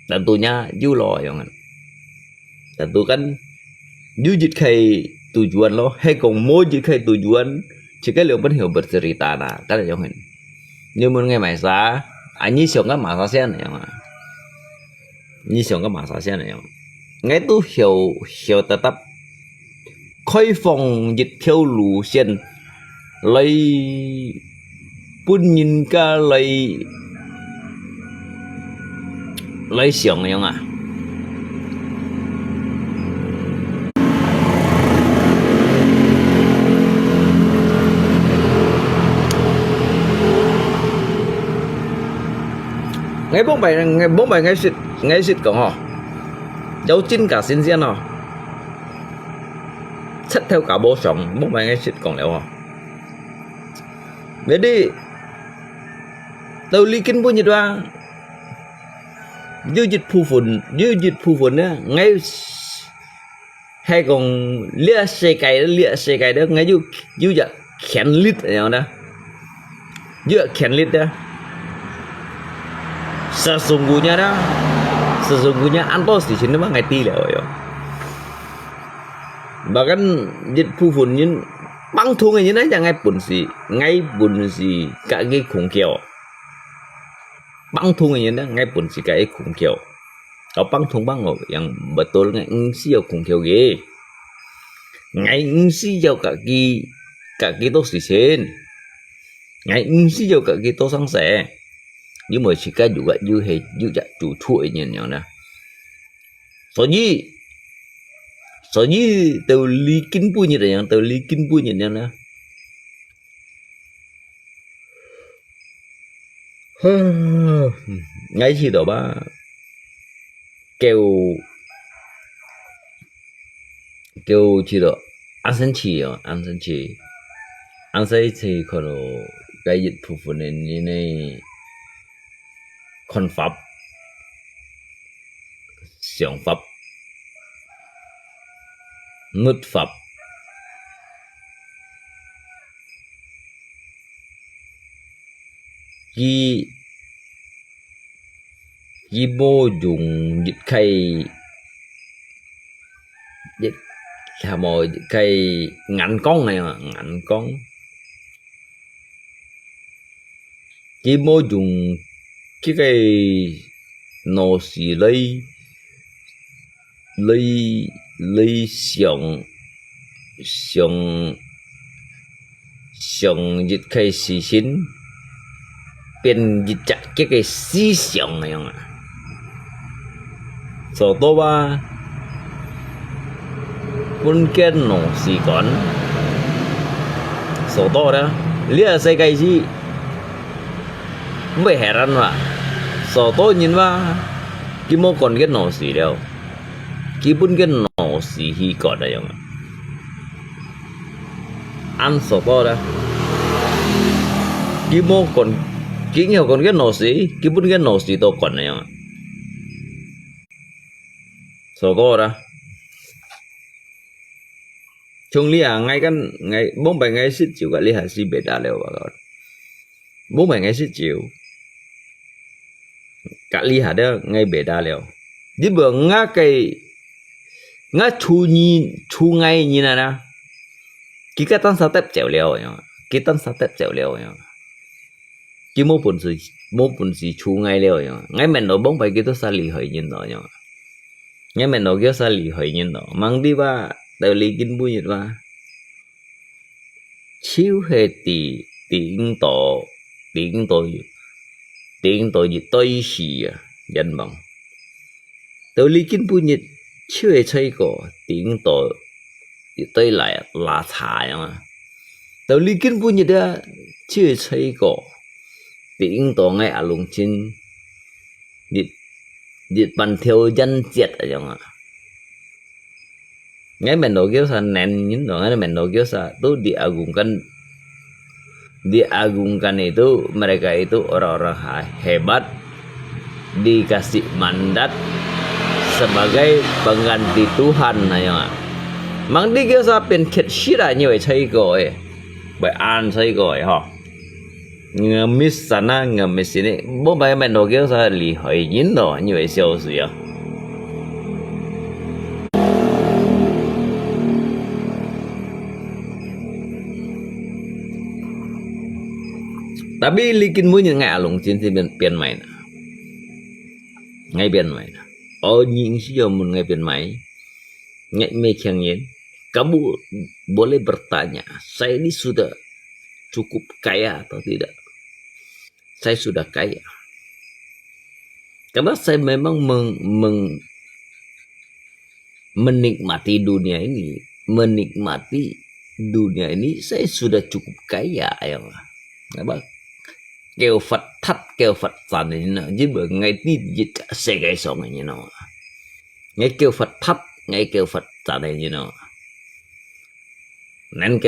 tentunya you lo yang mana tentu kan you dịch khai tujuan lo hay còn mau dịch khai tujuan chỉ cái liệu vẫn hiểu bercerita nah cái là yang hình nhưng mà nghe mày sa anh như sống cái mà sa sen này mà như sống cái mà sa sen này nghe tu hiểu tetap khai phong dịch theo lũ sen lấy pun nhìn cả lấy sống này à ngay bốn bài ngay xịt cổng họ dấu chín cả xin riêng họ chất theo cả bộ sống bốn bài ngay xịt cổng léo họ jadi tàu lý kinh punya doa dư dịch phu phun á ngay hay còn lia xe cày đó ngay dư dạ khen lít này đó dư khen lít đó sesungguhnya antos di sini mah ngerti lah yo. Bahkan dịch phu phun như băng thùng như thế này ngay bun si cả cái khủng kiểu băng thùng như thế ngay bun si cái khủng kiểu kalau băng thùng băng ngồi yang betul ngay si yo khủng kiểu ghê ngay si yo cả cái tốt si sen ngay si yo cả cái tốt sang sẻ nhưng mà jika juga juga cucu ini yang na. Soalnya teu likin punya yang na. Ngay khi đó ba kêu chỉ đó ăn sinh chi còn cái dịch phụ phụ nên như này con pháp xiong pháp ngất pháp khi bố dùng dịch khay là một cây ngạnh con này mà ngạnh con khi bố dùng cái nô xì lấy xiong dịch cây xì xin biến dịch chặt cái xì xiong này mà số to ba pun cái nô xì con số to đó lia xây cây gì mới heran mà số to nhìn mà cái mô còn cái nô xì đâu cái pun cái nô xì hi còn đây mà ăn số to đó cái mô còn cái nhiều còn cái nô xì cái pun cái nô xì to còn này mà số to đó chung lia ngay kan ngay 47 ngày xích chịu cả lia si beda leo bà con 47 ngày xích chịu cả lia đó ngay beda leo đi bữa ngã cây ngã chu ngay như này nè cái tan sa tép chèo leo nhá cái tan sa tép chèo leo nhá chứ mô bùn gì chú ngay liều nhá ngay mình nó bóng phải kia tôi xa lì hơi nhìn đó nhá ngay mình nó kia xa lì hơi nhìn đó mang đi ba đời lý kinh bùi nhật ba chiếu hệ tỷ tiếng tổ gì tôi xì dân bằng đời lý kinh bùi nhật chiếu hệ chơi cổ tiếng tổ gì tôi lại là thải mà đời lý kinh bùi nhật đó chiếu hệ chơi cổ tiếng tổ ngay ở lùng chín đi bàn theo dân chết ở trong ngay mình đồ kiểu sa nén những đồ ngay mình đồ kiểu sa tu diagungkan itu mereka itu orang-orang hebat dikasih mandat sebagai pengganti Tuhan aja mang đi kiểu saเป็น khiết sira như vậy thấy gọi bởi an thấy gọi ha ngemis sana ngemis sini bố bay mình đồ kiểu sa lì hỏi những đồ như vậy siêu gì à tapi likin mu như ngạ lùng trên thì biển mày nè ngay biển mày nè những sih giờ mun ngay biển mày ngay me yang yin kamu boleh bertanya saya ini sudah cukup kaya atau tidak saya sudah kaya karena saya memang menikmati dunia ini saya sudah cukup kaya ya Pak kêu Phật thắt kêu Phật dần này nó chứ bởi ngay tí dịch xe cái sống này như nó ngay kêu Phật thắt ngay kêu Phật dần này như nó nên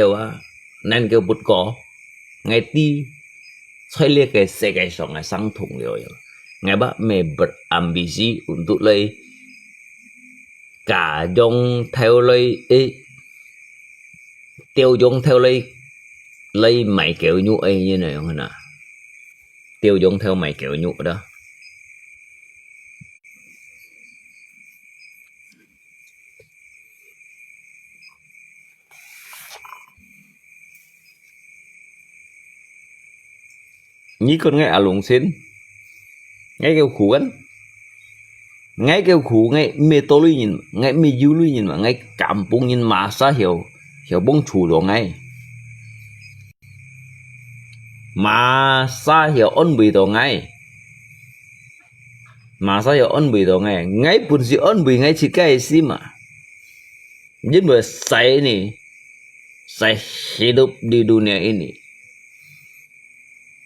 kêu Bụt có ngay tí xoay liệt cái xe cái sống này sang thùng rồi ngay bác mẹ berambisi untuk lấy cả dòng theo lấy tiêu dòng theo lấy mày kiểu nhũ ấy như này không nào tiêu dùng theo mày kiểu nhũ đó nhí con ngay lùng xin ngay kêu khủ anh ngay kêu khủ ngay mê tô lui nhìn ngay mê dư lui nhìn mà ngay cảm bung nhìn mà sa hiểu bông chủ đồ ngay mà sa hiểu ôn bì đồ ngay ngay pun si ôn bì ngay chỉ cái gì mà nhưng mà saya hidup di dunia ini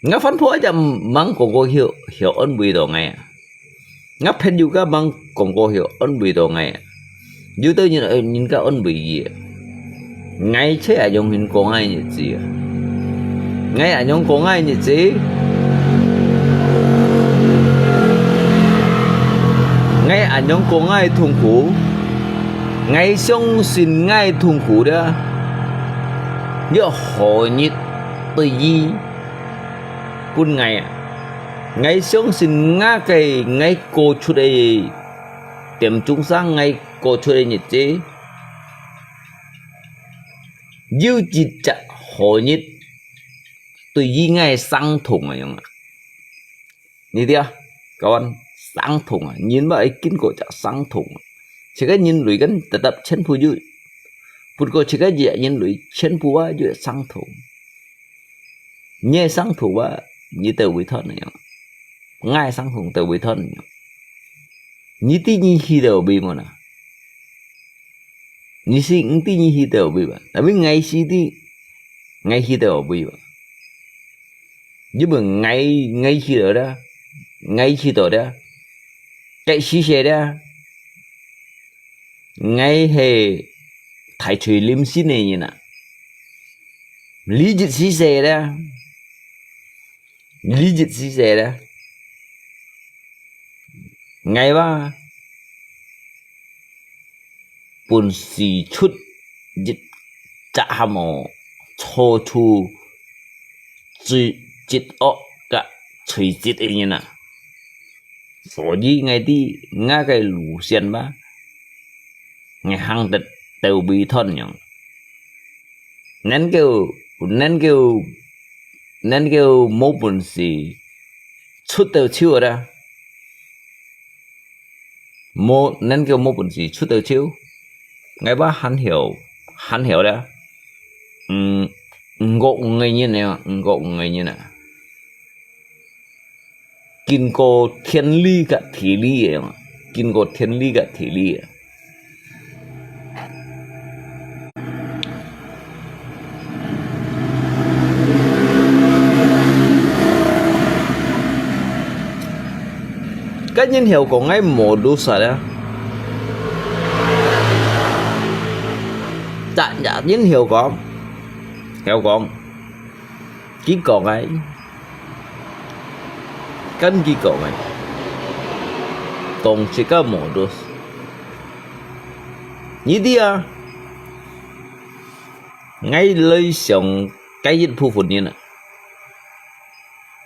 ngap fan aja mang kongko hiểu ôn bì đồ ngay ngap pen juga mang kongko hiểu ôn bì đồ ngay như tôi nhìn cái ôn bì gì ngay chế ở trong hình con ai như gì ngay ở trong con ai như gì ngay ở trong con ai痛苦ngay相信ngay痛苦的要何日對意quân ngay相信ngay cô出đây tiệm chúng sang ngay cô出đây như thế dư chỉ chặt hồi nhất tùy ý ngay sang thùng này không ạ như thế các bạn sang thùng nhìn vào ấy kín cổ chặt sang thùng chỉ cái nhìn lưỡi gắn tập chân phu dư phút cô chỉ cái gì nhìn lưỡi chân phu á dư sang thùng nhẹ sang thùng á như tờ bị thân này ngay sang thùng tờ bị thân như tí như khi đầu bị mà nè như si những tí như khi đầu bị mà tapi ngay khi đầu bị mà chứ mà ngay khi đó cái xí xe đó ngay hệ thải trùy liêm xí này như nè lý dịch xí xe đó ngay ba bùn xì chút dịch trả hàm cho thu dịch ổ cả chùy dịch ấy như nè所以ngay đi ngay cái lũ xiên ba ngay hàng tật đều bị thân nhở nên kêu nên kêu mô bùn xì chút tàu chiêu đó nên kêu mô bùn xì chút tàu chiêu ngay ba hắn hiểu đó ngộ người như này kinh cô thiên lý cả thị lý kinh cô thiên lý cả thị lý cái nhân hiệu của ngay một đô sở đó dạ nhân hiệu có theo con chỉ còn ấy cân chỉ còn ấy tổng chỉ có một đô như đi ngay lời sống cái dịch phu phụ như này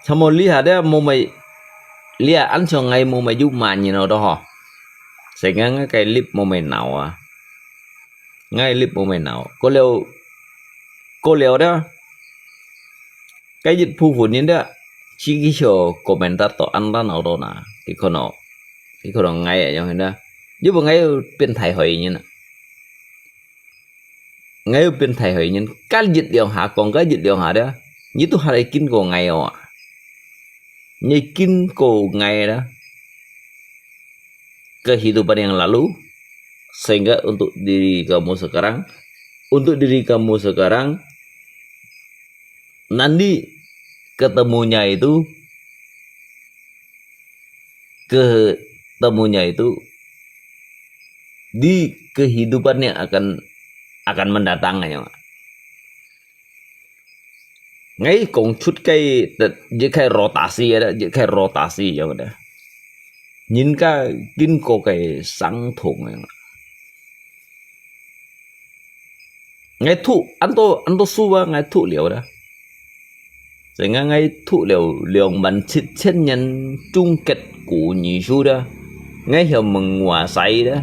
xong rồi lý hạt đó mô mày lia ăn cho ngay mô mày giúp mà như nào đó hả sẽ ngay cái clip mô mày nào ngay clip mô mày nào cô liều đó cái dịch phu phụ như đó chỉ cái chỗ komentar to ăn đó nào đó nè cái con nó ngay ở trong đó giúp ngay bên thầy hội như nè ngay bên thầy hội như cái dịch điều hạ còn cái dịch điều hạ đó như tôi hay kinh cổ ngày à như kinh cổ ngày đó kehidupan yang lalu sehingga untuk diri kamu sekarang nanti ketemunya itu di kehidupan yang akan mendatang ya ngay cũng chút cái rotasi ya ya udah nhìn cái kinh cổ cái sáng thùng này ngay thụ ăn tô su ba ngay thụ liều đó rồi ngay thụ liều mình chết nhân chung kết của nhị su đó ngay hiểu mừng hòa say đó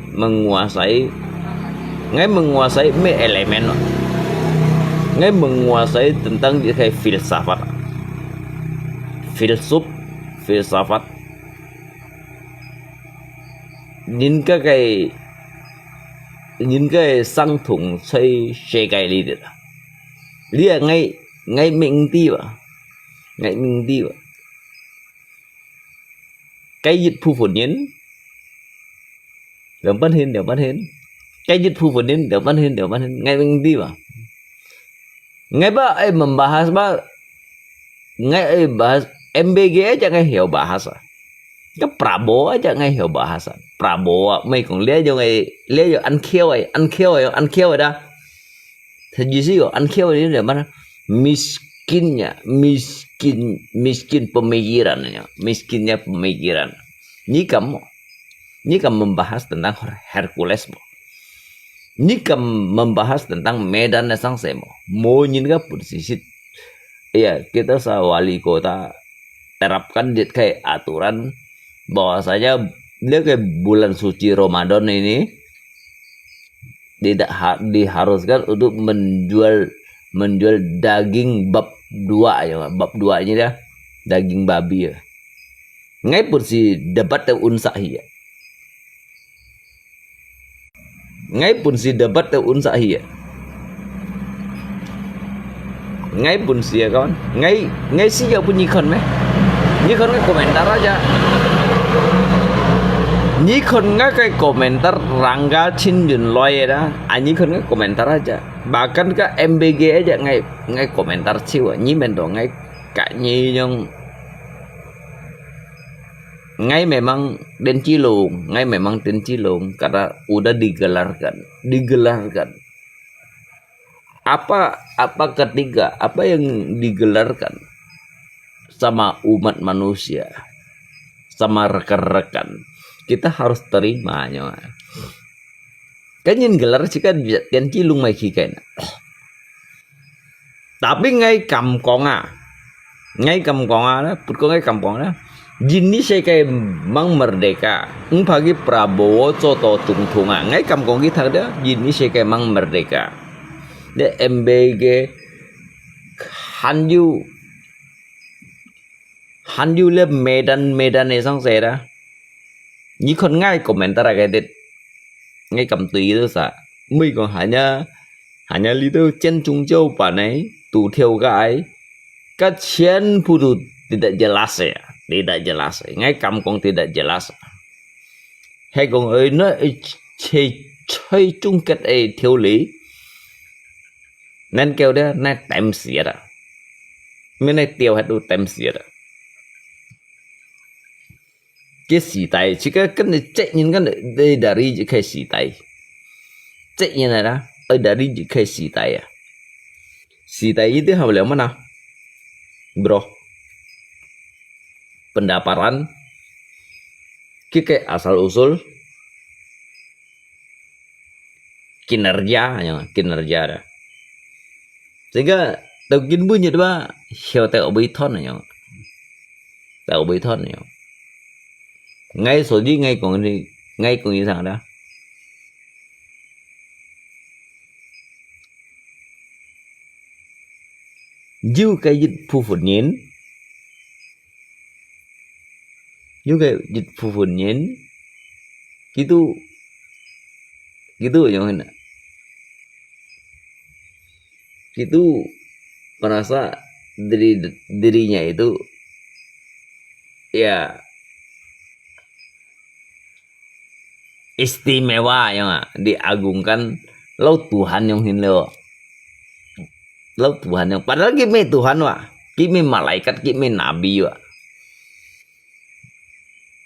ngay mừng hòa say mấy element đó ngay mừng hòa say tentang dia kayak filsafat nhìn cái sang thùng xây cái đi được lia ngay mình đi vào cái dịch phu phụ nhân đều bắt hin cái dịch phu phụ nhân đều bắt hin ngay mình đi vào ngay membahas ngay bahas MBG aja ngay hiểu bahasa cái Prabowo aja ngay hiểu bahasa Prabowo mày còn lấy cho ăn kêu rồi đó thì gì sih ăn kêu ini dari mana miskinnya miskin pemikirannya miskinnya pemikiran ini kamu membahas tentang Hercules ini kamu membahas tentang Medan Sanksi mau nyingga posisi ya kita wali kota terapkan kayak aturan bahwasanya dia kayak bulan suci Ramadan ini tidak diharuskan untuk menjual daging bab 2 ya bab 2 nya dah daging babi ya ngay pun si debat unsahiyah ngay pun si debat unsahiyah ngay pun si ya kawan ngay si jauh pun nyikon cái komentar aja nyikon cái komentar Rangga Chinjun Loy đó nyikon cái komentar aja bahkan ke MBG aja ngay komentar siwa nyi mendo ngay Kak Nyi yang ngay memang Den Cilung karena udah digelarkan apa ketiga apa yang digelarkan sama umat manusia sama rekan-rekan kita harus terimanya kan yang gelar sih kan Den Cilung mai kiken tapi ngay cầm konga đó put ko ngay cầm konga Jini saya kayak Mang Merdeka pagi Prabowo Coto Tungtunga ngay cầm kong kita ada Jini saya kayak Mang Merdeka de MBG Hanju han yu le medan này sang xe đó như con ngay komentar cái đấy ngay cầm tùy đó sa mới còn hanya lý đâu trên Trung Châu bản ấy tụ theo cái chen putu tidak jelas ya tidak jelas ngay cầm con tidak jelas hay còn ơi nó chơi chung kết ấy theo lý nên kêu đó nó tạm xỉa đó mới này tiêu hết đủ tạm xỉa đó cái xỉ tay chỉ cái này trách nhiệm cái này dari chỉ cái xỉ tay trách nhiệm này đó ở dari chỉ cái xỉ tay à xỉ tay itu hal yang mana bro pendapatan kayak asal usul kinerja dah sehingga takin bunyi dua hiểu tại bị thon này nhở tại bị thon này ngay số đi ngay còn như thằng đó dư cái dịch phu phun nhến dư cái dịch phu phun nhến gitu yang mana itu merasa dirinya itu ya istimewa ya diagungkan lo Tuhan yang hinlo lo Tuhan yang padahal kimi Tuhan wa kimi malaikat kimi nabi wa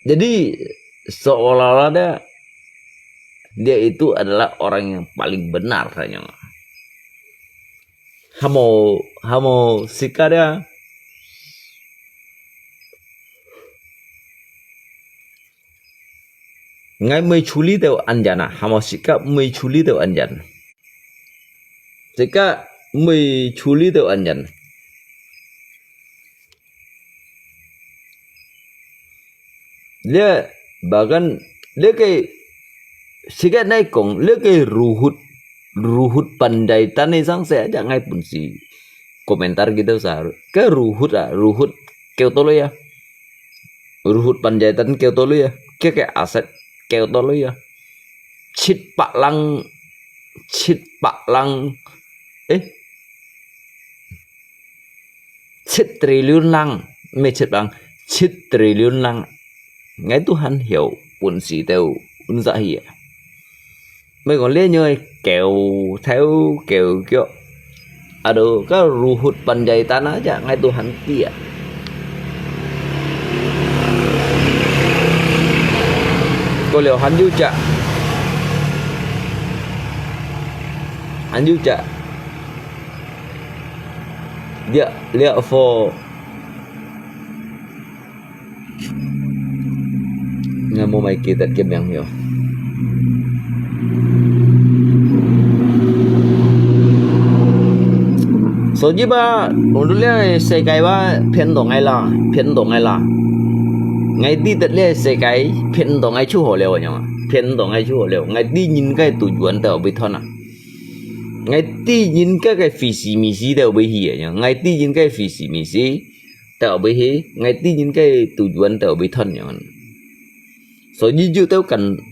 jadi seolah-olah dia itu adalah orang yang paling benar hanya hamo sikada ngay mới处理掉案件啊，hamo sikap mới处理掉案件sikap mới处理掉案件dia bahkan dia kayak sikap naik kong dia kayak ruhut pandai tani sang saya jangan pun si komentar gitu sahur ke ruhut kêu tolo ya ruhut pandai tan kêu tolo ya kayak aset kêu tolo ya chit pak lang chit triliun lang me chit triliun lang ngay Tuhan hiểu pun si teo unza hiya mấy còn lẽ nhơi kẹo theo kẹo kiểu aduh cái ruhut panjaitan aja ngay Tuhan kia cô liều hắn du chạ dia lihat for nggak mau main kita game yang yo so ji ba undulnya se kai ba phiền tổ ngay là ngay đi tận le se kai phiền tổ ngay chu hồ liều nhá phiền tổ ngay chu hồ liều ngay đi nhìn cái tujuan tao bị thon à ngay đi nhìn cái visi misi tao bị hỉ nhá ngay đi nhìn cái visi misi tao bị hỉ ngay đi nhìn cái tujuan tao bị thon nhá so ji ju tao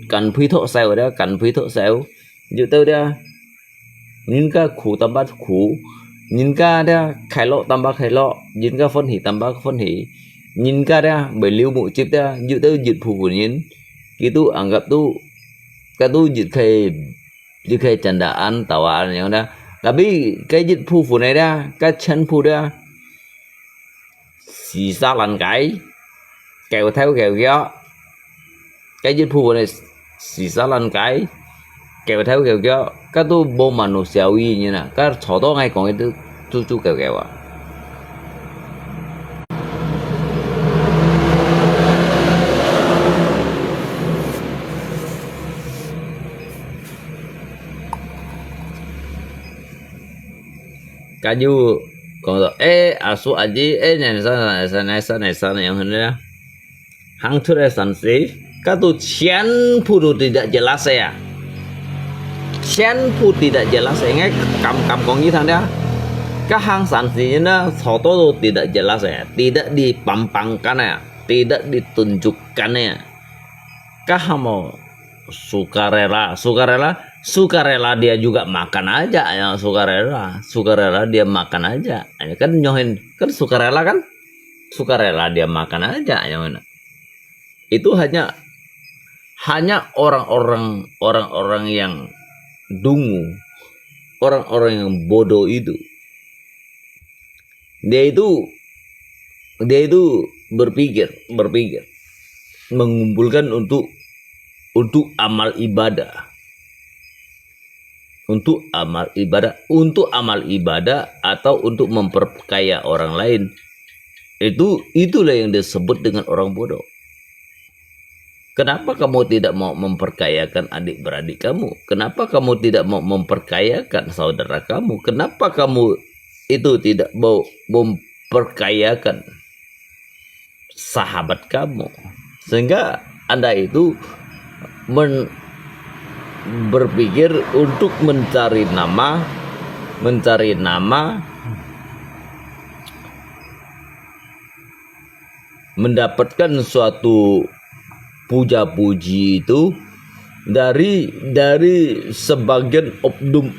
cần phi thọ sao đó cần phi thọ sao ju tao đó nhìn cái khu tam bát khu nhìn ca đó khai lọ tam bác khai lọ nhìn ca phân hỉ tam bác phân hỉ nhìn ca đó bởi liêu mụ chip đó dự tới dự phù phù nhìn cái tu anggap tu cái tu dự khai candaan tawaan yang đó tapi cái dự phù phù này đó cái chân phù đó xì xa lần cái kèo theo kèo gió cái dự phù này xì xa lần cái kèo theo kèo gió cái tu bô mà nó xéo y như nè cái chỗ đó ngay còn cái tu kèo à kaju còn rồi asu aji này sana yang hendak hang tu ada sanksi katu cian puru tidak jelas ya cian puru tidak jelas saya ingat kam kong như thằng đó Kahang sanksinya soto tuh tidak jelas ya, tidak dipampangkan ya, tidak ditunjukkan ya. Kahang mau sukarela dia juga makan aja ya, sukarela dia makan aja ya, kan nyohin kan sukarela dia makan aja ya mana. Itu hanya orang-orang yang dungu, orang-orang yang bodoh itu. Dia itu berpikir mengumpulkan untuk amal ibadah, untuk amal ibadah atau untuk memperkaya orang lain. Itulah yang disebut dengan orang bodoh. Kenapa kamu tidak mau memperkayakan adik-beradik kamu? Kenapa kamu tidak mau memperkayakan saudara kamu? Kenapa kamu itu tidak mau memperkayakan sahabat kamu? Sehingga Anda itu berpikir untuk mencari nama, mendapatkan suatu puja-puji itu dari sebagian oknum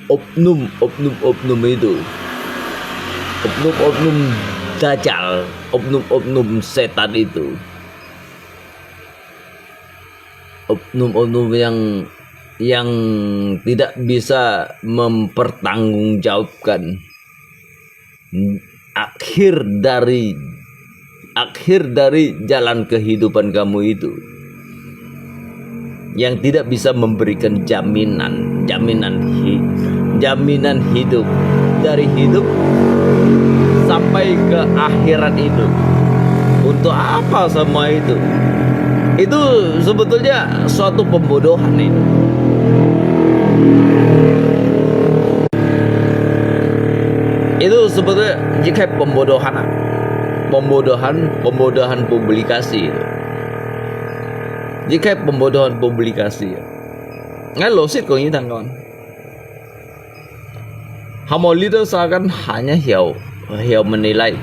itu, oknum dajjal, oknum setan itu, oknum yang tidak bisa mempertanggungjawabkan akhir dari jalan kehidupan kamu itu, yang tidak bisa memberikan jaminan hidup dari hidup sampai ke akhirat itu. Untuk apa semua itu? Itu sebetulnya suatu pembodohan itu. Itu sebetulnya jika pembodohan publikasi itu. Jika pembodohan publikasi ya. Nggak losit kok ini kawan. Hamoli itu seakan hanya hiau menilai.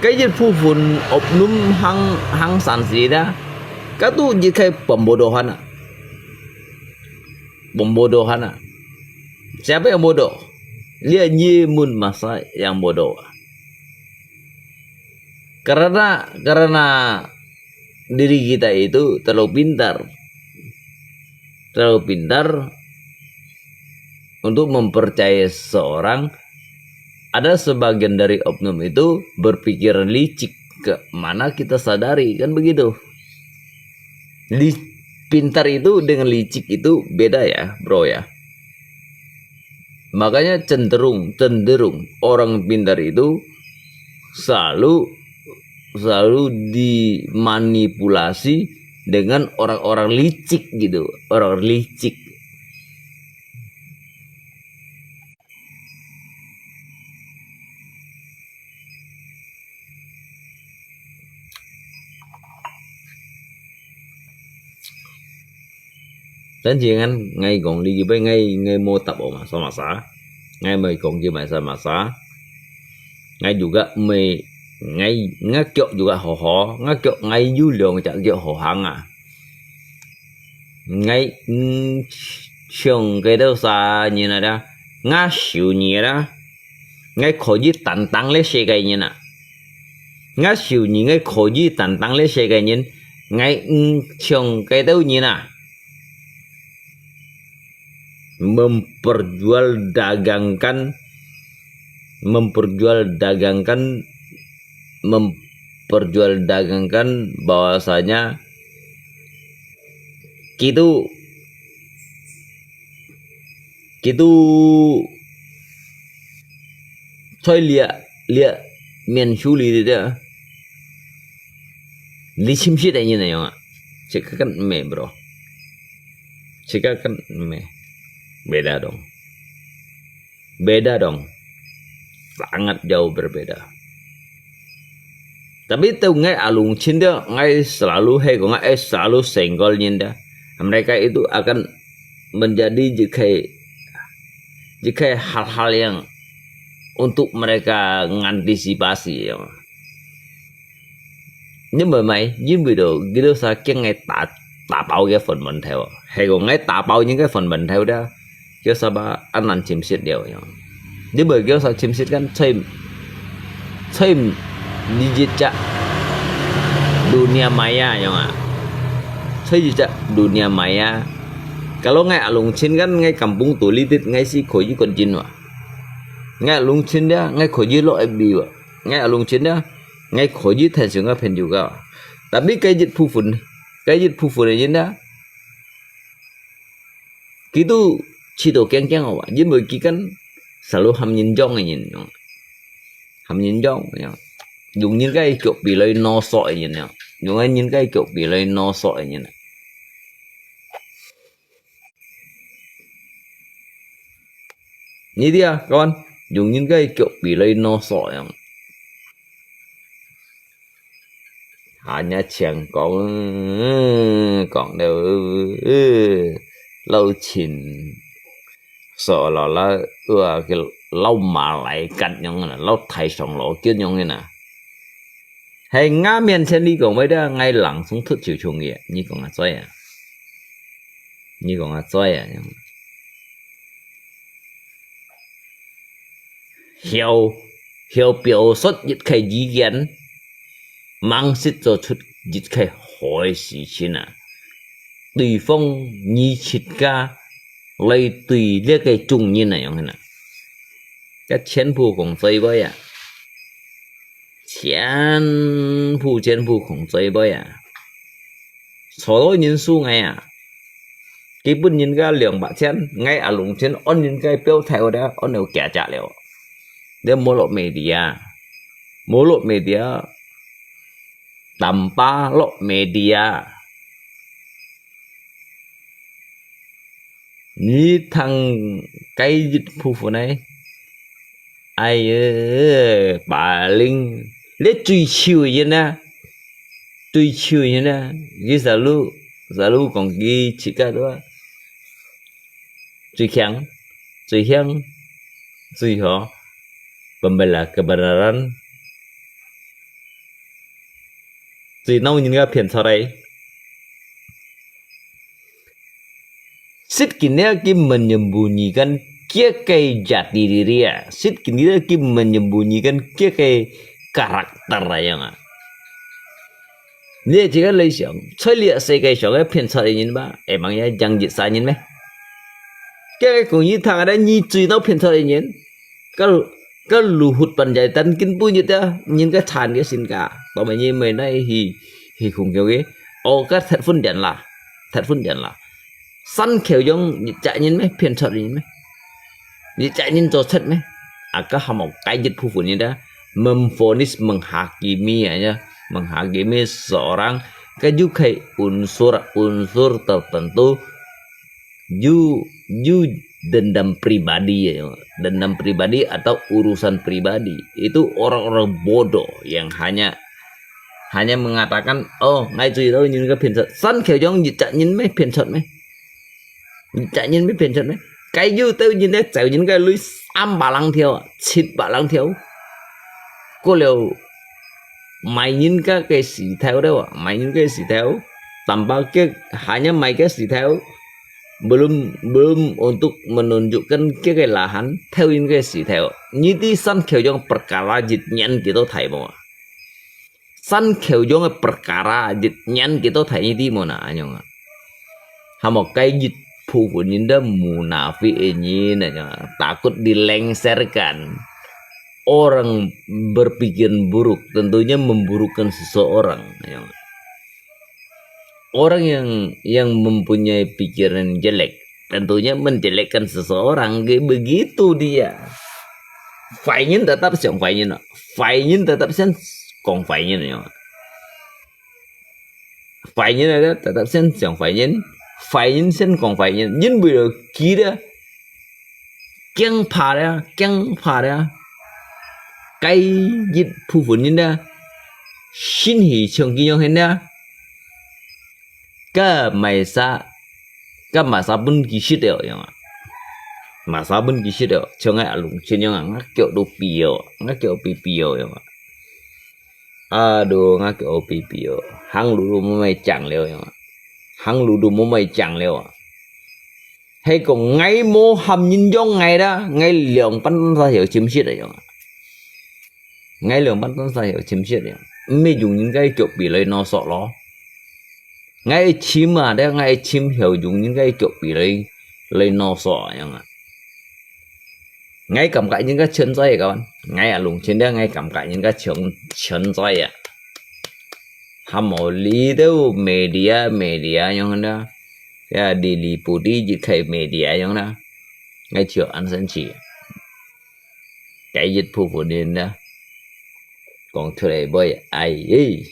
Kayak pun oknum hang sanksi dah. Katu jika pembodohan. Siapa yang bodoh? Dia nyimun masa yang bodoh. Karena diri kita itu terlalu pintar untuk mempercayai seseorang. Ada sebagian dari oknum itu berpikiran licik, ke mana kita sadari, kan begitu. Pintar itu dengan licik itu beda ya bro ya. Makanya cenderung orang pintar itu selalu dimanipulasi dengan orang-orang licik gitu, orang licik. Dan jangan ngay gong đi với ngay mô tập ở masa ngay mày gong như masa ngay juga ngay ngakyo juga ho ngakyo ngay du lượng chặt kyo ho hang ngay trường cái đâu xa như này đó ngã xỉu như đó ngay khỏi gì tăng lấy xe cái như nè ngã xỉu như ngay khỏi gì tăng lấy xe cái như ngay trường cái đâu như nè memperjualdagangkan bahwasanya gitu thôi lia miền Chu lì đấy li chim shit như này không ạ? Cek kan me bro, cek kan me. Beda dong, sangat jauh berbeda. Tapi tahu ngay alung cinta ngay selalu ngay selalu senggol nyinda. Mereka itu akan menjadi jika hal-hal yang untuk mereka mengantisipasi ya. Nhưng mà mày với người đồ cái đó sao cái ngay tạ bao cái phần mình theo hay còn ngay tạ bao những cái phần mình theo đó cái sao ba anh ăn chim xịt đều nhá nhưng mà cái sao chim xịt kan thêm digital dunia maya nhá thêm digital dunia maya kalau ngay alung chin kan ngay kampung tulitit ngay si khoi con jin wa ngay alung chin dia ngay khoi lo FB wa ngay alung chin dia ngay khoi thành sự ngapen juga tapi kayak jit pufun aja dah gitu cito keng awak je bagi kan selalu ham nhìn jong ham nhìn jong dùng những cái kiểu bị lấy no sọi nhìn nè dùng những cái kiểu bị lấy no sọi nhìn nè như thế à các bạn dùng những cái kiểu bị lấy no sọi hanya chẳng còn đều lâu chín sợ là cái lâu mà lại cắt nhau là lâu thay sòng lỗ kia nhau nè hay ngã miền trên đi còn mấy đó ngay lặng xuống thức chịu chung nghĩa như còn là chơi hiểu biểu xuất dịch cái ý kiến mang xích cho chút dịch cái hỏi sự情啊对方你切家来对这个中人来用呢这前仆共追不呀前仆共追不呀số đó nhân số ngay à cái bún nhân cái lượng bạc chen ngay ở lùng trên on nhân cái标theo đó on đều kẻ trả liệu để mua lộ media tanpa lo media như thằng cái dịch vụ này ai bà Linh lấy truy chiều vậy nè cái giả lu còn ghi chỉ cả đó truy họ pembela kebenaran truy nâu những cái phiền sau đây Sit kini lagi menyembunyikan kiai jati diri ya. Sit kini lagi menyembunyikan kiai karakter ya nggak. Dia jika lấy sống, chơi liệt sẽ cái sống cái phiền sợ nhìn ba, em bằng ya chẳng dịch sai nhìn mấy. Cái cũng như thằng đó như truy nó phiền sợ nhìn. Cái lù hụt bàn giải tân kinh bui như thế, nhìn cái thàn cái xin cả. Bảo mày như mày này thì cũng kiểu cái, cái thật phân điện là. Săn khéo giống chạy nhìn mấy phiền sợ nhìn mấy như chạy nhìn cho thật mấy cái hàm một cái dịch vụ như đó memfonis menghakimi aja menghakimi seorang cái juga unsur tertentu you dendam pribadi atau urusan pribadi itu orang-orang bodoh yang hanya mengatakan ngay từ đó những cái phiền sợ săn khéo giống chạy nhìn mấy phiền sợ mấy chạy nhìn mấy phiền trận đấy cái dư tư nhìn đấy chạy những cái lưới am bà lăng theo xịt bà lăng theo cô liều mày nhìn cái xì theo đấy mày nhìn cái xì theo tầm bao cái hanya mày cái xì theo belum untuk menunjukkan cái lahan theo những cái xì theo như tí săn khéo trong perkara dịch nhẫn kita thấy mà săn khéo trong perkara dịch nhẫn kita thấy như tí mà nè nhung một cái dịch phụ nhìn đó munafik ini takut dilengsarkan orang berpikiran buruk tentunya memburukkan seseorang orang yang mempunyai pikiran jelek tentunya menjelekkan seseorang begitu dia phải nhìn tetap chẳng phải nhìn phải nhìn tetap sen còn phải nhìn phải nhìn là tetap sen chẳng phải nhìn phải nhìn sen còn phải nhìn bây giờ kỹ đó keng phá ra cái dịch phụ phụ nhìn đó xin hỉ trường kỳ nhau hết đó cái mà sa pun kisi đều yang masa ben kisi do chongai alung chin yang ngakyo do pio ngakyo pipio yang aduh ngakyo pipio hang lu mo mai chang leo yang hang lu du mo mai chang leo hay còn ngay mô hầm nhìn dông ngay đó ngay lượng bắn ra hiểu chim xiết đấy ngay lượng bắn ra hiểu chim xiết đấy mới dùng những cái kiểu bị lấy nó sọ nó ngay chim mà đấy ngay chim hiểu dùng những cái kiểu bị lấy nó sọ nhá ngay cầm cạnh những cái chân dây các bạn ngay ở lùng trên đó ngay cầm cạnh những cái chân dây à hầm mỏ lý đâu media nhá đó ya dilipudi dịch media yang na ngay chiều ăn dân chỉ cái dịch phụ nên đó còn thuê bởi ai ấy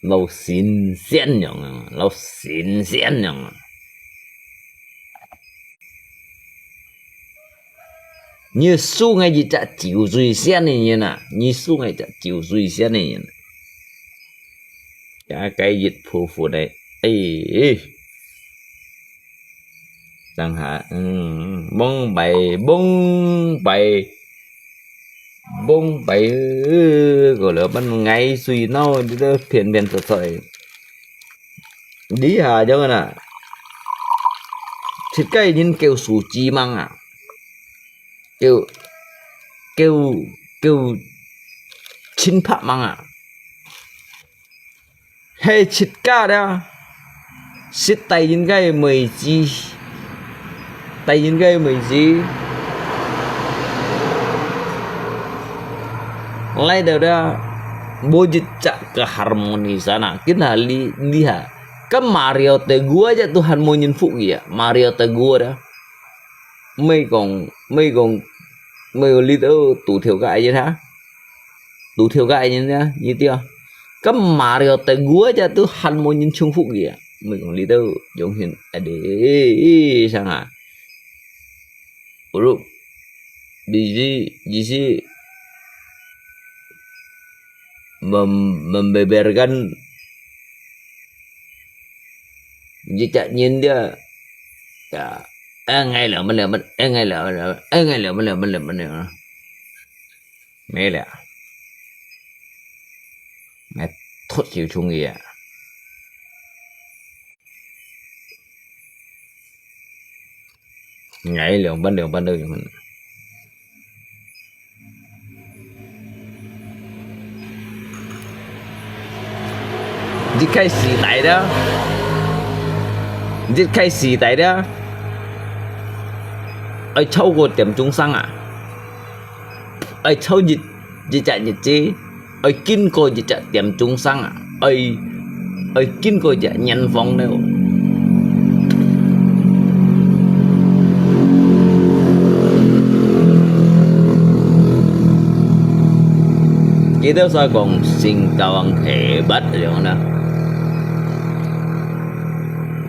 lâu xin xén nhung lâu xin xén nhung như su ngay gì chả chịu duy xén này như nè như su ngay chả chịu duy xén này cái dịch phụ này ấy chẳng hạn bông bày gọi là ban ngày suy nó đi đó phiền miền sợi đi hà cho nè thịt cây nhìn kêu sủ chi măng à kêu chín phạm măng à hay chít cá đó xít tay những cái mười chi lại đâu đó bố dịch chặt ke harmoni sana kita lihat ke Mario Teguh aja Tuhan mau nyinfuk ya Mario Teguh đó mấy còn lý đâu tủ thiểu gại vậy hả tủ thiểu gại như tiêu cái Mario Teguh aja Tuhan mau nyinfuk ya mấy còn lý đâu giống hiện để sang à bro biji membeberkan jika nhìn dia ya ngay là mình mấy là mẹ thốt chịu chung gì à ngay là ban đầu mình đi khai xì tại đó ở châu của tiệm trung sang à ở châu dịch chạy nhiệt chế ở kinh cô dịch chạy tiệm trung sang à ở kinh cô chạy nhân vong đâu kita saya kong sing kawang hebat yang na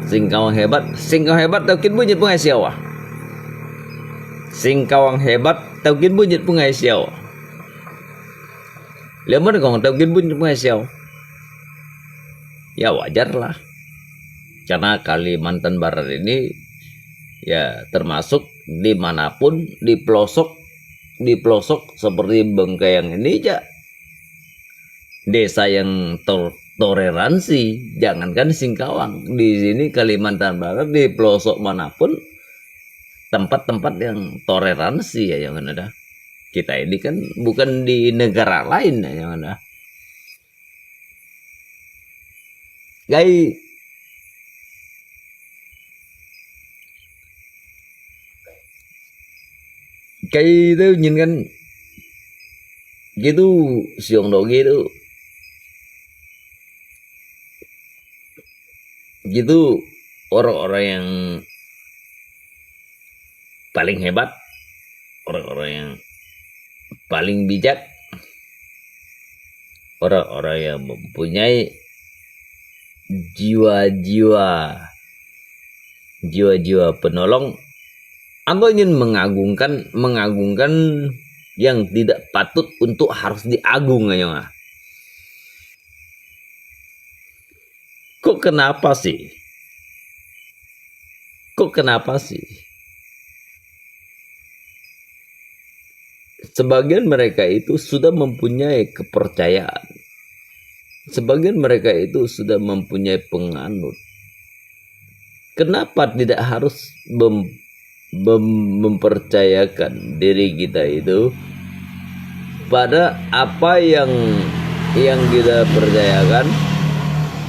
sing kawang hebat tao kiến bunyi pungai siau à sing kawang hebat tao kiến bunyi pungai siau lemon kong tao kiến bunyi pungai siau ya wajar lah karena Kalimantan Barat ini ya termasuk dimanapun di pelosok seperti Bengkayang ini aja desa yang toleransi, jangankan Singkawang, di sini Kalimantan Barat di pelosok manapun tempat-tempat yang toleransi ya yang ada. Kita ini kan bukan di negara lain ya yang ada. Cái itu nhìn kan gitu siang do gitu orang-orang yang paling hebat, orang-orang yang paling bijak, orang-orang yang mempunyai jiwa-jiwa penolong atau ingin mengagungkan yang tidak patut untuk harus diagung aja. Kok kenapa sih Kok kenapa sih? Sebagian mereka itu sudah mempunyai kepercayaan. Sebagian mereka itu sudah mempunyai penganut. Kenapa tidak harus mempercayakan diri kita itu pada apa yang kita percayakan,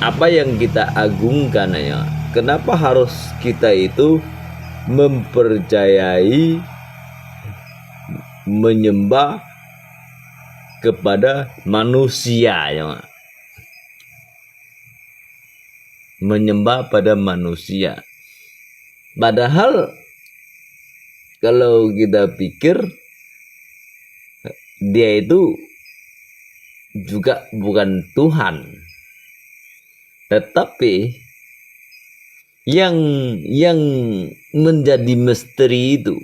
apa yang kita agungkan ya? Kenapa harus kita itu mempercayai, menyembah kepada manusia ya? Menyembah pada manusia. Padahal kalau kita pikir dia itu juga bukan Tuhan, tetapi yang menjadi misteri itu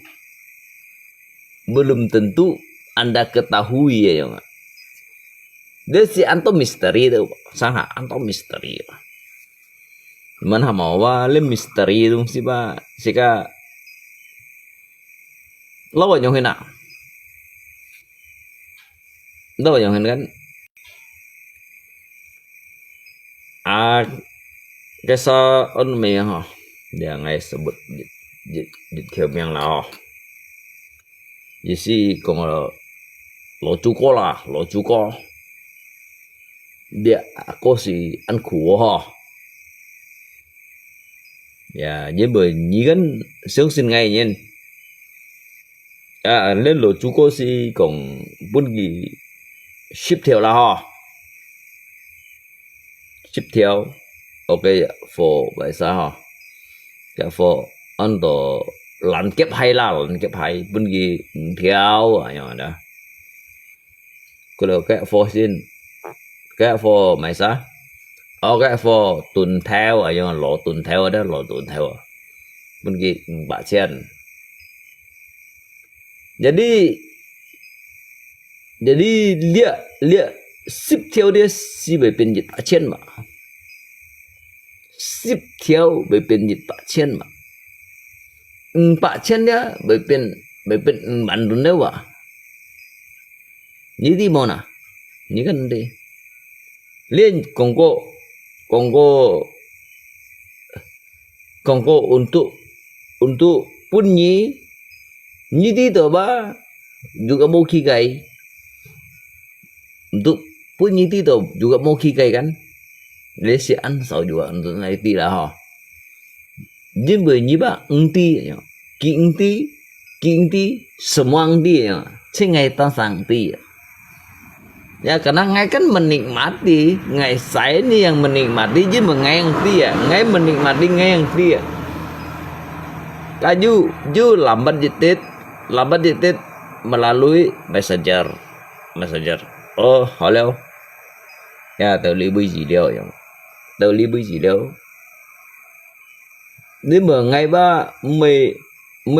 belum tentu Anda ketahui ya. Dia si anto misteri itu sangat anto misteri. Mana mau wale misteri itu sih pak, sika lo nyohin nak, lo nyohin kan? Kesa on me ha, dia ngai sebut di tiap yang lah. Jadi kalau lo cuko lah, lo cuko, dia aku si an kuo ha. Ya, với bởi nhí gắn sướng sinh ngay nhiên. Lên lộ chú cô si còn bốn gì ship theo là ho. Ship theo. Ok, for vậy sao ho. Cả for ăn đồ lặn kép hay là lặn kép hay bốn gì theo à nhờ đó. Cô đâu cái for xin. Cái for mày sao? Cái for tuần theo à nhưng lộ tuần theo đó lộ tuần theo bên kia bả chen. Jadi dia ship theo dia si bởi bên dịch bả chen mà ship theo bởi bên dịch bả chen mà bả chen dia bởi bên bản tuần đâu à như thế mà na như cái này liên Kongko untuk punyi nyiti to ba juga mau kikai untuk punyi itu juga mau kikai kan lesian sao juga untuk naik tidak ha jin bởi như ba ki semua ya cengai tan sang ti. Ya karena ngai kan menikmati, ngai saya ini yang menikmati je mengai yang dia, ngai menikmati ngai yang dia. Kaju lambat jitit melalui messenger. Oh, halo. Ya, tao lý bơi gì đâu vậy? Tao lý bơi gì đâu? Nếu mà ngay ba mày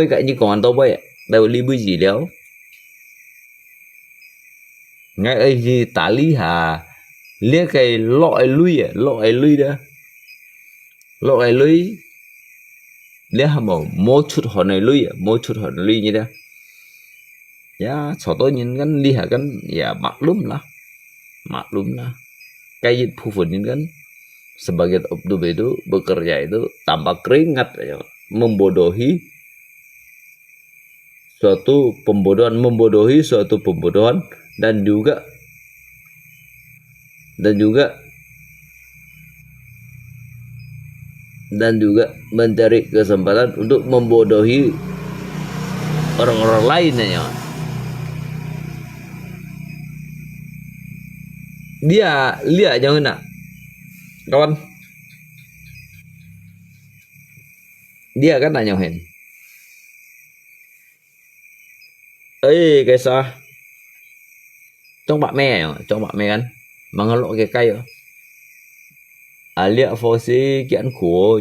cái như còn tao vậy, tao lý bơi gì đâu? Ngay ấy gì tả lý hà liên cái lọi lui đó lọi lui liên hà một chút hồi này lui như đó ya cho tôi nhìn kan lý hà kan ya maklum lah kayak pufun kan sebagai obdub itu bekerja itu tanpa keringat ya, membodohi suatu pembodohan dan juga mencari kesempatan untuk membodohi orang-orang lainnya ya. Dia lihat jangan nak kawan, dia kan nanyain cái sao trong bạn mẹ kan mengelok cái cây lihat fosi kian khổ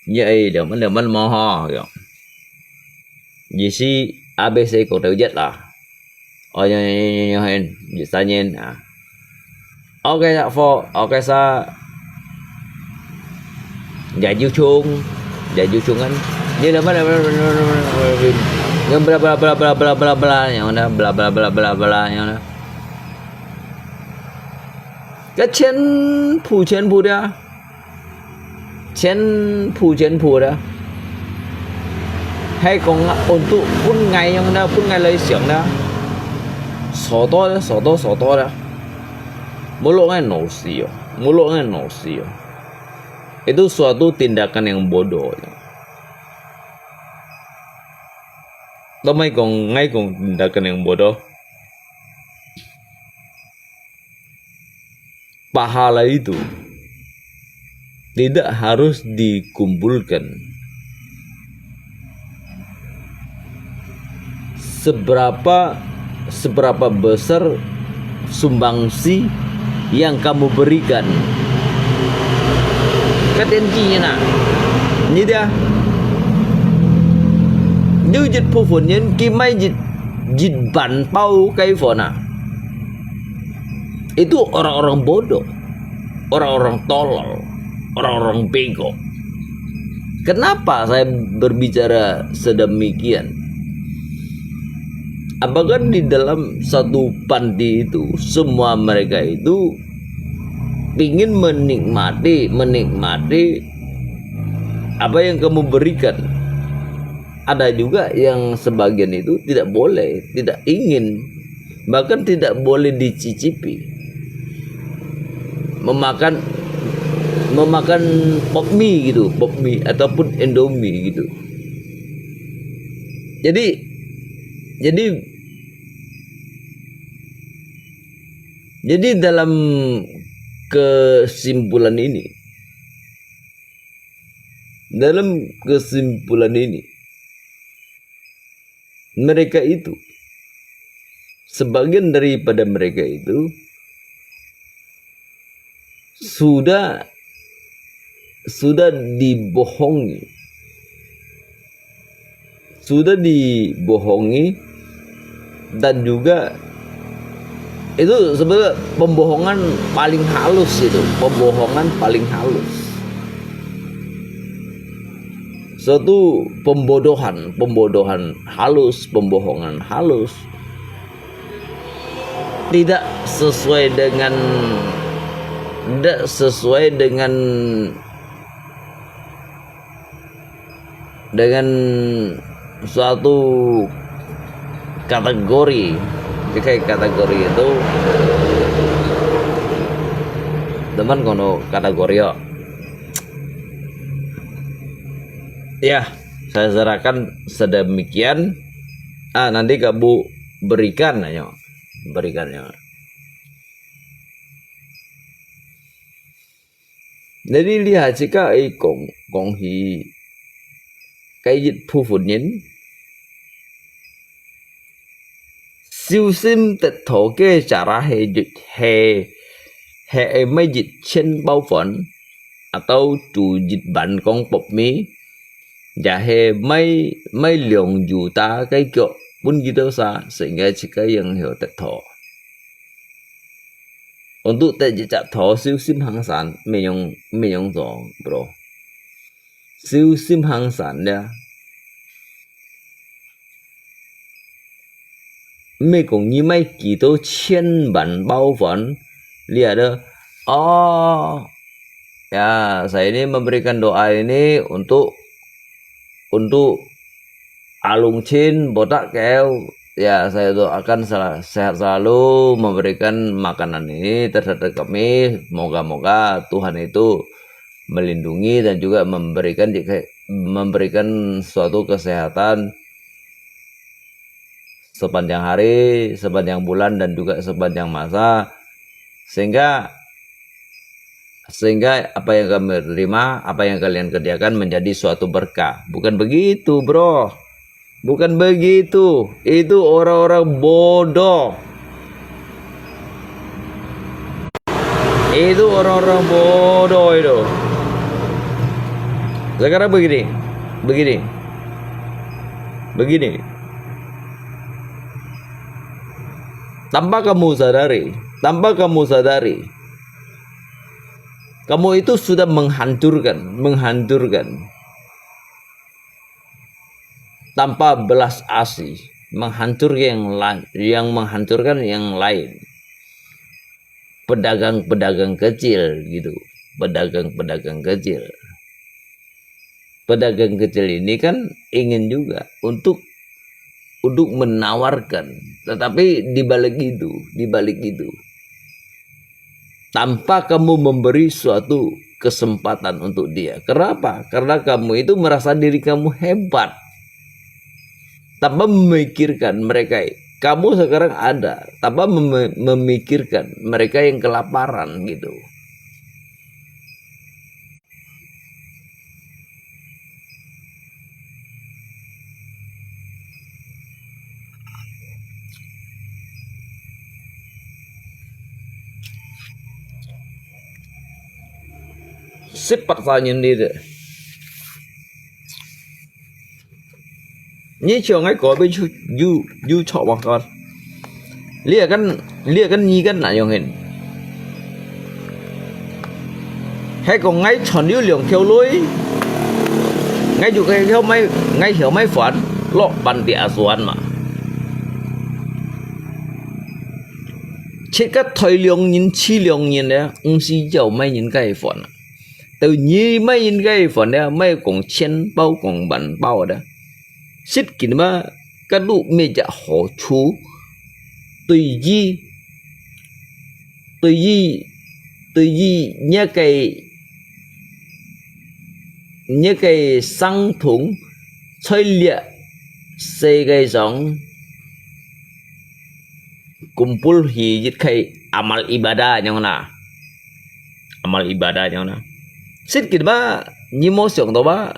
nhảy để mình mò ho kiểu gì si ABC của tự dịch là nhìn gì sa nhìn ok dạ for ok sa giải chiêu chuông Jadi cungan dia dah yang bla bla bla bla bla bla bla yang mana bla bla bla bla bla yang mana cái钱谱的钱谱的 hay còn untuk pun ngày yang mana pun ngày lấy xiang da so to da mulut kan nosi itu suatu tindakan yang bodoh. Tamai kong ngay kong tindakan yang bodoh. Pahala itu tidak harus dikumpulkan. Seberapa besar sumbangsi yang kamu berikan. Ketenjinya nak. Ini dia. Nếu dịch phu phụ nhân kim may dịch bản bao cây phổ nah. Itu orang-orang bodoh, orang-orang tolol, orang-orang bego. Kenapa saya berbicara sedemikian? Apakah di dalam satu panti itu semua mereka itu ingin menikmati apa yang kamu berikan? Ada juga yang sebagian itu tidak boleh, tidak ingin, bahkan tidak boleh dicicipi. Memakan pop mie gitu, pop mie ataupun Indomie gitu. Jadi dalam kesimpulan ini mereka itu, sebagian daripada mereka itu sudah dibohongi dan juga itu sebenarnya pembohongan paling halus suatu pembodohan halus, pembohongan halus, tidak sesuai dengan suatu kategori. Kayak kategori itu teman kono kategori ya saya serahkan sedemikian. Nanti kamu berikannya. Jadi lihat jika kong hi cái dịch phu phụ nhân siêu sim tịch thổ kê trả ra hệ mấy dịch trên bao phận atau chủ dịch bản con bột mì và hệ mấy lượng juta cái kiểu pun gitu sa sehingga jika yang hiểu tịch thổ untuk tak thổ siêu sim hàng sản mình rồi bro siêu sim hàng sản dia mấy cũng như mấy kỳ tô千bản bao phận lihat ada ya saya ini memberikan doa ini untuk Alung Chin botak keo ya saya doakan sehat selalu memberikan makanan ini terhadap kami, moga-moga Tuhan itu melindungi dan juga memberikan suatu kesehatan sepanjang hari, sepanjang bulan dan juga sepanjang masa sehingga apa yang kami terima, apa yang kalian kerjakan menjadi suatu berkah. Bukan begitu, bro. Bukan begitu. Itu orang-orang bodoh. Itu orang-orang bodoh itu. Sekarang begini. Tanpa kamu sadari, kamu itu sudah menghancurkan tanpa belas asih, menghancurkan yang lain. Pedagang-pedagang kecil gitu, pedagang-pedagang kecil. Pedagang kecil ini kan ingin juga untuk menawarkan, tetapi di balik itu tanpa kamu memberi suatu kesempatan untuk dia. Kenapa? Karena kamu itu merasa diri kamu hebat tanpa memikirkan mereka. Kamu sekarang ada tanpa memikirkan mereka yang kelaparan gitu. Sifat sendiri. Như trường ấy có bên du chọ bằng con lia kan nhi kan là dùng hình hay còn ngay chọn điêu lượng theo lối ngay chụp cái theo mấy ngay hiểu mấy phản lọ bàn địa xuân mà chỉ các thời lượng nhìn chi lượng nhìn đấy không xí dầu mấy nhìn cái phản từ nhi mấy nhìn cái phản đấy mấy cũng chen bao cũng bàn bao đó xích kỹ mà các lũ mẹ dạ họ chú tùy gì như cái sang thủng chơi liệt xây cái giống kumpul hijit kai amal ibadah yang na xích kỹ mà như mô sưởng đó ba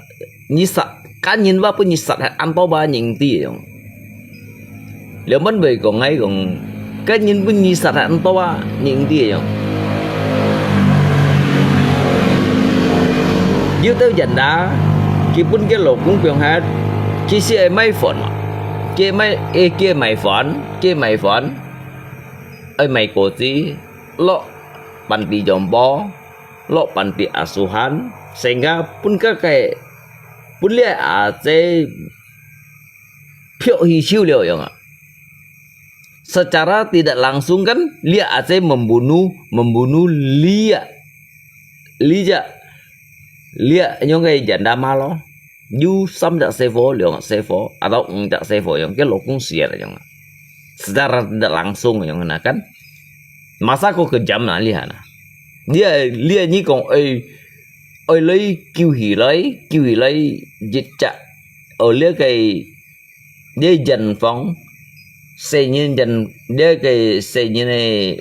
như sạch cá nhân ba pun như sạch ăn to ba nhìn tì rồi nếu mất về còn ngay còn cá nhân pun như sạch ăn to ba nhìn tì rồi dưới tới dành đá kia pun cái lột cũng quyền hết kia xe mấy phận kia mày phận ơi mày cổ tí lo panti jompo lo panti asuhan sehingga pun kayak pun lihat aja hisiu liao ya nggak secara tidak langsung kan lihat aja membunuh lihat những cái janda malo you sam tak sevo liao nggak sevo atau tak sevo yang cái lỗ cũng xỉa là yang secara tidak langsung yang mana kan masa kok kejam nah lihat nah dia như còn ơi lấy kêu hỉ lấy dịch chặt ở lấy cái để dần phóng xây như dần để cái xây như này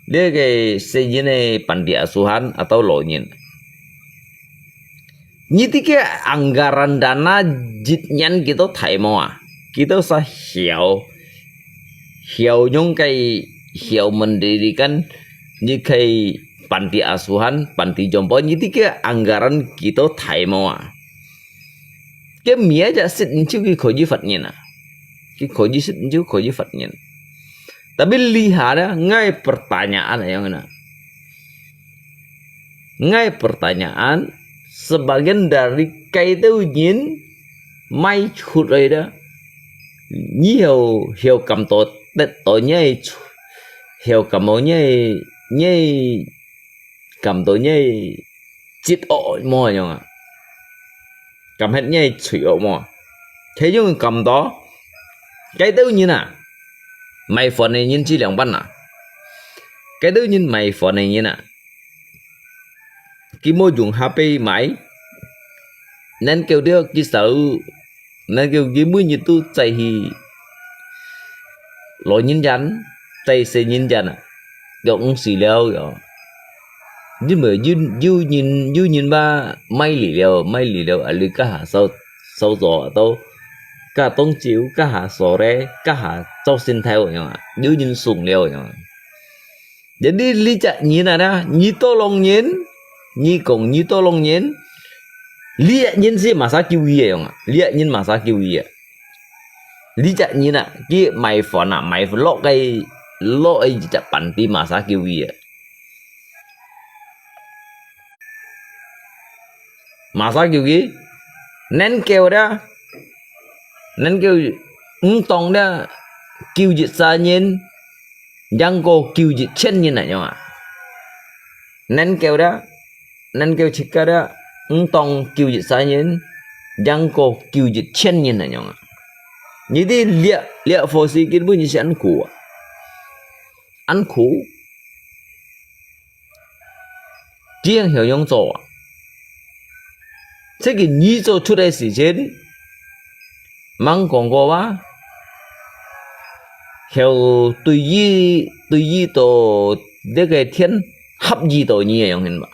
để cái xây như này panti asuhan atau lo nhìn như thế cái anggaran dana jitnyan kita thấy mà kita sẽ hiểu những cái hiểu mendirikan như cái panti asuhan, panti jompo như thế cái anggaran kita thấy mà cái míaจะสิchứ cái khối gì Phật nhìn à cái khối gì chứ khối gì Phật nhìn tapi lihat ya ngay pertanyaan yang mana ngay pertanyaan sebagian dari cái itu nhìn may chụp rồi đó hiểu cầm tội nhây hiểu cầm tội nhây cầm tội nhây chít ổ mò nhung à cầm hết nhây chửi ổ mò thế nhưng cầm đó cái tự nhiên à mày phần này nhìn chỉ lượng ban à cái tự nhiên mày phần này nhìn à khi mua dùng HP máy nên kêu đưa cái sợ nên kêu cái mũi như tu chạy thì lỗi nhìn rắn tay sẽ nhìn rắn à cũng xì leo rồi nhưng mà dư nhìn ba may lì leo ở lì cá hạ sâu gió tao cá tông chiếu cá hạ sò re cá hạ châu xin theo rồi mà dư nhìn sùng leo rồi mà jadi li chặt nhìn ada nhi to long nhìn nhi cùng nhi to long nhìn li nhìn gì mà sao kêu gì rồi mà li nhìn mà sao kêu gì à li chặt nhìn à kia mày phòn à mày phải lo ấy chặt bản tim mà sao kêu gì à mà sao kêu gì nên kêu đó nên kêu tông đó kêu dịch sa nhiên giang cô kêu dịch chân nhiên này nhau à nên kêu đó nên kêu chỉ cái đó tông kêu dịch sa nhiên giang cô kêu dịch chân nhiên này nhau à như thế liệu phổ sĩ kiến bữa như sẽ ăn苦riêng hiểu用做这个你做出来事情忙讲过哇hiểu對於到呢個天合意到你嘅樣hin吧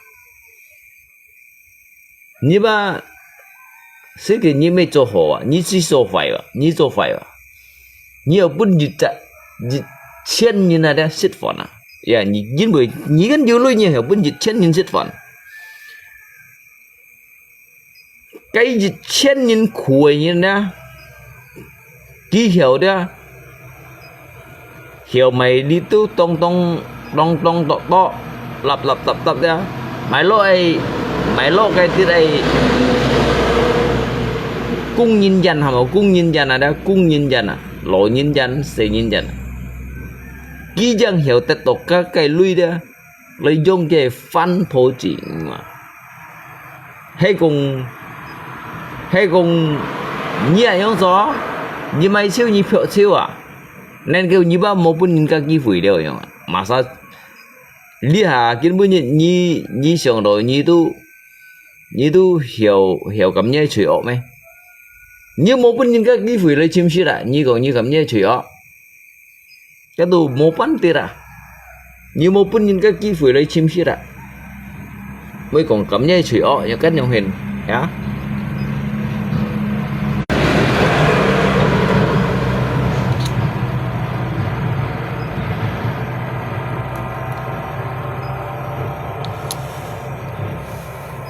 你吧這個你沒做好啊你只做壞啊你做壞啊你要不日千年的釋放啊呀你因為你跟有類你要不日千年釋放cái日千年苦嘅人呢佢曉的hiểu mày đi tu tông to lập tập ra mày lỗ cái tí đây cung nhân dân hả mà cung nhân dân à đó cung nhân dân à lộ nhân dân sẽ nhân dân kỹ dân hiểu tất cả các cái lui đó lấy dùng cái phân phối chỉ mà hay cùng nhẹ giống gió như mày siêu như phiệu siêu à nên kêu như ba một bên nhìn các cái phủi đều vậy mà sao lý hà kiến bữa như想rồi như tu hiểu cảm nhận chuyện ổn mấy như một bên nhìn các cái phủi lấy chim xí lại như còn như cảm nhận chuyện ổn cái tu một bắn tiền à như một bên nhìn các cái phủi lấy chim xí lại mới còn cảm nhận chuyện ổn như cách nhau hình nhá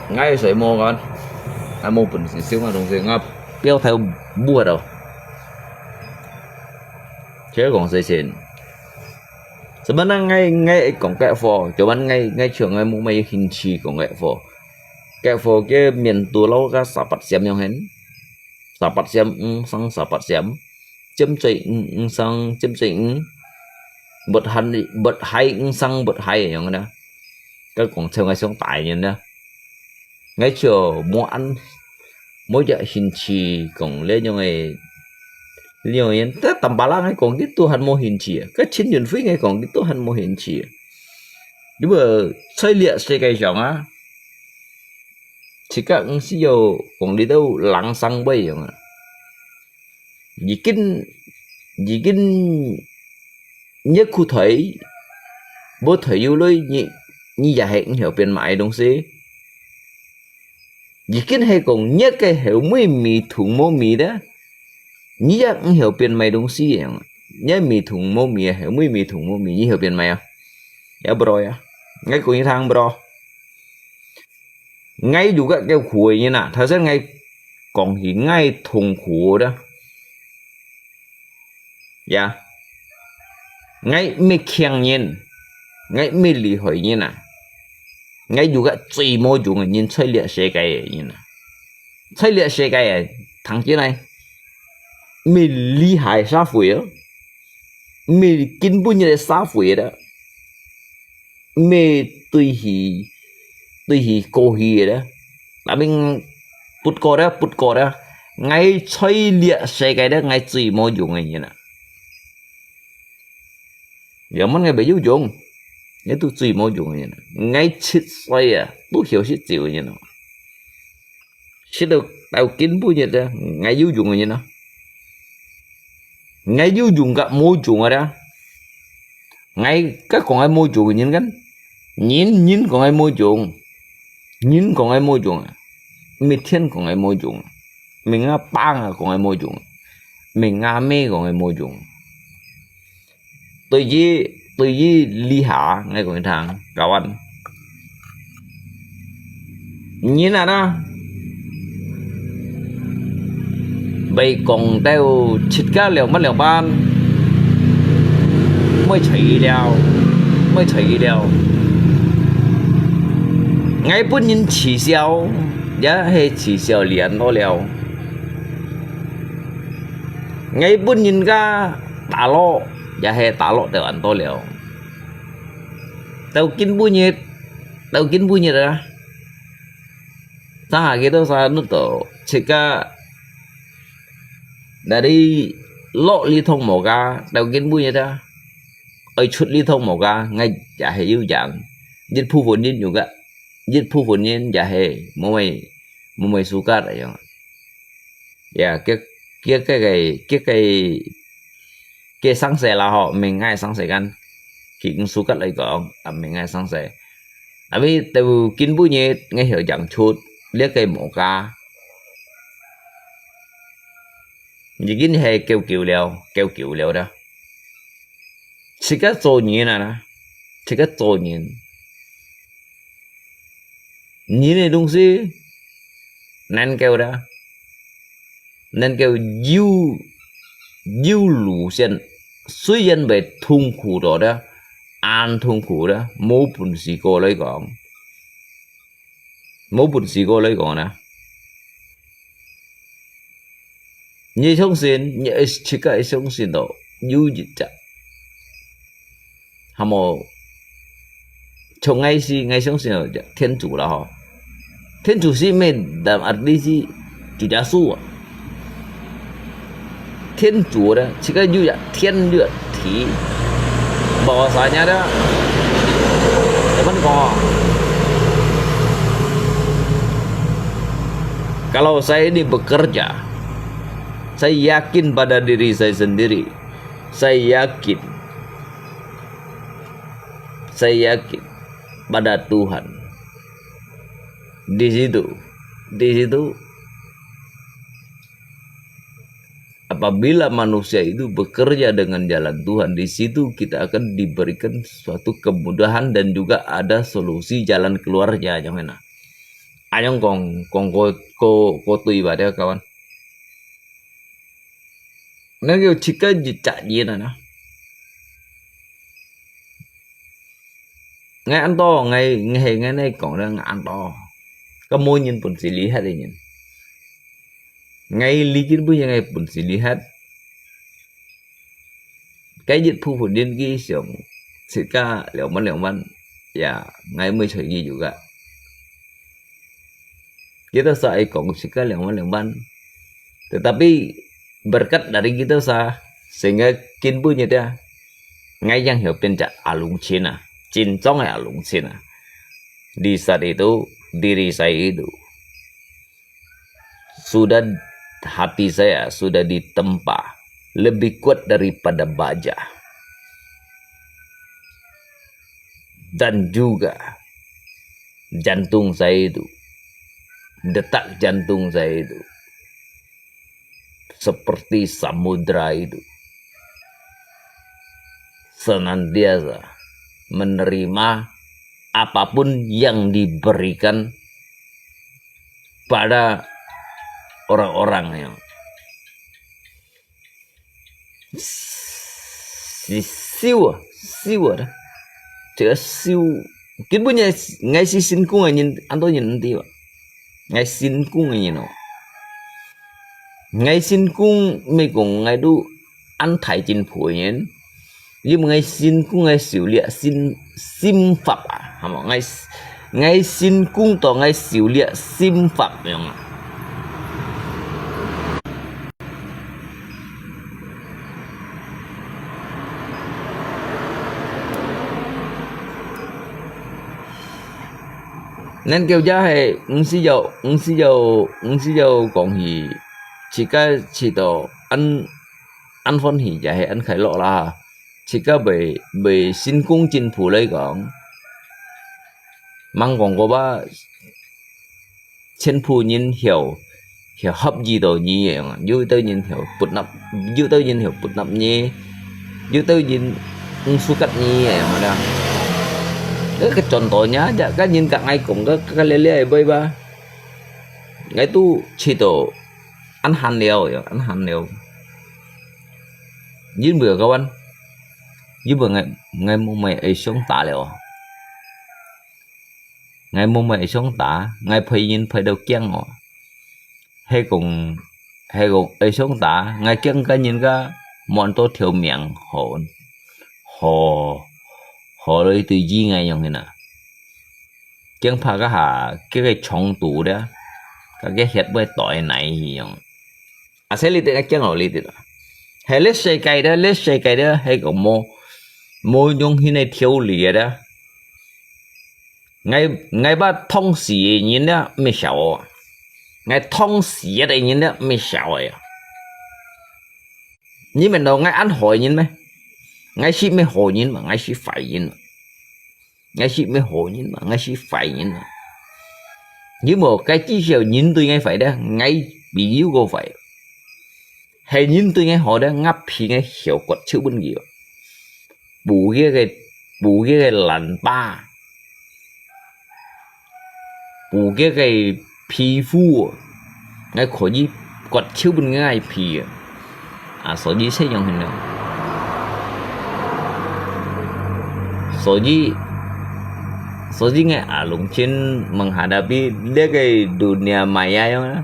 ngay sợi mô con ai mô bình xíu mà đồng tiền ngập béo theo bùa đâu chứ còn dây chuyền sebenarnya ngay còn kẹo phò cho bạn ngay trường ngay mua mấy hình chi còn kẹo phò cái miền tù lâu cái sạp bát xem nhau hết sạp bát xem sang sạp bát xem chấm chạy sang chấm chạy bật hay sang bật hay vậy đó cái còn theo ngay xuống tải như đó ngay chiều mua ăn mỗi giờ hình chi còn lên như này nhiều nhân tất tầm ba ngay còn cái tu hành mô hình chi cái chiến nhân phí ngay còn cái tu hành mô hình chi nhưng mà xây liệt xây cái giống á chỉ các ông sĩ dầu còn đi đâu lặng sang bây giờ gì kinh nhất khu thấy bố thấy yêu lối như giả hệ hiểu tiền mãi đúng không gì kinh hay còn nhất cái hiểu mới mì thùng mô mì đó như vậy hiểu tiền mày đúng xí vậy nhớ mì thùng mô mì hiểu mới mì thùng mô mì như hiểu tiền mày à dạ bro à ngay cùng như thằng bro ngay dù các cái khuổi như nào thật ra ngay còn thì ngay thùng khuổi đó dạ ngay mì khen nhiên ngay mì lì hỏi như nào ngay dù cái最冇用嘅人吹裂世界嘅人啊，吹裂世界嘅thằng chứ này咪厲害xã會啊，咪根本就係xã會啦，咪對佢過去嘅啦，那邊不過啦，ngay吹裂世界咧，ngay最冇用嘅人啊，有乜ngay被有用？你都最冇用嘅人，ngay 7歲啊，都曉識照嘅人啊，識到到根本嘅啫，ngay有用嘅人啊，ngay有用嘅冇用嘅啦，ngay các con ai冇用嘅人กันnhìn con ai冇用，nhìn con ai冇用啊，每天con ai冇用，mình啊幫啊con ai冇用，mình啊咩con ai冇用，對於lý hạ ngay của thằng cao anh như là đó bây còn đeo chích cá liều mất liều ban mới chạy đeo ngay bữa nhìn chỉ xeo giá hay chỉ xeo liền đó liều ngay pun nhìn ka talo ya he talo teo an to leo tao kin bunyi dah tanga gitu sa nuto jika dari lo li thông một ga tao kin bunyi dah ơi chút li thông một ga ngay ya he yu yang jit pu pun yin juga jit pu pun yin ya he mo mai suka dah yang ya cái sáng sẻ là họ mình ngay sáng sẻ gan khi cũng số cắt lại còn mình ngay sáng sẻ tại vì từ kinh bút nhẹ ngay hiểu chẳng chút liếc cây mổ ca chỉ kinh hệ kêu kiểu liều đó chỉ cái做年啊chỉ cái做年年的东西难kêu đó nên kêu yêu lũ sen虽然被痛苦咗咧，硬痛苦咧，冇本事過嚟講，你相信你切個相信到有日子，係冇？從ngay相信到天主啦嗬，天主是咩？但係呢啲主耶穌啊。天主的这个有天热体 bahwasanya dah teman kok kalau saya ini bekerja saya yakin pada diri saya sendiri saya yakin pada Tuhan di situ apabila manusia itu bekerja dengan jalan Tuhan, di situ kita akan diberikan suatu kemudahan dan juga ada solusi jalan keluarnya, jangan. Ayong kong ko tui ba dia kawan. Nên kêu chỉ có chạy gì nè. Ngay ăn to, ngay này còn đang ăn to. Có môi nhìn pun xử lý hết đi nhìn. Ngay licin pun yang pun si lihat cái dịch phu pun điên ghi xong sika liao man ya ngay mới chơi ghi juga kita saya kong sika liao man tetapi berkat dari kita sehingga kin punya dia ngay yang hiểu pencak alung Cina cincong ya alung Cina di saat itu diri saya itu sudah hati saya sudah ditempa lebih kuat daripada baja dan juga jantung saya itu detak jantung saya itu seperti samudra itu senantiasa menerima apapun yang diberikan pada orang-orang yang siêu đó chữ siêu cái bữa nhà ngay xin cung nhìn anh tôi nhìn tí vậy ngay xin cung nhìn nó ngay xin cung mấy cùng ngay đu ăn thải chín phổi nhìn nhưng mà ngay xin cung ngay xỉu lịa xin phật à hả mà ngay xin cung to ngay xỉu lịa xin phật không ạ. Nên kêu giá hệ ứng sĩ dầu còn thì chỉ tổ ăn phân thì giá hệ ăn khải lộ là chỉ có bị xin cung chính phủ lấy còn mang còn có ba trên phủ nhìn hiểu hấp gì đồ như vậy dưới tới nhìn hiểu bụt nắp nhé dưới tới nhìn su cắt như vậy mà đang cái contohnya aja kan nhìn cả ngay cũng có cái lele bơi ba ngay tu chỉ tổ ăn hành liều dưới bữa các bạn dưới bữa ngày mùng mày ấy xuống tả liều ngày mùng mày xuống tả ngày phải nhìn phải đầu kiêng họ hay hay còn ấy sống ta ngay kiêng cái nhìn cái món tô thiếu miệng hồ hồ hồ lấy từ gì ngay nhung thế nào kiêng phá cái hà cái chống tủ đó cái hết với tội này nhung à sẽ lấy từ cái kiêng ở lấy từ đó hay lấy xe cây đó hay còn mua nhung thế này thiếu lìa đó ngay ba thông sĩ nhìn đó mới xấu ngay thông sĩ đây nhìn đó mới xấu vậy nhưng mà đâu ngay ăn hỏi nhìn mấy ngay chỉ mới hỏi nhìn mà ngay chỉ phải nhìn mà ngay chỉ mới hỏi nhìn mà ngay chỉ phải nhìn mà nhưng mà cái chỉ chiều nhìn tôi ngay phải đó ngay bị yếu cô phải hay nhìn tôi ngay hỏi đó ngắp thì ngay hiểu quật chữ bên kia bù cái lạnh ba bù cái皮肤ngay khỏi gì quật chữ bên ngay皮à所以sẽ dùng hình nào所以ngay à lùng trên menghadapi dia cái dunia maya yang đó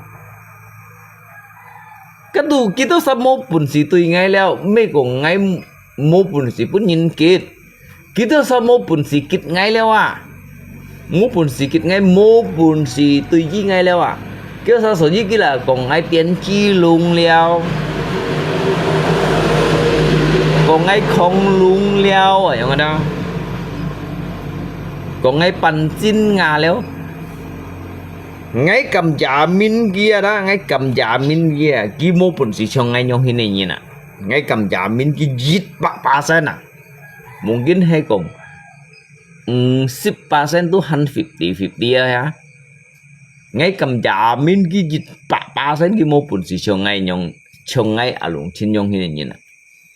cái tu kita semua pun situ ngay leo mấy con ngay mau pun si pun nhìn kít kita semua pun sikit ngay leo à mau pun sikit ngay mau pun si tu gì ngay leo à cái sao所以cái là còn ngay tiền chi lùng leo còn ngay không lung leo ở trong đó còn ngay bàn chín ngà leo ngay cầm giả min kia đó ngay cầm giả min kia kia mô bổn sĩ cho ngay nhau hình này nhìn à ngay cầm giả min kia giết bạc % à mungkin hay còn 10% tu 150 ya ngay cầm giả min kia giết bạc % kia mô bổn sĩ cho ngay ở lùng trên nhau hình này nhìn à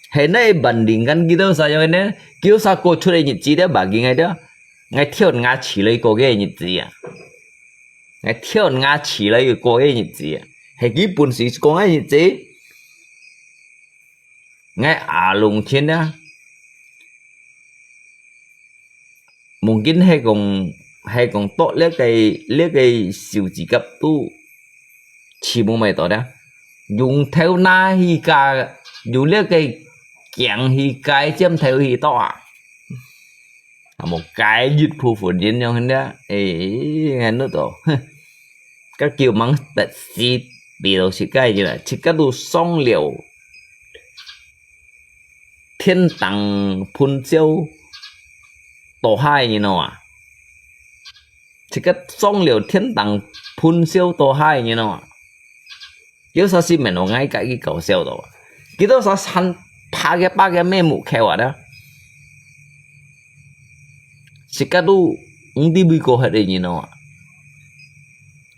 hay nay bandingkan gitu saja ini kêu sa cô出来日子的bagi ngay đó ngay theo ngã chỉ lấy cô cái日子à ngay theo ngã chỉ lấy cô cái日子à hay cái本事cô cái日子ngay à lùng trên đó mungkin hay còn tốt lấy cái siêu chỉ cấp tu chỉ một mấy đó dùng theo na hi cả dùng lấy cái kiện thì cái chấm theo thì to à một cái dịch phù phù diễn trong hình đó nghe nó to các kiểu mắng tật xịt bị đâu xịt cái gì là chỉ các đồ song liều thiên tầng phun siêu tổ hai như nào à chỉ các song liều thiên tầng phun siêu tổ hai như nào à yếu sao xin mình nó ngay cái cầu siêu đó cái đó sao san phá cái mấy mũ khéo à đó chỉ cả tu đi bị cô hết đấy như nào à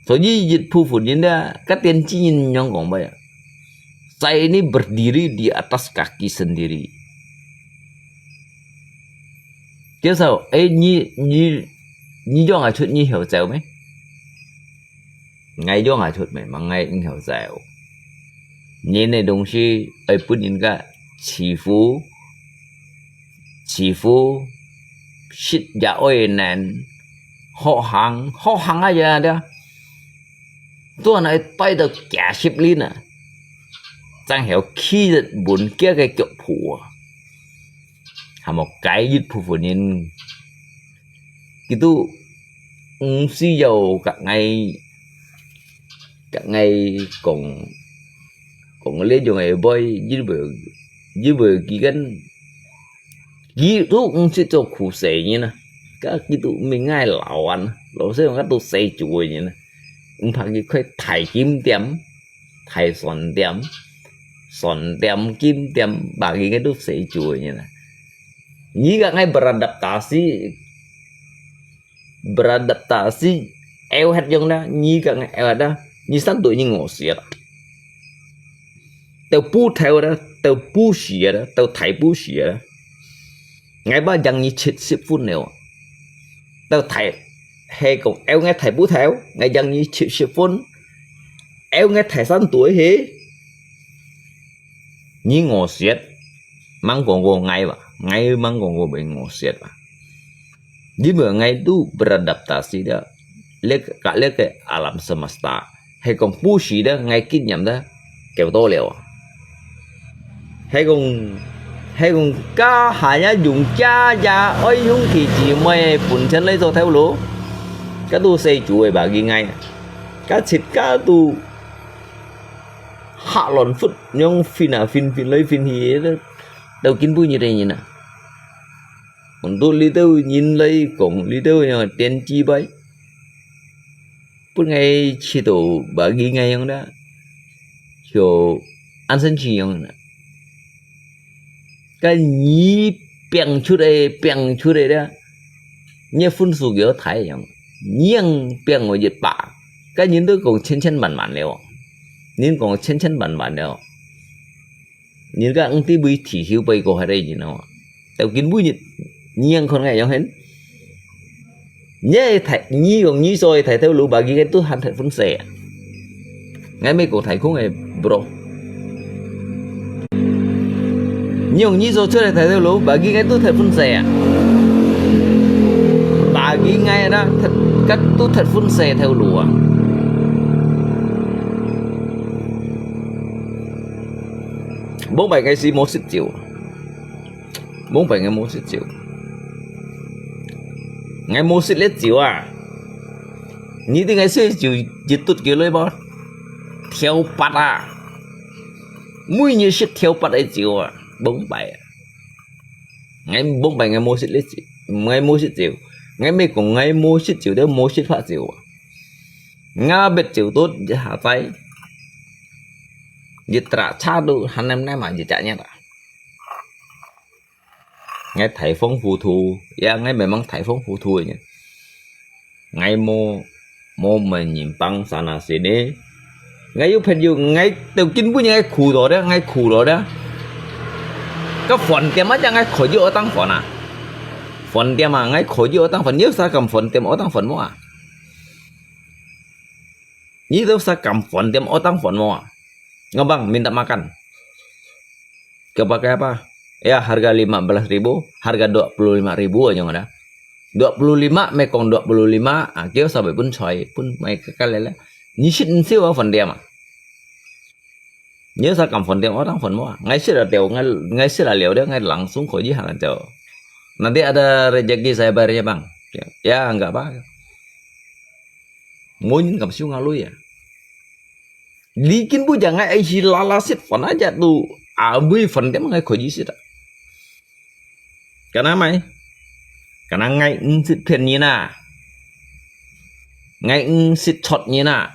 so jadi dịch phu pun ini kan tiền chi nhìn nhong còn bây saya ini berdiri di atas kaki sendiri kiểu sao你cho ngài chút你hiểu sao mấy ngài cho ngài chút mấy mà ngài không hiểu sao nhìn này đồng chí ấy bút nhìn cả chỉ phú shit dạ ôi nền họ hàng ai vậy đó tôi này tay được cả ship lên à chẳng hiểu khi bốn kia cái kiểu phù à một cái dịch phù nhìn cái tu suy dầu cả ngày còn lấy cho ngày boy dưới bờ kia gần ghi tu cũng sẽ cho khu sẻ như nè các cái tụ mình ngay lão ăn lão sẽ các tụ sẻ chuối như nè cũng phải cái khoai thải kim tiêm thải son tiêm kim tiêm bagi cái tụ sẻ chuối như nè như các ngay beradaptasi eo hết trong đó như các ngay eo đó như sáng tuổi như ngộ xiết tao pu theo đó tao pu xỉa đó tao thải pu xỉa đó ngay ba dần như chết xếp phút nào tao thải hay còn eo nghe thải pu theo ngay dần như chết xếp phút eo nghe thải sáng tuổi hết như ngộ xiết mang còn ngộ ngay mà ngay mang còn ngộ bị ngộ xiết mà di mana ngay tu beradaptasi đó lấy cái alam semesta hay còn pu xỉa đó ngay kinh nghiệm đó kêu tô liệu hay cùng cá hải nhá dùng cha già ơi hung thì chỉ mày phun chân lấy rồi theo lúa cá tu xây chuối bà ghi ngay cá thịt cá tu hạ lòn phút nhông phin lấy phin thì đâu kín bui như đây nhìn nè còn tôi lý tiêu nhìn lấy cũng lý tiêu nhưng mà tiền chi bấy bữa ngày chỉ tổ bà ghi ngay không đó kiểu ăn sân chi không nè cái nhí bèn chút đây đó như phun sù kiểu thái vậy nhang bèn ngồi giật bả cái nhìn tôi còn chân bản liệu nhìn còn chân bản liệu nhìn cái ông tí bùi thì hiếu bay của đây gì nào tao kín bùi nhang con ngày nhau hết nhé thầy nhí còn nhí rồi thầy theo lũ bà ghi cái tôi hành thầy phun xẻ ngay mấy cổ thầy cũng ngày bro nhiều như rồi chưa thầy theo lũ bà ghi cái tôi thật phun xẻ bà ghi ngay đó thật cách tôi thật phun xẻ theo lũ bốn bảy ngày xí một xích chiều 冇病嘅冇識照，我冇識叻照啊！你啲我識照熱嘟叫你噃跳拔啊！每日識跳拔嚟照啊，冇病啊！我冇病嘅冇識叻照，我冇識照，我咩講我冇識照都冇識發照啊！我biết照tốt hạ tay，熱trả cha đủ hắn em nay mà熱trả nhá. Ngay thầy phong phù thu, ngay memang thầy phong phù thu nhỉ. Ngay mau menyimpang sana sini. Ngay yêu phật yêu ngay đầu kinh punya ngay khu đó. Cái phần tiệm aja ngay khỏi yêu tăng phần à. Phần tiệm mà ngay khỏi yêu tăng phần, nhớ sao cầm phần tiệm ở tăng phần mua à. Nhớ sao cầm phần tiệm ở tăng phần mua à. Nggak bang, minta makan. Kepakai apa? Ya harga 15.000, harga 25.000 aja nggak ada. 25 mekong 25, kêu sampai pun xoay pun mấy cái này là như xin siêu ở phần điểm à. Nhớ sao cầm phần điểm ở trong phần mua, ngay xưa là tiểu ngay xưa là liều đó ngay langsung khỏi dưới hàng chợ. Nanti ada rezeki saya bayar ya bang. Ya enggak apa. Mau cầm siêu ngalu ya. Bikin bu jangan isi lalasit phần aja tuh. Abui phần điểm ngay khỏi dưới xịt. Karena mai, karena ngay xịt phiền như na, ngay xịt chot như na,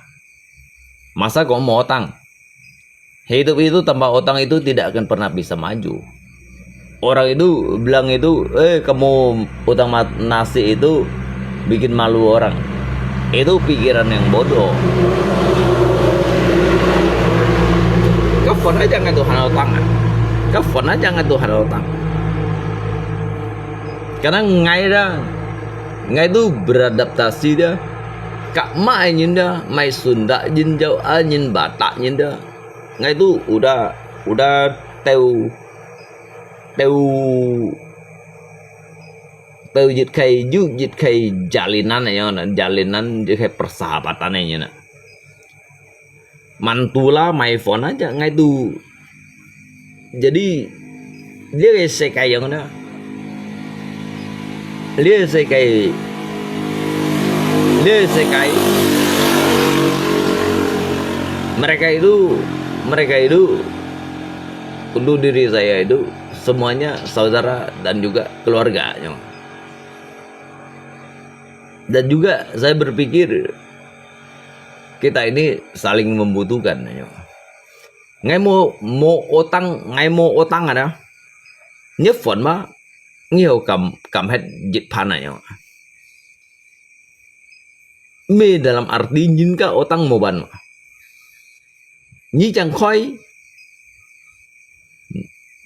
masa kau mau utang? Hidup itu tanpa utang itu tidak akan pernah bisa maju. Orang itu bilang itu, kamu utang nasi itu bikin malu orang. Itu pikiran yang bodoh. Kapan aja nggak Tuhan utang? Kapan aja nggak Tuhan utang? Karena ngay itu beradaptasi dah. Kak mai nyinda, mai Sunda jinjau anyin Batak nyinda. Ngay itu udah teu dịch khay jalinan ya, jalinan dịch khay persahabatan ya. Mantula my phone aja ngay itu. Jadi dia kayak yang mana? Dia kayak mereka itu untuk diri saya itu semuanya saudara dan juga keluarga. Dan juga saya berpikir kita ini saling membutuhkan. Ngay mau utang ada nhất phần mà nhiều cầm hết dịch pan này. Me dalam arti jika utang mau ban như chẳng khoi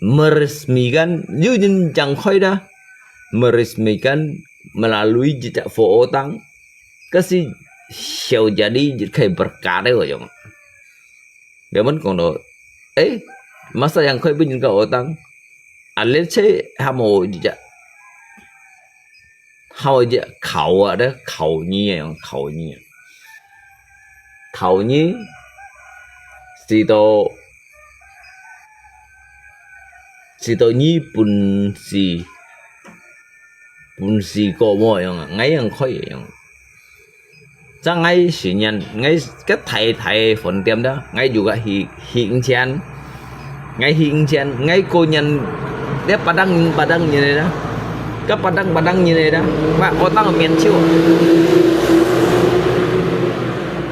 meresmikan jujun chẳng khoi dah meresmikan melalui jejak fo utang kasih siêu jadi kayak berkah deh kok. Dia men kono masa yang khoi bin ka utang alet che hamo jejak hao je khẩu ở đó khẩu nhi si to 是到日本是個麼樣啊？ngay樣可以樣，即ngay sinh nhân ngay cái thầy phần tiệm đó ngay juga hiện chen ngay cô nhân để padang như này đó, cái padang như này đó, và otang ở miền chiêu,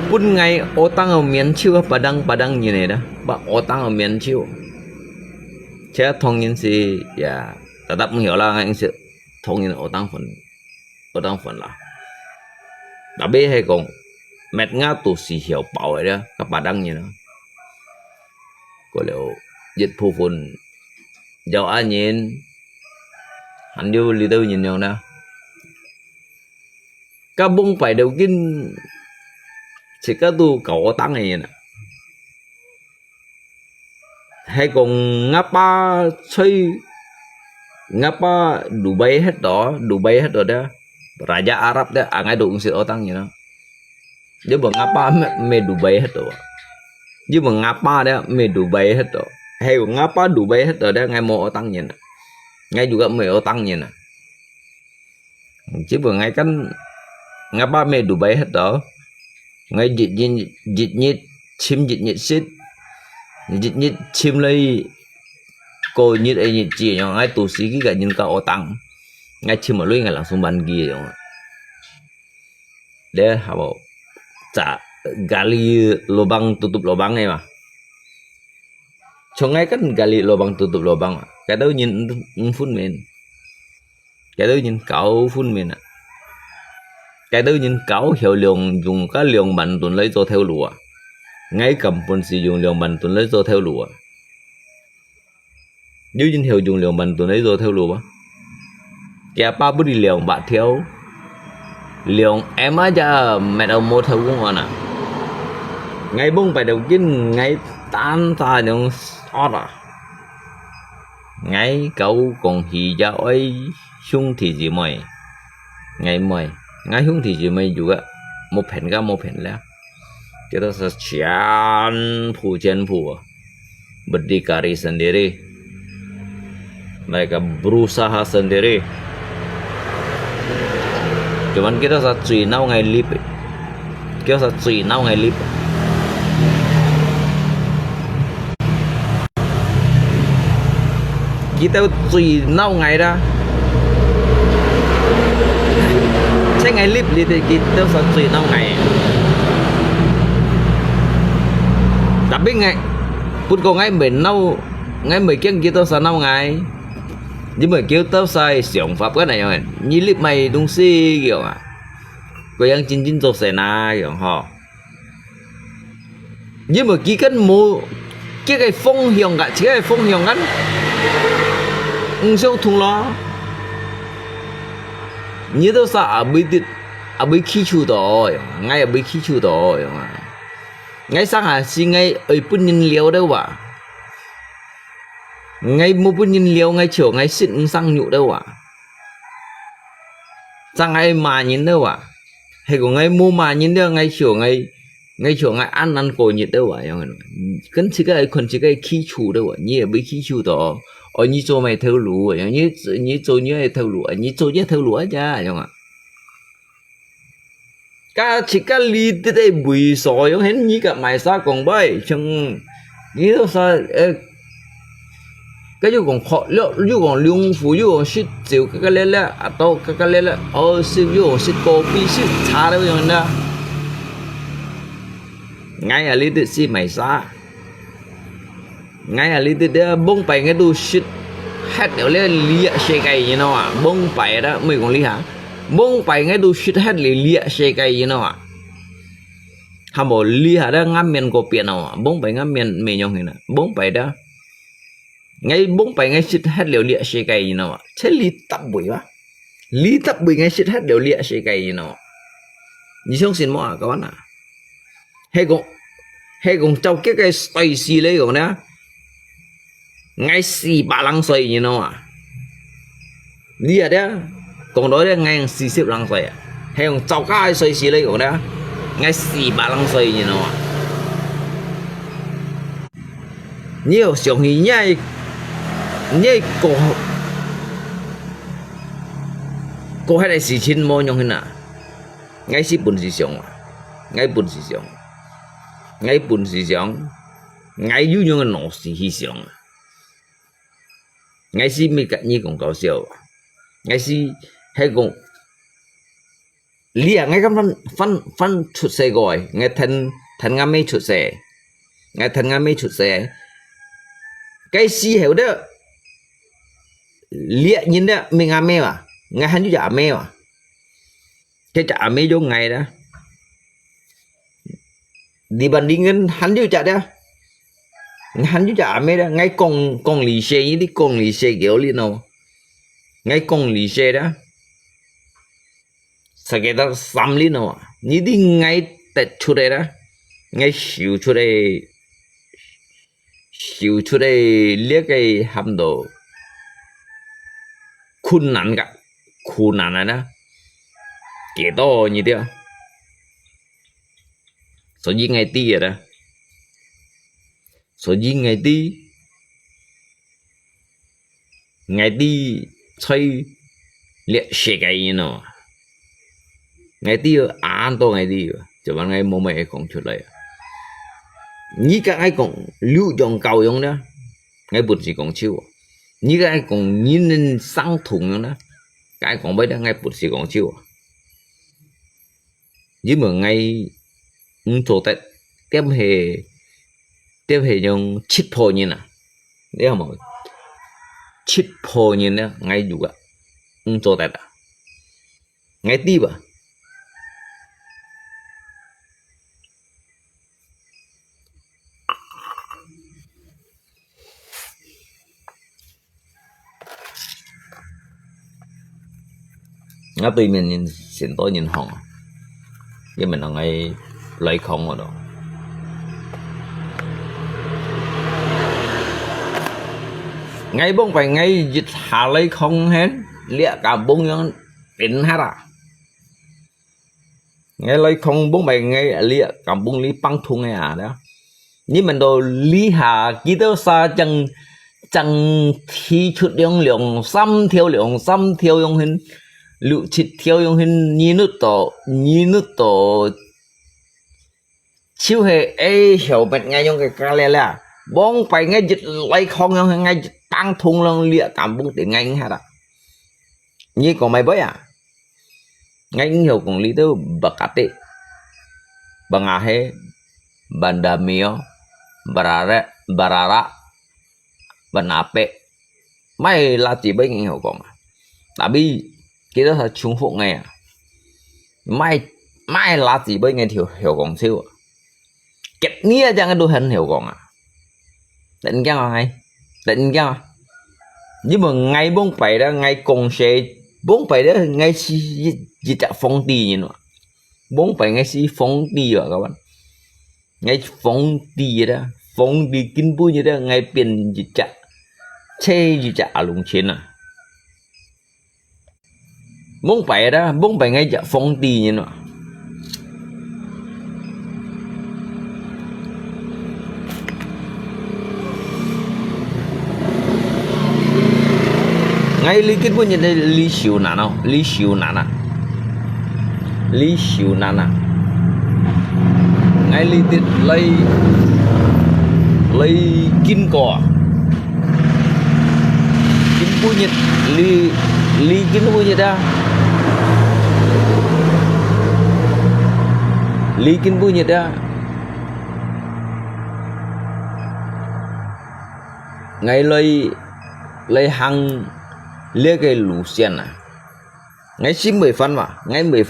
pun ngay otang ở miền chiêu padang như này đó, và otang ở miền chiêu, chứ thông nhân gì, ya, tetap hiểu là anh sự thông nhân otang phần là, đặc biệt hay còn mệt ngã tụ sĩ hiểu bảo vậy đó, các padang như đó, có liệu dịch phù phun dạo anh nhìn hắn vô lý tư nhìn nhau nè các bông phải đầu kinh chỉ có tu cầu tăng này nè hay còn ngapa chơi ngapa Dubai hết đó đó Raja Arab đó ngay đủ sự tăng như đó chứ bằng ngapa mê Dubai hết rồi chứ bằng ngapa đó mê Dubai hết rồi hay còn ngapa Dubai hết rồi đó ngay mau tăng như nè ngay juga mê tăng như nè chứ bằng ngay kan ngapa mê Dubai hết rồi ngay dịch nhít chim dịch nhít xít dịch nhít chim lấy cô nhít ấy nhít chỉ nhau ngay tù sĩ cái cả nhìn cả tăng ngay chim mà lui ngay langsung ban kia rồi để hả bộ chả gali lubang tutup lubang này mà cho ngay kan gali lubang tutup lubang cái đó nhìn phun men cái đó nhìn cậu phun men à cái đó nhìn cậu hiểu lượng dùng cái lượng bắn tuần lấy cho theo lúa ngay cầm phun sử dụng lượng bắn tuần lấy cho theo lúa nếu nhìn hiểu dùng lượng bắn tuần lấy cho theo lúa cái apa beri lượng bạn theo lượng em aja mẹ đâu mua theo cũng ngon à ngay bông phải đầu tiên ngay tan ta những ót à ngay cậu còn hì ra ấy hung thì gì mày ngay hung thì gì mày juga một phen lah kita sekian phu berdikari sendiri mereka berusaha sendiri cuman kita saat cuy nau ngay lip kita saat cuy nau ngay lip kita cuy nau ngay ra saya ngay lip thì kita saat cuy nau ngay tapi ngay pun có ngay mình nau ngay mấy kiêng kita saat nau ngay nhưng mà kêu tao sai xưởng pháp cái này rồi như clip mày đúng xí kiểu à có yang chín rồi sẽ na kiểu họ nhưng mà chỉ cần mua cái phong hiệu cả chỉ cái phong hiệu ngắn sao thùng lo như tao sa ở bên khí chu đó ngay ở bên khí chu đó ngay sáng hà xin ngay ở bên nhân liệu đâu à ngay mua bún nhìn liều ngay chiều ngay xịn sang nhụ đâu à sang ngay mà nhìn đâu à hay còn ngay mua mà nhìn đâu ngay chiều ngay ăn cổ nhiệt đâu à cần chỉ cái còn chỉ cái khí chủ đâu à như bị khí chủ đó ở như chỗ mày theo lúa như chỗ như theo lúa như chỗ như theo lúa cha không ạ cả chỉ cái ly tới đây bùi sỏi giống hết như cả mày sao còn bay chẳng như đâu sao cái dù còn khó dù còn lương phú dù còn shit chịu cái lên là tao cái lên là siêu dù còn shit copy shit trả đâu vậy đó ngay ở lý tự si mày xa ngay ở lý tự đó bông phải cái đồ shit hết đều lên lìa xe cây như nào à bông phải đó mày còn lý hả bông phải cái đồ shit hết lìa xe cây như nào à hàm bộ lìa đó ngắm miền cổ biển nào à bông phải ngắm miền miền nhau này nè bông phải đó ngay bông phải ngay shit hết đều lịa xe cây như nào thế lý tập bụi ngay shit hết đều lịa xe cây như nào như xong xin mỏ các bạn à hay còn trong cái xoay xì lấy còn đó ngay xì ba lăng xoay như nào lịa đó còn đó ngay xì xếp lăng xoay hay còn trong cái xoay xì lấy còn đó ngay xì ba lăng xoay như nào nhiều xưởng hình nhai Nhây cô hay là sự chín mô nhông hình à ngay si bùn si sống ngay bùn si sống ngay bùn si sống ngay yu nhông nó si hi sống ngay si mi cả như cũng cao siêu ngay si hay cũng lia ngay cái phân chút xe gọi ngay thành ngay mấy chút xe ngay thành ngay mấy chút xe cái si hiểu đó lia nhìn đó mình ăn mê mà ngay hắn juga ame mà cái chả ame vô ngày đó dibandingkan hắn juga đó hắn juga ame đó ngay con lì xe như đi con lì xe kiểu liên nào ngay con lì xe đó sekitar 3 liên nào như đi ngay tết chỗ đây đó ngay xíu chỗ đây liếc cái hầm đồ khôn nản cả khu nạn này đó kể to như thế số gì ngày tí vậy đó số gì ngày tí chơi liệt xe cái gì nó ngày tí ăn to ngày tí cho bạn ngày mua mày còn chút lại như các ai còn lưu dòng cầu dòng đó ngày bữa gì còn chiêu như các ai còn nhìn lên sang thùng đó cái còn bây giờ ngay bút xì còn chiêu với mà ngay chỗ tại tiếp hệ trong chít phô như nè đấy không mọi chít phô như nè ngay juga chỗ tại ngay tí bà ngã tuy mình nhìn xin tối nhìn hồng nhưng mình là ngay lấy không ở đó ngay bông phải ngay dịch hạ lấy không hết lẽ cả bông nhân đến hết à ngay lấy không bông phải ngay lẽ cả bông lý băng thùng ngay à đó nhưng mình đồ lý hạ kỹ tớ xa chẳng thi chút lượng xăm theo用hình lũ chít theo用hình như nước tổ chiếu hệ ấy hiểu bật ngay trong cái lẽ là bông phải ngay dịch lấy không trong ngay tăng thùng lần lịa cảm bông để ngay hả đó như còn mày bấy à ngay hiểu còn lý tớ bạc tệ bằng à he bandamio barara banape mày là chỉ bấy ngay hiểu còn tapi kita là trung phục nghe mai là gì bây nghe hiểu còn siêu kết nghĩa chẳng đôi hình hiểu còn à định cái này định cái nhưng mà ngay 47 đó ngay cùng xe 47 đó ngay gì chả phong tì như nữa 47 ngay si phong tì rồi các bạn ngay phong tì đó phong tì kinh bui như đó ngay tiền gì chả chê gì chả lùng chiến à 47 đó 47 ngay chợ phong tì như nó ngay lý kết với như đây lý xíu nà nào lý xíu nà ngay lý tiết lấy kinh cỏ kinh với như lý kinh với như đó lý kinh với như đó ngay lấy hàng lấy cái lũ sen à ngay xin 10 phân mà ngay 10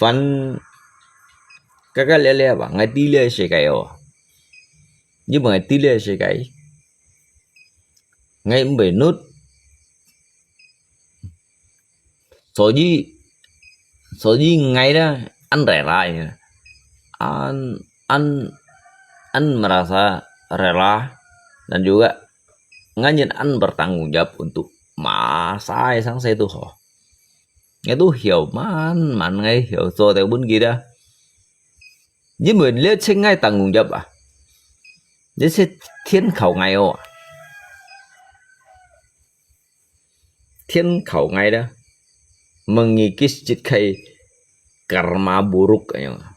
phân các cái lẻ mà ngay tí lẻ sẽ cái nhưng mà ngay tí lẻ sẽ cái ngay 10 nút số gì ngay đó ăn rẻ lại ăn merasa rela dan juga nganyin an bertanggung jawab untuk masa sang saya tuh ho nghe tuh hiểu man ngay hiểu rồi theo bên kia đó nhưng mà lấy trên ngay tầng ngùng jawab à lấy sẽ thiên khẩu ngay ô thiên khẩu ngay đó mengikis jikai karma buruk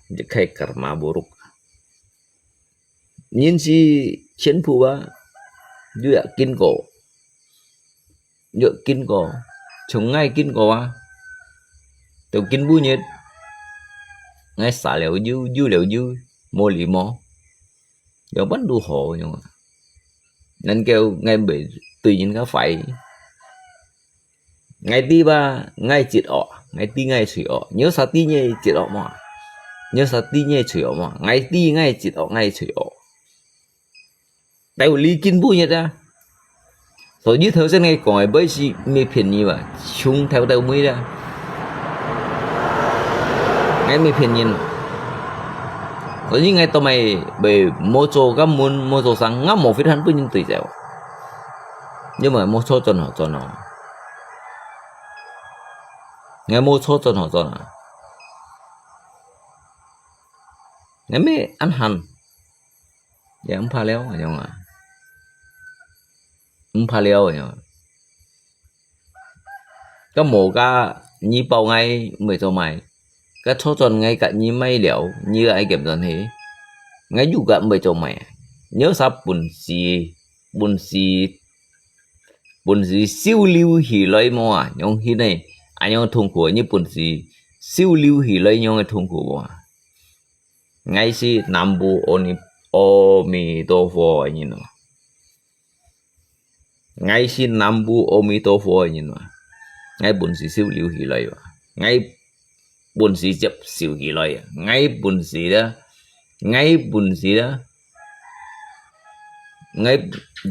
jikai karma buruk nhìn si chiến phụ ba dựa kinh cổ chúng ngay kinh cổ à tôi kinh bu nhiệt ngay xả liệu dư liệu dư mô lì mô giờ bắt đu hộ nhưng mà nên kêu ngay bị tùy nhìn cái phải ngay ti ba ngay chịt ọ ngay ti ngay chửi ọ nhớ sao ti nhây chịt ọ mà nhớ sao ti nhây chửi ọ mà ngay ti ngay chịt ọ ngay chửi ọ đây lý kinh bu nhiệt ra rồi như thế này còn bởi vì mê phiền như vậy chung theo đâu mới ra ngay mê phiền nhìn rồi như ngay tao mày về mô tô các mô tô sáng ngắm một phía hắn với những tùy dẻo nhưng mà mô tô cho nó ngay mô tô cho nó ngay mấy ăn hành vậy ông pha léo phải không ạ ông pha léo phải không cái mổ ca nhí bao ngay mười tô mày cái thô tròn ngay cả như mây liệu như ai kiểm toàn thế ngay dù cả mười chỗ mày nhớ sao buồn gì siêu lưu hỉ lấy mò à nhông khi này anh nhông thùng của như buồn gì siêu lưu hỉ lấy nhông thùng của ngay si nam bu omi to phô như nó ngay si nam bu omi to phô như nó ngay buồn gì siêu lưu hỉ lấy ngay buồn gì chấp siêu hỉ lấy ngay buồn gì đó ngay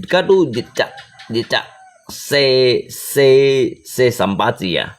cái đu dịch chặt xe sắm bát gì à